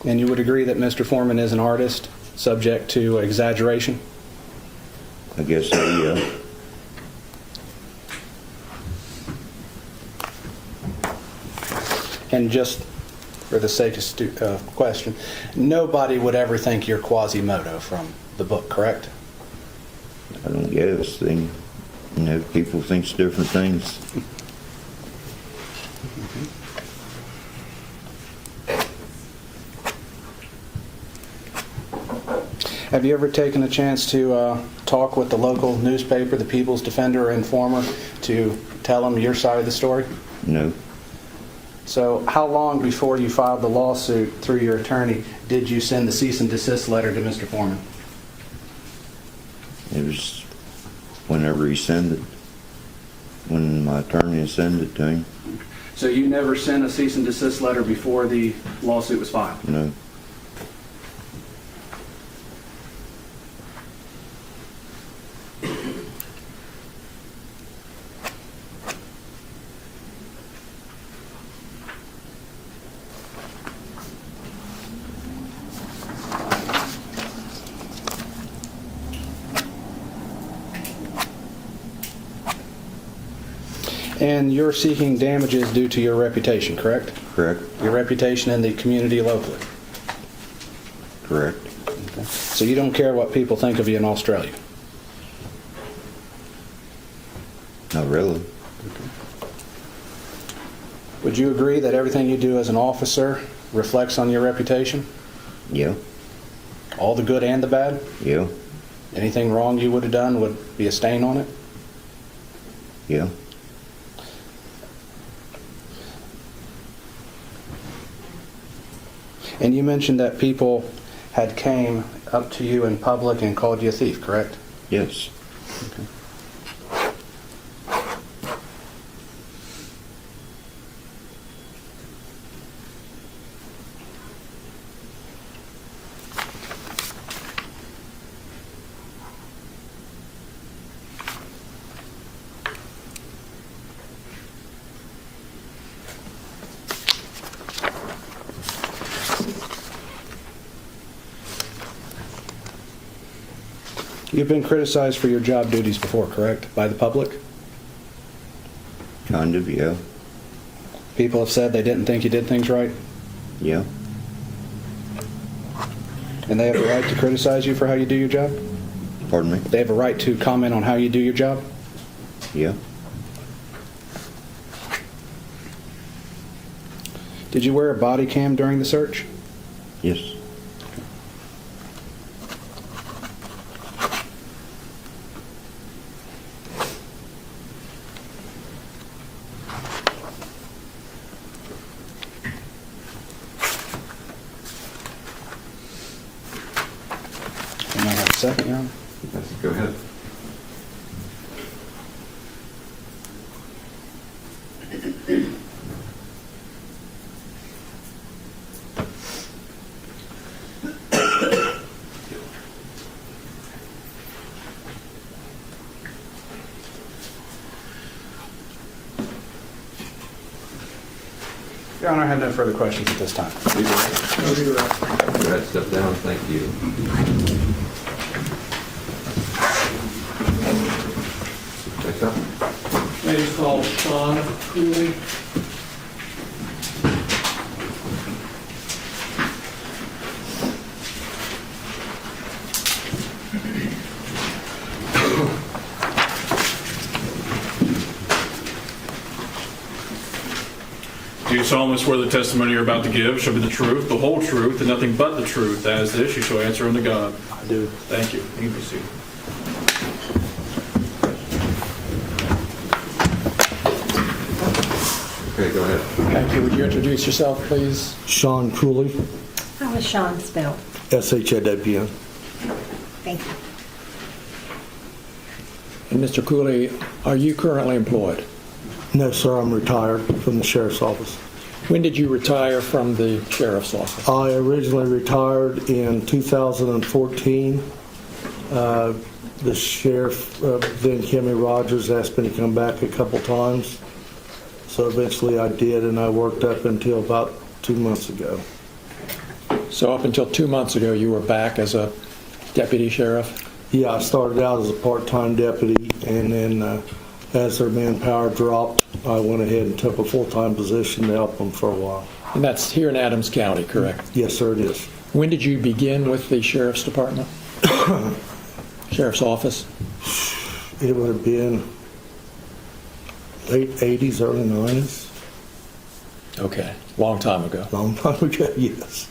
And you would agree that Mr. Foreman is an artist subject to exaggeration? I guess so, yeah. And just for the sake of question, nobody would ever think you're Quasimodo from the book, correct? I don't guess. People think different things. Have you ever taken a chance to talk with the local newspaper, the People's Defender or Informer, to tell them your side of the story? No. So how long before you filed the lawsuit through your attorney did you send the cease and desist letter to Mr. Foreman? It was whenever he sent it. When my attorney sent it to him. So you never sent a cease and desist letter before the lawsuit was filed? No. And you're seeking damages due to your reputation, correct? Correct. Your reputation in the community locally. Correct. Okay. So you don't care what people think of you in Australia? Not really. Would you agree that everything you do as an officer reflects on your reputation? Yeah. All the good and the bad? Yeah. Anything wrong you would have done would be a stain on it? Yeah. And you mentioned that people had came up to you in public and called you a thief, correct? Yes. Okay. You've been criticized for your job duties before, correct? By the public? Kind of, yeah. People have said they didn't think you did things right? Yeah. And they have a right to criticize you for how you do your job? Pardon me? They have a right to comment on how you do your job? Yeah. Did you wear a body cam during the search? Yes. Can I have a second, Your Honor? Yes, go ahead. Your Honor, I have no further questions at this time. Go ahead, step down, thank you. Next up. Lady's called Sean Cooley. Do you solemnly swear the testimony you're about to give shall be the truth, the whole truth, and nothing but the truth? As this, you shall answer unto God. I do. Thank you. You can be seated. Okay, go ahead. Thank you. Would you introduce yourself, please? Sean Cooley, How is Sean spelled? S-H-A-W-N. Thank you. And Mr. Cooley, are you currently employed? No, sir, I'm retired from the sheriff's office. When did you retire from the sheriff's office? I originally retired in 2014. The sheriff, then Kimmy Rogers, asked me to come back a couple times. So eventually I did, and I worked up until about 2 months ago. So up until 2 months ago, you were back as a deputy sheriff? Yeah, I started out as a part-time deputy, and then as their manpower dropped, I went ahead and took a full-time position to help them for a while. And that's here in Adams County, correct? Yes, sir, it is. When did you begin with the sheriff's department? Sheriff's office? It would have been late 80s, early 90s. Okay, long time ago. Long time ago, yes.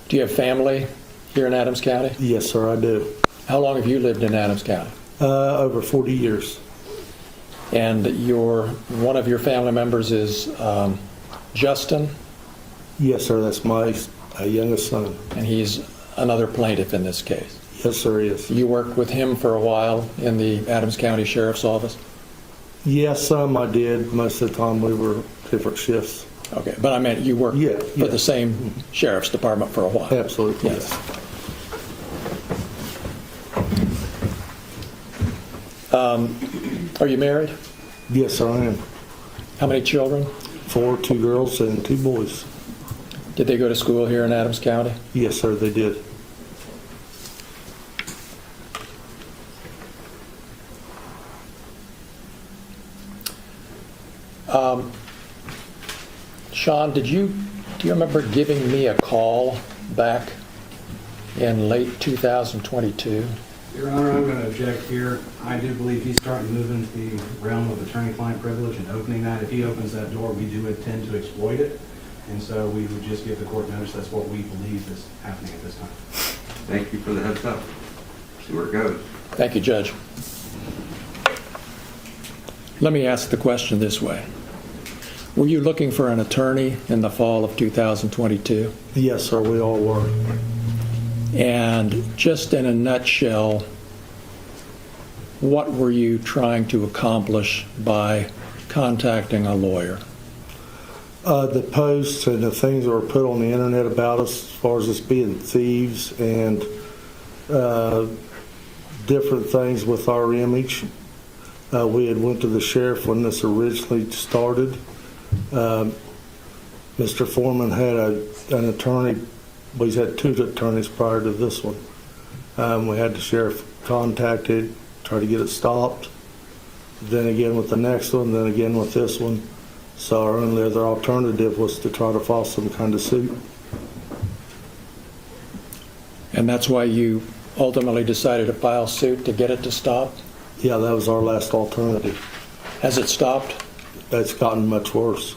Do you have family here in Adams County? Yes, sir, I do. How long have you lived in Adams County? Over 40 years. And one of your family members is Justin? Yes, sir, that's my youngest son. And he's another plaintiff in this case? Yes, sir, he is. You worked with him for a while in the Adams County Sheriff's Office? Yes, some I did. Most of the time we were different shifts. Okay, but I meant you worked for the same sheriff's department for a while? Absolutely, yes. Are you married? Yes, sir, I am. How many children? 4, 2 girls and 2 boys. Did they go to school here in Adams County? Yes, sir, they did. Sean, do you remember giving me a call back in late 2022? Your Honor, I'm going to object here. I do believe he's starting to move into the realm of attorney-client privilege and opening that. If he opens that door, we do intend to exploit it. And so we would just give the court notice that's what we believe is happening at this time. Thank you for the heads up. See where it goes. Thank you, Judge. Let me ask the question this way. Were you looking for an attorney in the fall of 2022? Yes, sir, we all were. And just in a nutshell, what were you trying to accomplish by contacting a lawyer? The posts and the things that were put on the internet about us, as far as us being thieves and different things with our image. We had went to the sheriff when this originally started. Mr. Foreman had an attorney. We had two attorneys prior to this one. We had the sheriff contacted, try to get it stopped. Then again with the next one, then again with this one. So our only other alternative was to try to file some kind of suit. And that's why you ultimately decided to file suit to get it to stop? Yeah, that was our last alternative. Has it stopped? It's gotten much worse.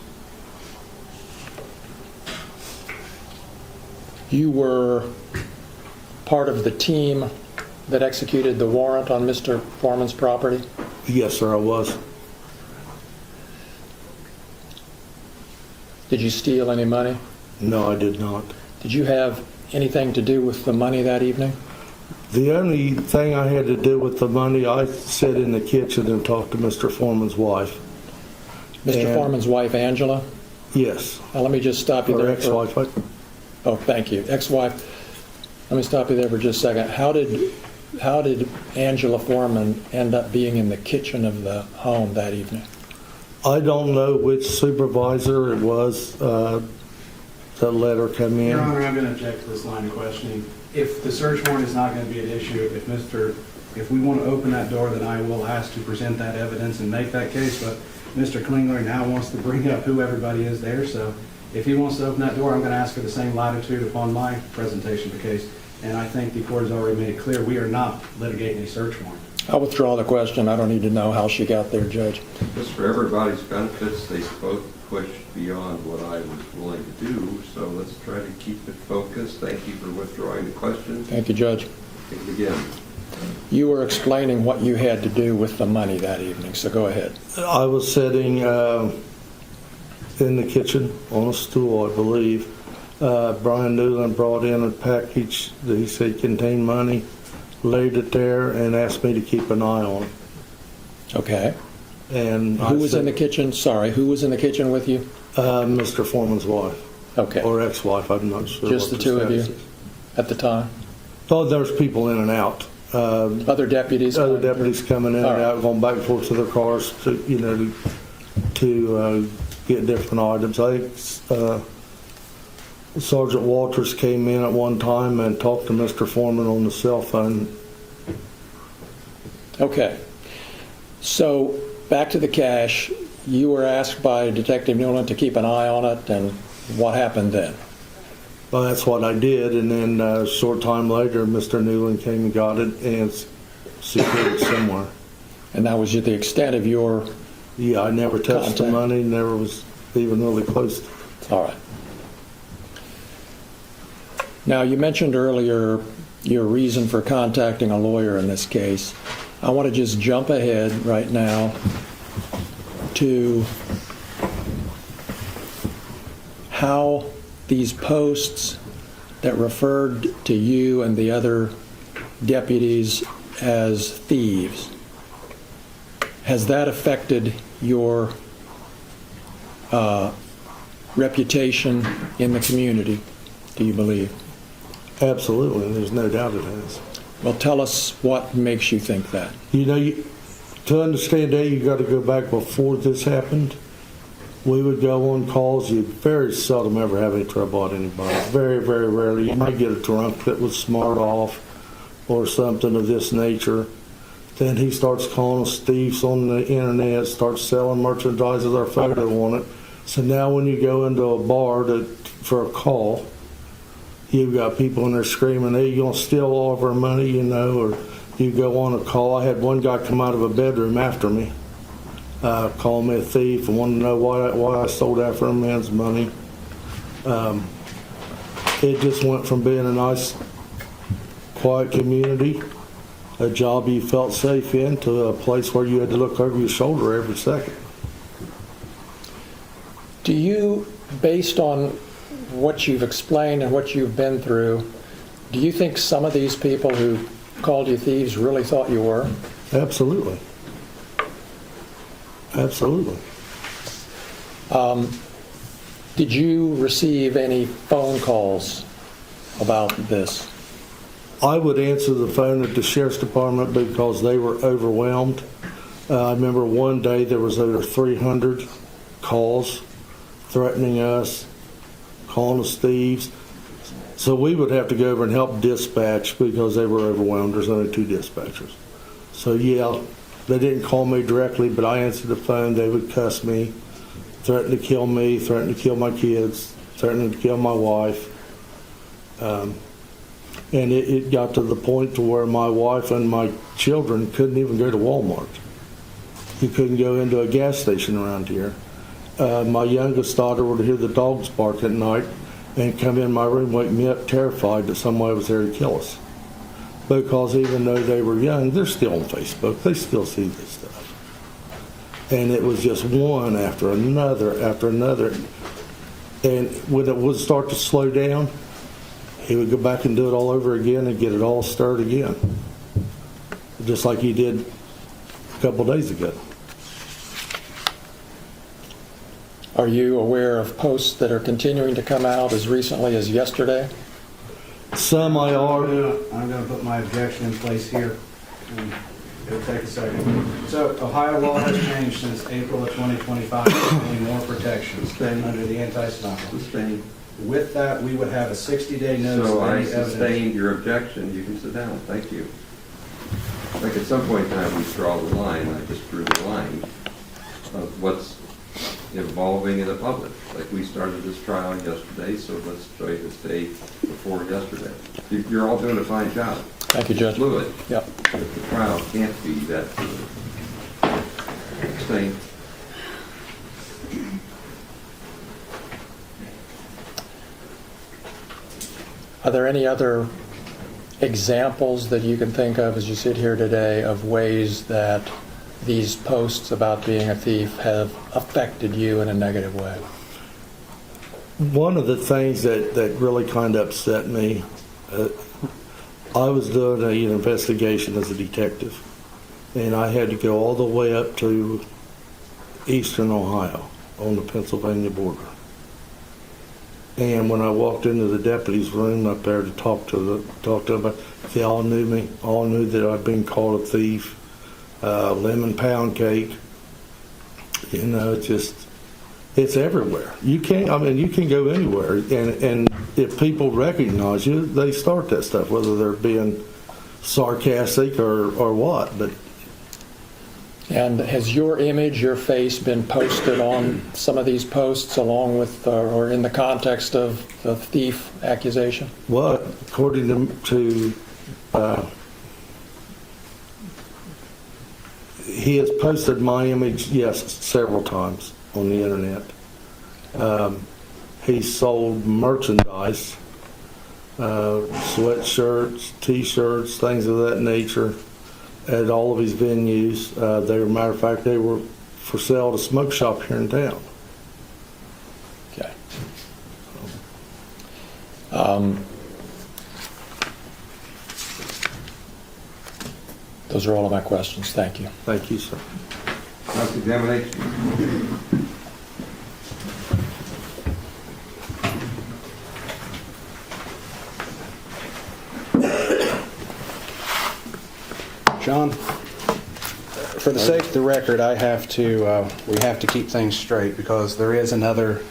You were part of the team that executed the warrant on Mr. Foreman's property? Yes, sir, I was. Did you steal any money? No, I did not. Did you have anything to do with the money that evening? The only thing I had to do with the money, I sat in the kitchen and talked to Mr. Foreman's wife. Mr. Foreman's wife, Angela? Yes. Now, let me just stop you Her there. ex-wife. Oh, thank you. Ex-wife. Let me stop you there for just a second. How did Angela Foreman end up being in the kitchen of the home that evening? I don't know which supervisor it was that let her come in. Your Honor, I'm going to object to this line of questioning. If the search warrant is not going to be an issue, if we want to open that door, then I will ask to present that evidence and make that case. But Mr. Klingler now wants to bring up who everybody is there. So if he wants to open that door, I'm going to ask for the same latitude upon my presentation of the case. And I think the court has already made it clear we are not litigating a search warrant. I'll withdraw the question. I don't need to know how she got there, Judge. Just for everybody's benefits, they both pushed beyond what I was willing to do, so let's try to keep it focused. Thank you for withdrawing the question. Thank you, Judge. Think again. You were explaining what you had to do with the money that evening, so go ahead. I was sitting in the kitchen on a stool, I believe. Brian Newland brought in a package that he said contained money, laid it there, and asked me to keep an eye on it. Okay. And who was in the kitchen? Sorry, who was in the kitchen with you? Mr. Foreman's wife. Okay. Or ex-wife, I'm not sure. Just the two of you at the time? Oh, there's people in and out. Other deputies? Other deputies coming in and out, going back and forth to their cars to get different items. I think Sergeant Walters came in at one time and talked to Mr. Foreman on the cell phone. Okay. So back to the cash. You were asked by Detective Newland to keep an eye on it, and what happened then? Well, that's what I did, and then a short time later, Mr. Newland came and got it and secured it somewhere. And that was the extent of your Yeah, I never touched contact. the money, never was even really close to it. All right. Now, you mentioned earlier your reason for contacting a lawyer in this case. I want to just jump ahead right now to how these posts that referred to you and the other deputies as thieves, has that affected your reputation in the community, do you believe? Absolutely, there's no doubt it has. Well, tell us what makes you think that. You know, to understand that, you got to go back before this happened. We would go on calls. You very seldom ever have any trouble at anybody. Very, very rarely. You might get a drunk that was smart off or something of this nature. Then he starts calling us thieves on the internet, starts selling merchandise with our photo on it. So now when you go into a bar for a call, you've got people in there screaming, hey, you gonna steal all of our money, you know, or you go on a call. I had one guy come out of a bedroom after me, call me a thief and wanted to know why I stole Afroman's money. It just went from being a nice, quiet community, a job you felt safe in, to a place where you had to look over your shoulder every second. Do you, based on what you've explained and what you've been through, do you think some of these people who called you thieves really thought you were? Absolutely. Absolutely. Did you receive any phone calls about this? I would answer the phone at the sheriff's department because they were overwhelmed. I remember one day there was over 300 calls threatening us, calling us thieves. So we would have to go over and help dispatch because they were overwhelmed. There's only 2 dispatchers. So yeah, they didn't call me directly, but I answered the phone. They would cuss me, threaten to kill me, threaten to kill my kids, threaten to kill my wife. And it got to the point to where my wife and my children couldn't even go to Walmart. You couldn't go into a gas station around here. My youngest daughter would hear the dogs bark at night and come in my room, wake me up terrified that somebody was there to kill us. Because even though they were young, they're still on Facebook. They still see this stuff. And it was just one after another after another. And when it would start to slow down, he would go back and do it all over again and get it all stirred again. Just like he did a couple days ago. Are you aware of posts that are continuing to come out as recently as yesterday? Some I are. I'm going to put my objection in place here. And it'll take a second. So Ohio law has changed since April of 2025, giving more protections under the anti-stalking. With that, we would have a 60-day notice. So I sustained your objection. You can sit down. Thank you. Like at some point in time, we draw the line. I just drew the line of what's evolving in the public. Like we started this trial yesterday, so let's try to stay before yesterday. You're all doing a fine job. Thank you, Judge. Fluid. Yep. But the trial can't be that fluid. Stay. Are there any other examples that you can think of as you sit here today of ways that these posts about being a thief have affected you in a negative way? One of the things that really kind of upset me, I was doing an investigation as a detective, and I had to go all the way up to eastern Ohio on the Pennsylvania border. And when I walked into the deputies' room up there to talk to them, they all knew me, all knew that I'd been called a thief, lemon poundcake. You know, it's everywhere. You can go anywhere, and if people recognize you, they start that stuff, whether they're being sarcastic or what. But And has your image, your face, been posted on some of these posts along with or in the context of the thief accusation? Well, according to he has posted my image, yes, several times on the internet. He sold merchandise, sweatshirts, T-shirts, things of that nature, at all of his venues. Matter of fact, they were for sale at a smoke shop here in town. Okay. Those are all of my questions. Thank you. Thank you, sir. Cross-examination. John, for the sake of the record, we have to keep things straight because there is another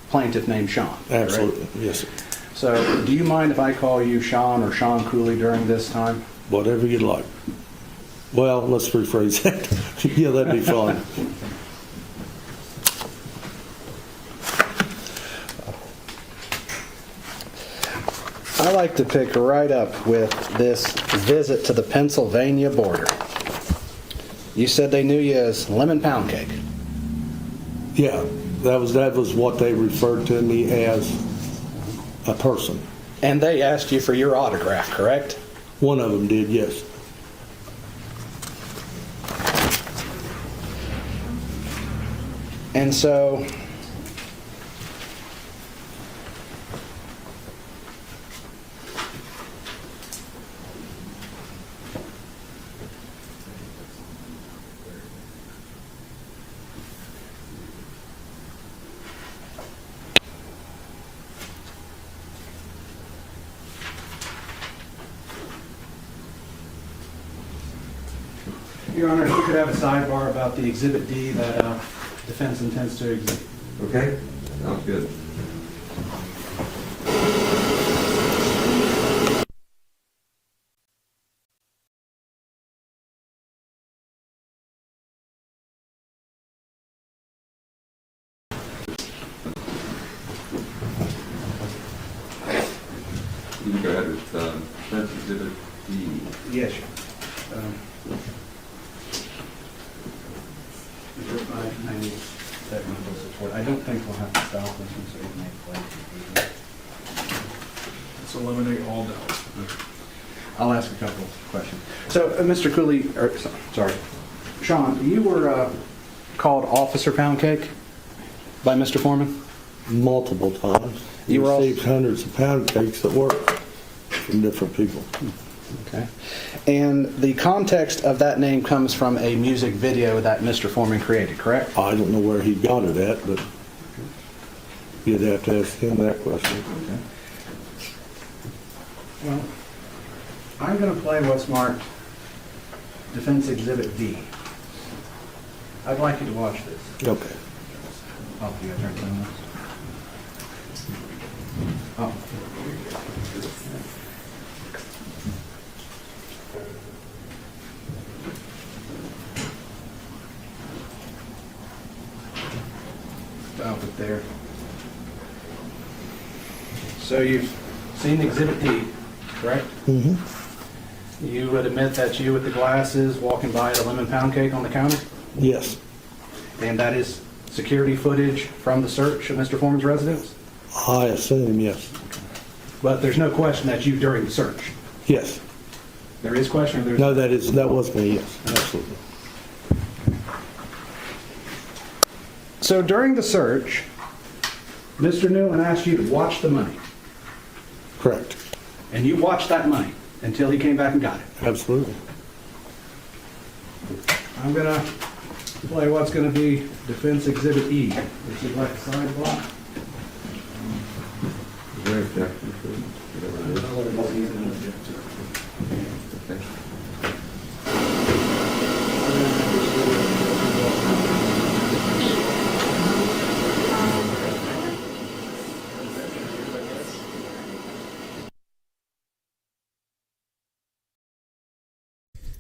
plaintiff named Sean. Absolutely, right? yes, sir. So, do you mind if I call you Sean or Sean Cooley during this time? Whatever you'd like. Well, let's rephrase that. Yeah, that'd be fun. I like to pick right up with this visit to the Pennsylvania border. You said they knew you as Lemon Poundcake. Yeah, that was what they referred to me as, a person. And they asked you for your autograph, correct? One of them did, yes. And so Your Honor, if we could have a sidebar about the Exhibit D that defense intends to exhibit. Okay, sounds good. You can go ahead with defense exhibit D. Yes, Your Honor. I need technical support. I don't think we'll have to stop this one, so you can make play. Let's eliminate all doubt. I'll ask a couple of questions. So, Mr. Cooley, sorry, Sean, you were called Officer Poundcake by Mr. Foreman? Multiple times. You received hundreds of pound cakes at work from different people. Okay. And the context of that name comes from a music video that Mr. Foreman created, correct? I don't know where he got it at, but you'd have to ask him that question. Okay. Well, I'm going to play what's marked Defense Exhibit D. I'd like you to watch this. Okay. Oh, you got to turn it on. Oh. Stop it there. So you've seen Exhibit D, correct? Mm-hmm. You would admit that's you with the glasses walking by the Lemon Poundcake on the counter? Yes. And that is security footage from the search of Mr. Foreman's residence? I assume, yes. But there's no question that's you during the search? Yes. There is question? Or there's No, that was me, yes. Absolutely. So during the search, Mr. Newland asked you to watch the money. Correct. And you watched that money until he came back and got it. Absolutely. I'm going to play what's going to be Defense Exhibit E, which is like a sidebar. Is there objection to whatever it is? Okay.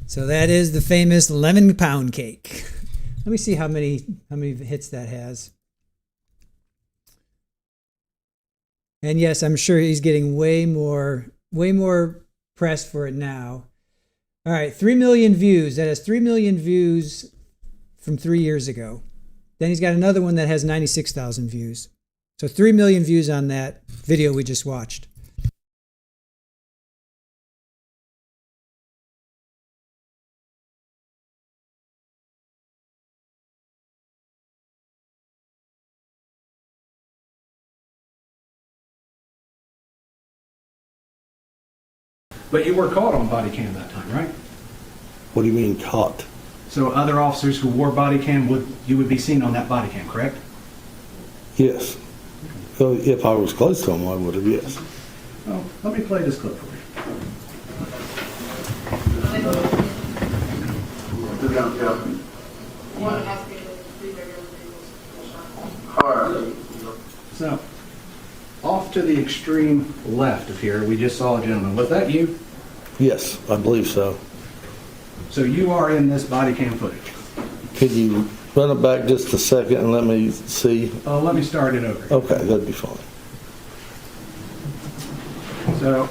So that is the famous Lemon Poundcake. Let me see how many hits that has. And yes, I'm sure he's getting way more press for it now. All right, 3 million views. That has 3 million views from 3 years ago. Then he's got another one that has 96,000 views. So 3 million views on that video we just watched. But you were caught on body cam that time, right? What do you mean caught? So other officers who wore body cam, you would be seen on that body cam, correct? Yes. So if I was close to him, I would have, yes. Oh, let me play this clip for you. So, off to the extreme left of here, we just saw a gentleman. Was that you? Yes, I believe so. So you are in this body cam footage. Could you run it back just a second and let me see? Let me start it over. Okay, that'd be fine. So,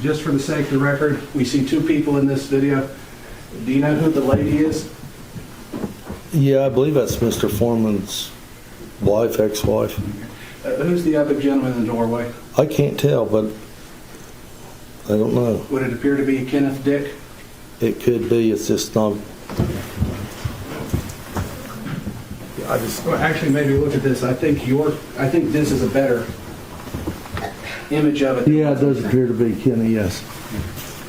just for the sake of the record, we see two people in this video. Do you know who the lady is? Yeah, I believe that's Mr. Foreman's wife, ex-wife. Who's the other gentleman in the doorway? I can't tell, but I don't know. Would it appear to be Kenneth Dick? It could be, it's just not. Well, actually, maybe look at this. I think this is a better image of it. Yeah, it does appear to be Kenny, yes.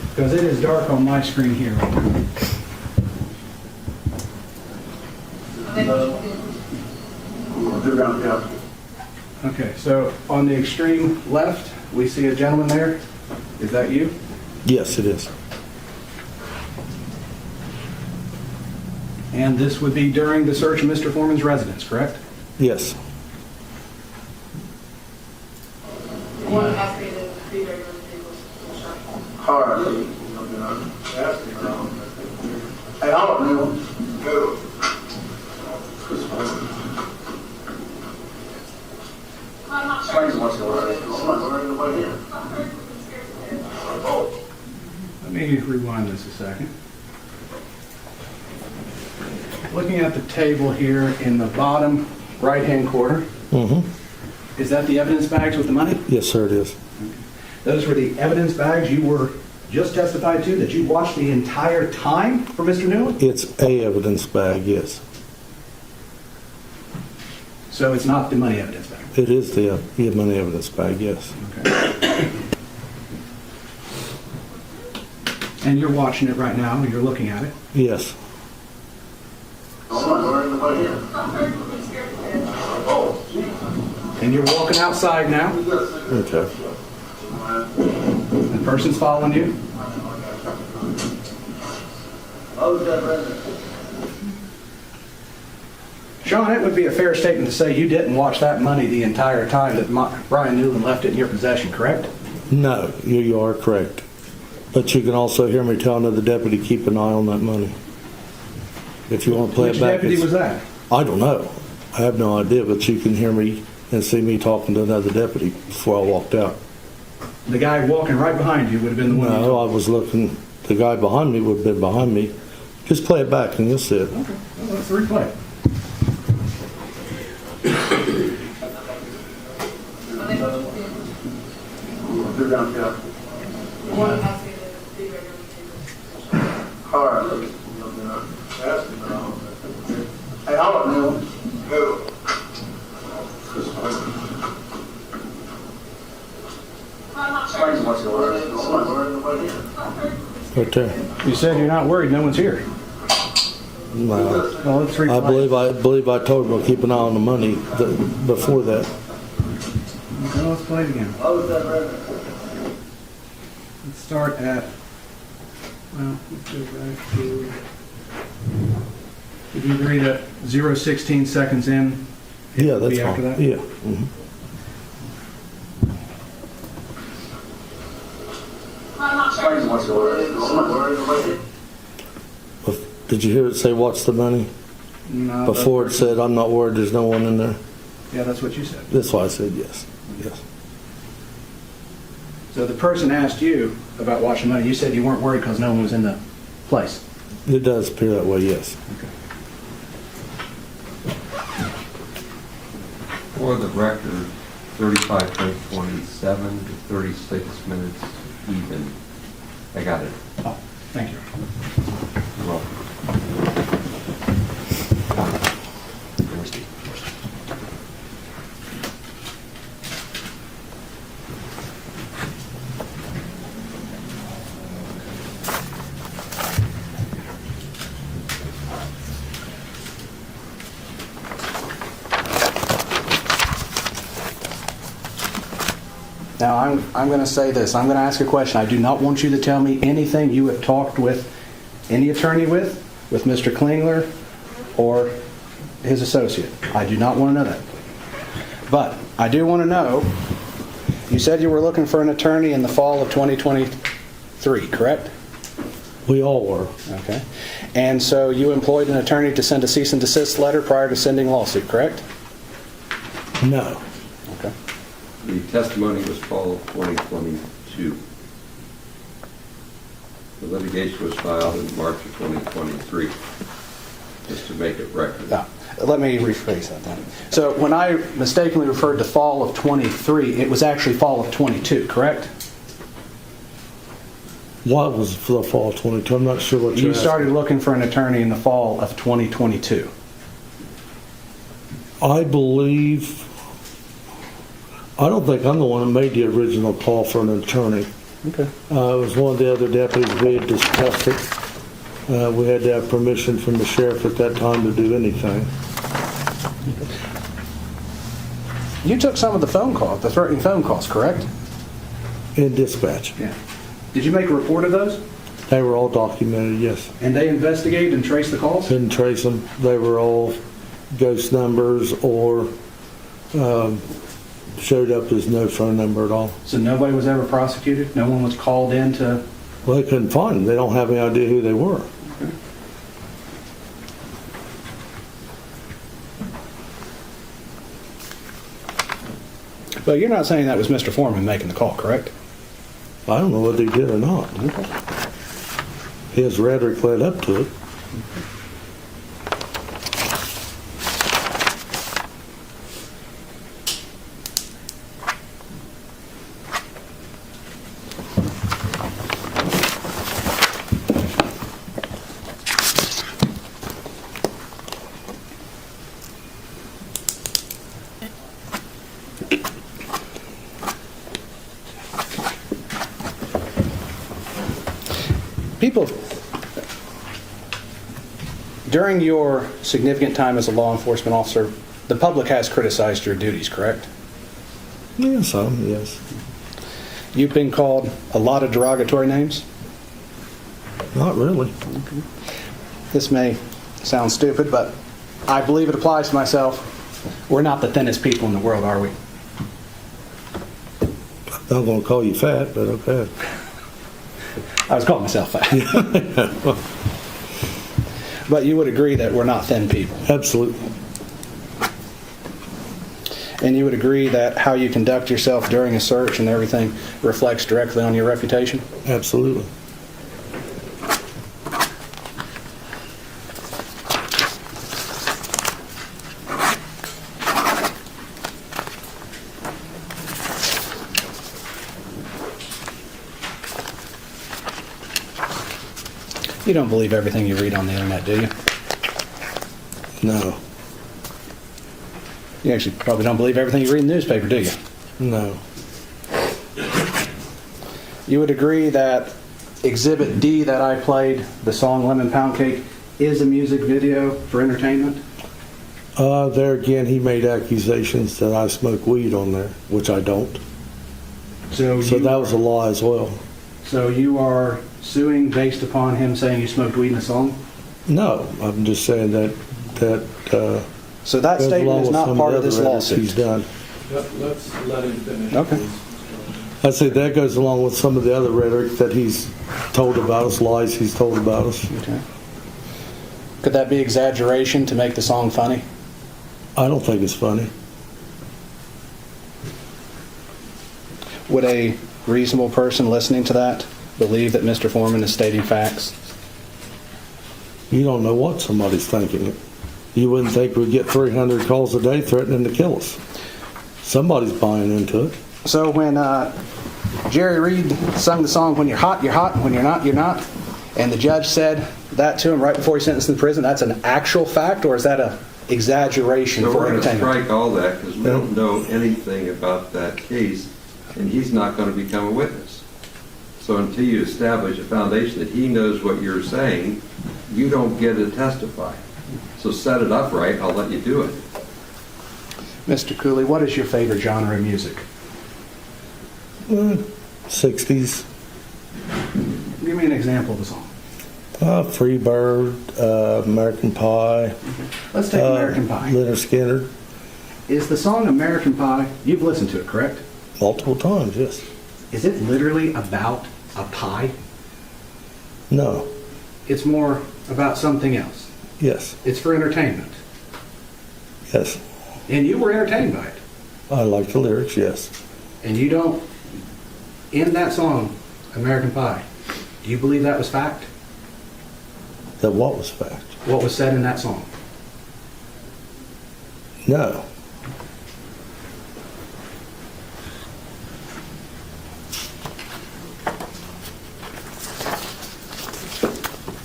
Because it is dark on my screen here. Okay, so on the extreme left, we see a gentleman there. Is that you? Yes, it is. And this would be during the search of Mr. Foreman's residence, correct? Yes. Hey, I don't know. Let me rewind this a second. Looking at the table here in the bottom right-hand corner, is that the evidence bags with the money? Yes, sir, it is. Those were the evidence bags you were just testified to, that you watched the entire time for Mr. Newland? It's a evidence bag, yes. So it's not the money evidence bag? It is the money evidence bag, yes. Okay. And you're watching it right now, you're looking at it? Yes. And you're walking outside now? Okay. The person's following you? Sean, it would be a fair statement to say you didn't watch that money the entire time that Brian Newland left it in your possession, correct? No, you are correct. But you can also hear me tell another deputy, keep an eye on that money. If you want to play it back. Which deputy was that? I don't know. I have no idea, but you can hear me and see me talking to another deputy before I walked out. The guy walking right behind you would have been the one you No, told? I was looking, the guy behind me would have been behind me. Just play it back and you'll see it. Okay, well, let's replay it. Hey, I don't know. Right there. You said you're not worried, no one's here. No. Well, let's replay. I believe I told him to keep an eye on the money before that. Okay, let's play it again. Let's start at, well, let's go back to, would you agree that 0:16 seconds in? it Yeah, would that's be after fine. that? Yeah. Mhm. Did you hear it say, watch the money? No. Before it said, I'm not worried, there's no one in there? Yeah, that's what you said. That's why I said yes. Yes. So the person asked you about watching money. You said you weren't worried because no one was in the place. It does appear that way, yes. Okay. For the record, 35.27 to 36 minutes even. I got it. Oh, thank you. You're welcome. Now, I'm going to say this. I'm going to ask a question. I do not want you to tell me anything you have talked with any attorney with Mr. Klingler or his associate. I do not want to know that. But I do want to know, you said you were looking for an attorney in the fall of 2023, correct? We all were. Okay. And so you employed an attorney to send a cease and desist letter prior to sending lawsuit, correct? No. Okay. The testimony was fall of 2022. The litigation was filed in March of 2023, just to make it record. Let me rephrase that then. So when I mistakenly referred to fall of 23, it was actually fall of 22, correct? What was for the fall of 22? I'm not sure what You started looking for an attorney in the fall of 2022. I believe, I don't think I'm the one that made the original call for an attorney. Okay. It was one of the other deputies. We had discussed it. We had to have permission from the sheriff at that time to do anything. You took some of the phone calls, the threatening phone calls, correct? In dispatch. Yeah. Did you make a report of those? They were all documented, yes. And they investigated and traced the calls? Couldn't trace them. They were all ghost numbers or showed up as no phone number at all. So nobody was ever prosecuted? No one was called in to... Well, they couldn't find them. They don't have any idea who they were. Okay. But you're not saying that was Mr. Foreman making the call, correct? I don't know whether he did or not. Okay. His rhetoric led up to it. People, during your significant time as a law enforcement officer, the public has criticized your duties, correct? Yeah, some, yes. You've been called a lot of derogatory names? Not really. Okay. This may sound stupid, but I believe it applies to myself. We're not the thinnest people in the world, are we? I'm not going to call you fat, but okay. I was calling myself fat. But you would agree that we're not thin people? Absolutely. And you would agree that how you conduct yourself during a search and everything reflects directly on your reputation? Absolutely. You don't believe everything you read on the internet, do you? No. You actually probably don't believe everything you read in the newspaper, do you? No. You would agree that Exhibit D that I played, the song Lemon Poundcake, is a music video for entertainment? There again, he made accusations that I smoke weed on there, which I don't. So that was a lie as well. So you are suing based upon him saying you smoked weed in a song? No, I'm just saying that so that statement is not part of this lawsuit. He's done. Let's let him finish. Okay. I say that goes along with some of the other rhetoric that he's told about us, lies he's told about us. Okay. Could that be exaggeration to make the song funny? I don't think it's funny. Would a reasonable person listening to that believe that Mr. Foreman is stating facts? You don't know what somebody's thinking. You wouldn't think we'd get 300 calls a day threatening to kill us. Somebody's buying into it. So when Jerry Reed sung the song, "When you're hot, when you're not, you're not," and the judge said that to him right before he sentenced him to prison, that's an actual fact, or is that an exaggeration for entertainment? So we're going to strike all that because we don't know anything about that case, and he's not going to become a witness. So until you establish a foundation that he knows what you're saying, you don't get to testify. So set it up right, I'll let you do it. Mr. Cooley, what is your favorite genre of music? 60s. Give me an example of a song. Freebird, American Pie. Let's take American Pie. Leonard Skinner. Is the song American Pie, you've listened to it, correct? Multiple times, yes. Is it literally about a pie? No. It's more about something else. Yes. It's for entertainment. Yes. And you were entertained by it. I like the lyrics, yes. And you don't, in that song, American Pie, do you believe that was fact? That what was fact? What was said in that song? No.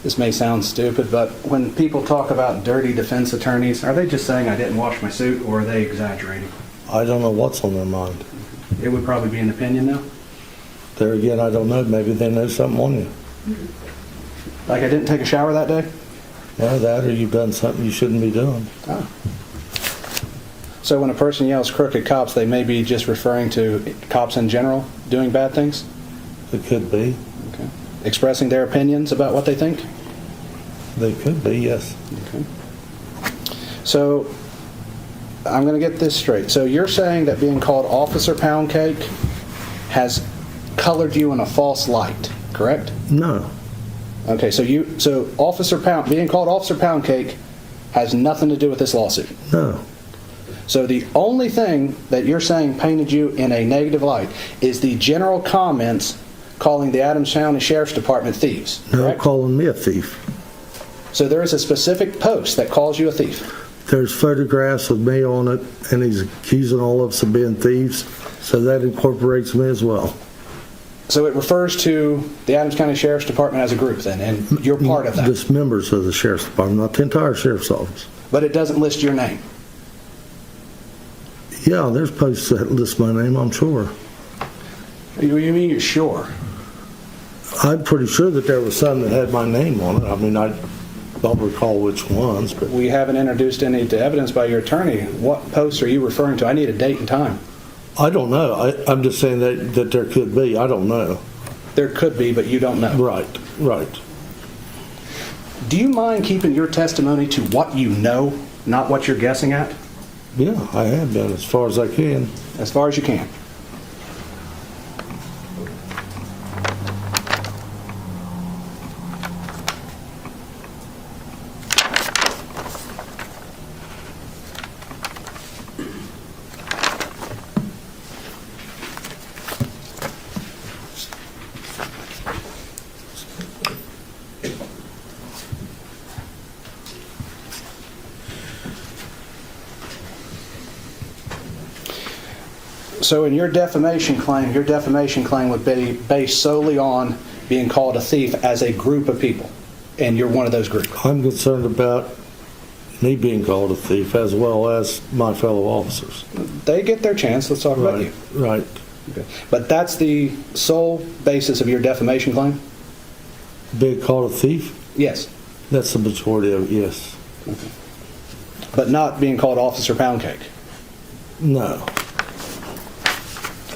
This may sound stupid, but when people talk about dirty defense attorneys, are they just saying I didn't wash my suit, or are they exaggerating? I don't know what's on their mind. It would probably be an opinion, though. There again, I don't know. Maybe they know something on you. Like I didn't take a shower that day? Well, that or you've done something you shouldn't be doing. Oh. So when a person yells crooked cops, they may be just referring to cops in general doing bad things? It could be. Okay. Expressing their opinions about what they think? They could be, yes. Okay. So I'm going to get this straight. So you're saying that being called Officer Poundcake has colored you in a false light, correct? No. Okay, so being called Officer Poundcake has nothing to do with this lawsuit. No. So the only thing that you're saying painted you in a negative light is the general comments calling the Adams County Sheriff's Department thieves. No, correct? calling me a thief. So there is a specific post that calls you a thief. There's photographs of me on it, and he's accusing all of us of being thieves, so that incorporates me as well. So it refers to the Adams County Sheriff's Department as a group then, and you're part of that. Just members of the Sheriff's Department, not the entire Sheriff's Office. But it doesn't list your name. Yeah, there's posts that list my name, I'm sure. You mean you're sure? I'm pretty sure that there was some that had my name on it. I mean, I don't recall which ones, but We haven't introduced any to evidence by your attorney. What posts are you referring to? I need a date and time. I don't know. I'm just saying that there could be. I don't know. There could be, but you don't know. Right. Do you mind keeping your testimony to what you know, not what you're guessing at? Yeah, I have been as far as I can. As far as you can. So in your defamation claim would be based solely on being called a thief as a group of people, and you're one of those groups. I'm concerned about me being called a thief as well as my fellow officers. They get their chance. Let's talk about you. Right. Okay. But that's the sole basis of your defamation claim? Being called a thief? Yes. That's the majority of it, yes. Okay. But not being called Officer Poundcake? No.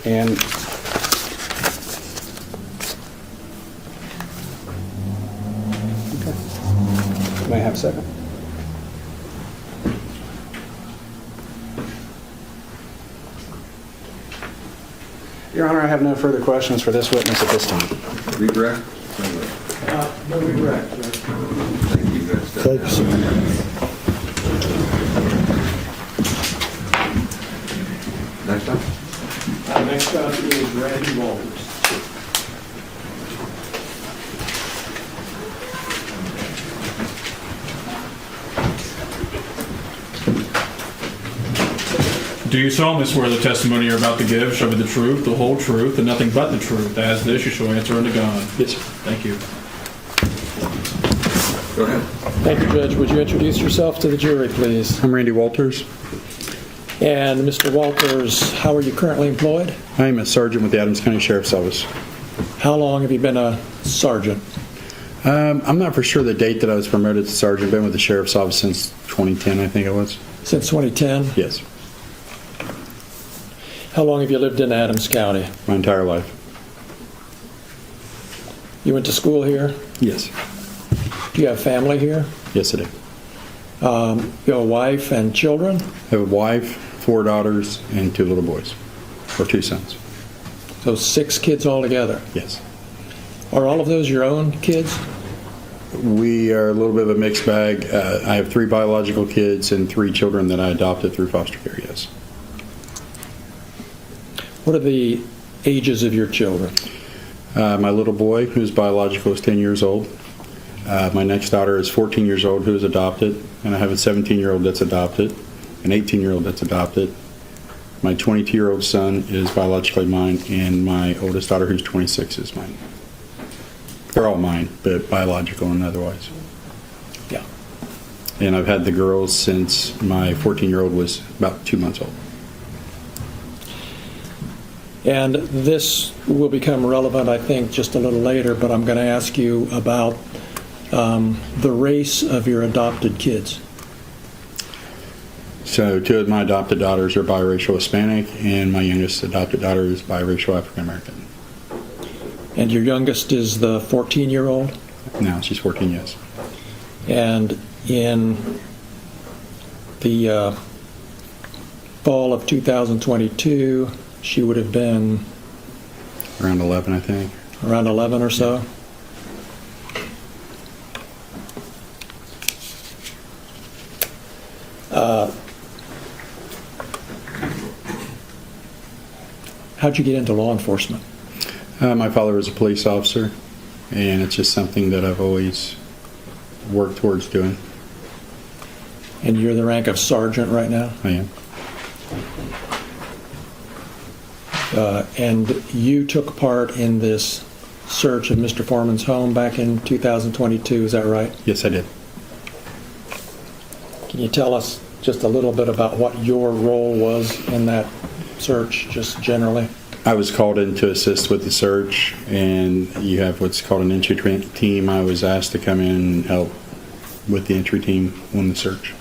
And okay. May I have a second? Your Honor, I have no further questions for this witness at this time. Redirect? No regret, Judge. Thank you, guys. Thank you, sir. Next up? Next up is Randy Walters. Do you solemnly swear the testimony you're about to give shall be the truth, the whole truth, and nothing but the truth? As this, you shall answer unto God. Yes, sir. Thank you. Go ahead. Thank you, Judge. Would you introduce yourself to the jury, please? I'm Randy Walters. And Mr. Walters, how are you currently employed? I am a sergeant with the Adams County Sheriff's Office. How long have you been a sergeant? I'm not for sure the date that I was promoted to sergeant. I've been with the Sheriff's Office since 2010, I think it was. Since 2010? Yes, How long have you lived in Adams County? my entire life. You went to school here? Yes, Do you have family here? yes I do. You have a wife and children? I have a wife, 4 daughters, and 2 little boys, or 2 sons. So 6 kids altogether. Yes. Are all of those your own kids? We are a little bit of a mixed bag. I have 3 biological kids and 3 children that I adopted through foster care, yes. What are the ages of your children? My little boy, who's biological, is 10 years old. My next daughter is 14 years old, who is adopted. And I have a 17-year-old that's adopted, an 18-year-old that's adopted. My 22-year-old son is biologically mine, and my oldest daughter, who's 26, is mine. They're all mine, but biological and otherwise. Yeah. And I've had the girls since my 14-year-old was about 2 months old. And this will become relevant, I think, just a little later, but I'm going to ask you about the race of your adopted kids. So 2 of my adopted daughters are biracial Hispanic, and my youngest adopted daughter is biracial African American. And your youngest is the 14-year-old? No, she's 14, yes. And in the fall of 2022, she would have been around 11, I think. Around 11 or so? Yeah. How'd you get into law enforcement? My father was a police officer, and it's just something that I've always worked towards doing. And you're the rank of sergeant right now? I am. And you took part in this search of Mr. Foreman's home back in 2022, is that right? Yes, I did. Can you tell us just a little bit about what your role was in that search, just generally? I was called in to assist with the search, and you have what's called an entry team. I was asked to come in and help with the entry team on the search.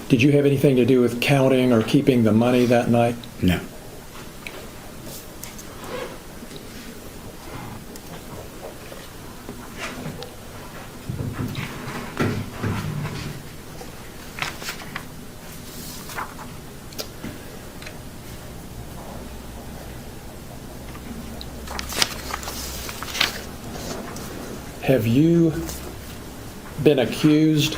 Did you have anything to do with counting or keeping the money that night? No. Have you been accused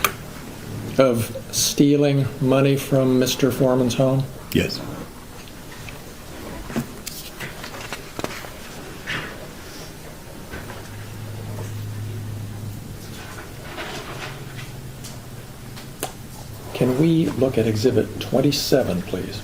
of stealing money from Mr. Foreman's home? Yes. Can we look at Exhibit 27, please?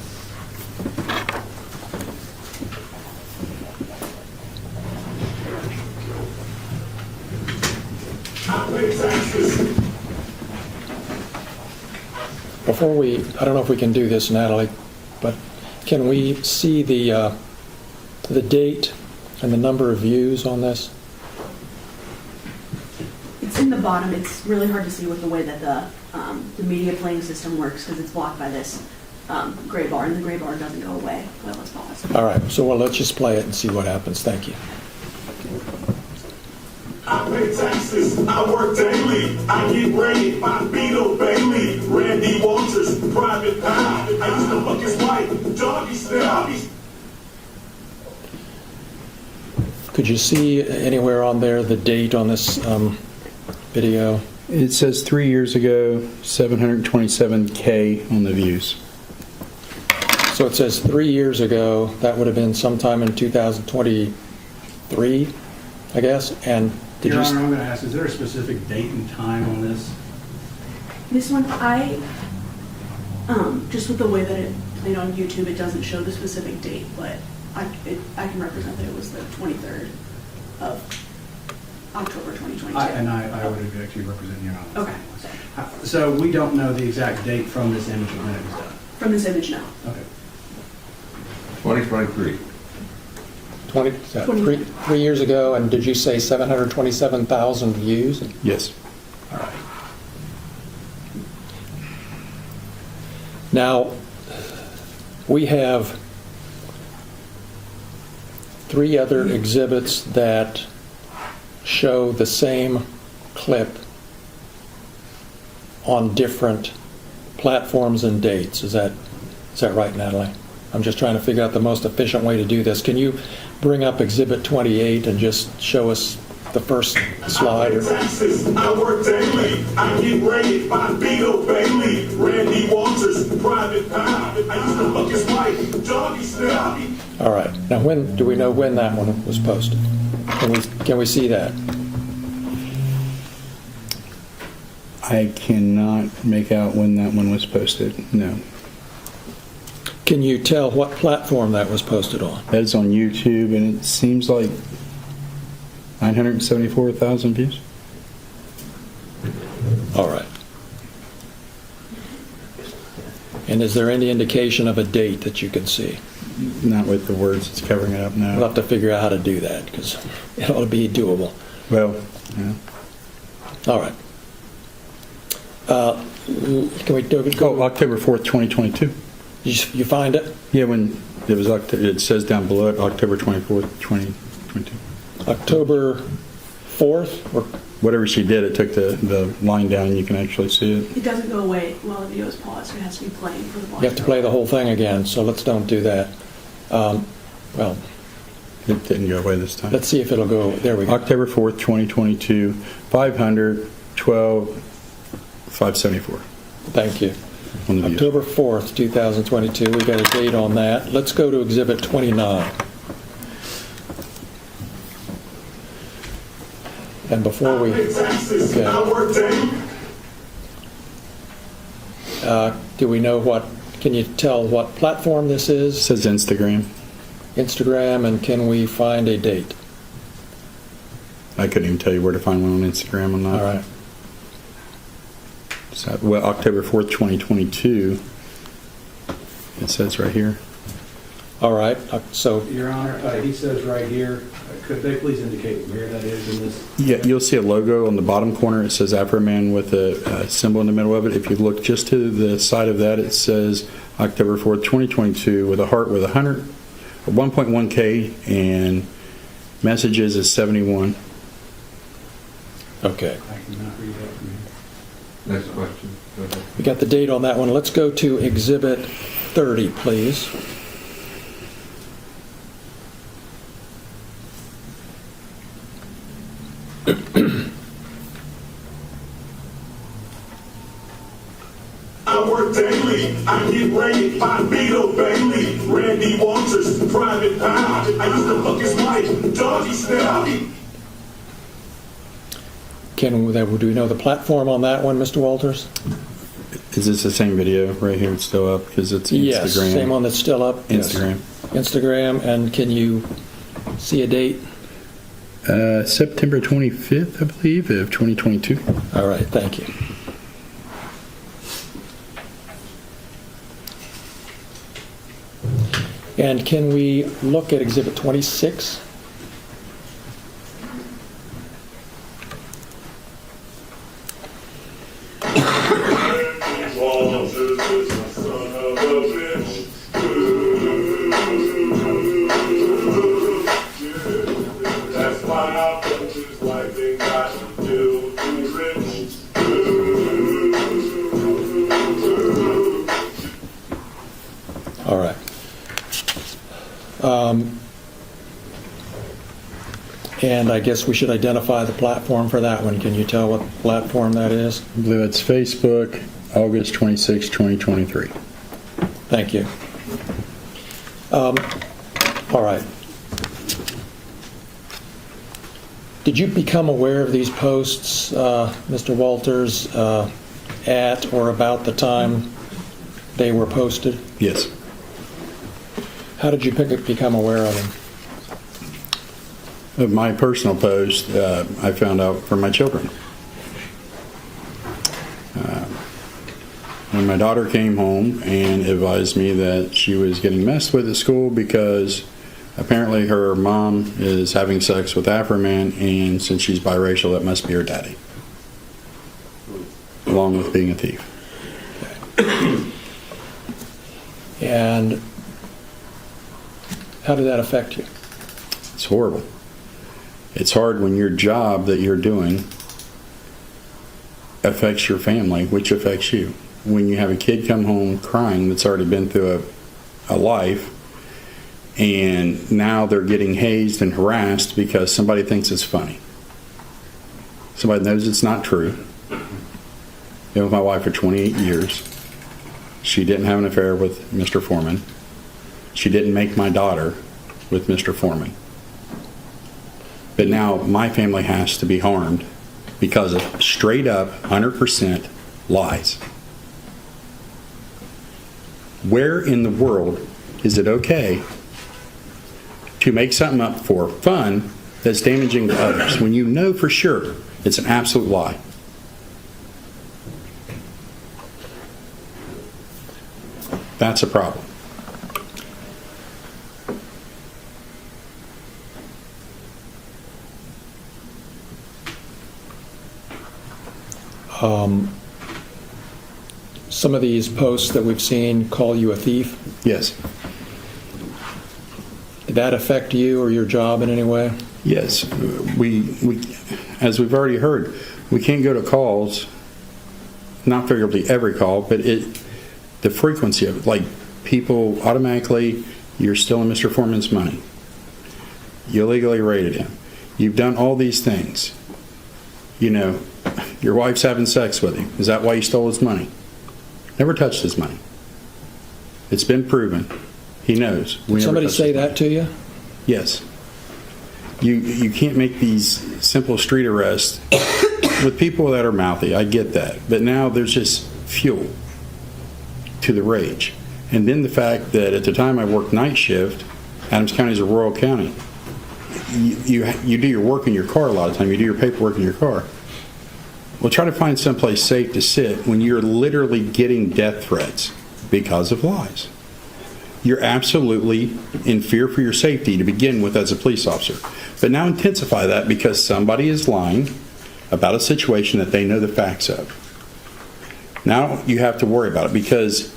Before I don't know if we can do this, Natalie, but can we see the date and the number of views on this? It's in the bottom. It's really hard to see with the way that the media playing system works because it's blocked by this gray bar, and the gray bar doesn't go away while it's paused. All right, so let's just play it and see what happens. Thank you. I pay taxes, I work daily, I get raid, my Beto Bailey, Randy Walters, Private Pie, I used to fuck his wife, doggy style. Could you see anywhere on there the date on this video? It says 3 years ago, 727K on the views. So it says 3 years ago, that would have been sometime in 2023, I guess, and Your Honor, I'm going to ask, is there a specific date and time on this? This one, just with the way that it played on YouTube, it doesn't show the specific date, but I can represent that it was the 23rd of October 2022. I would object to you representing Your Honor. Okay. So we don't know the exact date from this image of when it was done? From this image, no. Okay. 2023. 3 years ago, and did you say 727,000 views? Yes. All right. Now, we have 3 other exhibits that show the same clip on different platforms and dates. Is that right, Natalie? I'm just trying to figure out the most efficient way to do this. Can you bring up Exhibit 28 and just show us the first slide? Texas, I work daily. I get raided by Beto Bailey, Randy Walters, Private Pie. I used to fuck his wife, Doggy Style. All right. Now, do we know when that one was posted? Can we see that? I cannot make out when that one was posted, no. Can you tell what platform that was posted on? That is on YouTube, and it seems like 974,000 views. All right. And is there any indication of a date that you can see? Not with the words it's covering it up now. We'll have to figure out how to do that, because it ought to be doable. Well, yeah. All right. Can we do it? October 4th, 2022. You find it? Yeah, when it was, it says down below it, October 24th, 2022. October 4th? Or whatever she did, it took the line down and you can actually see it. It doesn't go away while the video is paused. It has to be playing for the volume. you have to play the whole thing again, so let's don't do that. Well, It didn't go away this time. let's see if it'll go. There we go. October 4th, 2022, 512, 574. Thank you. On the views. October 4th, 2022. We've got a date on that. Let's go to Exhibit 29. And before we... Texas, I work daily. do we know what... Can you tell what platform this It is? says Instagram. Instagram, and can we find a date? I couldn't even tell you where to find one on Instagram on that. All right. So, well, October 4th, 2022. It says right here. All right. So Your Honor, he says right here, could they please indicate where that is in this? Yeah, you'll see a logo on the bottom corner. It says Afroman with a symbol in the middle of it. If you look just to the side of that, it says October 4th, 2022 with a heart with 1.1K and messages is 71. okay. I cannot read that from here. Next question. Go ahead. We got the date on that one. Let's go to Exhibit 30, please. I work daily. I get raided by Beto Bailey, Randy Walters, Private Pie. I used to fuck his wife, Doggy Style. Do we know the platform on that one, Mr. Walters? Is this the same video right here? It's still up because it's Instagram. Yes, same one that's still up. Instagram. Yes. Instagram, and can you see a date? September 25th, I believe, of 2022. All right, thank you. And can we look at Exhibit 26? All right. And I guess we should identify the platform for that one. Can you tell what platform that is? I believe it's Facebook, August 26, 2023. Thank you. All right. Did you become aware of these posts, Mr. Walters, at or about the time they were posted? Yes. How did you become aware of them? Of my personal post, I found out from my children. When my daughter came home and advised me that she was getting messed with at school because apparently her mom is having sex with Afroman, and since she's biracial, that must be her daddy, along with being a thief. And how did that affect you? It's horrible. It's hard when your job that you're doing affects your family, which affects you. When you have a kid come home crying that's already been through a life, and now they're getting hazed and harassed because somebody thinks it's funny. Somebody knows it's not true. Been with my wife for 28 years. She didn't have an affair with Mr. Foreman. She didn't make my daughter with Mr. Foreman. But now my family has to be harmed because of straight up 100% lies. Where in the world is it okay to make something up for fun that's damaging to others when you know for sure it's an absolute lie? That's a problem. Some of these posts that we've seen call you a thief. Yes. Did that affect you or your job in any way? Yes. We as we've already heard, we can't go to calls, not figuratively every call, but the frequency of it, like people automatically, you're stealing Mr. Foreman's money. You illegally raided him. You've done all these things. You know, your wife's having sex with him. Is that why you stole his money? Never touched his money. It's been proven. He knows. Did somebody say that to you? Yes. You can't make these simple street arrests with people that are mouthy. I get that. But now there's just fuel to the rage. And then the fact that at the time I worked night shift, Adams County is a rural county. You do your work in your car a lot of the time. You do your paperwork in your car. Well, try to find someplace safe to sit when you're literally getting death threats because of lies. You're absolutely in fear for your safety to begin with as a police officer. But now intensify that because somebody is lying about a situation that they know the facts of. Now you have to worry about it because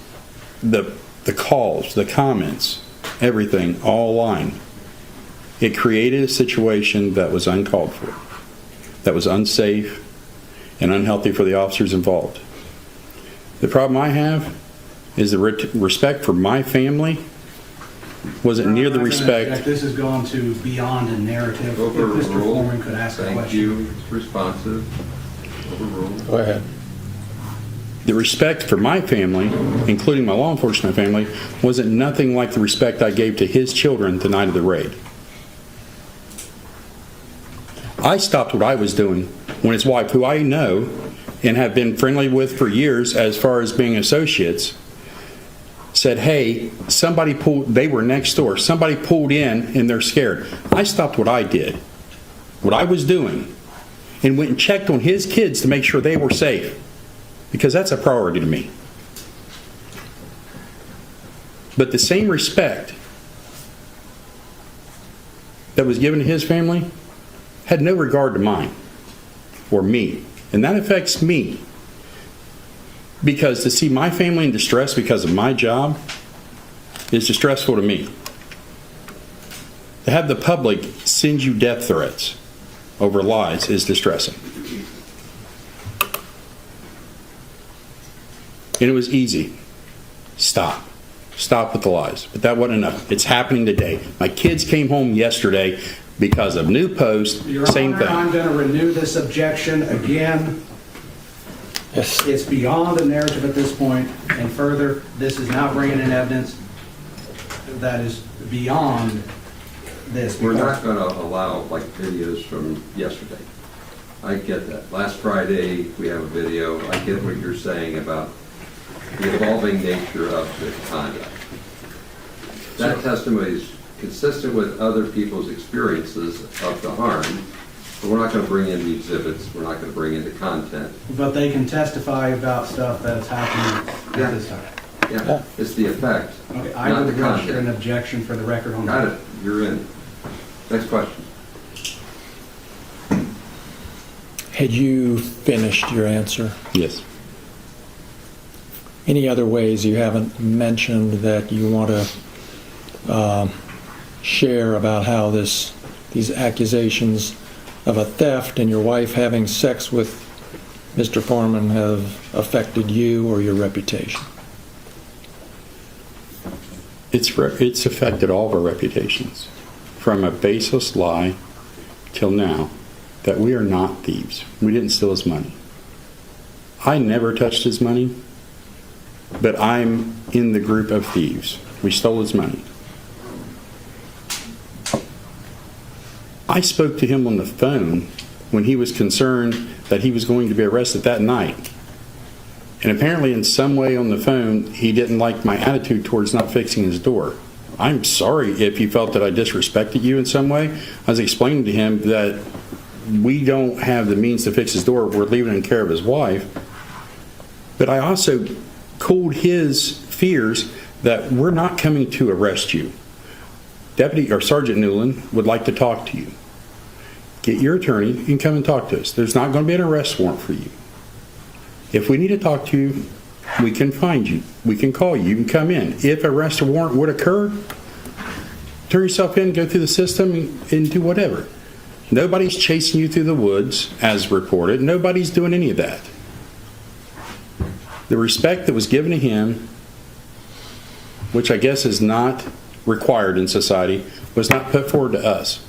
the calls, the comments, everything, all lying. It created a situation that was uncalled for, that was unsafe and unhealthy for the officers involved. The problem I have is the respect for my family wasn't near the respect. This has gone to beyond a narrative. If Mr. Foreman could ask a question. Thank you. It's responsive. Overruled. Go ahead. The respect for my family, including my law enforcement family, wasn't nothing like the respect I gave to his children the night of the raid. I stopped what I was doing when his wife, who I know and have been friendly with for years as far as being associates, said, hey, somebody pulled, they were next door, somebody pulled in and they're scared. I stopped what I did, what I was doing, and went and checked on his kids to make sure they were safe, because that's a priority to me. But the same respect that was given to his family had no regard to mine or me. And that affects me. Because to see my family in distress because of my job is distressful to me. To have the public send you death threats over lies is distressing. And it was easy. Stop with the lies. But that wasn't enough. It's happening today. My kids came home yesterday because of new posts, Your same Honor, thing. I'm going to renew this objection again. It's beyond the narrative at this point, and further, this is not bringing in evidence that is beyond this. We're not going to allow like videos from yesterday. I get that. Last Friday, we have a video. I get what you're saying about the evolving nature of the conduct. That testimony is consistent with other people's experiences of the harm, but we're not going to bring in the exhibits. We're not going to bring in the content. But they can testify about stuff that's happening at this time. Yeah, it's the effect, Okay, I not would the register an content. objection for the record on Got that. it. You're in. Next question. Had you finished your answer? Yes. Any other ways you haven't mentioned that you want to share about how these accusations of a theft and your wife having sex with Mr. Foreman have affected you or your reputation? It's affected all of our reputations, from a baseless lie till now, that we are not thieves. We didn't steal his money. I never touched his money, but I'm in the group of thieves. We stole his money. I spoke to him on the phone when he was concerned that he was going to be arrested that night. And apparently in some way on the phone, he didn't like my attitude towards not fixing his door. I'm sorry if you felt that I disrespected you in some way. I was explaining to him that we don't have the means to fix his door. We're leaving it in care of his wife. But I also cooled his fears that we're not coming to arrest you. Deputy or Sergeant Newland would like to talk to you. Get your attorney and come and talk to us. There's not going to be an arrest warrant for you. If we need to talk to you, we can find you. We can call you. You can come in. If an arrest warrant would occur, turn yourself in, go through the system, and do whatever. Nobody's chasing you through the woods, as reported. Nobody's doing any of that. The respect that was given to him, which I guess is not required in society, was not put forward to us.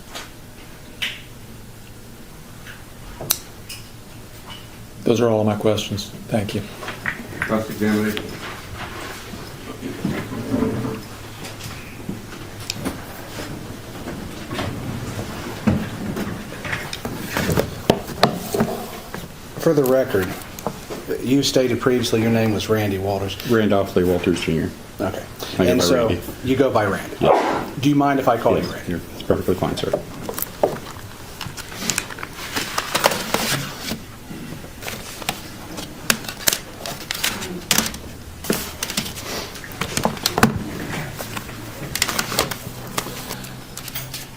Those are all of my questions. Thank you. Cross-examination. For the record, you stated previously your name was Randy Walters. Randolph Lee Walters, Jr. Okay. I go And by so Randy. you go by Randy. Yeah. Do you mind if I call you Yes, Randy? it's perfectly fine, sir.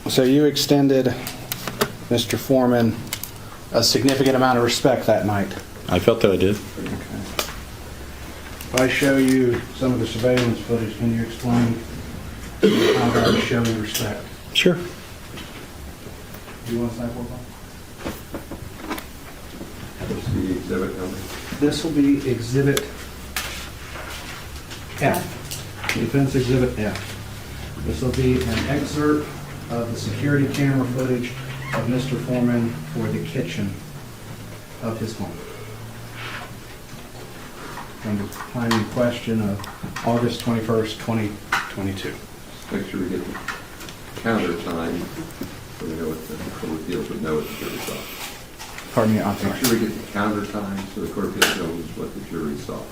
So you extended Mr. Foreman a significant amount of respect that night. I felt that I did. If I show you some of the surveillance footage, can you explain how that is showing respect? Sure. Do you want to sample that? What's the exhibit number? This will be Exhibit F, Defense Exhibit F. This will be an excerpt of the security camera footage of Mr. Foreman for the kitchen of his home. From the time in question of August 21st, 2022. Make sure we get the counter time so we know what the court of appeals would know what the jury saw. Pardon me, I'm Make sorry. sure we get the counter time so the court of appeals knows what the jury saw.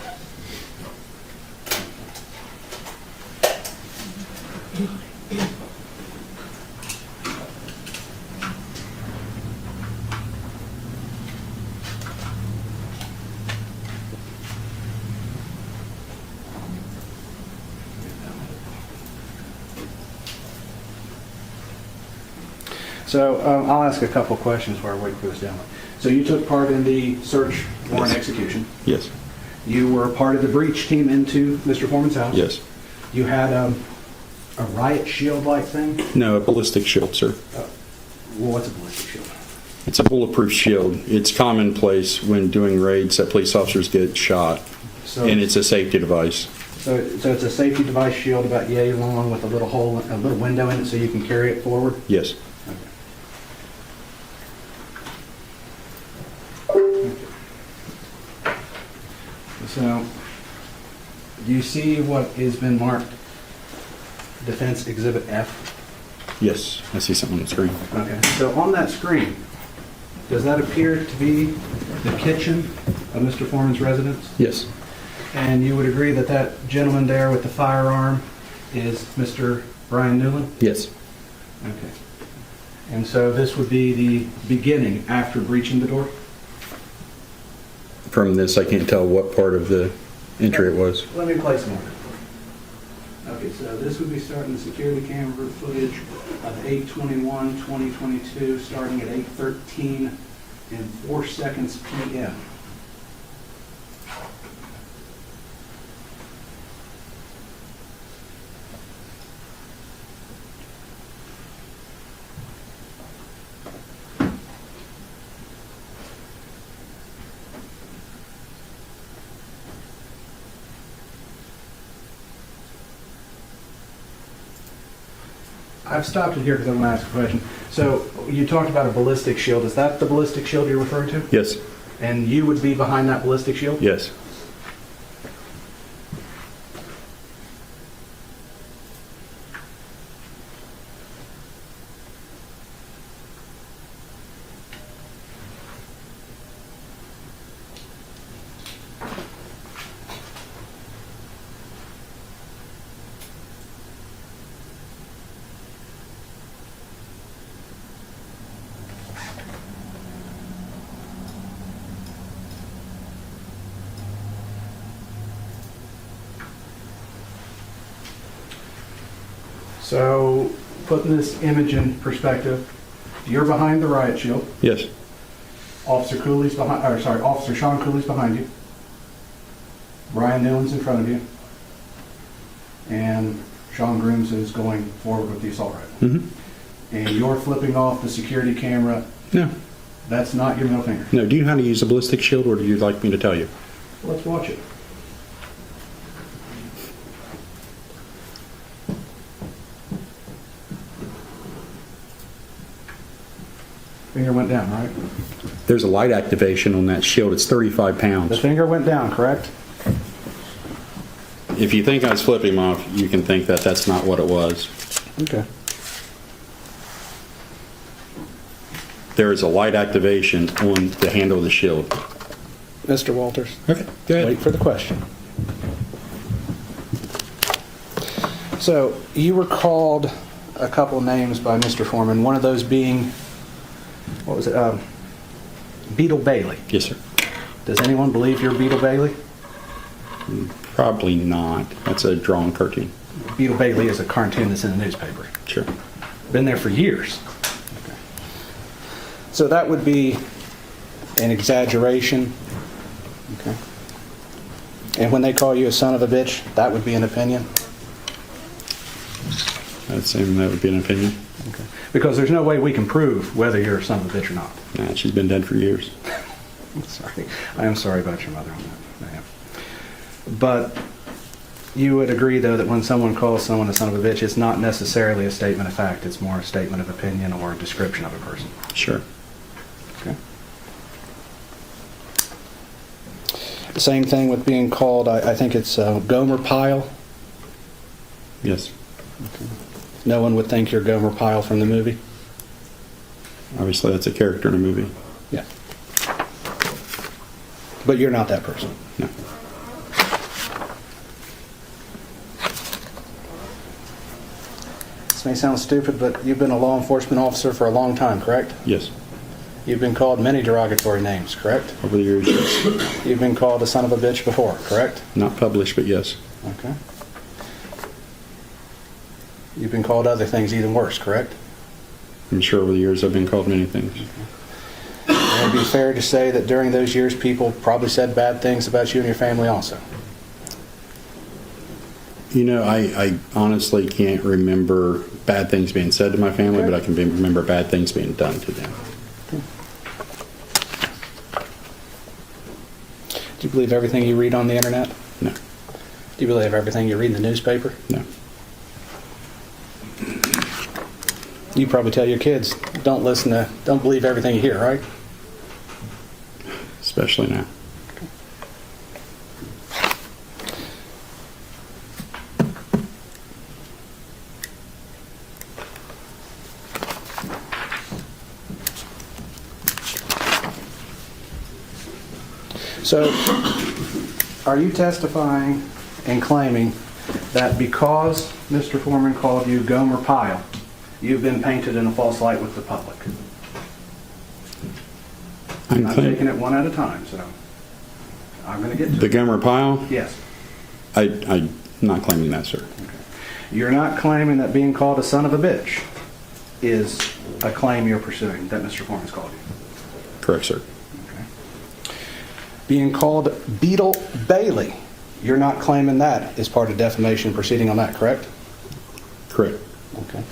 So I'll ask a couple questions while I wait for this gentleman. So you took part in the search warrant execution. Yes. You were part of the breach team into Mr. Foreman's house. Yes. You had a riot shield-like thing. No, a ballistic shield, sir. Well, what's a ballistic shield? It's a bulletproof shield. It's commonplace when doing raids that police officers get shot, So, and it's a safety device. so it's a safety device shield about yay long with a little hole, a little window in it, so you can carry it forward. Yes. So, do you see what has been marked Defense Exhibit F? Yes. I see something on the screen. Okay. So on that screen, does that appear to be the kitchen of Mr. Foreman's residence? Yes. And you would agree that that gentleman there with the firearm is Mr. Brian Newland? Yes. Okay. And so this would be the beginning after breaching the door? From this, I can't tell what part of the entry it was. Let me play some more. Okay, so this would be starting the security camera footage of 8/21/2022, starting at 8:13 and 4 seconds p.m. I've stopped it here because I'm going to ask a question. So you talked about a ballistic shield. Is that the ballistic shield you're referring to? Yes. And you would be behind that ballistic shield? Yes. So, putting this image in perspective, you're behind the riot shield. Yes. Officer Sean Cooley's behind you. Brian Newland's in front of you. And Sean Grooms is going forward with the assault rifle. Mm-hmm. And you're flipping off the security camera. No. That's not your middle finger. No. Do you know how to use a ballistic shield, or do you like me to tell you? Let's watch it. Finger went down, right? There's a light activation on that shield. It's 35 pounds. The finger went down, correct? If you think I was flipping him off, you can think that that's not what it was. Okay. There is a light activation on the handle of the shield. Mr. Walters. Okay, go ahead. Wait for the question. So, you were called a couple names by Mr. Foreman, one of those being, what was it, Beetle Bailey. Yes, sir. Does anyone believe you're Beetle Bailey? Probably not. That's a drawn cartoon. Beetle Bailey is a cartoon that's in the newspaper. Sure. Been there for years. Okay. So that would be an exaggeration. Okay. And when they call you a son of a bitch, that would be an opinion? I'd say that would be an opinion. Okay. Because there's no way we can prove whether you're a son of a bitch or not. Nah, she's been dead for years. I'm sorry. I am sorry about your mother on that. I am. But you would agree, though, that when someone calls someone a son of a bitch, it's not necessarily a statement of fact. It's more a statement of opinion or a description of a person. Sure. Okay. The same thing with being called, I think it's Gomer Pyle. Yes. Okay. No one would think you're Gomer Pyle from the movie? Obviously, that's a character in a movie. Yeah. But you're not that person? No. This may sound stupid, but you've been a law enforcement officer for a long time, correct? Yes. You've been called many derogatory names, correct? Over the years, yes. You've been called a son of a bitch before, correct? Not published, but yes. Okay. You've been called other things even worse, correct? I'm sure over the years I've been called many things. It would be fair to say that during those years people probably said bad things about you and your family also. You know, I honestly can't remember bad things being said to my family, but I can remember bad things being done to them. Do you believe everything you read on the internet? No. Do you believe everything you read in the newspaper? No. You probably tell your kids, don't believe everything you hear, right? Especially now. So, are you testifying and claiming that because Mr. Foreman called you Gomer Pyle, you've been painted in a false light with the public? I'm taking it one at a time, so I'm going to get to the it. Gomer Pyle? Yes. I'm not claiming that, sir. Okay. You're not claiming that being called a son of a bitch is a claim you're pursuing, that Mr. Foreman's called you? Correct, sir. Okay. Being called Beetle Bailey, you're not claiming that is part of defamation proceeding on that, correct? Correct. Okay.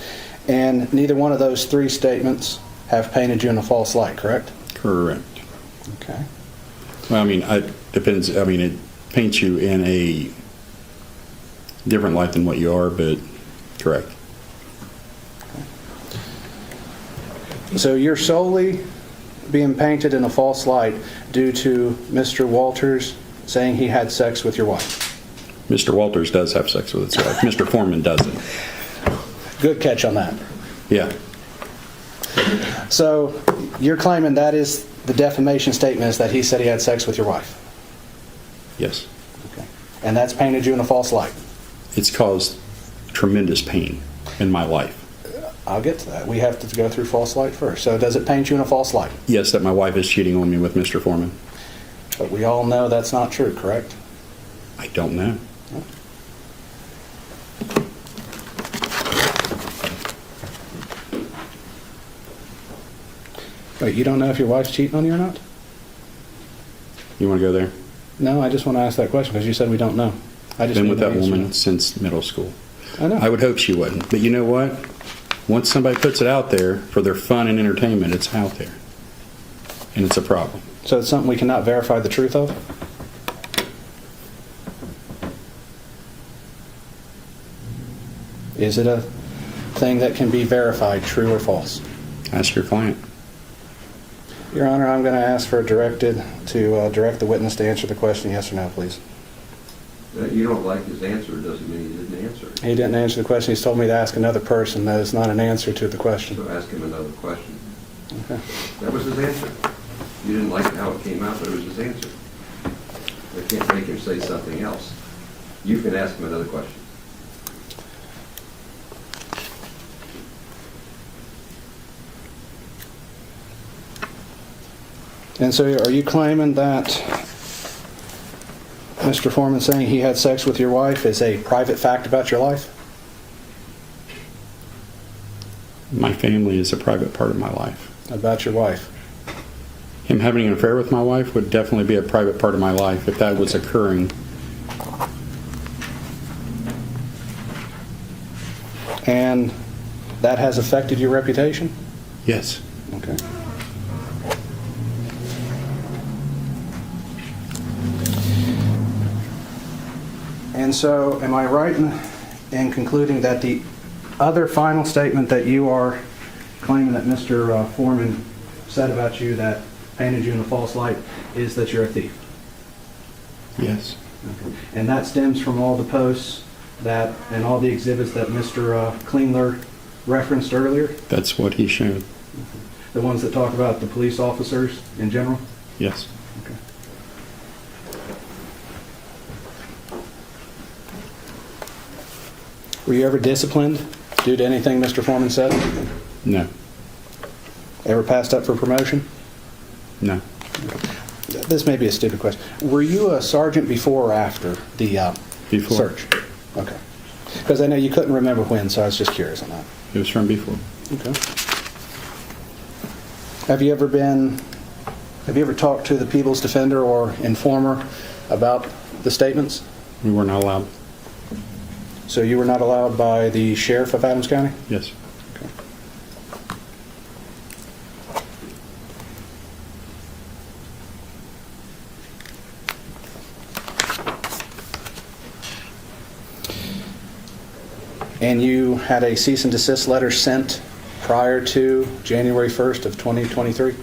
And neither one of those three statements have painted you in a false light, correct? Correct. Okay. Well, I mean, it depends. I mean, it paints you in a different light than what you are, but correct. So you're solely being painted in a false light due to Mr. Walters saying he had sex with your wife? Mr. Walters does have sex with his wife. Mr. Foreman doesn't. Good catch on that. Yeah. So you're claiming that is the defamation statement, is that he said he had sex with your wife? Yes. Okay. And that's painted you in a false light? It's caused tremendous pain in my life. I'll get to that. We have to go through false light first. So does it paint you in a false light? Yes, that my wife is cheating on me with Mr. Foreman. But we all know that's not true, correct? I don't know. Wait, you don't know if your wife's cheating on you or not? You want to go there? No, I just want to ask that question because you said we don't know. I just Been need with to that know yes or woman no. since middle school. I know. I would hope she wouldn't. But you know what? Once somebody puts it out there for their fun and entertainment, it's out there. And it's a problem. So it's something we cannot verify the truth of? Is it a thing that can be verified, true or false? Ask your client. Your Honor, I'm going to ask for direct the witness to answer the question, yes or no, please. You don't like his answer doesn't mean he didn't answer. He didn't answer the question. He's told me to ask another person. That is not an answer to the question. So ask him another question. Okay. That was his answer. You didn't like how it came out, but it was his answer. I can't make him say something else. You can ask him another question. And so are you claiming that Mr. Foreman saying he had sex with your wife is a private fact about your life? My family is a private part of my life. About your wife? Him having an affair with my wife would definitely be a private part of my life if that was occurring. And that has affected your reputation? Yes. Okay. And so, am I right in concluding that the other final statement that you are claiming that Mr. Foreman said about you that painted you in a false light is that you're a thief? Yes. Okay. And that stems from all the posts that and all the exhibits that Mr. Klingler referenced earlier? That's what he showed. The ones that talk about the police officers in general? Yes. Okay. Were you ever disciplined due to anything Mr. Foreman said? No. Ever passed up for promotion? No. This may be a stupid question. Were you a sergeant before or after the Before. search? Okay. Because I know you couldn't remember when, so I was just curious on that. It was from before. Okay. Have you ever talked to the People's Defender or Informer about the statements? We were not allowed. So you were not allowed by the Sheriff of Adams County? Yes. Okay. And you had a cease and desist letter sent prior to January 1st of 2023?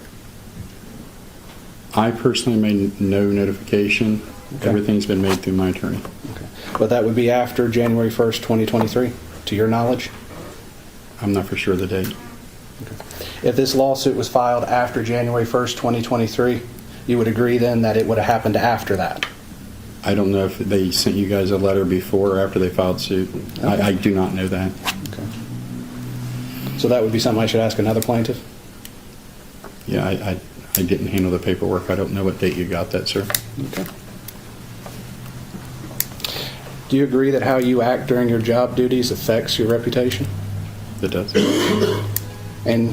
I personally made no notification. Okay. Everything's been made through my attorney. Okay. But that would be after January 1st, 2023, to your knowledge? I'm not for sure the date. Okay. If this lawsuit was filed after January 1st, 2023, you would agree then that it would have happened after that? I don't know if they sent you guys a letter before or after they filed suit. Okay. I do not know that. Okay. So that would be something I should ask another plaintiff? Yeah, I didn't handle the paperwork. I don't know what date you got that, sir. Okay. Do you agree that how you act during your job duties affects your reputation? It does. And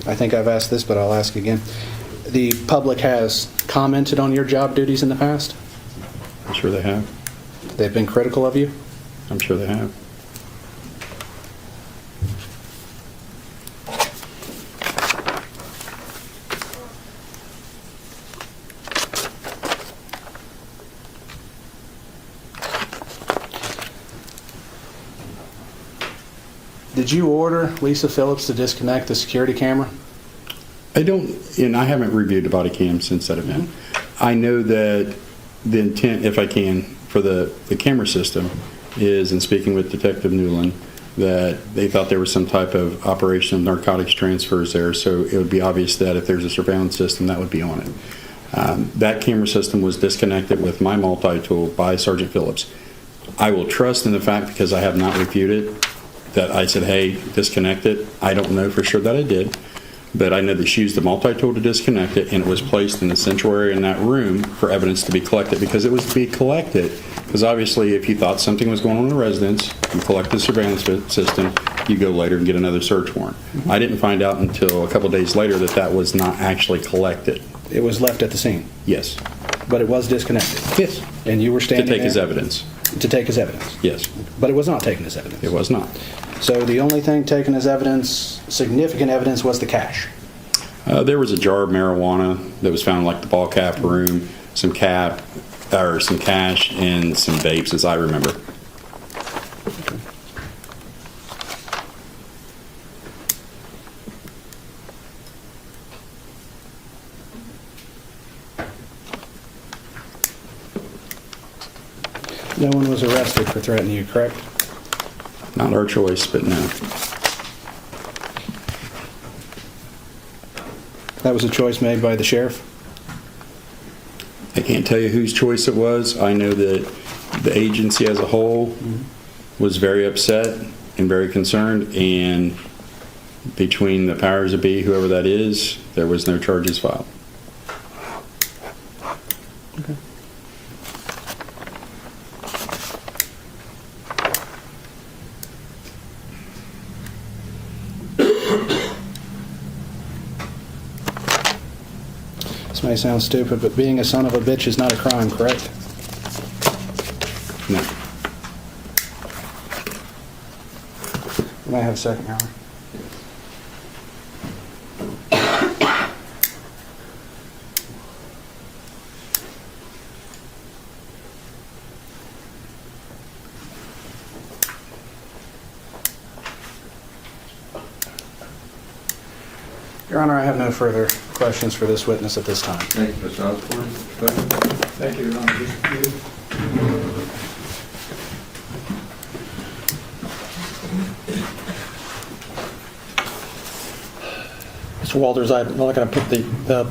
I think I've asked this, but I'll ask again. The public has commented on your job duties in the past? I'm sure they have. They've been critical of you? I'm sure they have. Did you order Lisa Phillips to disconnect the security camera? I don't, and I haven't reviewed the body cam since that event. I know that the intent, if I can, for the camera system is, in speaking with Detective Newland, that they thought there was some type of operation of narcotics transfers there, so it would be obvious that if there's a surveillance system, that would be on it. That camera system was disconnected with my multi-tool by Sergeant Phillips. I will trust in the fact, because I have not reviewed it, that I said, hey, disconnect it. I don't know for sure that I did, but I know that she used the multi-tool to disconnect it, and it was placed in the central area in that room for evidence to be collected, because it was to be collected. Because obviously, if you thought something was going on in the residence, you collect the surveillance system, you go later and get another search warrant. I didn't find out until a couple of days later that that was not actually collected. It was left at the scene, Yes. but it was disconnected. Yes. And you were To standing take his there? evidence. To take his evidence. Yes. But it was not taken as evidence. It was not. So the only thing taken as evidence, significant evidence, was the cash. There was a jar of marijuana that was found in like the ball cap room, some cash, and some vapes, as I remember. No one was arrested for threatening you, correct? Not our choice, but no. That was a choice made by the sheriff? I can't tell you whose choice it was. I know that the agency as a whole was very upset and very concerned, and between the powers that be, whoever that is, there was no charges filed. Okay. This may sound stupid, but being a son of a bitch is not a crime, correct? No. You may have a second, Howard. Your Honor, I have no further questions for this witness at this time. Thank you, Mr. Osborne. Thank you, Your Honor. Mr. Walters, I'm not going to put the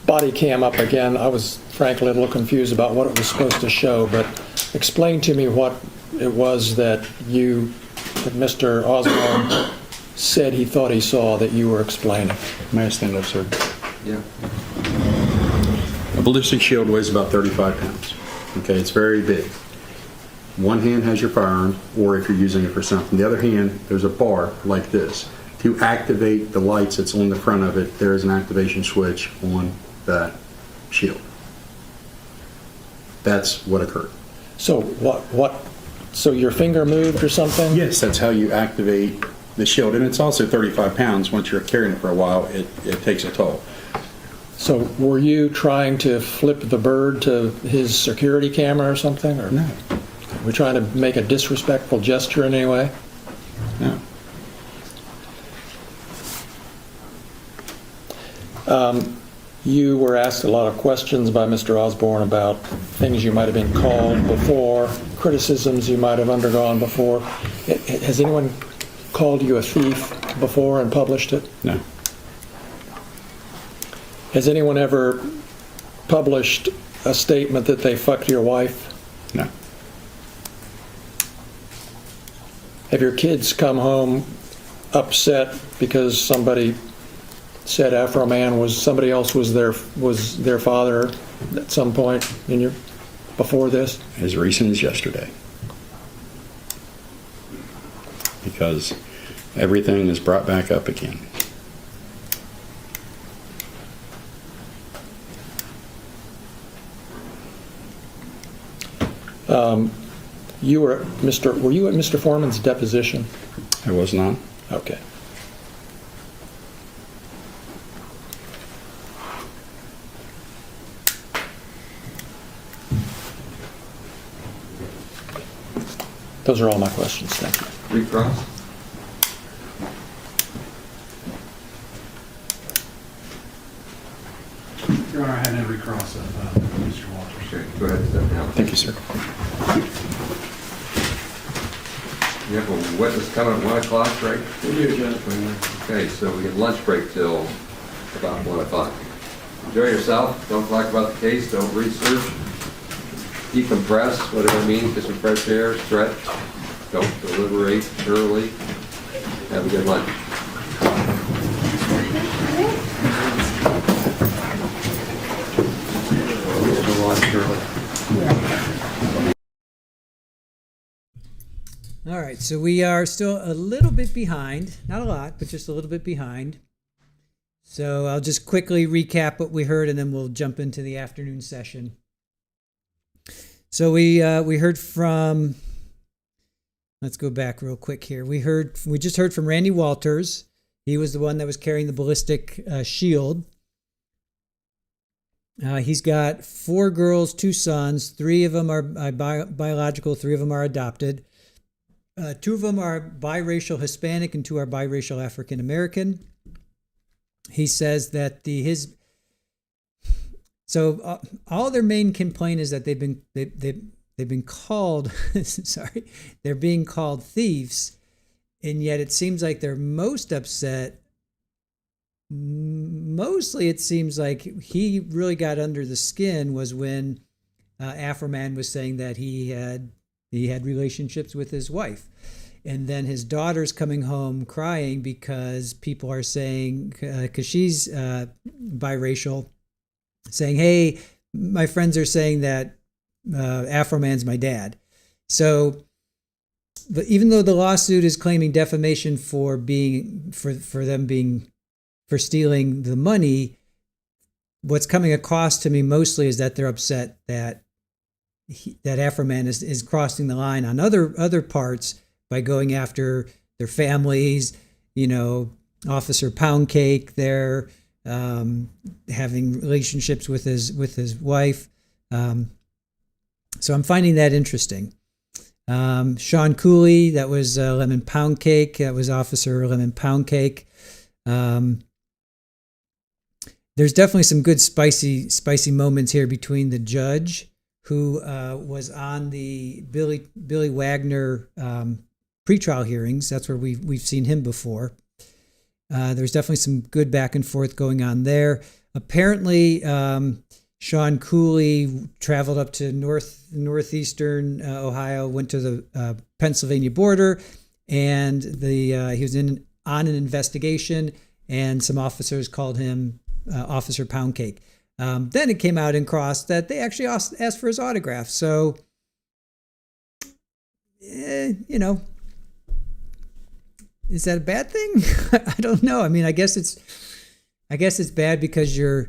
body cam up again. I was frankly a little confused about what it was supposed to show, but explain to me what it was that Mr. Osborne said he thought he saw that you were explaining. May I stand up, sir? Yeah. A ballistic shield weighs about 35 pounds. Okay, it's very big. One hand has your firearm, or if you're using it for something. The other hand, there's a bar like this. To activate the lights that's on the front of it, there is an activation switch on that shield. That's what occurred. So so your finger moved or something? Yes, that's how you activate the shield. And it's also 35 pounds. Once you're carrying it for a while, it takes a toll. So were you trying to flip the bird to his security camera or something? Or No. were you trying to make a disrespectful gesture in any way? No. You were asked a lot of questions by Mr. Osborne about things you might have been called before, criticisms you might have undergone before. Has anyone called you a thief before and published it? No. Has anyone ever published a statement that they fucked your wife? No. Have your kids come home upset because somebody said Afroman somebody else was their father at some point before this? As recent as yesterday. Because everything is brought back up again. Were you at Mr. Foreman's deposition? I was not. Okay. Those are all my questions. Thank you. Recross? Your Honor, I had no recross of Mr. Walters. Okay, go ahead and step down. Thank you, sir. You have a witness coming at 1 o'clock, right? We do, Judge. Okay, so we get lunch break till about 1 o'clock. Enjoy yourself. Don't talk about the case. Don't research. Decompress, whatever it means. Get some fresh air. Stretch. Don't deliberate early. Have a good lunch. All right, so we are still a little bit behind. Not a lot, but just a little bit behind. So I'll just quickly recap what we heard, and then we'll jump into the afternoon session. So we heard from. Let's go back real quick here. We just heard from Randy Walters. He was the one that was carrying the ballistic shield. He's got 4 girls, 2 sons. 3 of them are biological. 3 of them are adopted. 2 of them are biracial Hispanic, and 2 are biracial African American. He says that all their main complaint is that they've been called sorry, they're being called thieves, and yet it seems like they're most upset. Mostly it seems like he really got under the skin was when Afroman was saying that he had relationships with his wife, and then his daughter's coming home crying because people are saying, because she's biracial, saying, hey, my friends are saying that Afroman's my dad. So, but even though the lawsuit is claiming defamation for stealing the money, what's coming across to me mostly is that they're upset that Afroman is crossing the line on other parts by going after their families. Officer Poundcake there, having relationships with his wife. So I'm finding that interesting. Sean Cooley, that was Lemon Poundcake. That was Officer Lemon Poundcake. There's definitely some good spicy moments here between the judge, who was on the Billy Wagner pretrial hearings. That's where we've seen him before. There's definitely some good back and forth going on there. Apparently, Sean Cooley traveled up to northeastern Ohio, went to the Pennsylvania border, and he was on an investigation, and some officers called him Officer Poundcake. Then it came out in cross that they actually asked for his autograph. So, is that a bad thing? I don't know. I mean, I guess it's bad because you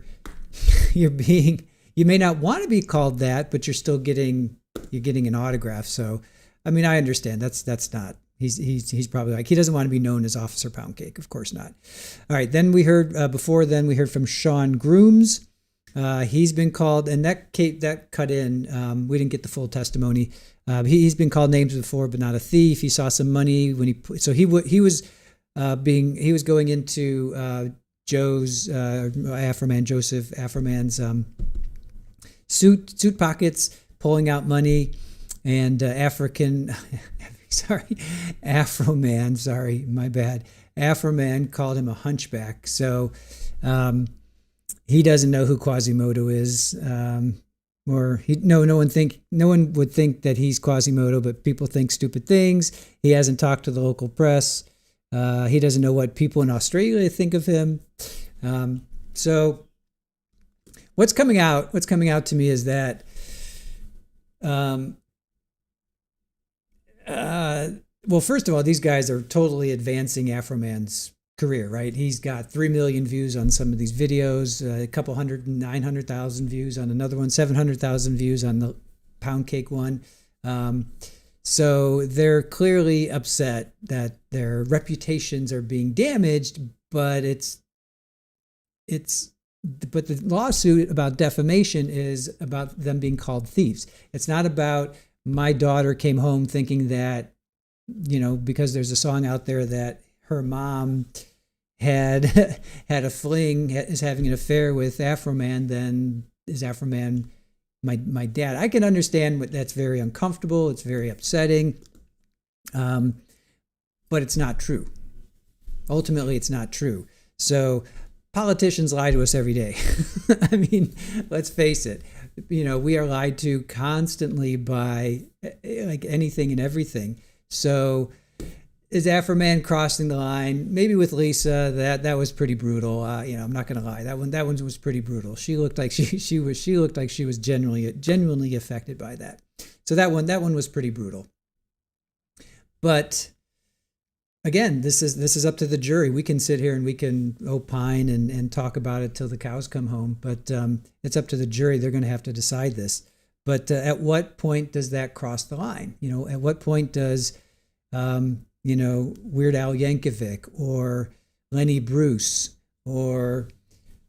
may not want to be called that, but you're still getting an autograph. So, I mean, I understand. That's not. He's probably like, he doesn't want to be known as Officer Poundcake. Of course not. All right. Then we heard we heard from Sean Grooms. He's been called, and that cut in. We didn't get the full testimony. He's been called names before, but not a thief. He saw some money when he was going into Joseph Afroman's suit pockets, pulling out money, and Afroman. Sorry, my bad. Afroman called him a hunchback. So. He doesn't know who Quasimodo is, no one would think that he's Quasimodo, but people think stupid things. He hasn't talked to the local press. He doesn't know what people in Australia think of him. So what's coming out to me is that, well, first of all, these guys are totally advancing Afroman's career, right? He's got 3 million views on some of these videos, a couple 900,000 views on another one, 700,000 views on the Poundcake one. So they're clearly upset that their reputations are being damaged, but but the lawsuit about defamation is about them being called thieves. It's not about my daughter came home thinking that, because there's a song out there that her mom had had a fling, is having an affair with Afroman, then is Afroman my dad? I can understand that's very uncomfortable. It's very upsetting. But it's not true. Ultimately, it's not true. So politicians lie to us every day. I mean, let's face it. We are lied to constantly by like anything and everything. So is Afroman crossing the line? Maybe with Lisa, that was pretty brutal. I'm not going to lie. That one was pretty brutal. She looked like she was genuinely affected by that. So that one was pretty brutal. But again, this is up to the jury. We can sit here and we can opine and talk about it till the cows come home, but it's up to the jury. They're going to have to decide this. But at what point does that cross the line? At what point does Weird Al Yankovic or Lenny Bruce or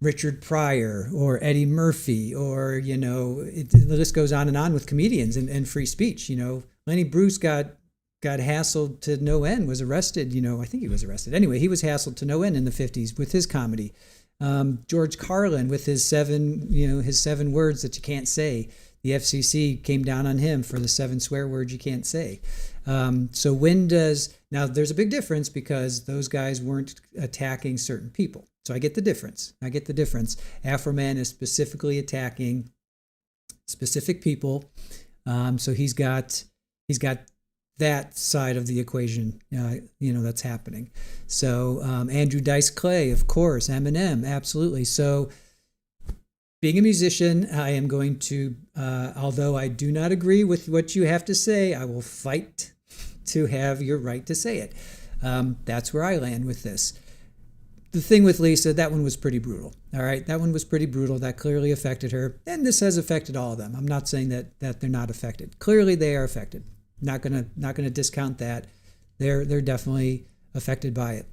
Richard Pryor or Eddie Murphy or the list goes on and on with comedians and free speech. Lenny Bruce got hassled to no end, was arrested. I think he was arrested. Anyway, he was hassled to no end in the 50s with his comedy. George Carlin with his 7 words that you can't say. The FCC came down on him for the 7 swear words you can't say. So now there's a big difference because those guys weren't attacking certain people. So I get the difference. Afroman is specifically attacking specific people. So he's got that side of the equation, that's happening. So Andrew Dice Clay, of course, Eminem, absolutely. So being a musician, I am going to, although I do not agree with what you have to say, I will fight to have your right to say it. That's where I land with this. The thing with Lisa, that one was pretty brutal. All right, that one was pretty brutal. That clearly affected her, and this has affected all of them. I'm not saying that they're not affected. Clearly, they are affected. Not gonna discount that. They're definitely affected by it.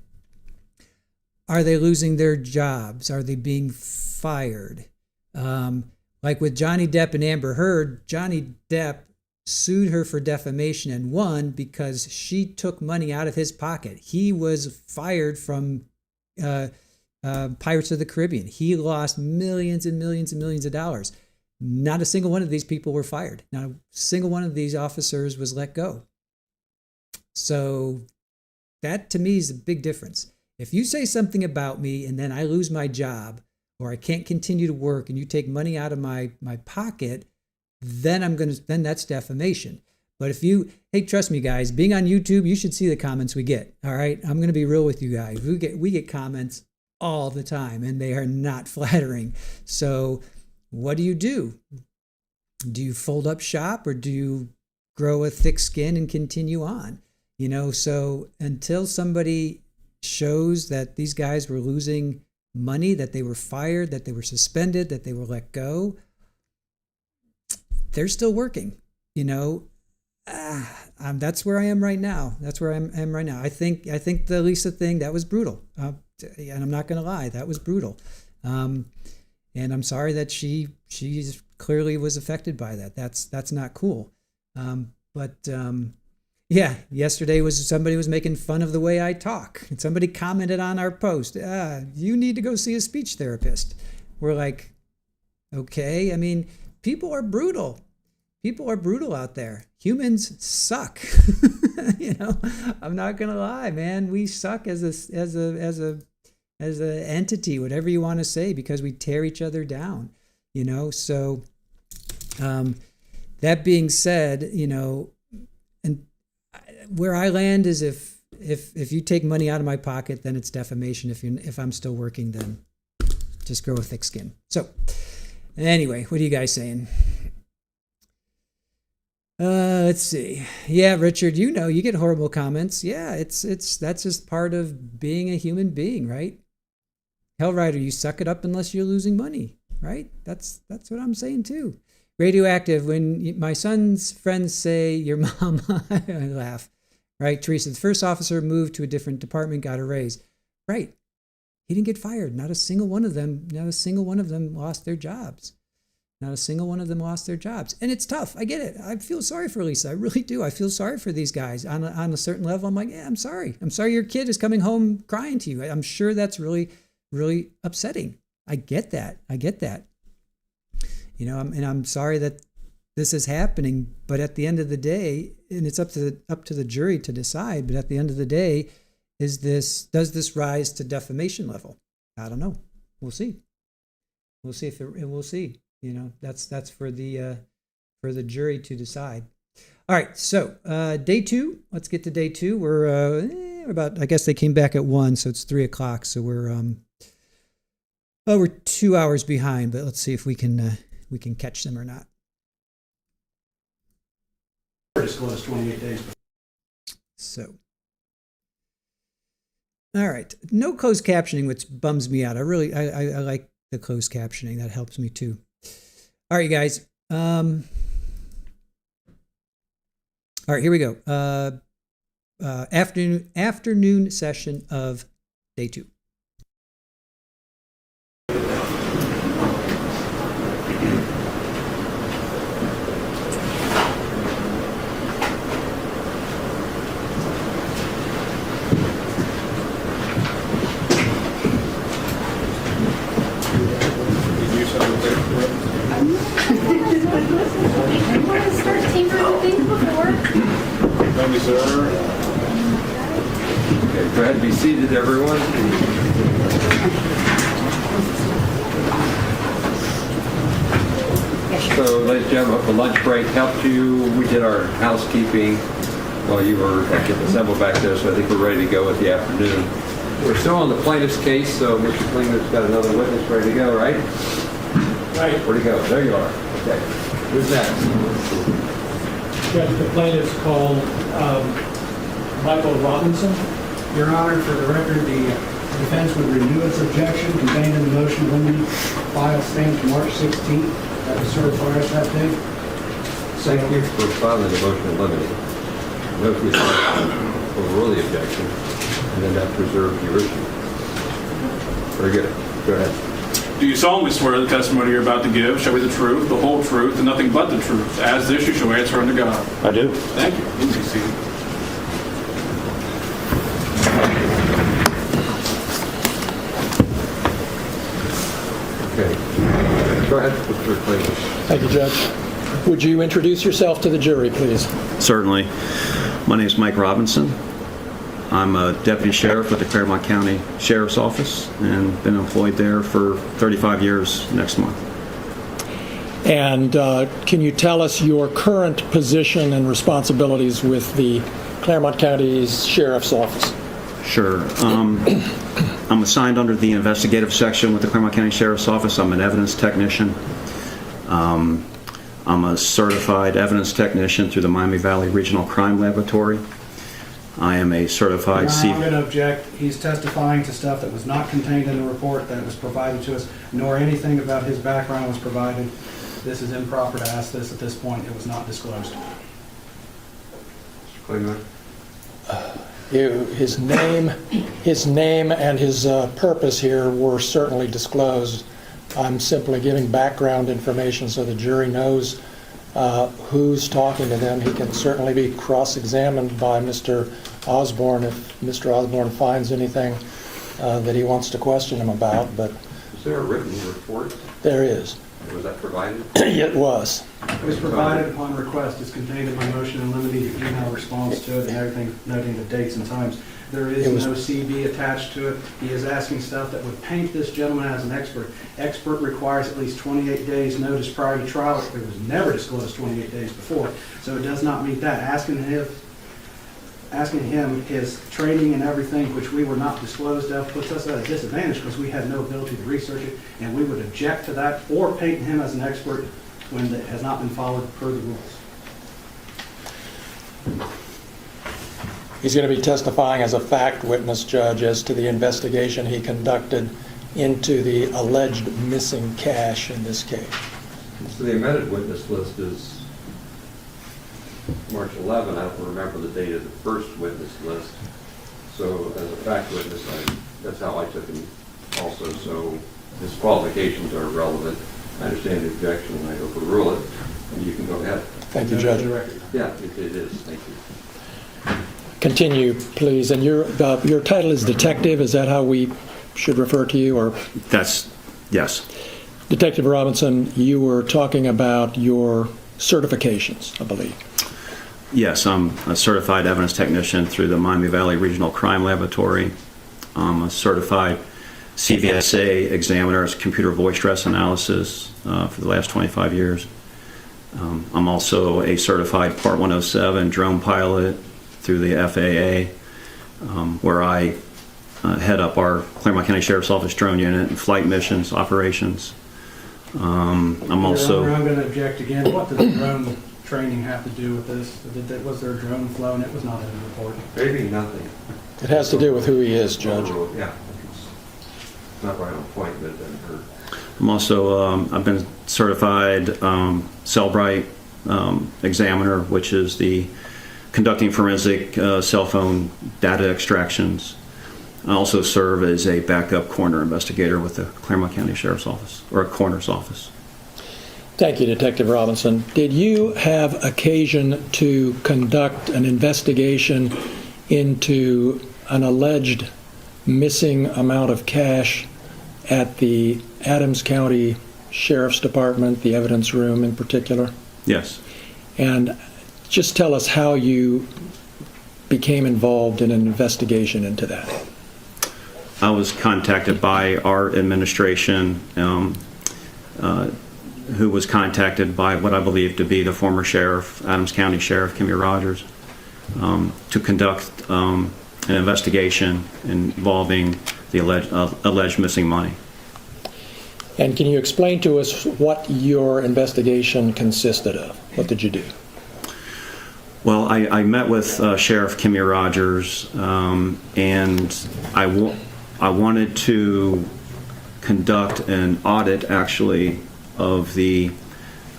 Are they losing their jobs? Are they being fired? Like with Johnny Depp and Amber Heard, Johnny Depp sued her for defamation and won because she took money out of his pocket. He was fired from Pirates of the Caribbean. He lost millions and millions and millions of dollars. Not a single one of these people were fired. Not a single one of these officers was let go. So that to me is a big difference. If you say something about me and then I lose my job or I can't continue to work and you take money out of my pocket, then that's defamation. But hey, trust me guys, being on YouTube, you should see the comments we get. All right. I'm going to be real with you guys. We get comments all the time and they are not flattering. So what do? Do you fold up shop or do you grow a thick skin and continue on? So until somebody shows that these guys were losing money, that they were fired, that they were suspended, that they were let go, they're still working. That's where I am right now. I think the Lisa thing, that was brutal. And I'm not going to lie, that was brutal. And I'm sorry that she clearly was affected by that. That's not cool. Yesterday somebody was making fun of the way I talk. And somebody commented on our post, you need to go see a speech therapist. We're like, okay. I mean, people are brutal. People are brutal out there. Humans suck. I'm not going to lie, man. We suck as an entity, whatever you want to say, because we tear each other down, So that being said, and where I land is if you take money out of my pocket, then it's defamation. If I'm still working, then just grow a thick skin. So anyway, what are you guys saying? Let's see. Yeah, Richard, you get horrible comments. Yeah, that's just part of being a human being, right? Hellrider, you suck it up unless you're losing money, right? That's what I'm saying too. Radioactive, when my son's friends say your mom, I laugh, right? Teresa, the first officer moved to a different department, got a raise, right? He didn't get fired. Not a single one of them lost their jobs. Not a single one of them lost their jobs. And it's tough. I get it. I feel sorry for Lisa. I really do. I feel sorry for these guys. On a certain level, I'm like, yeah, I'm sorry. I'm sorry your kid is coming home crying to you. I'm sure that's really, really upsetting. I get that. You know, I'm sorry that this is happening, but at the end of the day, and it's up to the jury to decide, but at the end of the day, does this rise to defamation level? I don't know. We'll see. We'll see. You know, that's for the jury to decide. All right, so day 2. Let's get to day 2. We're about. I guess they came back at 1, so it's 3:00. So we're 2 hours behind. But let's see if we can catch them or not. Disclosed 28 days before. So. All right, no closed captioning, which bums me out. I like the closed captioning. That helps me too. All right, you guys. All right, here we go. Afternoon session of day 2. Thank you, sir. Okay, go ahead and be seated, everyone. So, ladies and gentlemen, hope the lunch break helped you. We did our housekeeping while you were getting assembled back there, so I think we're ready to go with the afternoon. We're still on the plaintiff's case, so Mr. Klingler's got another witness ready to go, right? Right. Where'd he go? There you are. Okay. Who's next? Judge, the plaintiff's called Michael Robinson. Your Honor, for the record, the defense would renew its objection contained in the motion when we file stamped March 16th. That was certified as that date. Thank you for filing the motion in limine. Note the overrule the objection, and then that preserves your issue. Very good. Go ahead. Do you solemnly swear the testimony you're about to give shall be the truth, the whole truth, and nothing but the truth? As this, you shall answer unto God. I do. Thank you. Please be seated. Okay. Go ahead, Mr. Klingler. Thank you, Judge. Would you introduce yourself to the jury, please? Certainly. My name is Mike Robinson. I'm a deputy sheriff with the Claremont County Sheriff's Office and been employed there for 35 years next month. And can you tell us your current position and responsibilities with the Claremont County Sheriff's Office? Sure. I'm assigned under the investigative section with the Claremont County Sheriff's Office. I'm an evidence technician. I'm a certified evidence technician through the Miami Valley Regional Crime Laboratory. I am a certified I'm going to object. He's testifying to stuff that was not contained in the report that was provided to us, nor anything about his background was provided. This is improper to ask this at this point. It was not disclosed. Mr. Klingler? His name and his purpose here were certainly disclosed. I'm simply giving background information so the jury knows who's talking to them. He can certainly be cross-examined by Mr. Osborne if Mr. Osborne finds anything that he wants to question him about. But Is there a written report? there is. Was that provided? It was. It was provided upon request. It's contained in my motion and limiting the email response to it and everything, noting the dates and times. There is no CB attached to it. He is asking stuff that would paint this gentleman as an expert. Expert requires at least 28 days notice prior to trial. It was never disclosed 28 days before, so it does not meet that. Asking him his training and everything, which we were not disclosed of, puts us at a disadvantage because we had no ability to research it, and we would object to that or paint him as an expert when it has not been followed per the rules. He's going to be testifying as a fact witness, Judge, as to the investigation he conducted into the alleged missing cash in this case. So the amended witness list is March 11. I don't remember the date of the first witness list. So as a fact witness, that's how I took him also. So his qualifications are relevant. I understand the objection, and I overrule it, and you can go ahead. Thank you, Judge. Yeah, it is. Thank you. Continue, please. And your title is detective. Is that how we should refer to you? Or Yes. Detective Robinson, you were talking about your certifications, I believe. Yes, I'm a certified evidence technician through the Miami Valley Regional Crime Laboratory. I'm a certified CVSA examiner as computer voice stress analysis for the last 25 years. I'm also a certified Part 107 drone pilot through the FAA, where I head up our Claremont County Sheriff's Office drone unit and flight missions operations. I'm also... Your Honor, I'm going to object again. What does the drone training have to do with this? Was there a drone flown? It was not in the report. Maybe nothing. It has to do with who he is, Judge. Yeah. It's not right on point, but it doesn't hurt. I'm also, I've been certified Cellbrite examiner, which is the conducting forensic cell phone data extractions. I also serve as a backup coroner investigator with the Claremont County Sheriff's Office, or a coroner's office. Thank you, Detective Robinson. Did you have occasion to conduct an investigation into an alleged missing amount of cash at the Adams County Sheriff's Department, the evidence room in particular? Yes. And just tell us how you became involved in an investigation into that. I was contacted by our administration, who was contacted by what I believe to be the former sheriff, Adams County Sheriff Kimmy Rogers, to conduct an investigation involving the alleged missing money. And can you explain to us what your investigation consisted of? What did you do? Well, I met with Sheriff Kimmy Rogers, and I wanted to conduct an audit, actually, of the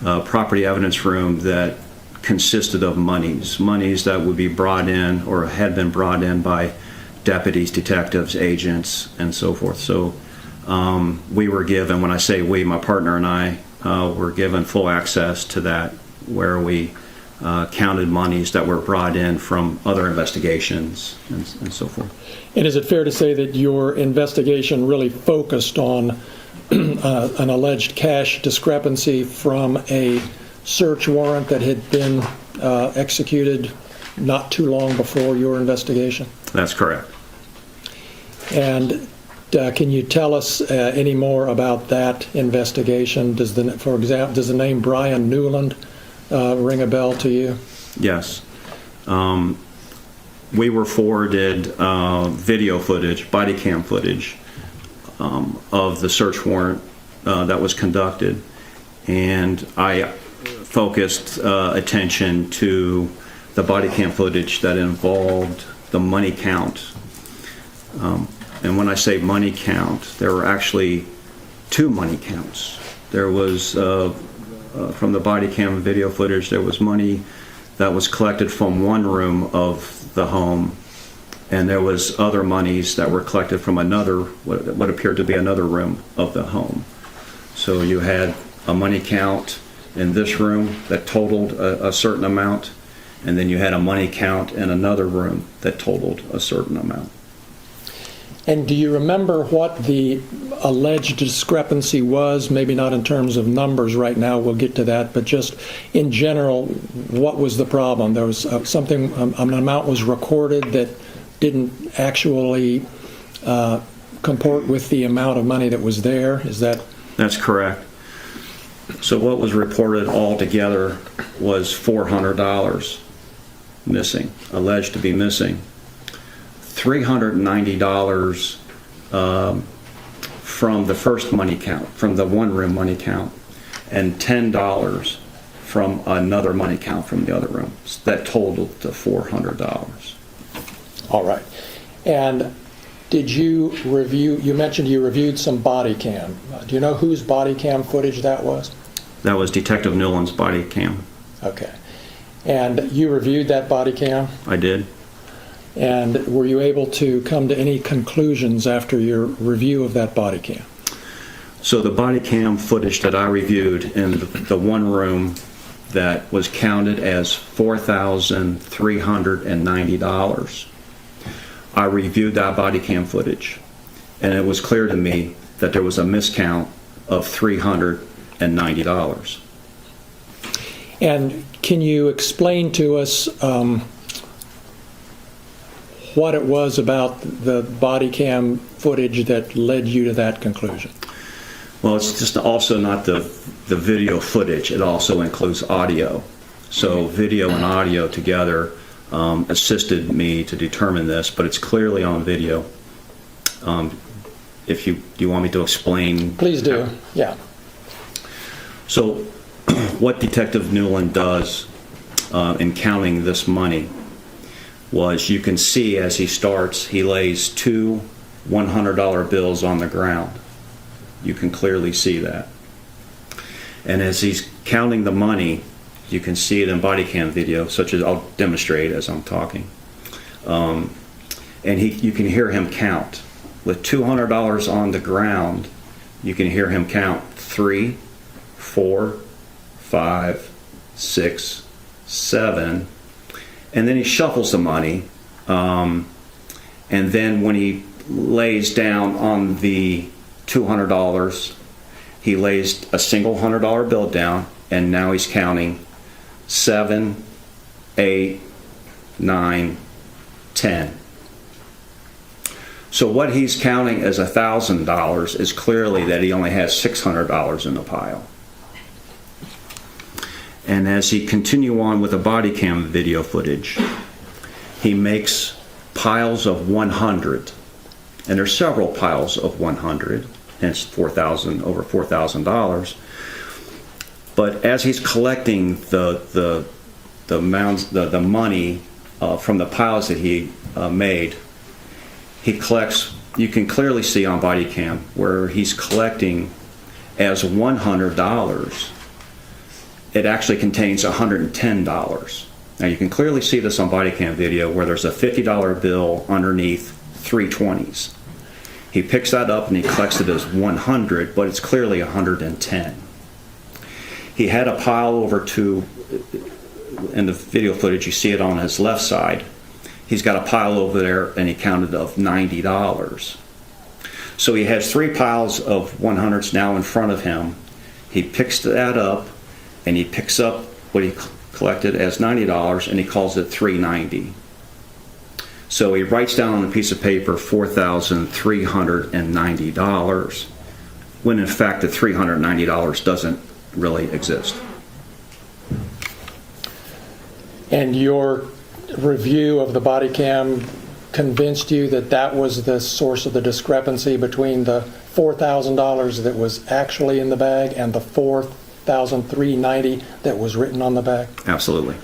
property evidence room that consisted of monies that would be brought in or had been brought in by deputies, detectives, agents, and so forth. So we were given, when I say we, my partner and I, were given full access to that, where we counted monies that were brought in from other investigations and so forth. And is it fair to say that your investigation really focused on an alleged cash discrepancy from a search warrant that had been executed not too long before your investigation? That's correct. And can you tell us any more about that investigation? For example, does the name Brian Newland ring a bell to you? Yes. We were forwarded video footage, body cam footage, of the search warrant that was conducted, and I focused attention to the body cam footage that involved the money count. And when I say money count, there were actually two money counts. There was, from the body cam video footage, there was money that was collected from one room of the home, and there was other monies that were collected from another, what appeared to be another room of the home. So you had a money count in this room that totaled a certain amount, and then you had a money count in another room that totaled a certain amount. And do you remember what the alleged discrepancy was? Maybe not in terms of numbers right now, we'll get to that, but just in general, what was the problem? There was something, an amount was recorded that didn't actually comport with the amount of money that was there. Is that? That's correct. So what was reported altogether was $400 missing, alleged to be missing. $390 from the first money count, from the one room money count, and $10 from another money count from the other room. That totaled to $400. All right. And did you review, you mentioned you reviewed some body cam. Do you know whose body cam footage that was? That was Detective Newland's body cam. Okay. And you reviewed that body cam? I did. And were you able to come to any conclusions after your review of that body cam? So the body cam footage that I reviewed in the one room that was counted as $4,390, I reviewed that body cam footage, and it was clear to me that there was a miscount of $390. And can you explain to us what it was about the body cam footage that led you to that conclusion? Well, it's just also not the video footage. It also includes audio. So video and audio together assisted me to determine this, but it's clearly on video. Do you want me to explain? Please do, yeah. So what Detective Newland does in counting this money was, you can see as he starts, he lays two $100 bills on the ground. You can clearly see that. And as he's counting the money, you can see it in body cam video, such as I'll demonstrate as I'm talking. And you can hear him count. With $200 on the ground, you can hear him count 3, 4, 5, 6, 7, and then he shuffles the money. And then when he lays down on the $200, he lays a single $100 bill down, and now he's counting 7, 8, 9, 10. So what he's counting as $1,000 is clearly that he only has $600 in the pile. And as he continue on with the body cam video footage, he makes piles of 100, and there's several piles of 100, hence over $4,000. But as he's collecting the money from the piles that he made, he collects. You can clearly see on body cam where he's collecting as $100. It actually contains $110. Now you can clearly see this on body cam video where there's a $50 bill underneath 3 20s. He picks that up and he collects it as 100, but it's clearly 110. He had a pile over to, in the video footage you see it on his left side, he's got a pile over there and he counted of $90. So he has 3 piles of 100s now in front of him. He picks that up and he picks up what he collected as $90 and he calls it $390. So he writes down on a piece of paper $4,390, when in fact the $390 doesn't really exist. And your review of the body cam convinced you that that was the source of the discrepancy between the $4,000 that was actually in the bag and the $4,390 that was written on the bag? Absolutely.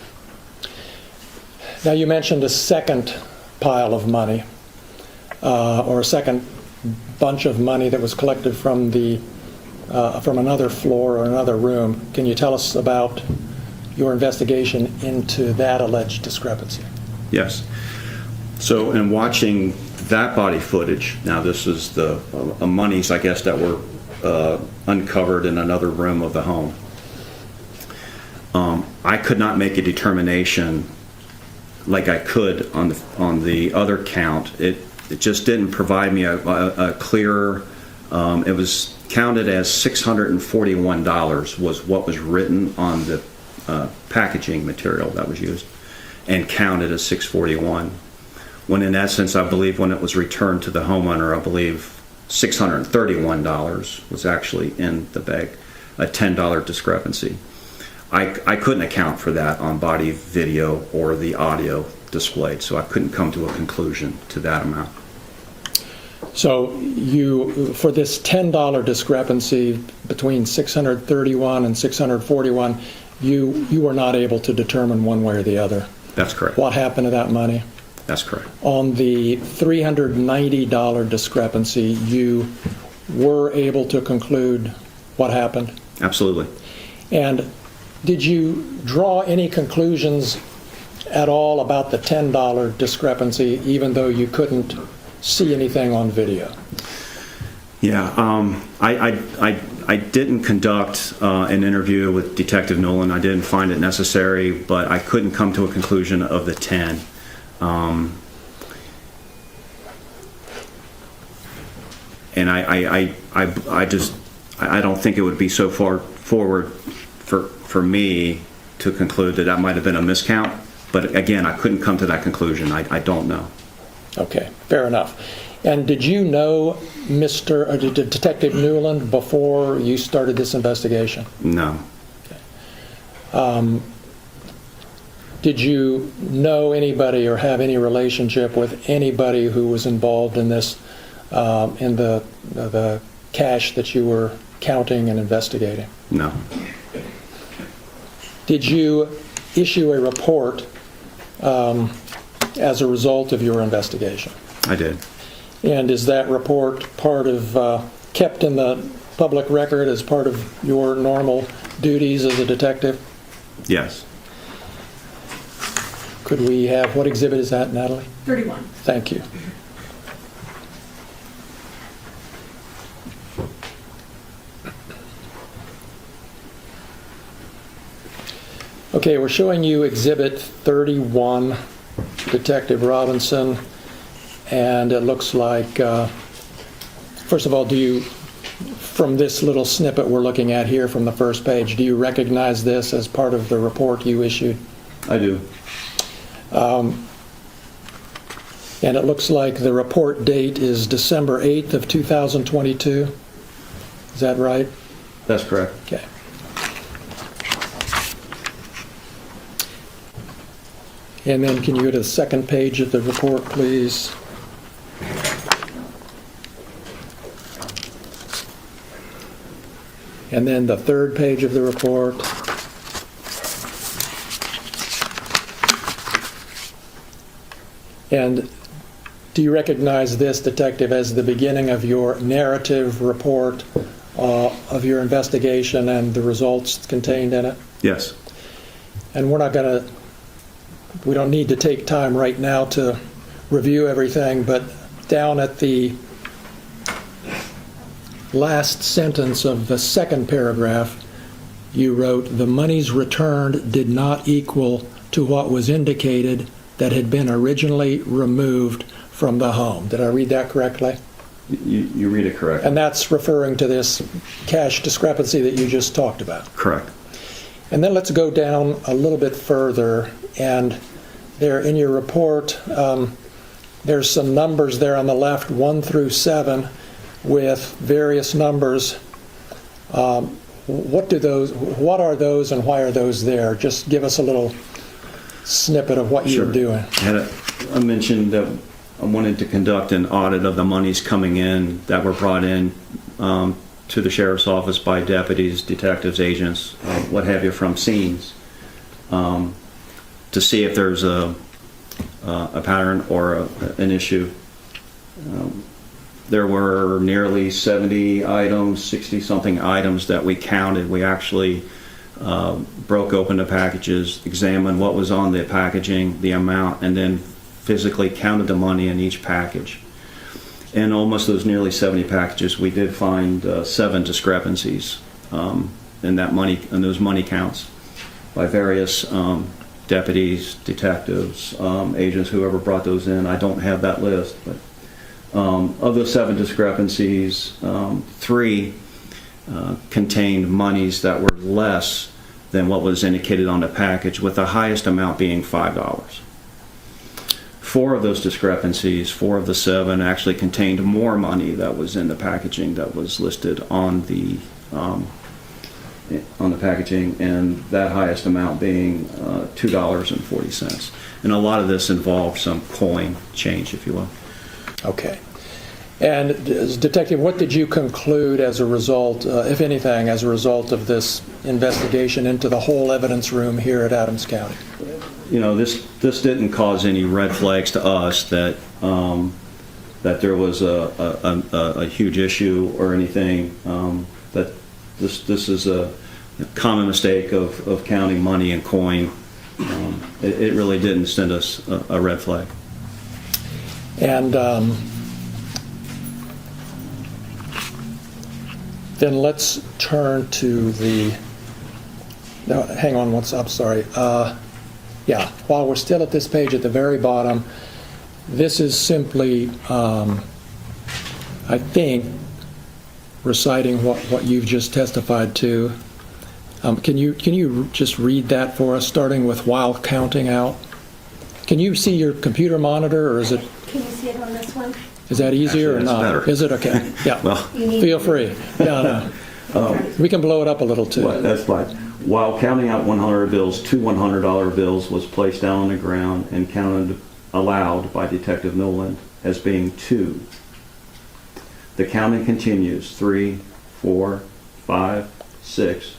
Now you mentioned a second pile of money, or a second bunch of money that was collected from another floor or another room. Can you tell us about your investigation into that alleged discrepancy? Yes. So in watching that body footage, now this is the monies, I guess, that were uncovered in another room of the home. I could not make a determination like I could on the other count. It just didn't provide me a clear. It was counted as $641 was what was written on the packaging material that was used, and counted as $641. When in essence, I believe when it was returned to the homeowner, I believe $631 was actually in the bag, a $10 discrepancy. I couldn't account for that on body video or the audio displayed, so I couldn't come to a conclusion to that amount. So you, for this $10 discrepancy between 631 and 641, you were not able to determine one way or the other. That's correct. What happened to that money? That's correct. On the $390 discrepancy, you were able to conclude what happened? Absolutely. And did you draw any conclusions at all about the $10 discrepancy, even though you couldn't see anything on video? Yeah, I didn't conduct an interview with Detective Nolan. I didn't find it necessary, but I couldn't come to a conclusion of the 10. And I don't think it would be so far forward for me to conclude that that might have been a miscount. But again, I couldn't come to that conclusion. I don't know. Okay, fair enough. And did you know Detective Newland before you started this investigation? No. Did you know anybody or have any relationship with anybody who was involved in this, in the cash that you were counting and investigating? No. Did you issue a report as a result of your investigation? I did. And is that report part of, kept in the public record as part of your normal duties as a detective? Yes. Could we have, what exhibit is that, Natalie? 31. Thank you. Okay, we're showing you Exhibit 31, Detective Robinson, and it looks like, first of all, do you, from this little snippet we're looking at here from the first page, do you recognize this as part of the report you issued? I do. And it looks like the report date is December 8th of 2022. Is that right? That's correct. Okay. And then can you go to the second page of the report, please? And then the third page of the report. And do you recognize this, Detective, as the beginning of your narrative report of your investigation and the results contained in it? Yes. And we don't need to take time right now to review everything, but down at the last sentence of the second paragraph, you wrote, "The monies returned did not equal to what was indicated that had been originally removed from the home." Did I read that correctly? You read it correctly. And that's referring to this cash discrepancy that you just talked about. Correct. And then let's go down a little bit further, and there in your report, there's some numbers there on the left, 1 through 7, with various numbers. What are those and why are those there? Just give us a little snippet of what Sure. you're doing. I mentioned that I wanted to conduct an audit of the monies coming in that were brought in to the sheriff's office by deputies, detectives, agents, what have you, from scenes, to see if there's a pattern or an issue. There were nearly 70 items, 60-something items that we counted. We actually broke open the packages, examined what was on the packaging, the amount, and then physically counted the money in each package. In almost those nearly 70 packages, we did find 7 discrepancies in those money counts by various deputies, detectives, agents, whoever brought those in. I don't have that list, but of those 7 discrepancies, 3 contained monies that were less than what was indicated on the package, with the highest amount being $5. 4 of those discrepancies, 4 of the 7, actually contained more money that was in the packaging that was listed on the packaging, and that highest amount being $2.40. And a lot of this involved some coin change, if you will. Okay. And Detective, what did you conclude as a result, if anything, as a result of this investigation into the whole evidence room here at Adams County? You know, this didn't cause any red flags to us that there was a huge issue or anything. That this is a common mistake of counting money and coin. It really didn't send us a red flag. Then let's turn to the, no, hang on I'm sorry. Yeah, while we're still at this page at the very bottom, this is simply, I think, reciting what you've just testified to. Can you just read that for us, starting with while counting out? Can you see your computer monitor, or is it? Can you see it on this one? Is that easier Actually, or that's not? better. Is it okay? Yeah. Well, Feel free. No. We can blow it up a little too. well, that's fine. While counting out 100 bills, 2 $100 bills was placed down on the ground and counted aloud by Detective Newland as being 2. The counting continues, 3, 4, 5, 6.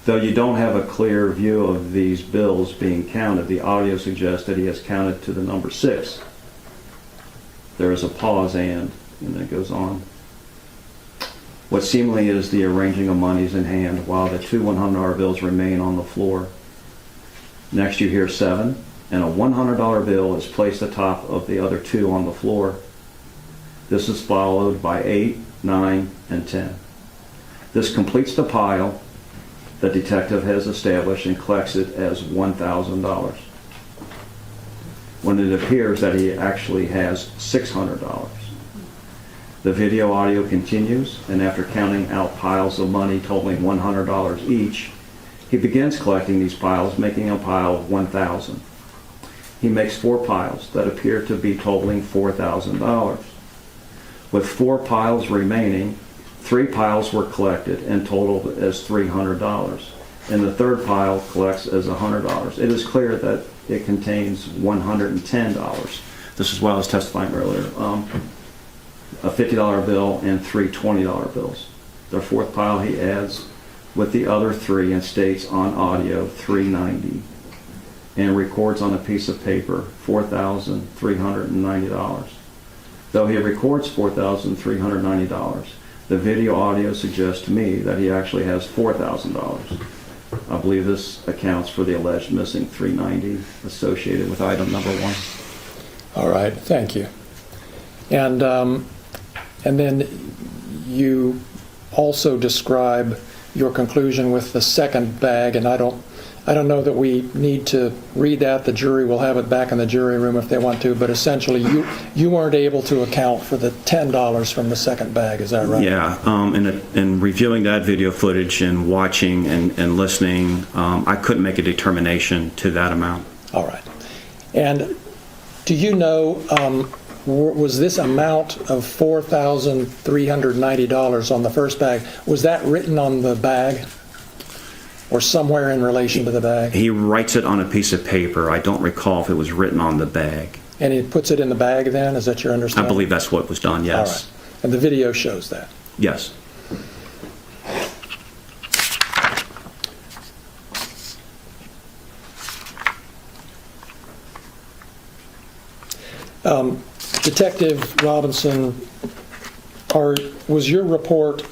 Though you don't have a clear view of these bills being counted, the audio suggests that he has counted to the number 6. There is a pause and then it goes on. What seemingly is the arranging of monies in hand while the 2 $100 bills remain on the floor. Next you hear 7, and a $100 bill is placed atop of the other 2 on the floor. This is followed by 8, 9, and 10. This completes the pile the detective has established and collects it as $1,000. When it appears that he actually has $600. The video audio continues, and after counting out piles of money totaling $100 each, he begins collecting these piles, making a pile of 1,000. He makes 4 piles that appear to be totaling $4,000. With 4 piles remaining, 3 piles were collected and totaled as $300, and the third pile collects as $100. It is clear that it contains $110. This is what I was testifying earlier. A $50 bill and 3 $20 bills. The fourth pile he adds with the other 3 and states on audio $390 and records on a piece of paper $4,390. Though he records $4,390, the video audio suggests to me that he actually has $4,000. I believe this accounts for the alleged missing $390 associated with item number 1. All right, thank you. And then you also describe your conclusion with the second bag, and I don't know that we need to read that. The jury will have it back in the jury room if they want to, but essentially you weren't able to account for the $10 from the second bag, is that right? Yeah, in reviewing that video footage and watching and listening, I couldn't make a determination to that amount. All right. And do you know, was this amount of $4,390 on the first bag, was that written on the bag or somewhere in relation to the bag? He writes it on a piece of paper. I don't recall if it was written on the bag. And he puts it in the bag then? Is that your understanding? I believe that's what was done, yes. All right. And the video shows that? Yes. Detective Robinson, was your report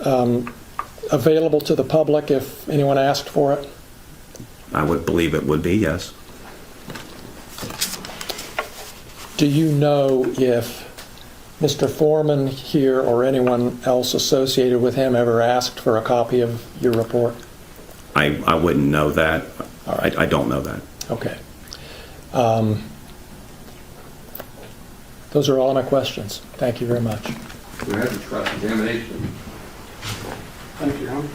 available to the public if anyone asked for it? I would believe it would be, yes. Do you know if Mr. Foreman here or anyone else associated with him ever asked for a copy of your report? I wouldn't know that. All right. I don't know that. Okay. Those are all my questions. Thank you very much. We have the cross-examination. Thank you, Your Honor.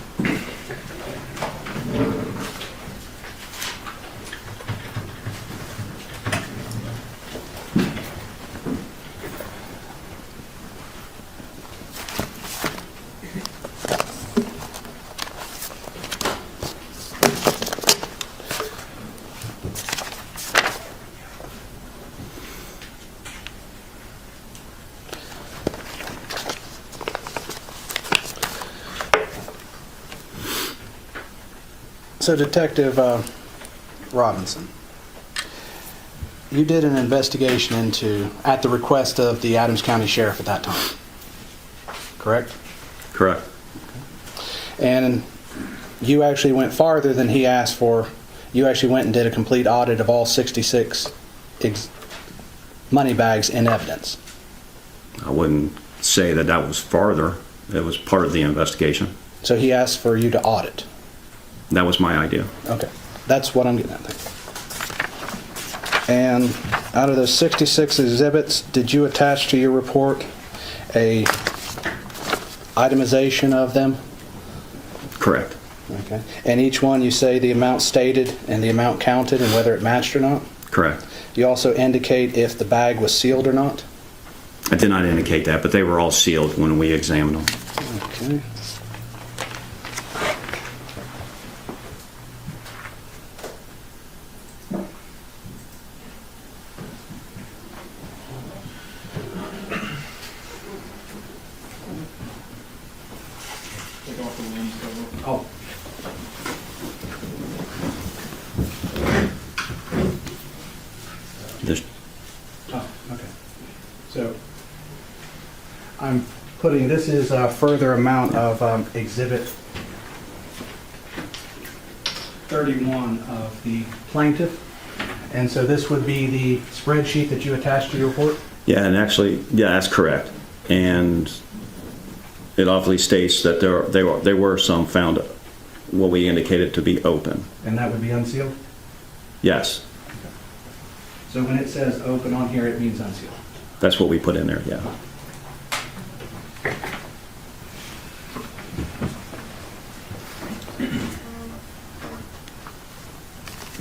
So, Detective Robinson, you did an investigation at the request of the Adams County Sheriff at that time, correct? Correct. And you actually went farther than he asked for. You actually went and did a complete audit of all 66 money bags in evidence. I wouldn't say that was farther. It was part of the investigation. So he asked for you to audit. That was my idea. Okay, that's what I'm getting at. And out of those 66 exhibits, did you attach to your report a itemization of them? Correct. Okay. And each one you say the amount stated and the amount counted and whether it matched or not? Correct. You also indicate if the bag was sealed or not? I did not indicate that, but they were all sealed when we examined them. Okay. Oh. This, Oh, okay. So I'm putting, this is a further amount of Exhibit 31 of the plaintiff. And so this would be the spreadsheet that you attached to your report? yeah, and actually, yeah, that's correct. And it obviously states that there were some found what we indicated to be open. And that would be unsealed? Yes, So when it says open on here, it means unsealed? that's what we put in there, yeah.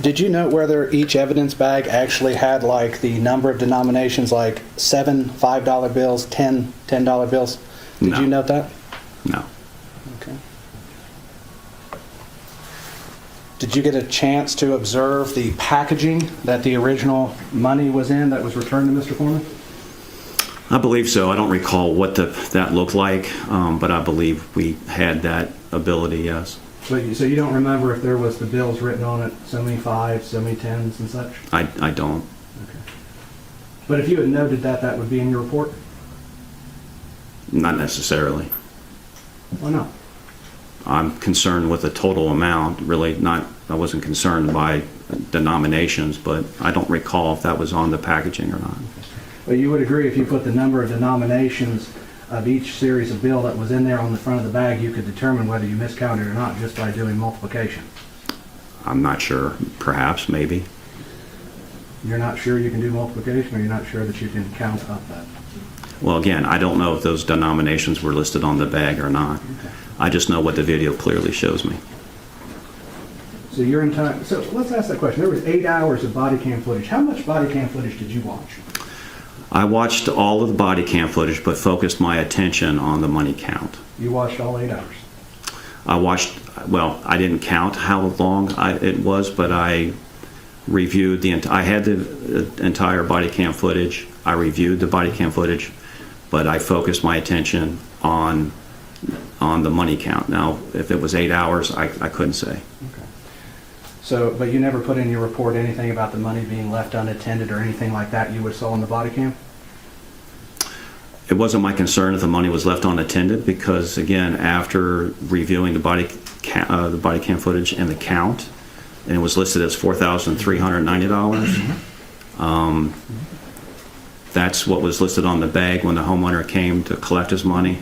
Did you note whether each evidence bag actually had like the number of denominations, like 7 $5 bills, 10 $10 bills? Did No. you note that? No. Okay. Did you get a chance to observe the packaging that the original money was in that was returned to Mr. Foreman? I believe so. I don't recall what that looked like, but I believe we had that ability, yes. So you don't remember if there was the bills written on it, so many 5s, so many 10s and such? I don't. Okay. But if you had noted that, that would be in your report? Not necessarily. Why not? I'm concerned with the total amount, really not, I wasn't concerned by denominations, but I don't recall if that was on the packaging or not. Well, you would agree if you put the number of denominations of each series of bill that was in there on the front of the bag, you could determine whether you miscounted or not just by doing multiplication. I'm not sure. Perhaps, maybe. You're not sure you can do multiplication, or you're not sure that you can count up that? Well, again, I don't know if those denominations were listed on the bag or not. Okay. I just know what the video clearly shows me. So your entire, so let's ask that question. There was 8 hours of body cam footage. How much body cam footage did you watch? I watched all of the body cam footage, but focused my attention on the money count. You watched all 8 hours? I watched, well, I didn't count how long it was, but I reviewed I had the entire body cam footage. I reviewed the body cam footage, but I focused my attention on the money count. Now, if it was 8 hours, I couldn't say. Okay. So, but you never put in your report anything about the money being left unattended or anything like that you would saw on the body cam? It wasn't my concern if the money was left unattended because, again, after reviewing the body cam footage and the count, and it was listed as $4,390. That's what was listed on the bag when the homeowner came to collect his money,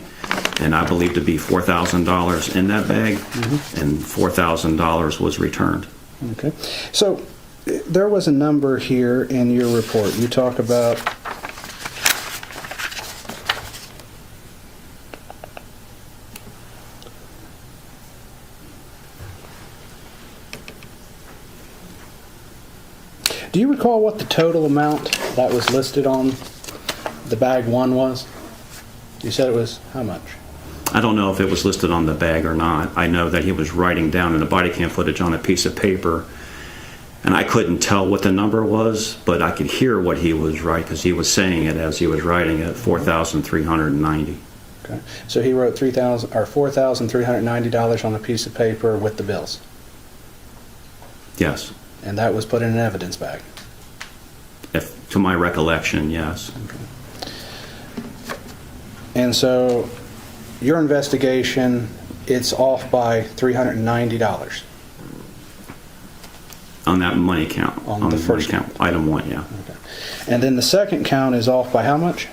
and I believe to be $4,000 in that bag, and $4,000 was returned. Okay. So there was a number here in your report. You talk about Do you recall what the total amount that was listed on the bag 1 was? You said it was how much? I don't know if it was listed on the bag or not. I know that he was writing down in the body cam footage on a piece of paper, and I couldn't tell what the number was, but I could hear what he was writing because he was saying it as he was writing it, $4,390. Okay. So he wrote $4,390 on a piece of paper with the bills. Yes. And that was put in an evidence bag. To my recollection, yes. Okay. And so your investigation, it's off by $390. On that money count. On the first money count. Item 1, yeah. Okay. And then the second count is off by how much?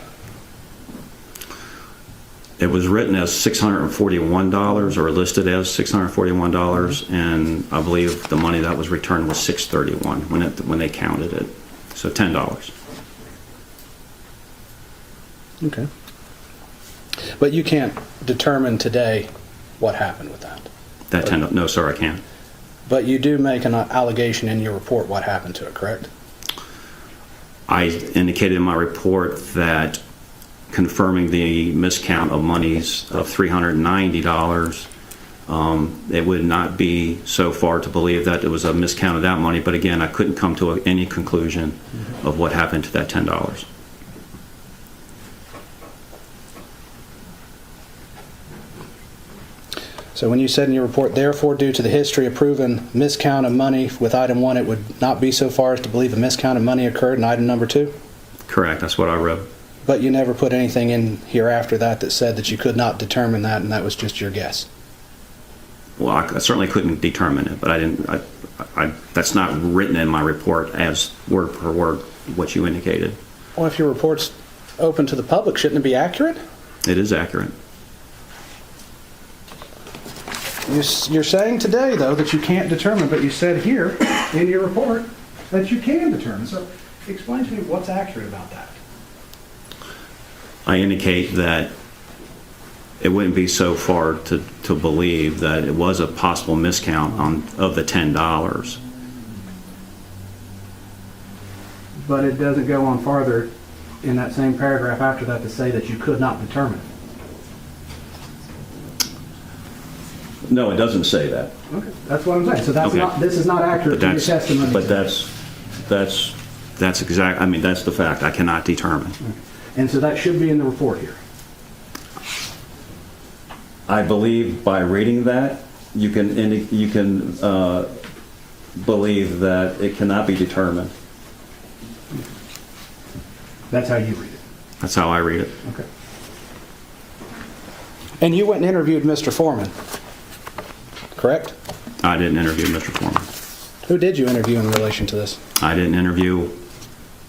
It was written as $641 or listed as $641, and I believe the money that was returned was $631 when they counted it. So $10. Okay. But you can't determine today what happened with that. That $10, no, sir, I can't. But you do make an allegation in your report what happened to it, correct? I indicated in my report that confirming the miscount of monies of $390, it would not be so far to believe that it was a miscount of that money, but again, I couldn't come to any conclusion of what happened to that $10. So when you said in your report, therefore, due to the history of proven miscount of money with item 1, it would not be so far as to believe a miscount of money occurred in item number 2? Correct, that's what I wrote. But you never put anything in here after that that said that you could not determine that, and that was just your guess? Well, I certainly couldn't determine it, but I didn't. That's not written in my report as word per word what you indicated. Well, if your report's open to the public, shouldn't it be accurate? It is accurate. You're saying today, though, that you can't determine, but you said here in your report that you can determine. So explain to me what's accurate about that. I indicate that it wouldn't be so far to believe that it was a possible miscount of the $10. But it doesn't go on farther in that same paragraph after that to say that you could not determine it. No, it doesn't say that. Okay, that's what I'm saying. So that's Okay. not. This is not accurate to your testimony. But that's exact. I mean, that's the fact. I cannot determine. And so that should be in the report here. I believe by reading that, you can believe that it cannot be determined. That's how you read it. That's how I read it. Okay. And you went and interviewed Mr. Foreman, correct? I didn't interview Mr. Foreman. Who did you interview in relation to this? I didn't interview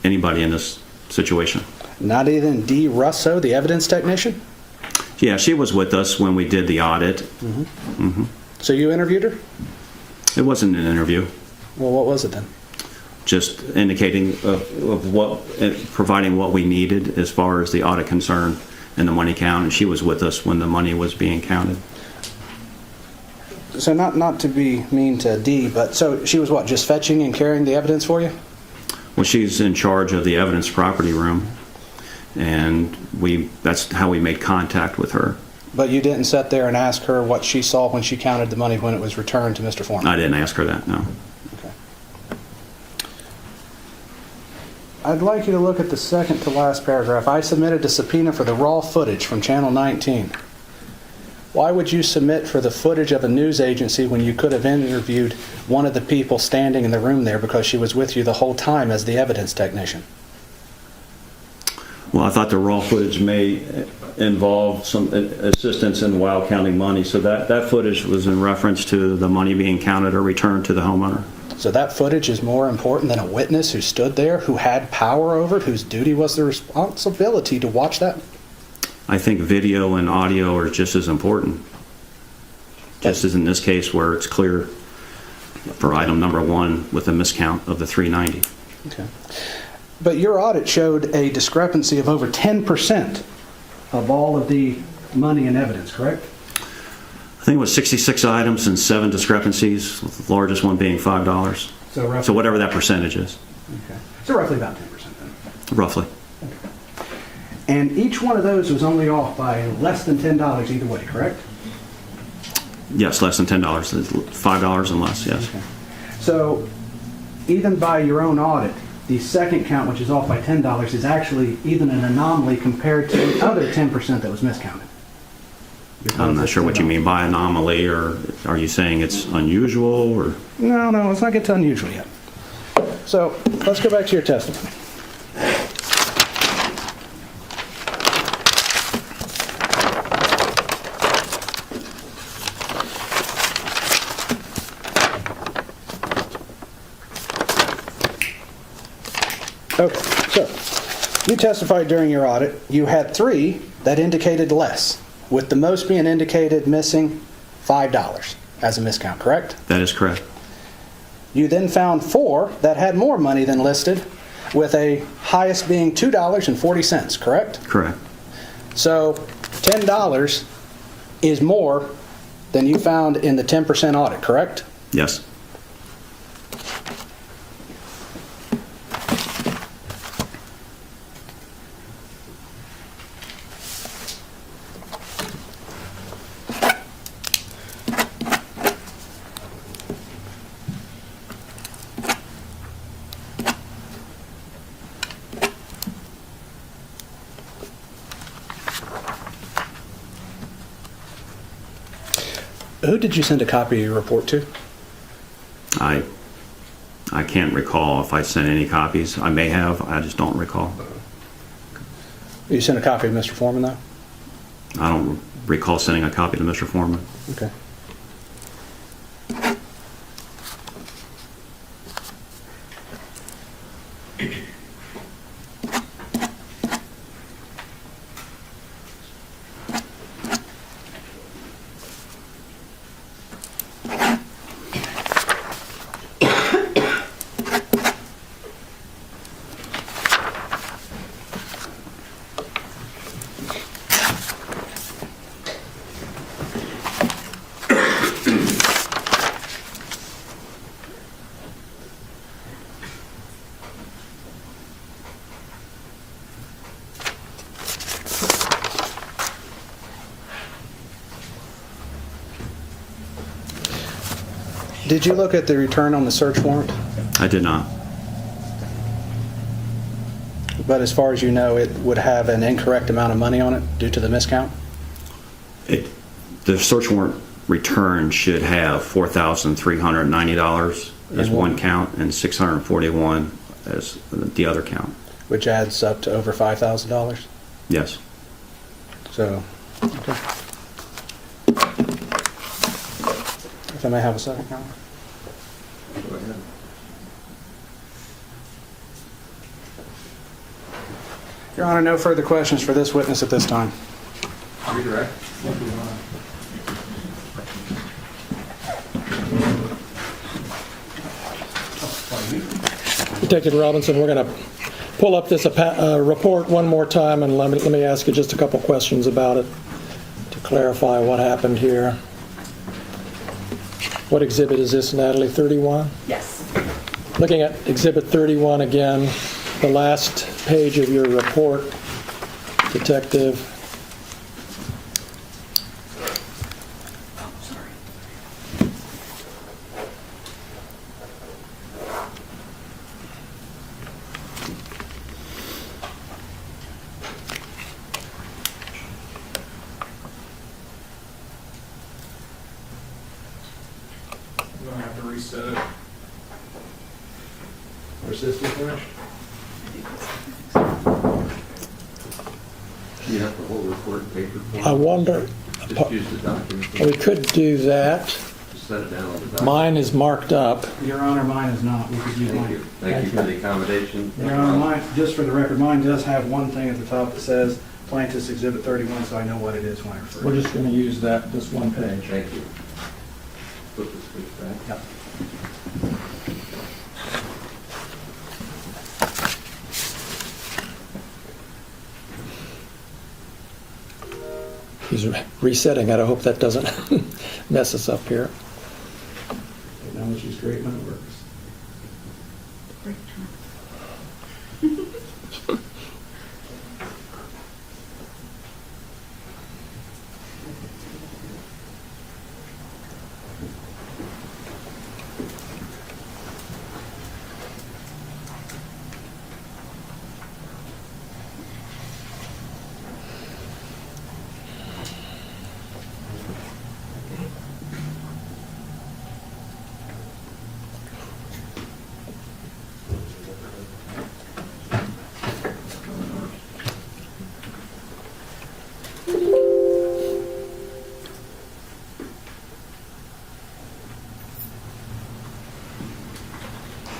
anybody in this situation. Not even Dee Russo, the evidence technician? Yeah, she was with us when we did the audit. So you interviewed her? It wasn't an interview. Well, what was it then? Just indicating of what, providing what we needed as far as the audit concern and the money count, and she was with us when the money was being counted. So not to be mean to Dee, but so she was what, just fetching and carrying the evidence for you? Well, she's in charge of the evidence property room, and that's how we made contact with her. But you didn't sit there and ask her what she saw when she counted the money when it was returned to Mr. Foreman? I didn't ask her that, no. Okay. I'd like you to look at the second to last paragraph. I submitted a subpoena for the raw footage from Channel 19. Why would you submit for the footage of a news agency when you could have interviewed one of the people standing in the room there because she was with you the whole time as the evidence technician? Well, I thought the raw footage may involve some assistance in while counting money, so that footage was in reference to the money being counted or returned to the homeowner. So that footage is more important than a witness who stood there, who had power over it, whose duty was the responsibility to watch that? I think video and audio are just as important. Just as in this case where it's clear for item number 1 with a miscount of the 390. Okay. But your audit showed a discrepancy of over 10% of all of the money and evidence, correct? I think it was 66 items and 7 discrepancies, with the largest one being $5. So whatever that percentage is. Okay. So roughly about 10% then? Roughly. And each one of those was only off by less than $10 either way, correct? Yes, less than $10. $5 and less, yes. Okay. So even by your own audit, the second count, which is off by $10, is actually even an anomaly compared to the other 10% that was miscounted. I'm not sure what you mean by anomaly, or are you saying it's unusual, or? No, let's not get to unusual yet. So let's go back to your testimony. Okay, so you testified during your audit. You had 3 that indicated less. with the most being indicated missing $5 as a miscount, correct? That is correct. You then found 4 that had more money than listed, with a highest being $2.40, correct? Correct. So $10 is more than you found in the 10% audit, correct? Yes. Who did you send a copy of your report to? I can't recall if I sent any copies. I may have. I just don't recall. You sent a copy of Mr. Foreman, though? I don't recall sending a copy to Mr. Foreman. Okay. Did you look at the return on the search warrant? I did not. But as far as you know, it would have an incorrect amount of money on it due to the miscount? The search warrant return should have $4,390 as one count and $641 as the other count. Which adds up to over $5,000? Yes. So, okay. If I may have a second, Howard. Go ahead. Your Honor, no further questions for this witness at this time. Redirect. Detective Robinson, we're going to pull up this report one more time, and let me ask you just a couple questions about it to clarify what happened here. What exhibit is this, Natalie? 31? Yes. Looking at exhibit 31 again, the last page of your report, Detective. I'm gonna have to reset it. Where's this finish? You have the whole report in paper form? I wonder, Just use the document. we could do that. Just set it down on the document. Mine is marked up. Your Honor, mine is not. We could use Thank mine. you. Thank you for the accommodation. Your Honor, mine, just for the record, mine does have one thing at the top that says Plaintiff's Exhibit 31, so I know what it is when I refer to it. We're just going to use that, this one page. Thank you. Put this page back. Yep. He's resetting it. I hope that doesn't mess us up here. Technology's great when it works.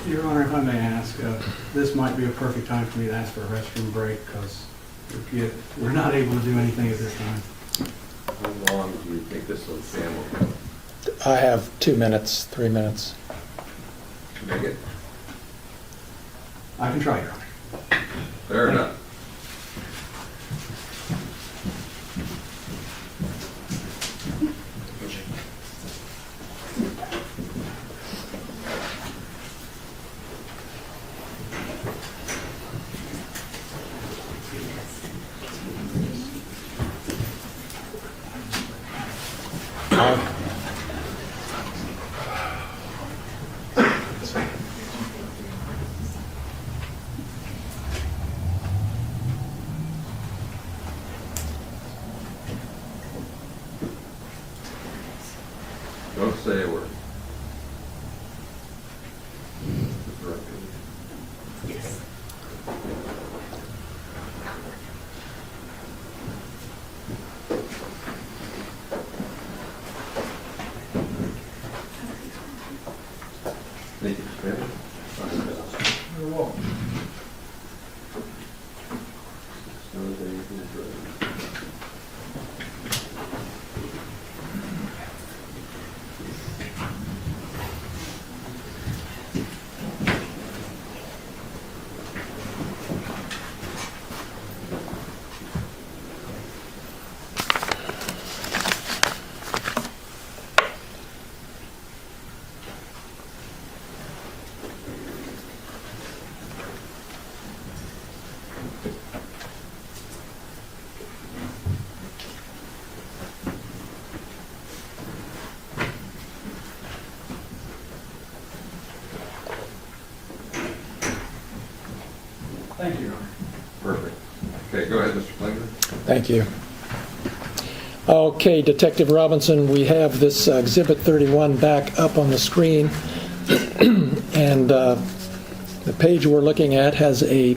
Your Honor, if I may ask, this might be a perfect time for me to ask for a restroom break because we're not able to do anything at this time. How long do you think this will stand? I have 2 minutes, 3 minutes. Make it? I can try, Your Honor. Fair enough. Don't say a word. Yes. Thank you, Mr. Chairman. You're welcome. Thank you, Your Honor. Perfect. Okay, go ahead, Mr. Klingler. Thank you. Okay, Detective Robinson, we have this Exhibit 31 back up on the screen, and the page we're looking at has a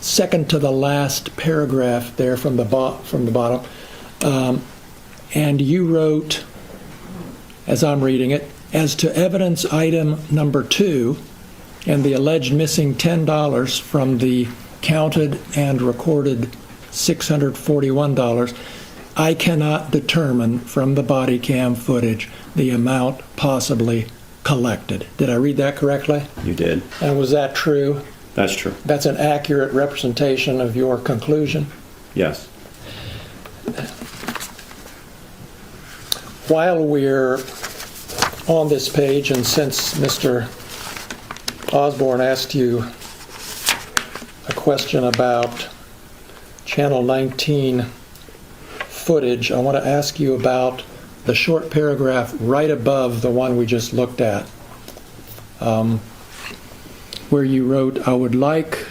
second to the last paragraph there from the bottom, and you wrote, as I'm reading it, as to evidence item number 2 and the alleged missing $10 from the counted and recorded $641, I cannot determine from the body cam footage the amount possibly collected. Did I read that correctly? You did. And was that true? That's true. That's an accurate representation of your conclusion? Yes. While we're on this page, and since Mr. Osborne asked you a question about Channel 19 footage, I want to ask you about the short paragraph right above the one we just looked at, where you wrote, I would like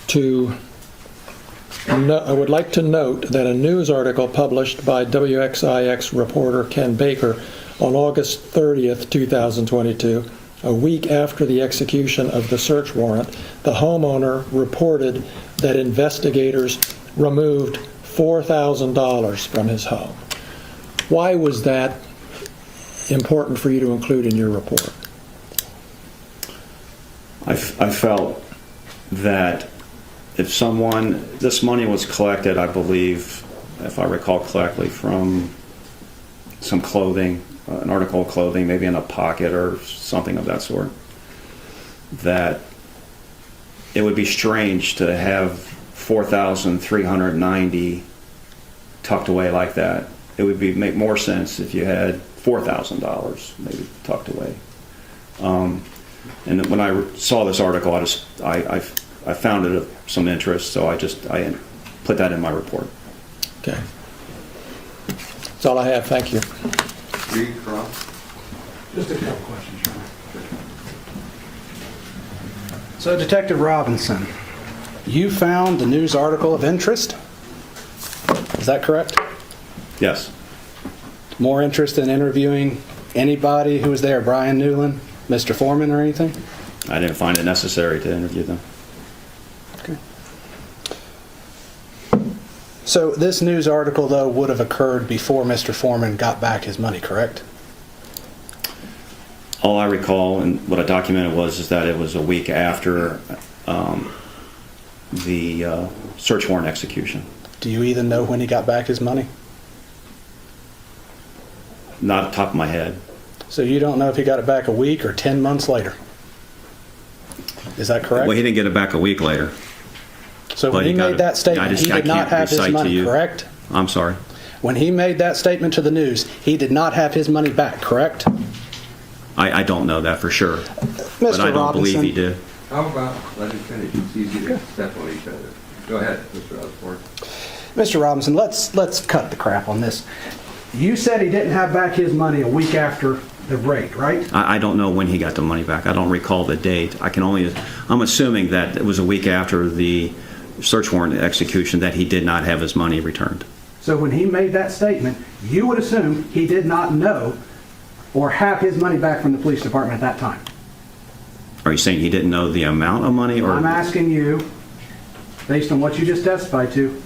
to note that a news article published by WXIX reporter Ken Baker on August 30th, 2022, a week after the execution of the search warrant, the homeowner reported that investigators removed $4,000 from his home. Why was that important for you to include in your report? I felt that if this money was collected, I believe, if I recall correctly, from some clothing, an article of clothing, maybe in a pocket or something of that sort, that it would be strange to have $4,390 tucked away like that. It would make more sense if you had $4,000 maybe tucked away. And when I saw this article, I found it of some interest, so I put that in my report. Okay. That's all I have. Thank you. Reed Cross. Just a couple questions, Your Honor. So, Detective Robinson, you found the news article of interest? Is that correct? Yes. More interest in interviewing anybody who was there, Brian Newland, Mr. Foreman, or anything? I didn't find it necessary to interview them. Okay. So this news article, though, would have occurred before Mr. Foreman got back his money, correct? All I recall and what I documented is that it was a week after the search warrant execution. Do you even know when he got back his money? Not off the top of my head. So you don't know if he got it back a week or 10 months later? Is that correct? Well, he didn't get it back a week later. So when but he got made it- that statement, he I did not can't have his recite to money, you. correct? I'm sorry. When he made that statement to the news, he did not have his money back, correct? I don't know that for sure. Mr. But I don't believe Robinson. he did. How about, let him finish, it's easy to step on each other. Go ahead, Mr. Osborne. Mr. Robinson, let's cut the crap on this. You said he didn't have back his money a week after the raid, right? I don't know when he got the money back. I don't recall the date. I'm assuming that it was a week after the search warrant execution that he did not have his money returned. So when he made that statement, you would assume he did not know or have his money back from the police department at that time. Are you saying he didn't know the amount of money, or? I'm asking you, based on what you just testified to,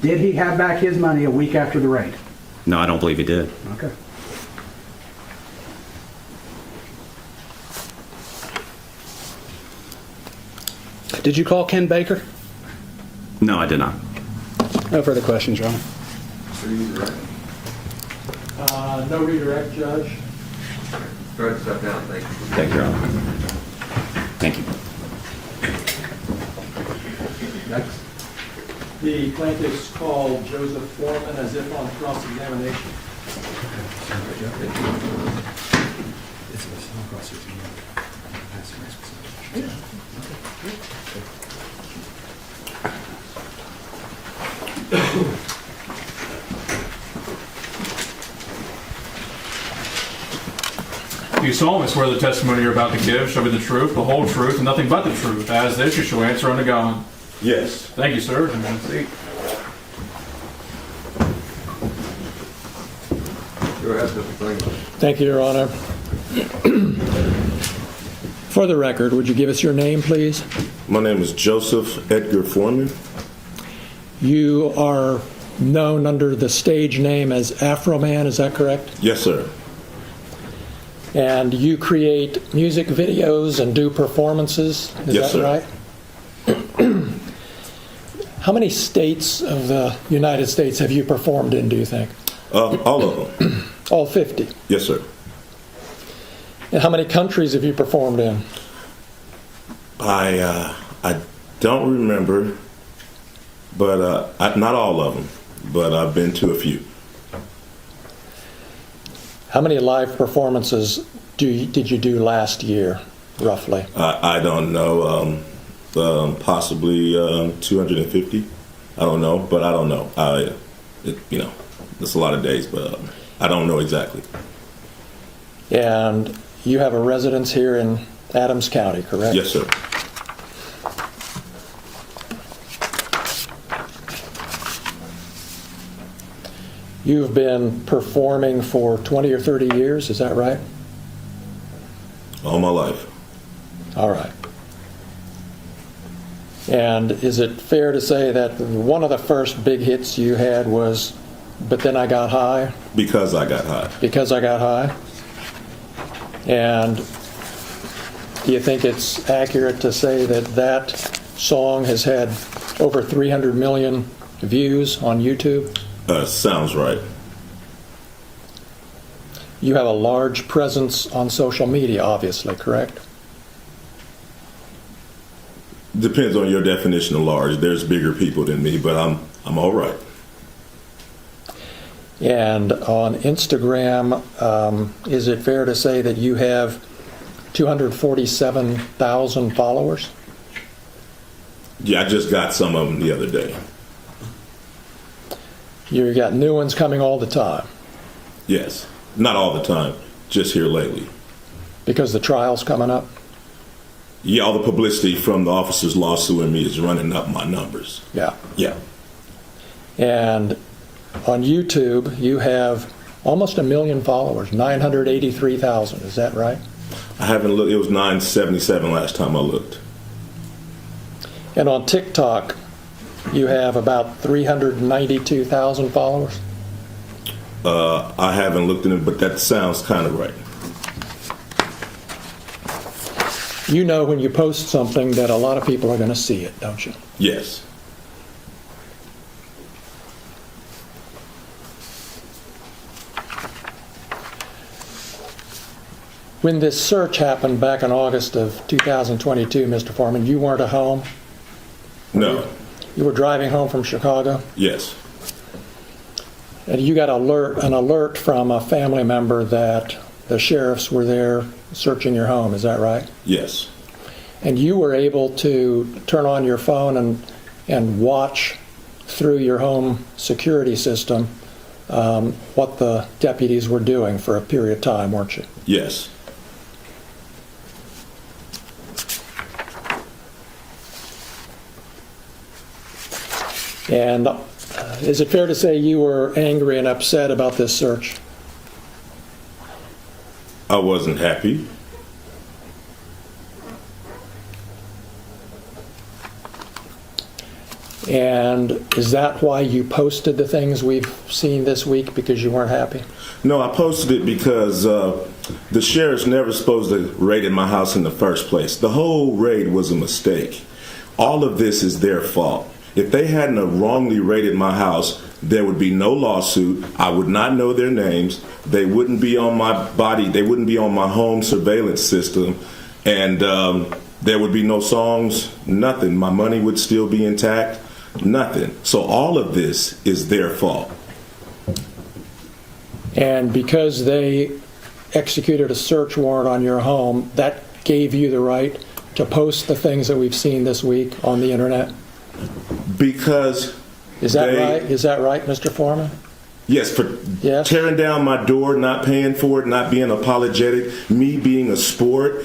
did he have back his money a week after the raid? No, I don't believe he did. Okay. Did you call Ken Baker? No, I did not. No further questions, Your Honor. No redirect, Judge. Go ahead, step down, thank you. Thank you, Your Honor. Thank you. Next. The plaintiffs called Joseph Foreman as if on cross-examination. Do you solemnly swear the testimony you're about to give shall be the truth, the whole truth, and nothing but the truth? As this, you shall answer unto God. Yes. Thank you, sir. And have a seat. Go ahead, Mr. Franklin. Thank you, Your Honor. For the record, would you give us your name, please? My name is Joseph Edgar Foreman. You are known under the stage name as Afroman, is that correct? Yes, sir. And you create music videos and do performances, is Yes, that sir. right? How many states of the United States have you performed in, do you think? All of them. All 50. Yes, sir. And how many countries have you performed in? I don't remember, but not all of them, but I've been to a few. How many live performances did you do last year, roughly? I don't know, possibly 250. I don't know, but I don't know. It's a lot of days, but I don't know exactly. And you have a residence here in Adams County, correct? Yes, sir. You've been performing for 20 or 30 years, is that right? All my life. All right. And is it fair to say that one of the first big hits you had was But Then I Got High? Because I got high. Because I Got High? And do you think it's accurate to say that that song has had over 300 million views on YouTube? Sounds right. You have a large presence on social media, obviously, correct? Depends on your definition of large. There's bigger people than me, but I'm all right. And on Instagram, is it fair to say that you have 247,000 followers? Yeah, I just got some of them the other day. You got new ones coming all the time Yes. Not all the time, just here lately. because the trial's coming up? Yeah, all the publicity from the officers lawsuing me is running up my numbers. Yeah. Yeah. And on YouTube, you have almost 1 million followers, 983,000. Is that right? I haven't looked. It was 977 last time I looked. And on TikTok, you have about 392,000 followers. I haven't looked at it, but that sounds kind of right. You know when you post something that a lot of people are going to see it, don't you? Yes. When this search happened back in August of 2022, Mr. Foreman, you weren't at home? No. You were driving home from Chicago? Yes. And you got an alert from a family member that the sheriffs were there searching your home, is that right? Yes. And you were able to turn on your phone and watch through your home security system what the deputies were doing for a period of time, weren't you? Yes. And is it fair to say you were angry and upset about this search? I wasn't happy. And is that why you posted the things we've seen this week, because you weren't happy? No, I posted it because the sheriff's never supposed to raid in my house in the first place. The whole raid was a mistake. All of this is their fault. If they hadn't wrongly raided my house, there would be no lawsuit. I would not know their names. They wouldn't be on my body. They wouldn't be on my home surveillance system. And there would be no songs, nothing. My money would still be intact, nothing. So all of this is their fault. And because they executed a search warrant on your home, that gave you the right to post the things that we've seen this week on the internet? Because Is that right? Is that right, Mr. Foreman? Yes, for Yes. tearing down my door, not paying for it, not being apologetic, me being a sport,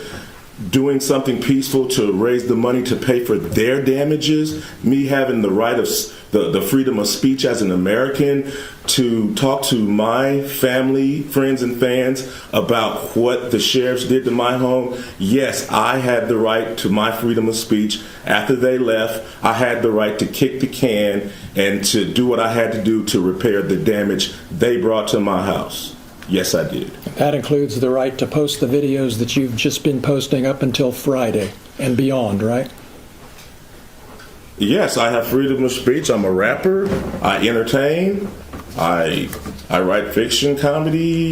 doing something peaceful to raise the money to pay for their damages, me having the right of the freedom of speech as an American to talk to my family, friends, and fans about what the sheriffs did to my home. Yes, I had the right to my freedom of speech. After they left, I had the right to kick the can and to do what I had to do to repair the damage they brought to my house. Yes, I did. That includes the right to post the videos that you've just been posting up until Friday and beyond, right? Yes, I have freedom of speech. I'm a rapper. I entertain. I write fiction, comedy.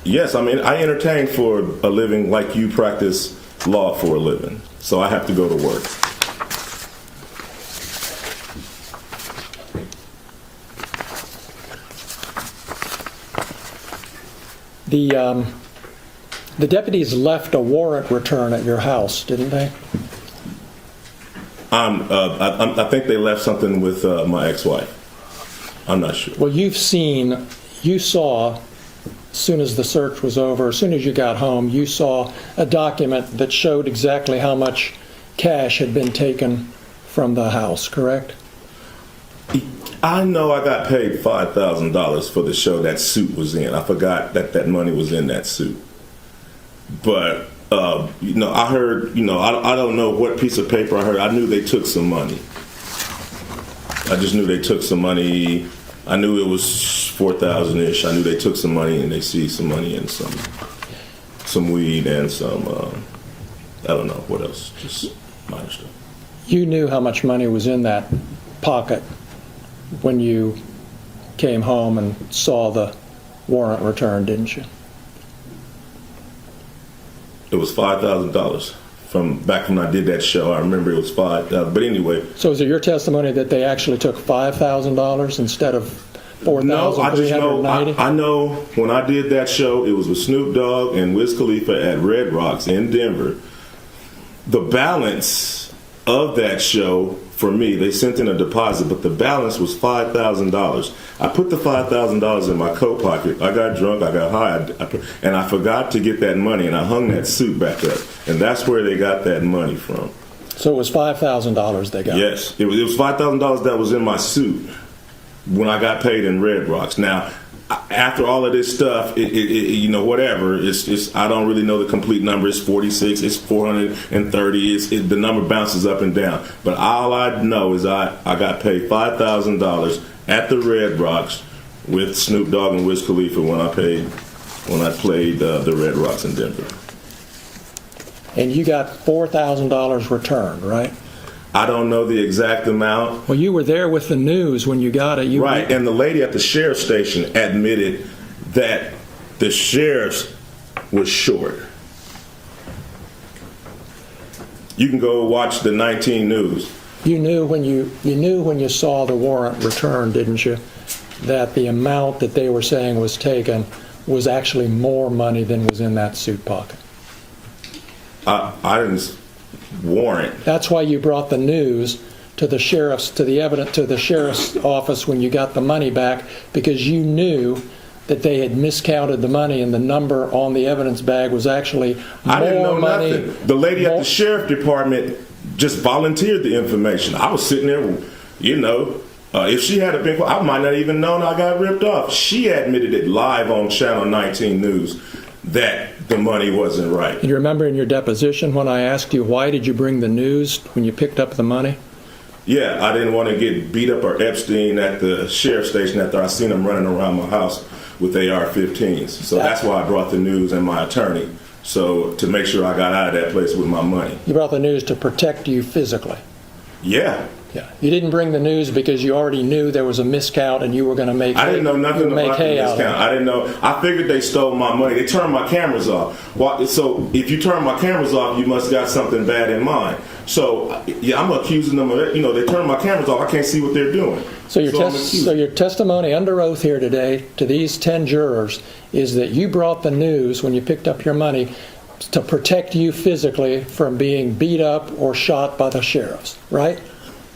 Yes, I mean, I entertain for a living like you practice law for a living. So I have to go to work. The deputies left a warrant return at your house, didn't they? I think they left something with my ex-wife. I'm not sure. Well, you saw, as soon as the search was over, as soon as you got home, you saw a document that showed exactly how much cash had been taken from the house, correct? I know I got paid $5,000 for the show that suit was in. I forgot that money was in that suit. But, I heard, I don't know what piece of paper I heard. I knew they took some money. I just knew they took some money. I knew it was 4,000-ish. I knew they took some money and they seized some money and some weed and some, I don't know what else, just minor stuff. You knew how much money was in that pocket when you came home and saw the warrant return, didn't you? It was $5,000 from back when I did that show. I remember it was $5,000. But anyway. So is it your testimony that they actually took $5,000 instead of $4,390? No, I know when I did that show, it was with Snoop Dogg and Wiz Khalifa at Red Rocks in Denver. The balance of that show, for me, they sent in a deposit, but the balance was $5,000. I put the $5,000 in my coat pocket. I got drunk, I got high, and I forgot to get that money, and I hung that suit back up. And that's where they got that money from. So it was $5,000 they got? Yes, it was $5,000 that was in my suit when I got paid in Red Rocks. Now, after all of this stuff, whatever, it's I don't really know the complete number. It's 46, it's 430, the number bounces up and down. But all I know is I got paid $5,000 at the Red Rocks with Snoop Dogg and Wiz Khalifa when I played the Red Rocks in Denver. And you got $4,000 returned, right? I don't know the exact amount. Well, you were there with the news when you got it. Right, and the lady at the sheriff's station admitted that the sheriffs was short. You can go watch the 19 News. You knew when you saw the warrant returned, didn't you, that the amount that they were saying was taken was actually more money than was in that suit pocket? I didn't warrant. That's why you brought the news to the sheriff's office when you got the money back, because you knew that they had miscounted the money and the number on the evidence bag was actually more money. I didn't know nothing. The lady at the sheriff department just volunteered the information. I was sitting there, you know, if she had been, I might not even known I got ripped off. She admitted it live on Channel 19 News that the money wasn't right. You remember in your deposition when I asked you, why did you bring the news when you picked up the money? Yeah, I didn't want to get beat up or Epstein at the sheriff's station after I seen him running around my house with AR-15s. So that's why I brought the news and my attorney, so to make sure I got out of that place with my money. You brought the news to protect you physically? Yeah. Yeah. You didn't bring the news because you already knew there was a miscount and you were going to make. I didn't know nothing about the miscount. I didn't know. I figured they stole my money. They turned my cameras off. So if you turn my cameras off, you must got something bad in mind. So yeah, I'm accusing them of it. You know, they turned my cameras off. I can't see what they're doing. So your testimony under oath here today to these 10 jurors is that you brought the news when you picked up your money to protect you physically from being beat up or shot by the sheriffs, right?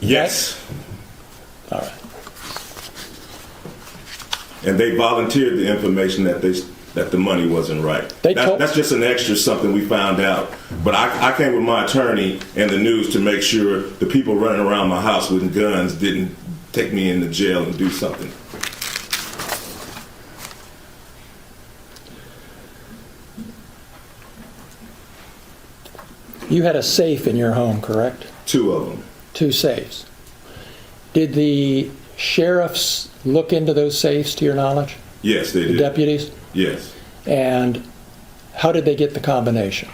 Yes. All right. And they volunteered the information that the money wasn't right. That's just an extra something we found out. But I came with my attorney and the news to make sure the people running around my house with guns didn't take me into jail and do something. You had a safe in your home, correct? 2 of them. 2 safes. Did the sheriffs look into those safes, to your knowledge? Yes, they did. The deputies? Yes. And how did they get the combination?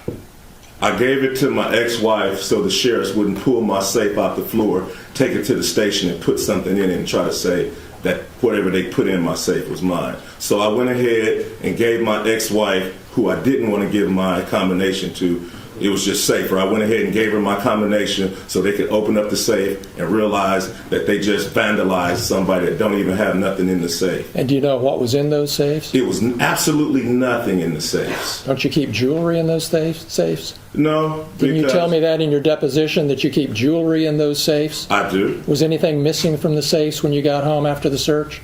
I gave it to my ex-wife so the sheriffs wouldn't pull my safe out the floor, take it to the station and put something in it and try to say that whatever they put in my safe was mine. So I went ahead and gave my ex-wife, who I didn't want to give my combination to, it was just safer. I went ahead and gave her my combination so they could open up the safe and realize that they just vandalized somebody that don't even have nothing in the safe. And do you know what was in those safes? It was absolutely nothing in the safes. Don't you keep jewelry in those safes? No. Didn't you tell me that in your deposition, that you keep jewelry in those safes? I do. Was anything missing from the safes when you got home after the search?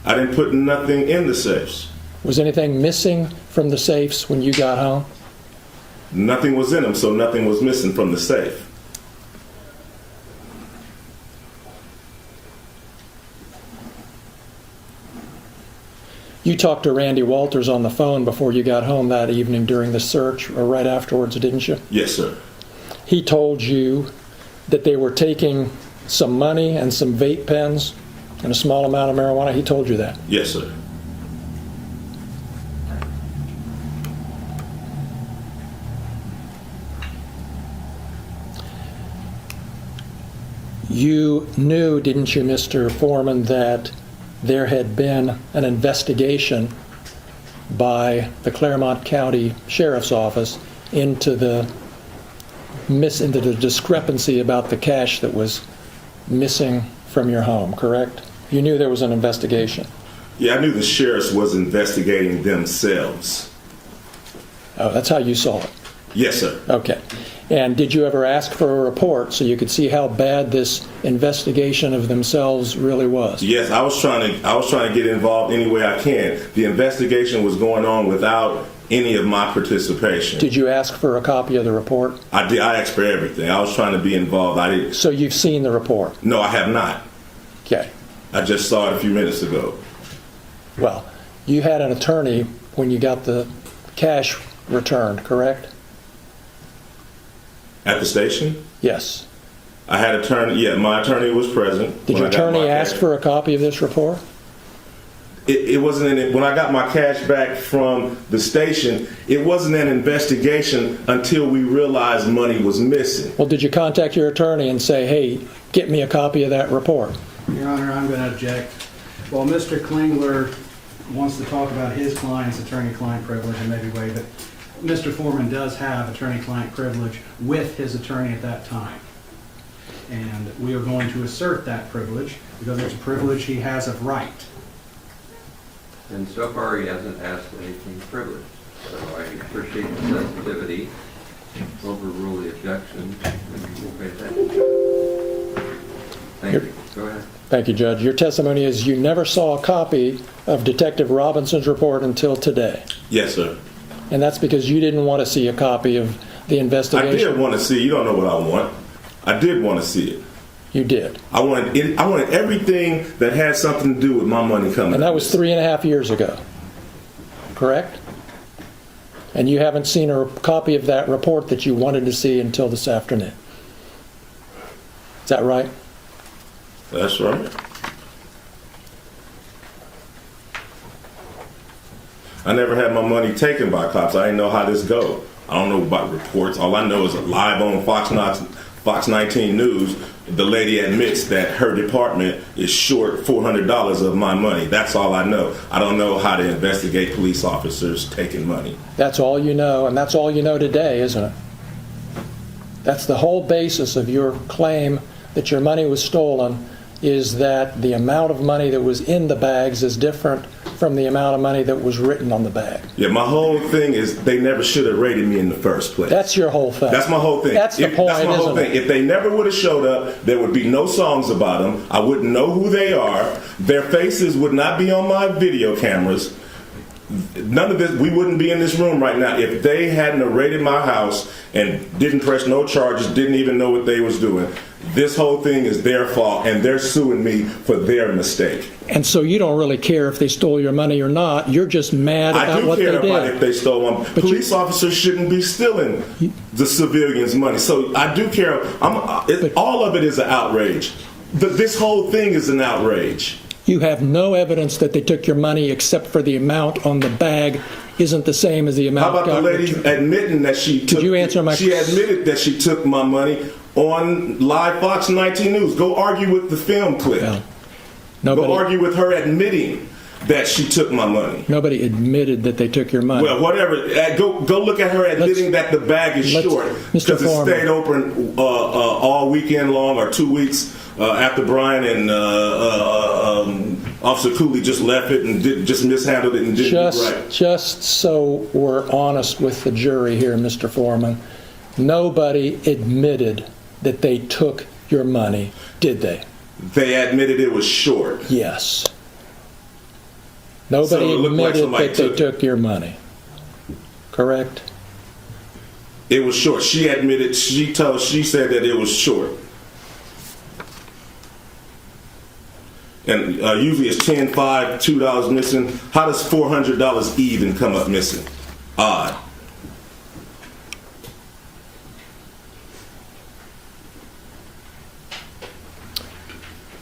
I didn't put nothing in the safes. Was anything missing from the safes when you got home? Nothing was in them, so nothing was missing from the safe. You talked to Randy Walters on the phone before you got home that evening during the search, or right afterwards, didn't you? Yes, sir. He told you that they were taking some money and some vape pens and a small amount of marijuana. He told you that? Yes, sir. You knew, didn't you, Mr. Foreman, that there had been an investigation by the Claremont County Sheriff's Office into the discrepancy about the cash that was missing from your home, correct? You knew there was an investigation. Yeah, I knew the sheriffs was investigating themselves. Oh, that's how you saw it? Yes, sir. Okay. And did you ever ask for a report so you could see how bad this investigation of themselves really was? Yes, I was trying to get involved any way I can. The investigation was going on without any of my participation. Did you ask for a copy of the report? I did. I asked for everything. I was trying to be involved. So you've seen the report? No, I have not. Okay. I just saw it a few minutes ago. Well, you had an attorney when you got the cash returned, correct? At the station? Yes. I had attorney. Yeah, my attorney was present. Did your attorney ask for a copy of this report? It wasn't in it. When I got my cash back from the station, it wasn't an investigation until we realized money was missing. Well, did you contact your attorney and say, hey, get me a copy of that report? Your Honor, I'm going to object. Well, Mr. Klingler wants to talk about his client's attorney-client privilege and maybe waive it. Mr. Foreman does have attorney-client privilege with his attorney at that time. And we are going to assert that privilege because it's a privilege he has of right. And so far, he hasn't asked anything privileged. So I appreciate the sensitivity, overrule the objection, and we'll pay attention. Thank you. Go ahead. Thank you, Judge. Your testimony is you never saw a copy of Detective Robinson's report until today. Yes, sir. And that's because you didn't want to see a copy of the I investigation. did want to see. You don't know what I want. I did want to see it. You did. I wanted everything that had something to do with my money coming. And that was 3.5 years ago, correct? And you haven't seen a copy of that report that you wanted to see until this afternoon. Is that right? That's right. I never had my money taken by cops. I didn't know how this go. I don't know about reports. All I know is live on Fox 19 News, the lady admits that her department is short $400 of my money. That's all I know. I don't know how to investigate police officers taking money. That's all you know, and that's all you know today, isn't it? That's the whole basis of your claim that your money was stolen, is that the amount of money that was in the bags is different from the amount of money that was written on the bag. Yeah, my whole thing is they never should have raided me in the first place. That's your whole thing. That's my whole thing. That's the point, That's my whole isn't thing. it? If they never would have showed up, there would be no songs about them. I wouldn't know who they are. Their faces would not be on my video cameras. None of this, we wouldn't be in this room right now if they hadn't raided my house and didn't press no charges, didn't even know what they was doing. This whole thing is their fault, and they're suing me for their mistake. And so you don't really care if they stole your money or not. You're just mad about what they did. I do care about if they stole them. Police officers shouldn't be stealing the civilians' money. So I do care. All of it is an outrage. This whole thing is an outrage. You have no evidence that they took your money except for the amount on the bag isn't the same as the amount. How about the lady admitting that she took? Could you answer my She admitted that she took my money on live Fox 19 News. Go argue with the film clip. Well, go argue with her admitting that she took my money. Nobody admitted that they took your money. Well, whatever. Go look at her admitting that the bag is short because it stayed open all weekend long or 2 weeks after Brian and Officer Cooley just left it and just mishandled it and didn't do it right. Just so we're honest with the jury here, Mr. Foreman, nobody admitted that they took your money, did they? They admitted it was short. Yes. Nobody admitted that they took your money. Correct? It was short. She admitted, she said that it was short. And usually it's $10, $5, $2 missing. How does $400 even come up missing? Odd.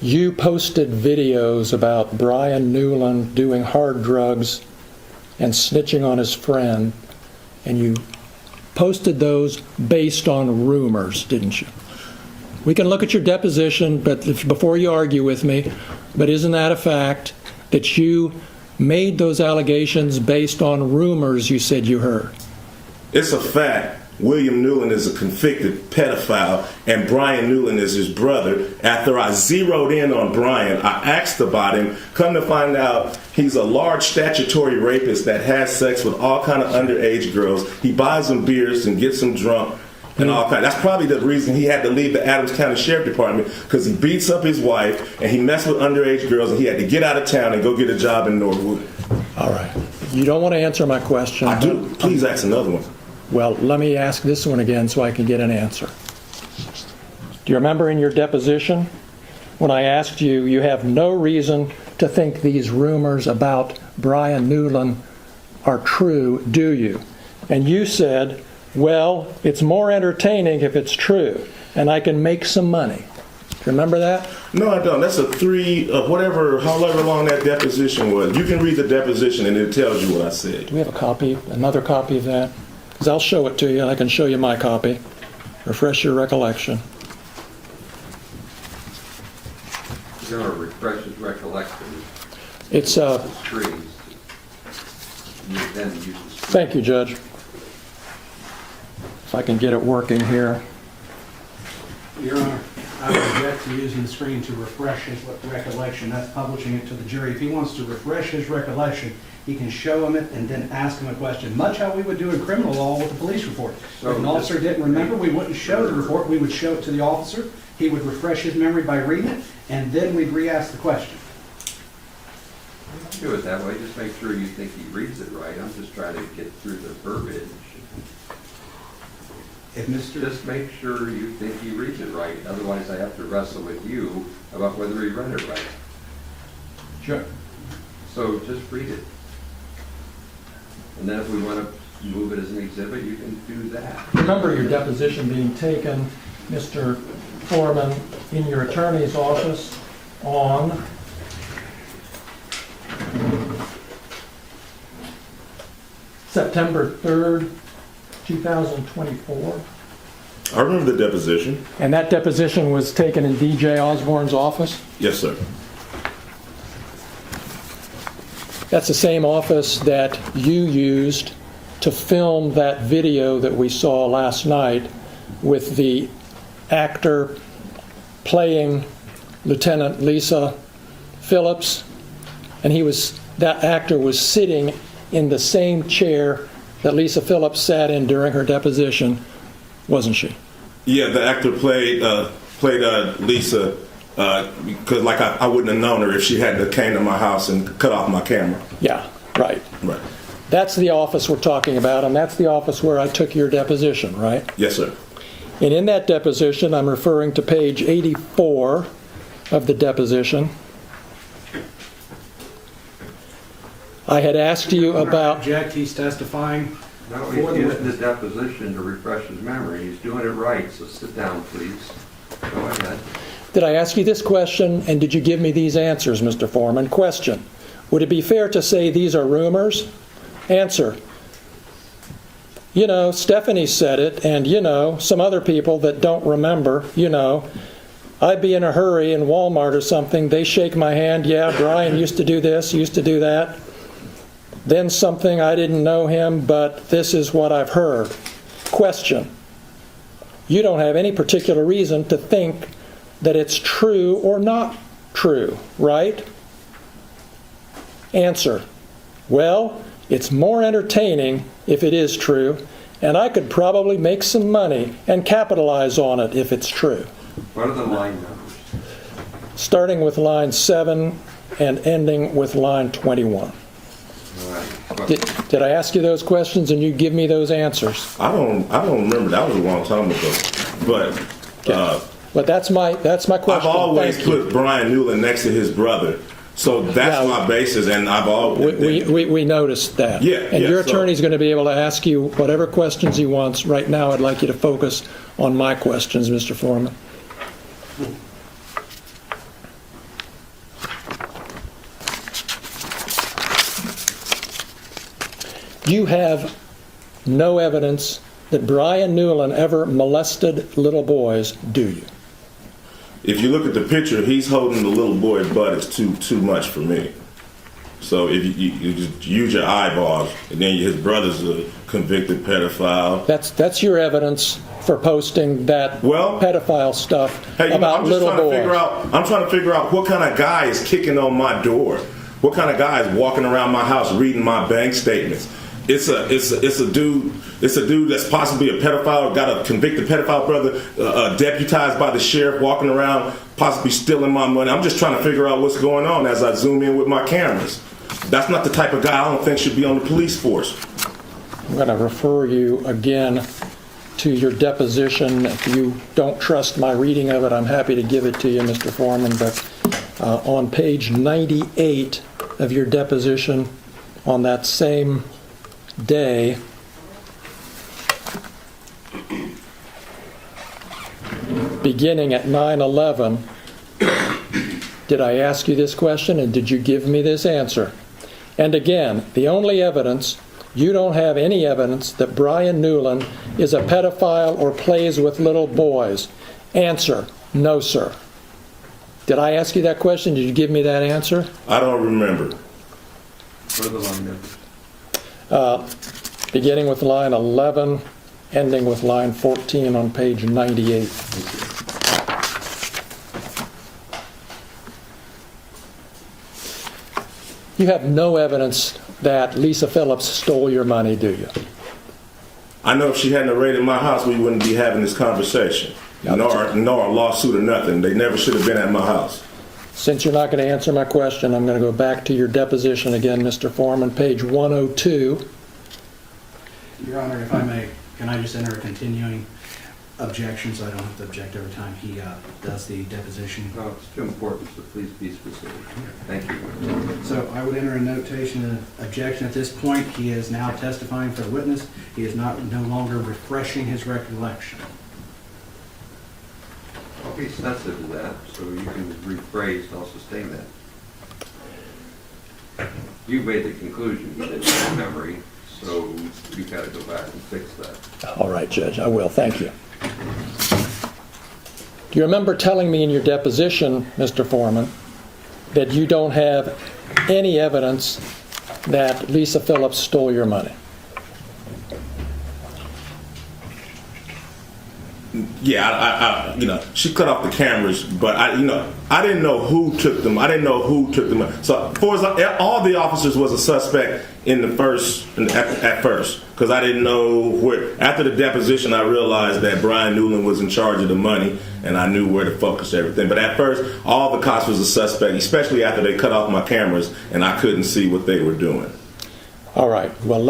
You posted videos about Brian Newland doing hard drugs and snitching on his friend, and you posted those based on rumors, didn't you? We can look at your deposition, but before you argue with me, but isn't that a fact that you made those allegations based on rumors you said you heard? It's a fact. William Newland is a convicted pedophile, and Brian Newland is his brother. After I zeroed in on Brian, I asked about him. Come to find out, he's a large statutory rapist that has sex with all kind of underage girls. He buys them beers and gets them drunk and all kind. That's probably the reason he had to leave the Adams County Sheriff Department, because he beats up his wife and he messed with underage girls, and he had to get out of town and go get a job in Norwood. All right. You don't want to answer my question. I do. Please ask another one. Well, let me ask this one again so I can get an answer. Do you remember in your deposition when I asked you, you have no reason to think these rumors about Brian Newland are true, do you? And you said, well, it's more entertaining if it's true, and I can make some money. Do you remember that? No, I don't. That's a however long that deposition was. You can read the deposition and it tells you what I said. Do we have a copy, another copy of that? Because I'll show it to you, and I can show you my copy. Refresh your recollection. You're going to refresh his recollection. It's trees. Thank you, Judge. If I can get it working here. Your Honor, I would object to using the screen to refresh his recollection. That's publishing it to the jury. If he wants to refresh his recollection, he can show him it and then ask him a question, much how we would do in criminal law with a police report. If an officer didn't remember, we wouldn't show the report, we would show it to the officer. He would refresh his memory by reading it, and then we'd re-ask the question. Do it that way, just make sure you think he reads it right. I'm just trying to get through the verbiage. Just make sure you think he reads it right, otherwise I have to wrestle with you about whether he read it right. Sure. So just read it. And then if we want to move it as an exhibit, you can do that. Remember your deposition being taken, Mr. Foreman, in your attorney's office on September 3rd, 2024. I remember the deposition. And that deposition was taken in D.J. Osborne's office? Yes, sir. That's the same office that you used to film that video that we saw last night with the actor playing Lieutenant Lisa Phillips, and that actor was sitting in the same chair that Lisa Phillips sat in during her deposition, wasn't she? Yeah, the actor played Lisa because I wouldn't have known her if she hadn't came to my house and cut off my camera. Yeah, right. Right. That's the office we're talking about, and that's the office where I took your deposition, right? Yes, sir. And in that deposition, I'm referring to page 84 of the deposition. I had asked you about... Object, he's testifying. No, he's using the deposition to refresh his memory. He's doing it right, so sit down, please. Go ahead. Did I ask you this question, and did you give me these answers, Mr. Foreman? Question: would it be fair to say these are rumors? Answer: you know, Stephanie said it, and you know, some other people that don't remember, you know, I'd be in a hurry in Walmart or something, they shake my hand, yeah, Brian used to do this, used to do that. Then something, I didn't know him, but this is what I've heard. Question: you don't have any particular reason to think that it's true or not true, right? Answer: well, it's more entertaining if it is true, and I could probably make some money and capitalize on it if it's true. What are the line numbers? Starting with line 7 and ending with line 21. Did I ask you those questions and you give me those answers? I don't remember. That was a long time ago. But that's my question. I've always put Brian Newland next to his brother, so that's my basis, and I've always we noticed that. Yeah, and your attorney's going to be able to ask you whatever questions he wants. Right now, I'd like you to focus on my questions, Mr. Foreman. You have no evidence that Brian Newland ever molested little boys, do you? If you look at the picture, he's holding the little boy's butt. It's too much for me. So if you just use your eyeballs, and then his brother's a convicted pedophile. That's your evidence for posting that pedophile stuff about little boys. I'm trying to figure out what kind of guy is kicking on my door. What kind of guy is walking around my house reading my bank statements? It's a dude that's possibly a pedophile, got a convicted pedophile brother, deputized by the sheriff, walking around, possibly stealing my money. I'm just trying to figure out what's going on as I zoom in with my cameras. That's not the type of guy I don't think should be on the police force. I'm going to refer you again to your deposition. If you don't trust my reading of it, I'm happy to give it to you, Mr. Foreman. But on page 98 of your deposition, on that same day, beginning at 9/11, did I ask you this question and did you give me this answer? And again, the only evidence, you don't have any evidence that Brian Newland is a pedophile or plays with little boys. Answer: no, sir. Did I ask you that question? Did you give me that answer? I don't remember. What are the line numbers? Beginning with line 11 ending with line 14 on page 98. You have no evidence that Lisa Phillips stole your money, do you? I know if she hadn't raided my house, we wouldn't be having this conversation. Nor a lawsuit or nothing. They never should have been at my house. Since you're not going to answer my question, I'm going to go back to your deposition again, Mr. Foreman, page 102. Your Honor, if I may, can I just enter a continuing objection so I don't have to object every time he does the deposition? No, it's too important, so please be specific. Thank you. So I would enter a notation of objection at this point. He is now testifying for the witness. He is no longer refreshing his recollection. I'll be sensitive to that, so you can rephrase, I'll sustain that. You made the conclusion, you didn't have memory, so you've got to go back and fix that. All right, Judge, I will. Thank you. Do you remember telling me in your deposition, Mr. Foreman, that you don't have any evidence that Lisa Phillips stole your money? Yeah, she cut off the cameras, but I didn't know who took them. I didn't know who took them. So, all the officers was a suspect at first, because I didn't know where. After the deposition, I realized that Brian Newland was in charge of the money, and I knew where to focus everything. But at first, all the cops was a suspect, especially after they cut off my cameras, and I couldn't see what they were doing. All right. Well,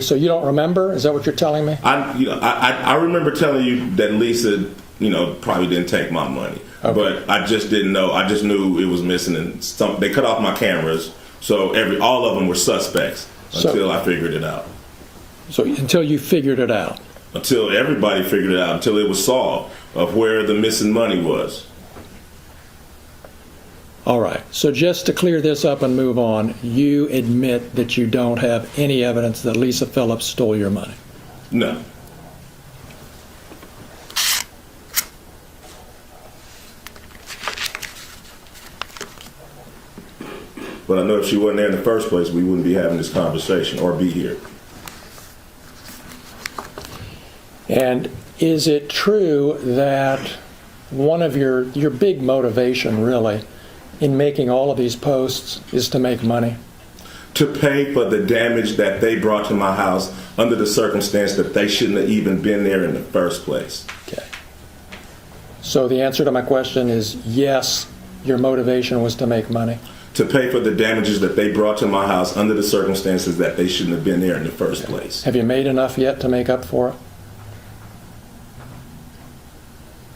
so you don't remember? Is that what you're telling me? I remember telling you that Lisa, probably didn't take my money, but I just didn't know. I just knew it was missing, and they cut off my cameras, so all of them were suspects until I figured it out. So until you figured it out? Until everybody figured it out, until it was solved of where the missing money was. All right. So just to clear this up and move on, you admit that you don't have any evidence that Lisa Phillips stole your money? No. But I know if she wasn't there in the first place, we wouldn't be having this conversation or be here. And is it true that one of your big motivation, really, in making all of these posts is to make money? To pay for the damage that they brought to my house under the circumstance that they shouldn't have even been there in the first place. Okay. So the answer to my question is yes, your motivation was to make money? To pay for the damages that they brought to my house under the circumstances that they shouldn't have been there in the first place. Have you made enough yet to make up for it?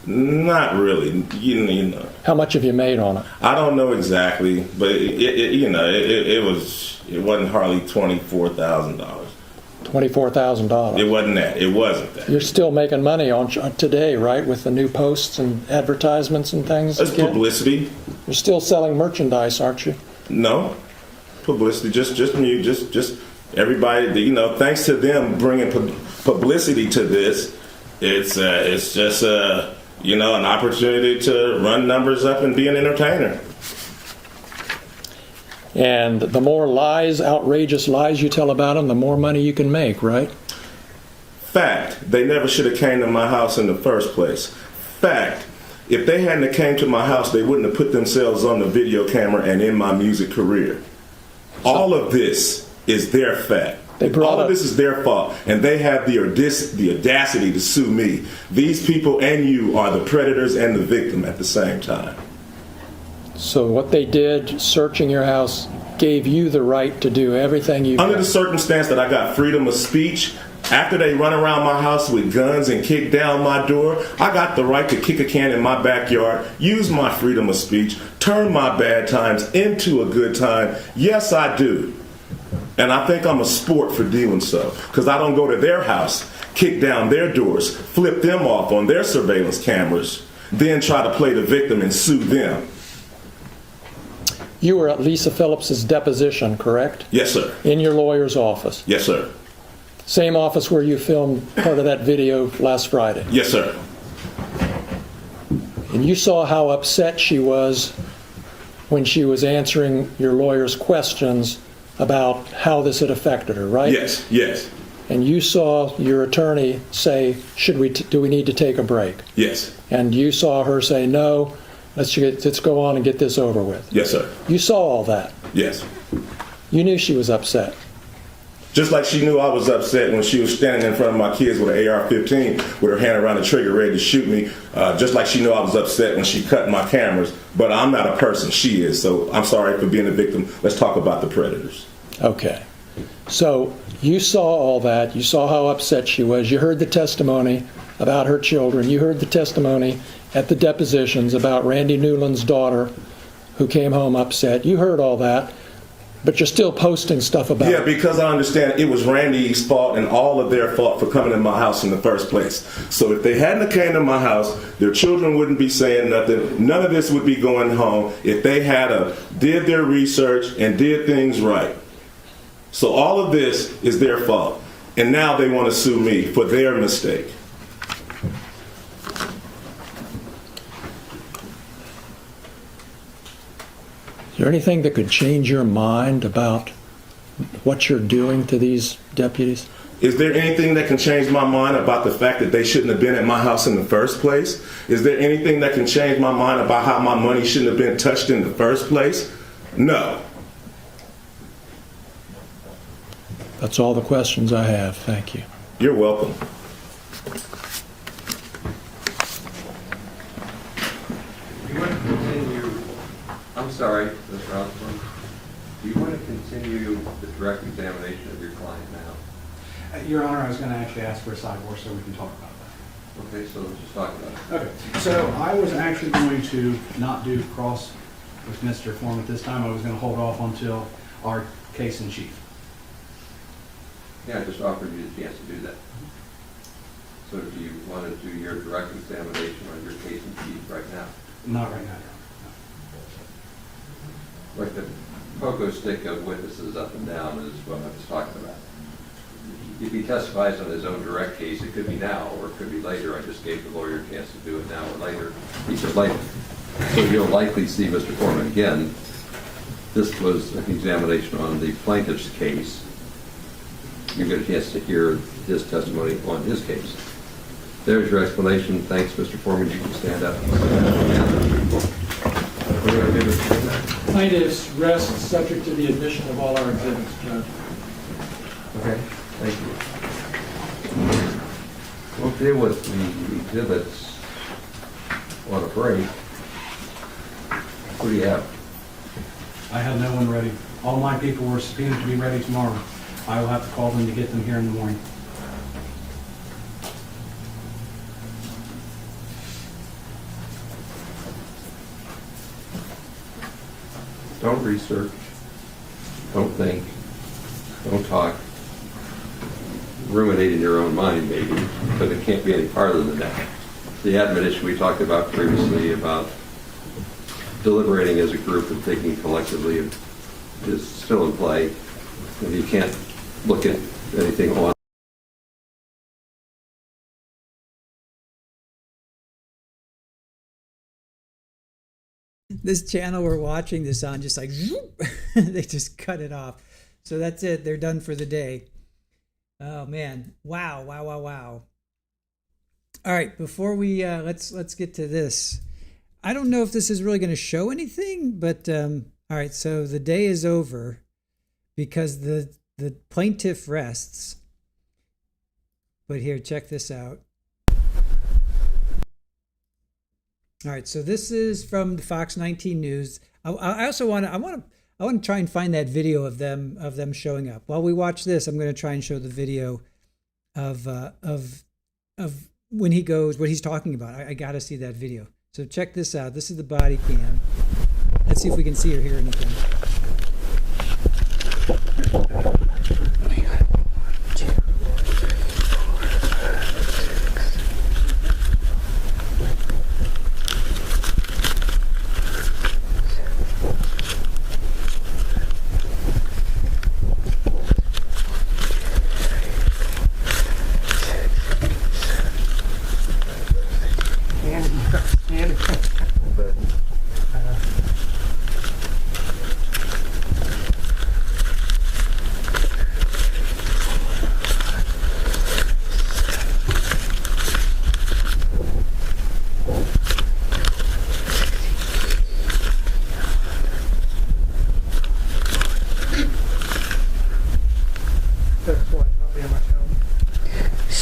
Not really. How much have you made on it? I don't know exactly, but it wasn't hardly $24,000. $24,000. It wasn't that. It wasn't that. You're still making money on today, right, with the new posts and advertisements and things? It's publicity. You're still selling merchandise, aren't you? No, publicity. Just me. Just everybody. Thanks to them bringing publicity to this, it's just an opportunity to run numbers up and be an entertainer. And the more lies, outrageous lies you tell about them, the more money you can make, right? Fact, they never should have came to my house in the first place. Fact, if they hadn't came to my house, they wouldn't have put themselves on the video camera and in my music career. All of this is their fact. All of this is their fault, and they have the audacity to sue me. These people and you are the predators and the victim at the same time. So what they did, searching your house, gave you the right to do everything you Under the circumstance that I got freedom of speech, after they run around my house with guns and kick down my door, I got the right to kick a can in my backyard, use my freedom of speech, turn my bad times into a good time. Yes, I do. And I think I'm a sport for doing so, because I don't go to their house, kick down their doors, flip them off on their surveillance cameras, then try to play the victim and sue them. You were at Lisa Phillips's deposition, correct? Yes, sir. In your lawyer's office? Yes, sir. Same office where you filmed part of that video last Friday? Yes, sir. And you saw how upset she was when she was answering your lawyer's questions about how this had affected her, right? Yes, yes. and you saw your attorney say, do we need to take a break? Yes. And you saw her say, no, let's go on and get this over with. Yes, sir. You saw all that. Yes. You knew she was upset. Just like she knew I was upset when she was standing in front of my kids with an AR-15 with her hand around the trigger ready to shoot me. Just like she knew I was upset when she cut my cameras. But I'm not a person, she is. So I'm sorry for being a victim. Let's talk about the predators. Okay. So you saw all that. You saw how upset she was. You heard the testimony about her children. You heard the testimony at the depositions about Randy Newland's daughter who came home upset. You heard all that. But you're still posting stuff about Yeah, it. because I understand it was Randy's fault and all of their fault for coming in my house in the first place. So if they hadn't came to my house, their children wouldn't be saying nothing. None of this would be going home if they did their research and did things right. So all of this is their fault. And now they want to sue me for their mistake. Is there anything that could change your mind about what you're doing to these deputies? Is there anything that can change my mind about the fact that they shouldn't have been at my house in the first place? Is there anything that can change my mind about how my money shouldn't have been touched in the first place? No. That's all the questions I have. Thank you. You're welcome. You want to continue, I'm sorry, Mr. Osborne, do you want to continue the direct examination of your client now? Your Honor, I was going to actually ask for a sidebar so we can talk about that. Okay, so let's just talk about it. Okay, so I was actually going to not do cross with Mr. Foreman at this time. I was going to hold off until our case in chief. Yeah, I just offered you the chance to do that. So do you want to do your direct examination on your case in chief right now? Not right now, Your Honor. Like the pogo stick of witnesses up and down is what I was talking about. If he testifies on his own direct case, it could be now or it could be later. I just gave the lawyer a chance to do it now or later. He said later. So you'll likely see Mr. Foreman again. This was an examination on the plaintiff's case. You get a chance to hear his testimony on his case. There's your explanation. Thanks, Mr. Foreman. You can stand up. Plaintiffs rest subject to the admission of all our exhibits, Judge. Okay, thank you. We'll deal with the exhibits on a break. What do you have? I have no one ready. All my people were subpoenaed to be ready tomorrow. I will have to call them to get them here in the morning. Don't research, don't think, don't talk. Ruminate in your own mind, maybe, but it can't be any farther than that. The admonition we talked about previously about deliberating as a group and thinking collectively is still in play. And you can't look at anything on. This channel we're watching this on just like zoop, they just cut it off. So that's it. They're done for the day. Oh man. Wow. All right, before we let's get to this. I don't know if this is really going to show anything, but all right, so the day is over because the plaintiff rests. But here, check this out. All right, so this is from the Fox 19 News. I also want to try and find that video of them showing up. While we watch this, I'm going to try and show the video of when he goes, what he's talking about. I got to see that video. So check this out. This is the body cam. Let's see if we can see or hear anything.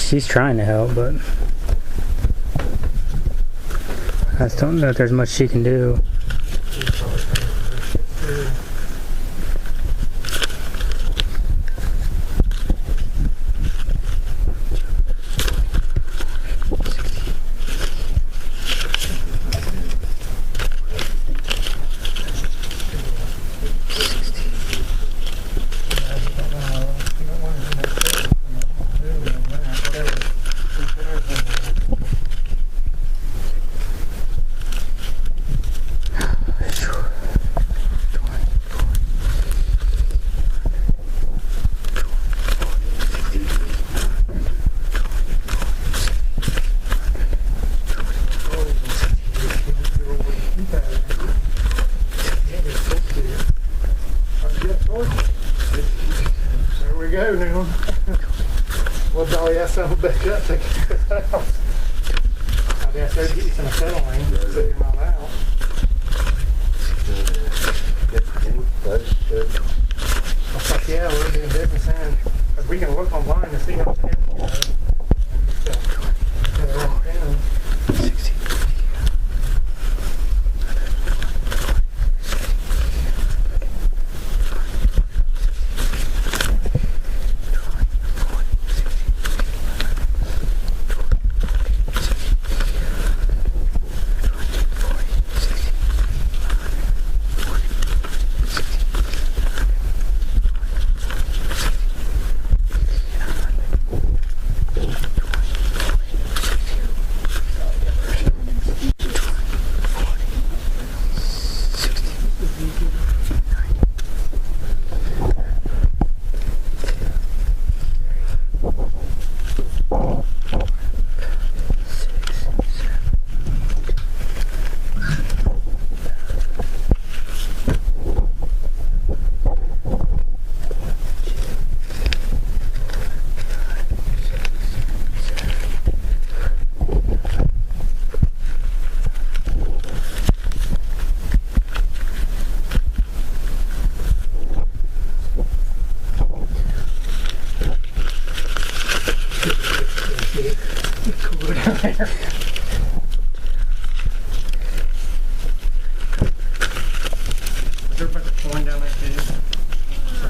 she's trying to help, but I just don't know if there's much she can do.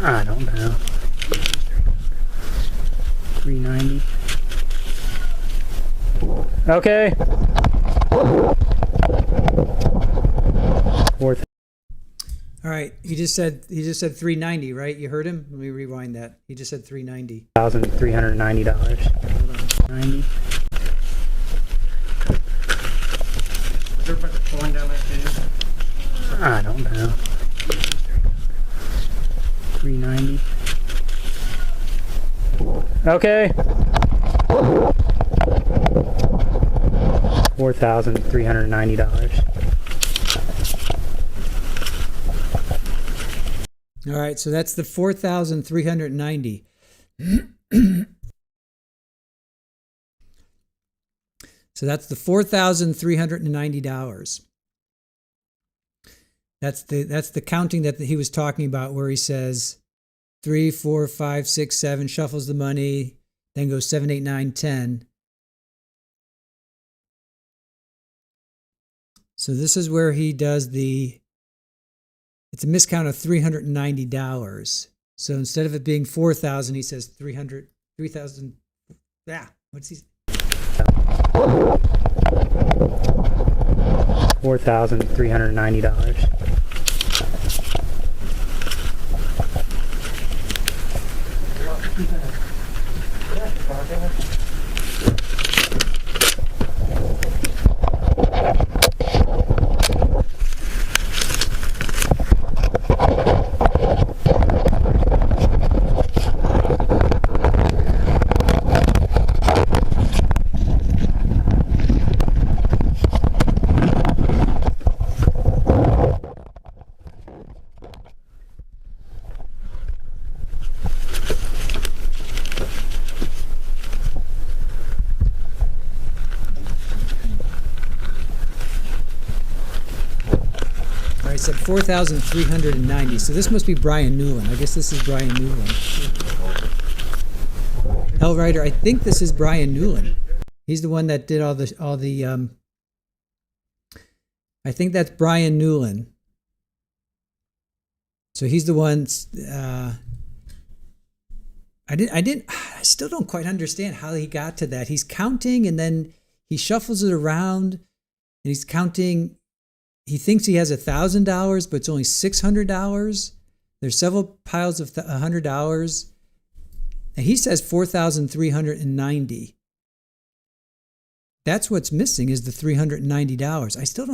I don't know. 390. Okay. All right, he just said 390, right? You heard him? Let me rewind that. He just said 390. $1,390. Hold on. 90. Is there a coin down that case? I don't know. 390. Okay. $4,390. All right, so that's the 4,390. So that's the $4,390. That's the counting that he was talking about, where he says 3, 4, 5, 6, 7, shuffles the money, then goes 7, 8, 9, 10. So this is where he does it's a miscount of $390. So instead of it being 4,000, he says 3,000. Yeah, what's he? $4,390. I said 4,390. So this must be Brian Newland. I guess this is Brian Newland. Hell writer, I think this is Brian Newland. He's the one that did all the I think that's Brian Newland. So he's the one, I still don't quite understand how he got to that. He's counting and then he shuffles it around and he's counting. He thinks he has $1,000, but it's only $600. There's several piles of $100. And he says 4,390. That's what's missing is the $390. I still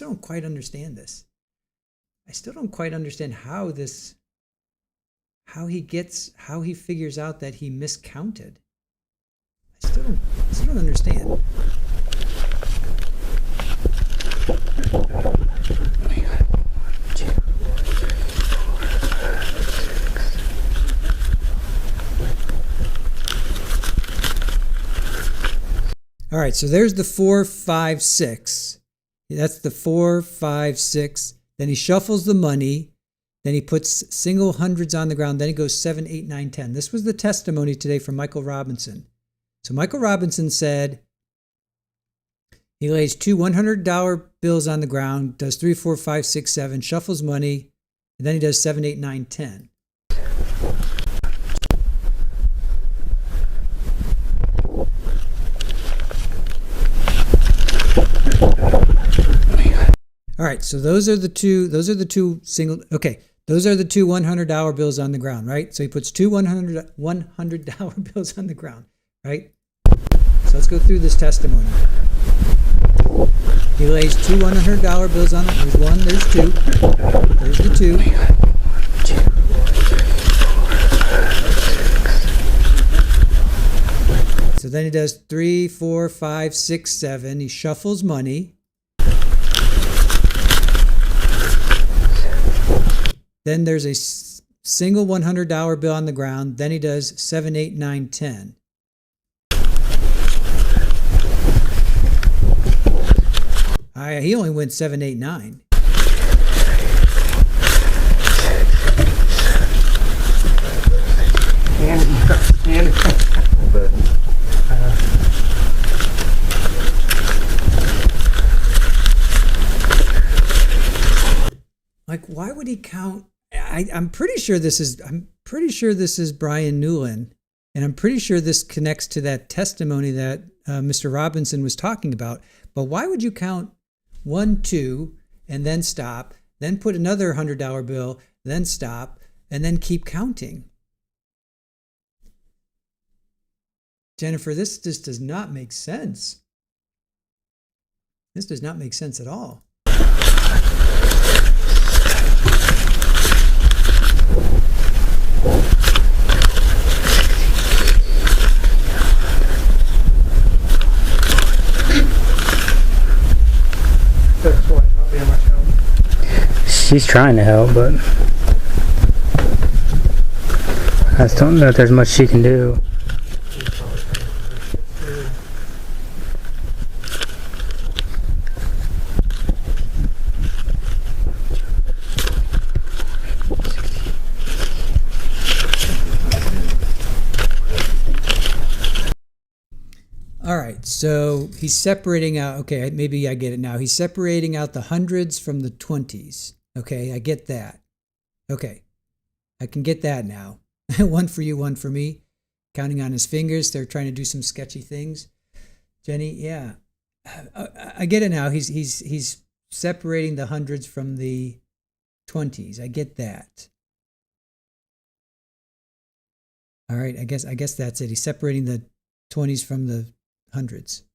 don't quite understand this. I still don't quite understand how he figures out that he miscounted. I still don't understand. All right, so there's the 4, 5, 6. That's the 4, 5, 6. Then he shuffles the money. Then he puts single hundreds on the ground. Then he goes 7, 8, 9, 10. This was the testimony today from Michael Robinson. So Michael Robinson said he lays two $100 bills on the ground, does 3, 4, 5, 6, 7, shuffles money, and then he does 7, 8, 9, 10. All right, so those are the two single, okay, those are the two $100 bills on the ground, right? So he puts two $100 bills on the ground, right? So let's go through this testimony. He lays two $100 bills on it. There's one, there's two. There's the two. So then he does 3, 4, 5, 6, 7. He shuffles money. Then there's a single $100 bill on the ground. Then he does 7, 8, 9, 10. He only went 7, 8, 9. Like, why would he count? I'm pretty sure this is Brian Newland, and I'm pretty sure this connects to that testimony that Mr. Robinson was talking about. But why would you count 1, 2, and then stop, then put another $100 bill, then stop, and then keep counting? Jennifer, this just does not make sense. This does not make sense at all. She's trying to help, but I just don't know if there's much she can do. All right, so he's separating out, okay, maybe I get it now. He's separating out the hundreds from the 20s. Okay, I get that. Okay, I can get that now. One for you, one for me. Counting on his fingers. They're trying to do some sketchy things. Jenny, yeah, I get it now. He's separating the hundreds from the 20s. I get that. All right, I guess that's it. He's separating the 20s from the hundreds.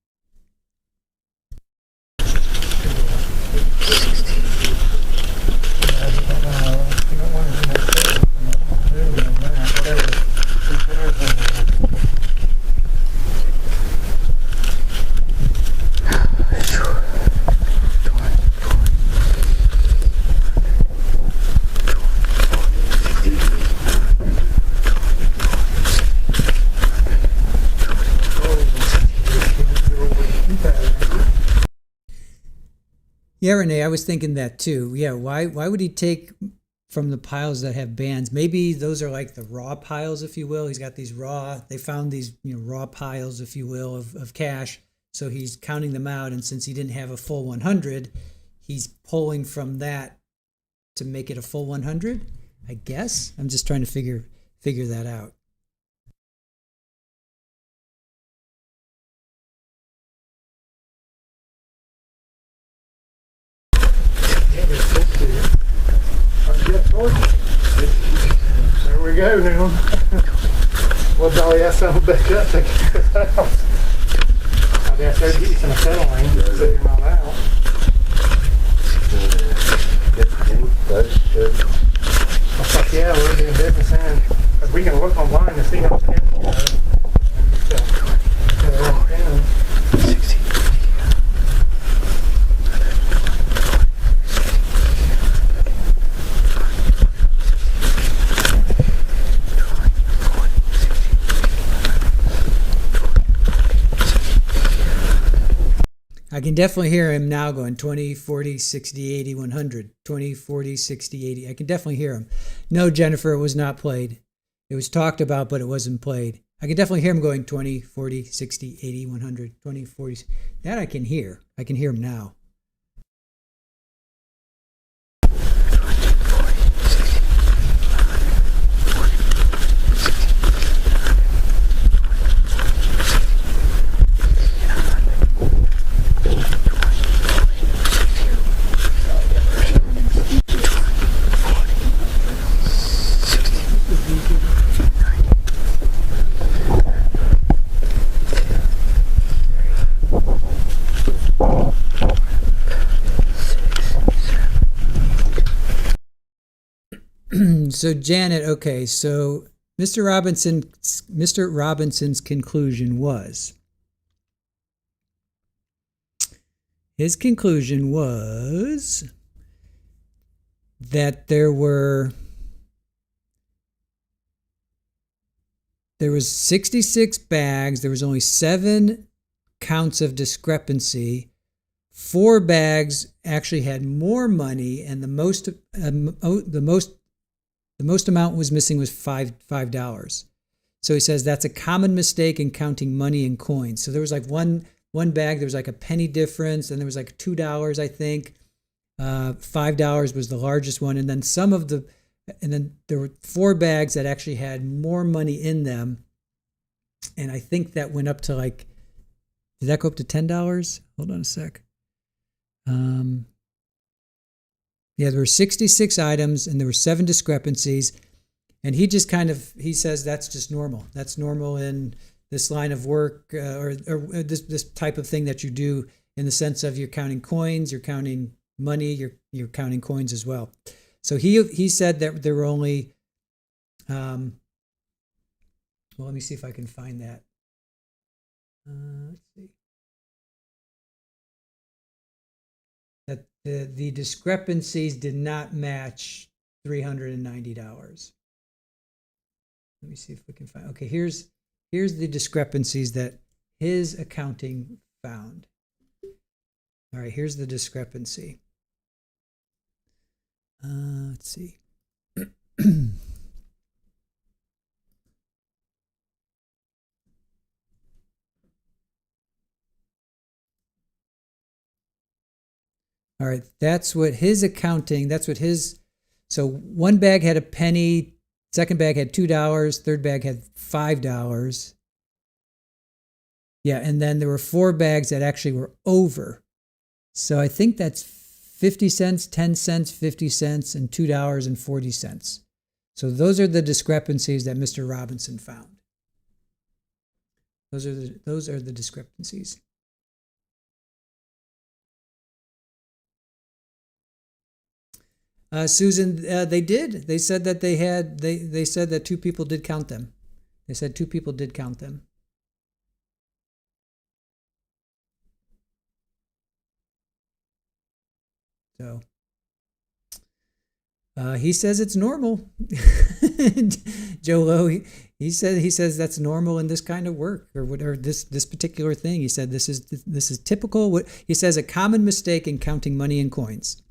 Yeah, Renee, I was thinking that too. Yeah, why would he take from the piles that have bands. Maybe those are like the raw piles, if you will. He's got these they found these, raw piles, if you will, of cash. So he's counting them out. And since he didn't have a full 100, he's pulling from that to make it a full 100, I guess. I'm just trying to figure that out. There we go now. Well, Dolly, that's something back up to get this house. I guess they're getting some settling, figuring all out. Well, fuck yeah, we're doing business and we can look online to see how it's going. I can definitely hear him now going 20, 40, 60, 80, 100, 20, 40, 60, 80. I can definitely hear him. No, Jennifer, it was not played. It was talked about, but it wasn't played. I can definitely hear him going 20, 40, 60, 80, 100, 20, 40. That I can hear. I can hear him now. So Janet, okay, so Mr. Robinson's conclusion was, that there was 66 bags, there was only 7 counts of discrepancy. 4 bags actually had more money, and the most amount was missing was $5. So he says that's a common mistake in counting money and coins. So there was like one bag, there was like a penny difference, and there was like $2, I think. $5 was the largest one, and then then there were 4 bags that actually had more money in them, and I think that went up to like, did that go up to $10? Hold on a sec. Yeah, there were 66 items and there were 7 discrepancies. And he just he says that's just normal. That's normal in this line of work or this type of thing that you do, in the sense of you're counting coins, you're counting money, you're counting coins as well. So he said that there were only, well, let me see if I can find that. Let's see. That the discrepancies did not match $390. Let me see if we can find. Okay, here's the discrepancies that his accounting found. All right, here's the discrepancy. Let's see. All right, that's what his accounting, so one bag had a penny, second bag had $2, third bag had $5. Yeah, and then there were 4 bags that actually were over. So I think that's 50 cents, 10 cents, 50 cents, and $2.40. So those are the discrepancies that Mr. Robinson found. Those are the discrepancies. Susan, they did. They said that they said that 2 people did count them. They said 2 people did count them. So he says it's normal. Joe Lowe, he says that's normal in this kind of work, or whatever, this particular thing. He said this is typical. He says a common mistake in counting money and coins.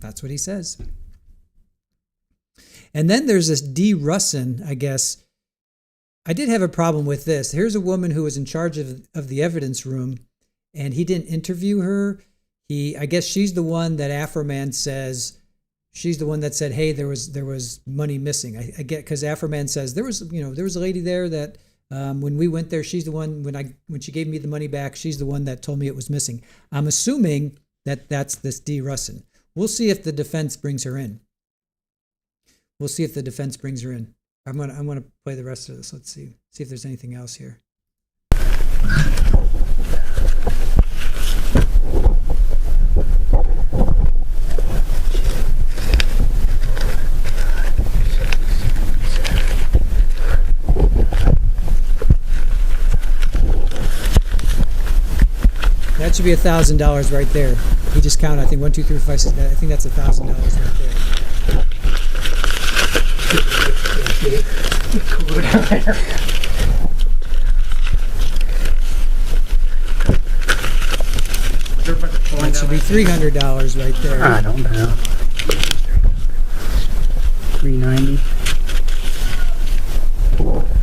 That's what he says. And then there's this D. Russin, I guess. I did have a problem with this. Here's a woman who was in charge of the evidence room, and he didn't interview her. I guess she's the one that Afroman says, she's the one that said, hey, there was money missing. I get, because Afroman says there was a lady there that when we went there, she's the one, when she gave me the money back, she's the one that told me it was missing. I'm assuming that that's this D. Russin. We'll see if the defense brings her in. I'm gonna play the rest of this. Let's see if there's anything else here. That should be $1,000 right there. He just counted, I think 1, 2, 3, 4, 5, 6. I think that's $1,000 right there. That should be $300 right there. I don't know. 390.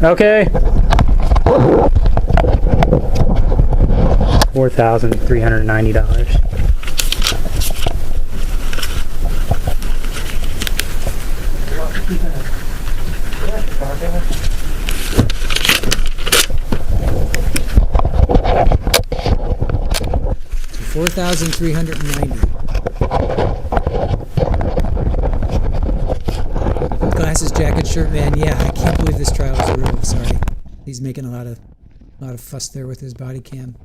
Okay. $4,390. $4,390. Glasses, jacket, shirt, man. Yeah, I can't believe this trial is real. Sorry, he's making a lot of fuss there with his body cam.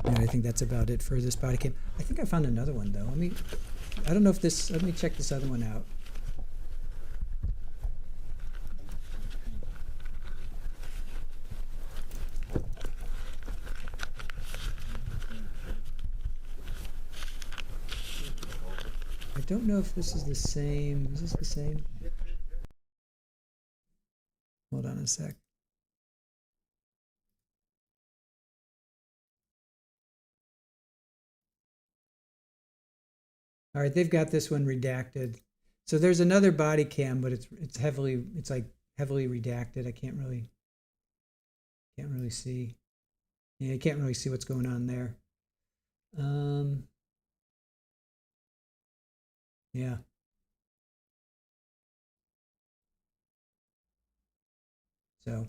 And I think that's about it for this body cam. I think I found another one though. I don't know if this. Let me check this other one out. I don't know if this is the same. Is this the same? Hold on a sec. All right, they've got this one redacted. So there's another body cam, but it's heavily redacted. I can't really see. Yeah, you can't really see what's going on there. Yeah. So.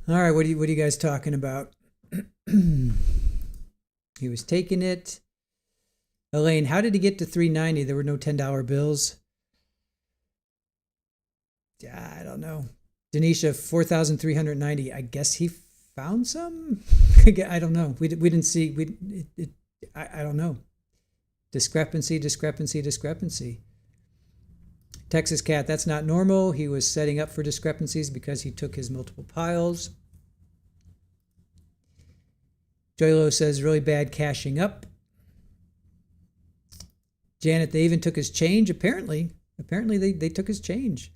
All right, what are you guys talking about? He was taking it. Elaine, how did he get to 390? There were no $10 bills. I don't know. Denisha, 4,390. I guess he found some. I don't know. We didn't see. I don't know. Discrepancy. Texas Cat, that's not normal. He was setting up for discrepancies because he took his multiple piles. Joylo says really bad cashing up. Janet, they even took his change. Apparently they took his change.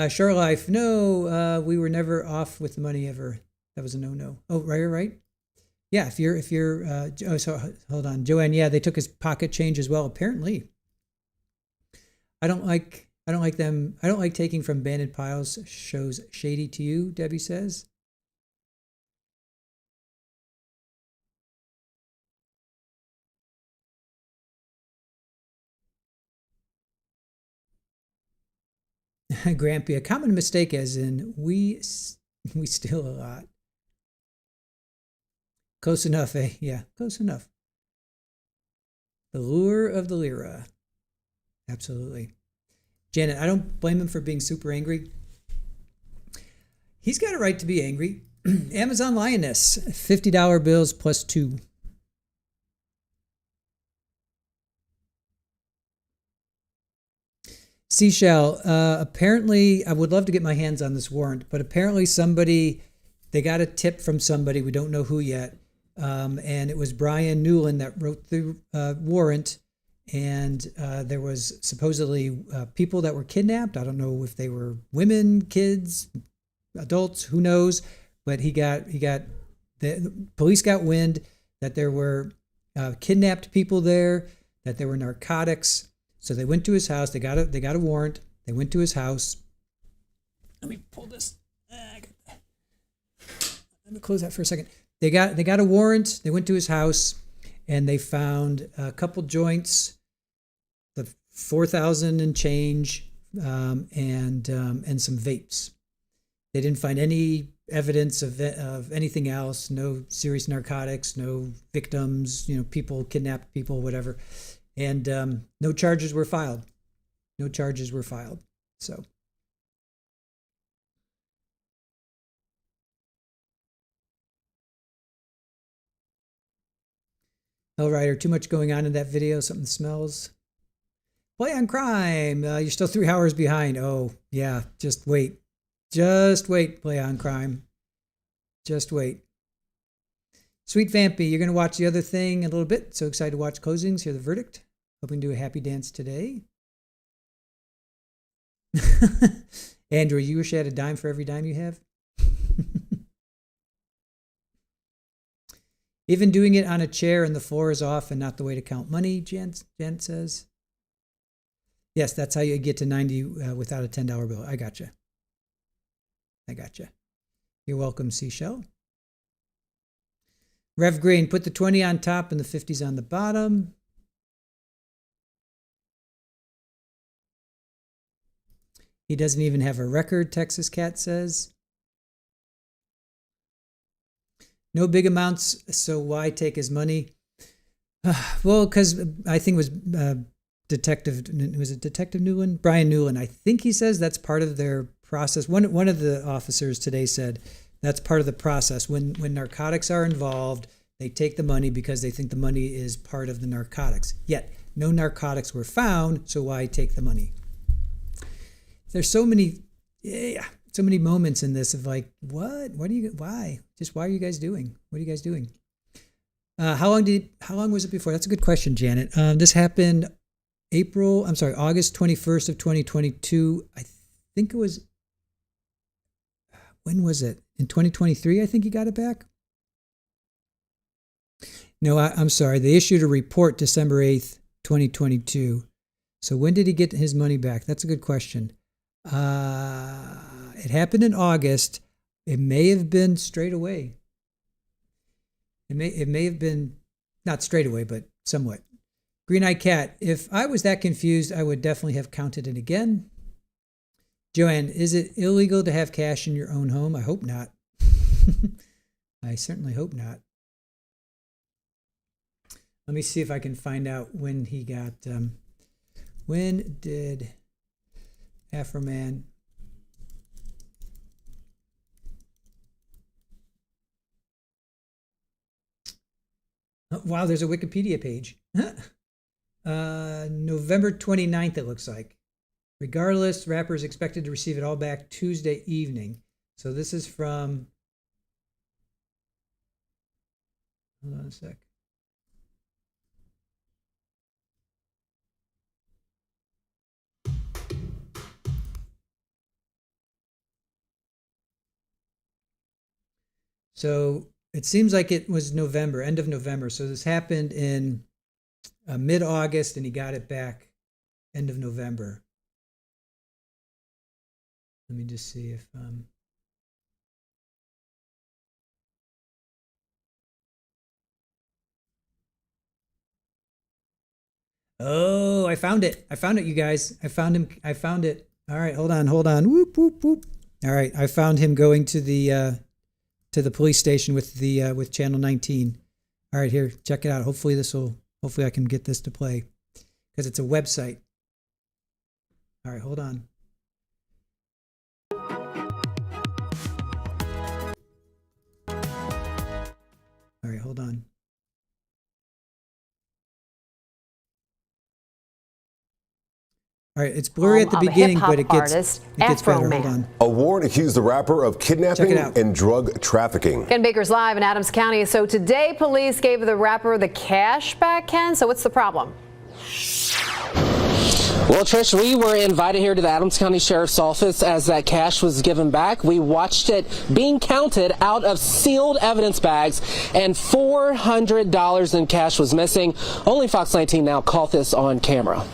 Sure Life, no, we were never off with the money ever. That was a no. Oh, right. Yeah, if you're so hold on, Joanne. Yeah, they took his pocket change as well. Apparently, I don't like them. I don't like taking from banded piles. Shows shady to you, Debbie says. Grampy, a common mistake as in we steal a lot. Close enough, eh? Yeah, close enough. The lure of the lira. Absolutely. Janet, I don't blame him for being super angry. He's got a right to be angry. Amazon Lioness, $50 bills plus 2. Seashell, apparently, I would love to get my hands on this warrant, but apparently they got a tip from somebody, we don't know who yet, and it was Brian Newland that wrote the warrant, and there was supposedly people that were kidnapped. I don't know if they were women, kids, adults, who knows, but the police got wind that there were kidnapped people there, that there were narcotics. So they went to his house. They got a warrant. They went to his house. Let me pull this. Let me close that for a second. They got a warrant. They went to his house, and they found a couple joints, the 4,000 and change, and some vapes. They didn't find any evidence of anything else. No serious narcotics. No victims. People kidnapped people, whatever. And no charges were filed. No charges were filed. So. All right, or too much going on in that video, something smells. Play on crime. You're still 3 hours behind. Oh, yeah, just wait. Just wait, play on crime. Just wait. Sweet Vampy, you're going to watch the other thing in a little bit. So excited to watch closings, hear the verdict. Hoping to do a happy dance today. Andrew, you wish you had a dime for every dime you have? Even doing it on a chair and the floor is off and not the way to count money, Jen says. Yes, that's how you get to 90 without a $10 bill. I gotcha. You're welcome, Seashell. Rev Green, put the 20 on top and the 50s on the bottom. He doesn't even have a record, Texas Cat says. No big amounts, so why take his money? Well, because I think it was Detective Newland? Brian Newland. I think he says that's part of their process. One of the officers today said that's part of the process. When narcotics are involved, they take the money because they think the money is part of the narcotics. Yet, no narcotics were found, so why take the money? There's so many moments in this of like, why? Just why are you guys doing? What are you guys doing? How long was it before? That's a good question, Janet. This happened August 21st of 2022. I think it was, when was it? In 2023, I think he got it back. No, I'm sorry. They issued a report December 8th, 2022. So when did he get his money back? That's a good question. It happened in August. It may have been straight away. It may have been not straight away, but somewhat. Green Eye Cat, if I was that confused, I would definitely have counted it again. Joanne, is it illegal to have cash in your own home? I hope not. I certainly hope not. Let me see if I can find out when he got, when did Afroman oh, wow, there's a Wikipedia page. November 29th, it looks like. Regardless, rapper is expected to receive it all back Tuesday evening. So this is from, hold on a sec. So it seems like it was November, end of November. So this happened in mid-August, and he got it back end of November. Let me just see if... Oh, I found it. I found it, you guys. I found him. I found it. All right, hold on. Whoop, whoop, whoop. All right, I found him going to the police station with Channel 19. All right, here, check it out. Hopefully I can get this to play because it's a website. All right, hold on. All right, hold on. All right, it's blurry at the beginning, but it gets better. Hold on. A warrant accused the rapper of kidnapping and drug trafficking. Ken Baker's live in Adams County. So today, police gave the rapper the cash back, Ken. So what's the problem? Well, Trish, we were invited here to the Adams County Sheriff's Office as that cash was given back. We watched it being counted out of sealed evidence bags, and $400 in cash was missing. Only Fox 19 now caught this on camera.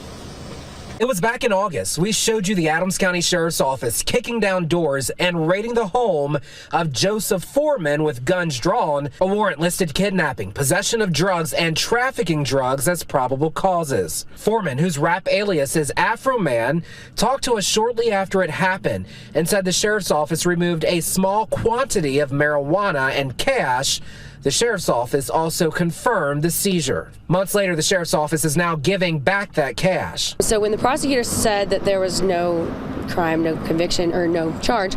It was back in August. We showed you the Adams County Sheriff's Office kicking down doors and raiding the home of Joseph Foreman with guns drawn. A warrant listed kidnapping, possession of drugs, and trafficking drugs as probable causes. Foreman, whose rap alias is Afroman, talked to us shortly after it happened and said the Sheriff's Office removed a small quantity of marijuana and cash. The Sheriff's Office also confirmed the seizure. Months later, the Sheriff's Office is now giving back that cash. So when the prosecutor said that there was no crime, no conviction, or no charge,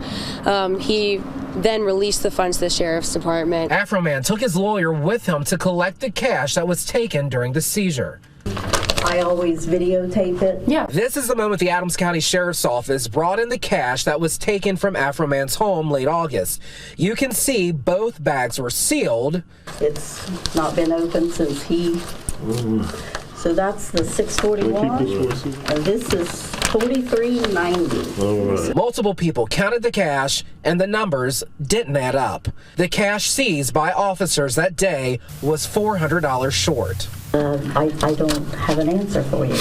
he then released the funds to the Sheriff's Department. Afroman took his lawyer with him to collect the cash that was taken during the seizure. I always videotape it. Yeah. This is the moment the Adams County Sheriff's Office brought in the cash that was taken from Afroman's home late August. You can see both bags were sealed. It's not been opened since he... So that's the 641, and this is 4390. Multiple people counted the cash, and the numbers didn't add up. The cash seized by officers that day was $400 short. I don't have an answer for you.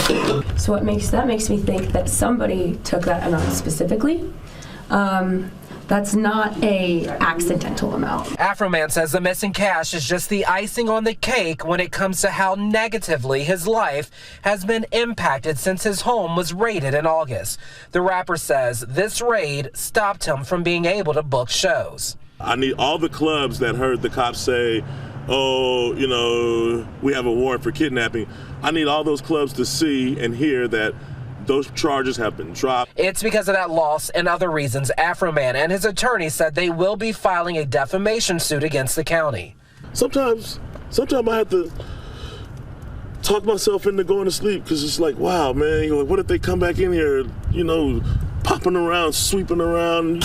So that makes me think that somebody took that amount specifically. That's not a accidental amount. Afroman says the missing cash is just the icing on the cake when it comes to how negatively his life has been impacted since his home was raided in August. The rapper says this raid stopped him from being able to book shows. I need all the clubs that heard the cops say, oh, you know, we have a warrant for kidnapping. I need all those clubs to see and hear that those charges have been dropped. It's because of that loss and other reasons Afroman and his attorney said they will be filing a defamation suit against the county. Sometimes I have to talk myself into going to sleep because it's like, wow, man, you know, what if they come back in here, you know, popping around, sweeping around.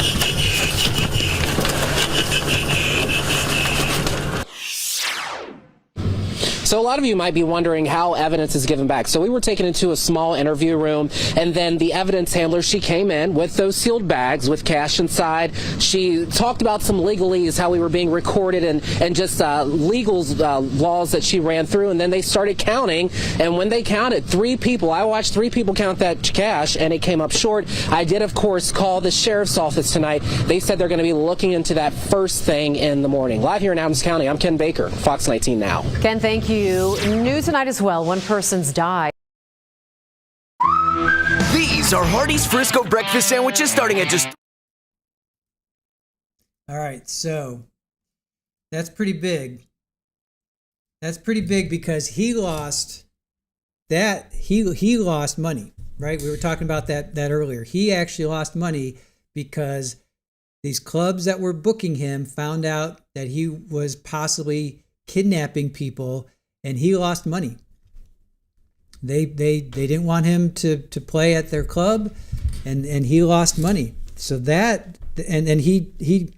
So a lot of you might be wondering how evidence is given back. So we were taken into a small interview room, and then the evidence handler, she came in with those sealed bags with cash inside. She talked about some legalese, how we were being recorded, and just legal laws that she ran through, and then they started counting, and when they counted, 3 people, I watched 3 people count that cash, and it came up short. I did, of course, call the Sheriff's Office tonight. They said they're going to be looking into that first thing in the morning. Live here in Adams County, I'm Ken Baker, Fox 19 Now. Ken, thank you. New tonight as well, one person's died. These are Hardee's Frisco breakfast sandwiches starting at just... All right, so that's pretty big. That's pretty big because he lost that. He lost money, right? We were talking about that earlier. He actually lost money because these clubs that were booking him found out that he was possibly kidnapping people, and he lost money. They didn't want him to play at their club, and he lost money. So that, and he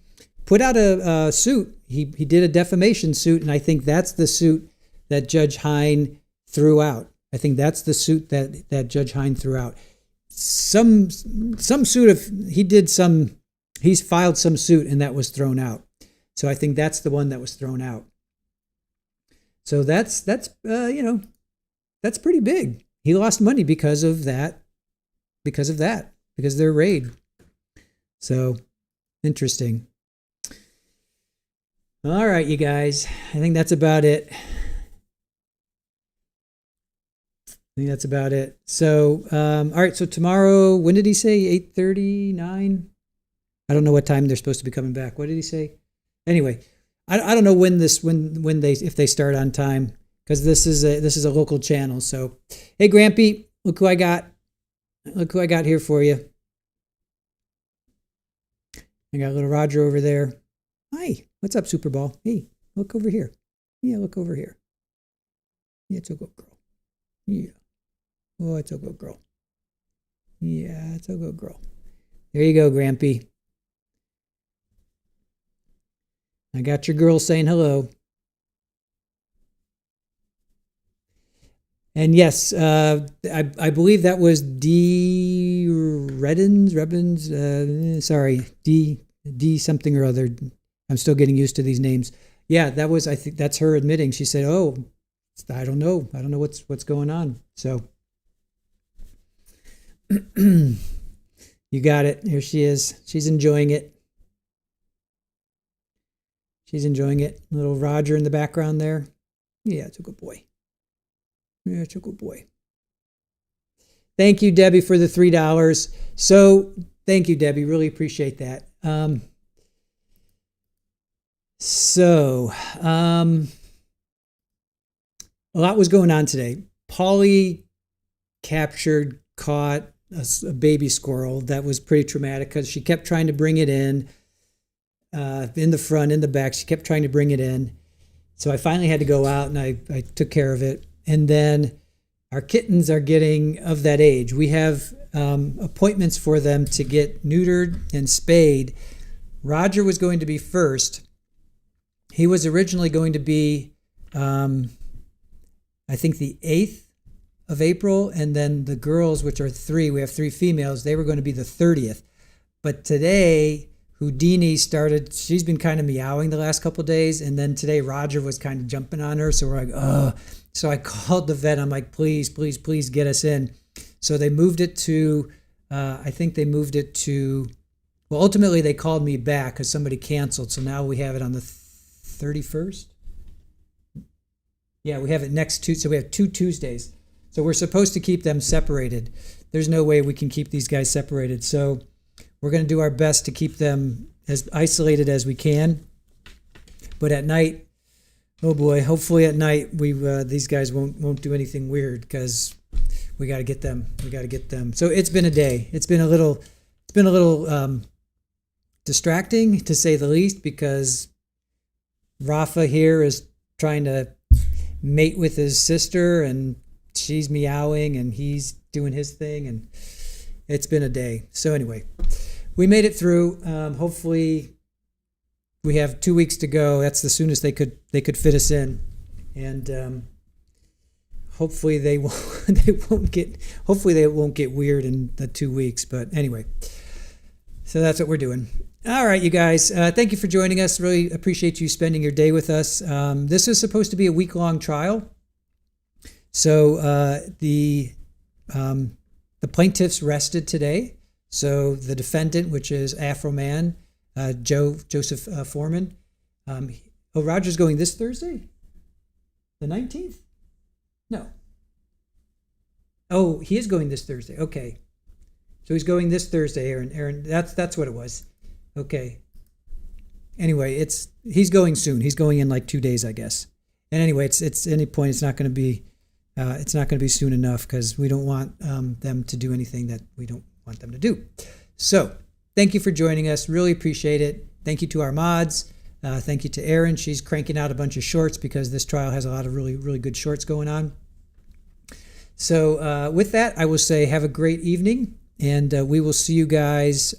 put out a suit. He did a defamation suit, and I think that's the suit that Judge Hine threw out. I think that's the suit that Judge Hine threw out. Some suit of he's filed some suit, and that was thrown out. So I think that's the one that was thrown out. So that's pretty big. He lost money because of their raid. So interesting. All right, you guys. I think that's about it. So, all right. So tomorrow, when did he say? 8:39? I don't know what time they're supposed to be coming back. What did he say? Anyway, I don't know when if they start on time, because this is a local channel. So, hey, Grampy, look who I got. Look who I got here for you. I got little Roger over there. Hi, what's up, Super Ball? Hey, look over here. Yeah, look over here. Yeah, it's a good girl. Yeah. Oh, it's a good girl. Yeah, it's a good girl. There you go, Grampy. I got your girl saying hello. And yes, I believe that was D. Rebbins, sorry, D something or other. I'm still getting used to these names. Yeah, that was, I think that's her admitting. She said, "Oh, I don't know what's going on." So you got it. Here she is. She's enjoying it. She's enjoying it. Little Roger in the background there. Yeah, it's a good boy. Yeah, it's a good boy. Thank you, Debbie, for the $3. So thank you, Debbie. Really appreciate that. A lot was going on today. Polly caught a baby squirrel. That was pretty traumatic because she kept trying to bring it in the front, in the back. She kept trying to bring it in. So I finally had to go out and I took care of it. And then our kittens are getting of that age. We have appointments for them to get neutered and spayed. Roger was going to be first. He was originally going to be, I think, the 8th of April. And then the girls, which are 3, we have 3 females, they were going to be the 30th. But today, Houdini started, she's been kind of meowing the last couple of days. And then today, Roger was kind of jumping on her. So we're like, ugh. So I called the vet. I'm like, please get us in. So they moved it to, well, ultimately they called me back because somebody canceled. So now we have it on the 31st. Yeah, we have it next Tuesday. So we have 2 Tuesdays. So we're supposed to keep them separated. There's no way we can keep these guys separated. So we're going to do our best to keep them as isolated as we can. But at night, oh boy, hopefully at night these guys won't do anything weird because we got to get them. So it's been a day. It's been a little distracting to say the least because Rafa here is trying to mate with his sister and she's meowing and he's doing his thing and it's been a day. So anyway, we made it through. Hopefully we have 2 weeks to go. That's the soonest they could fit us in, and hopefully they won't get weird in the 2 weeks. But anyway, so that's what we're doing. All right, you guys. Thank you for joining us. Really appreciate you spending your day with us. This is supposed to be a week-long trial. So the plaintiffs rested today. So the defendant, which is Afroman, Joseph Foreman. Roger's going this Thursday? The 19th? No. Oh, he is going this Thursday. Okay. So he's going this Thursday, Aaron. That's what it was. Okay. Anyway, he's going soon. He's going in like 2 days, I guess. And anyway, it's any point. It's not going to be soon enough because we don't want them to do anything that we don't want them to do. So thank you for joining us. Really appreciate it. Thank you to our mods. Thank you to Erin. She's cranking out a bunch of shorts because this trial has a lot of really, really good shorts going on. So with that, I will say have a great evening, and we will see you guys.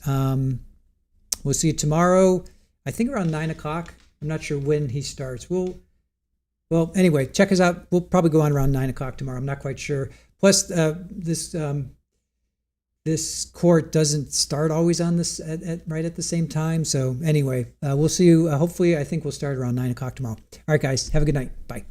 We'll see you tomorrow, I think around 9 o'clock. I'm not sure when he starts. Well, anyway, check us out. We'll probably go on around 9 o'clock tomorrow. I'm not quite sure. Plus, this court doesn't start always on this right at the same time. So anyway, we'll see you. Hopefully, I think we'll start around 9 o'clock tomorrow. All right, guys, have a good night. Bye.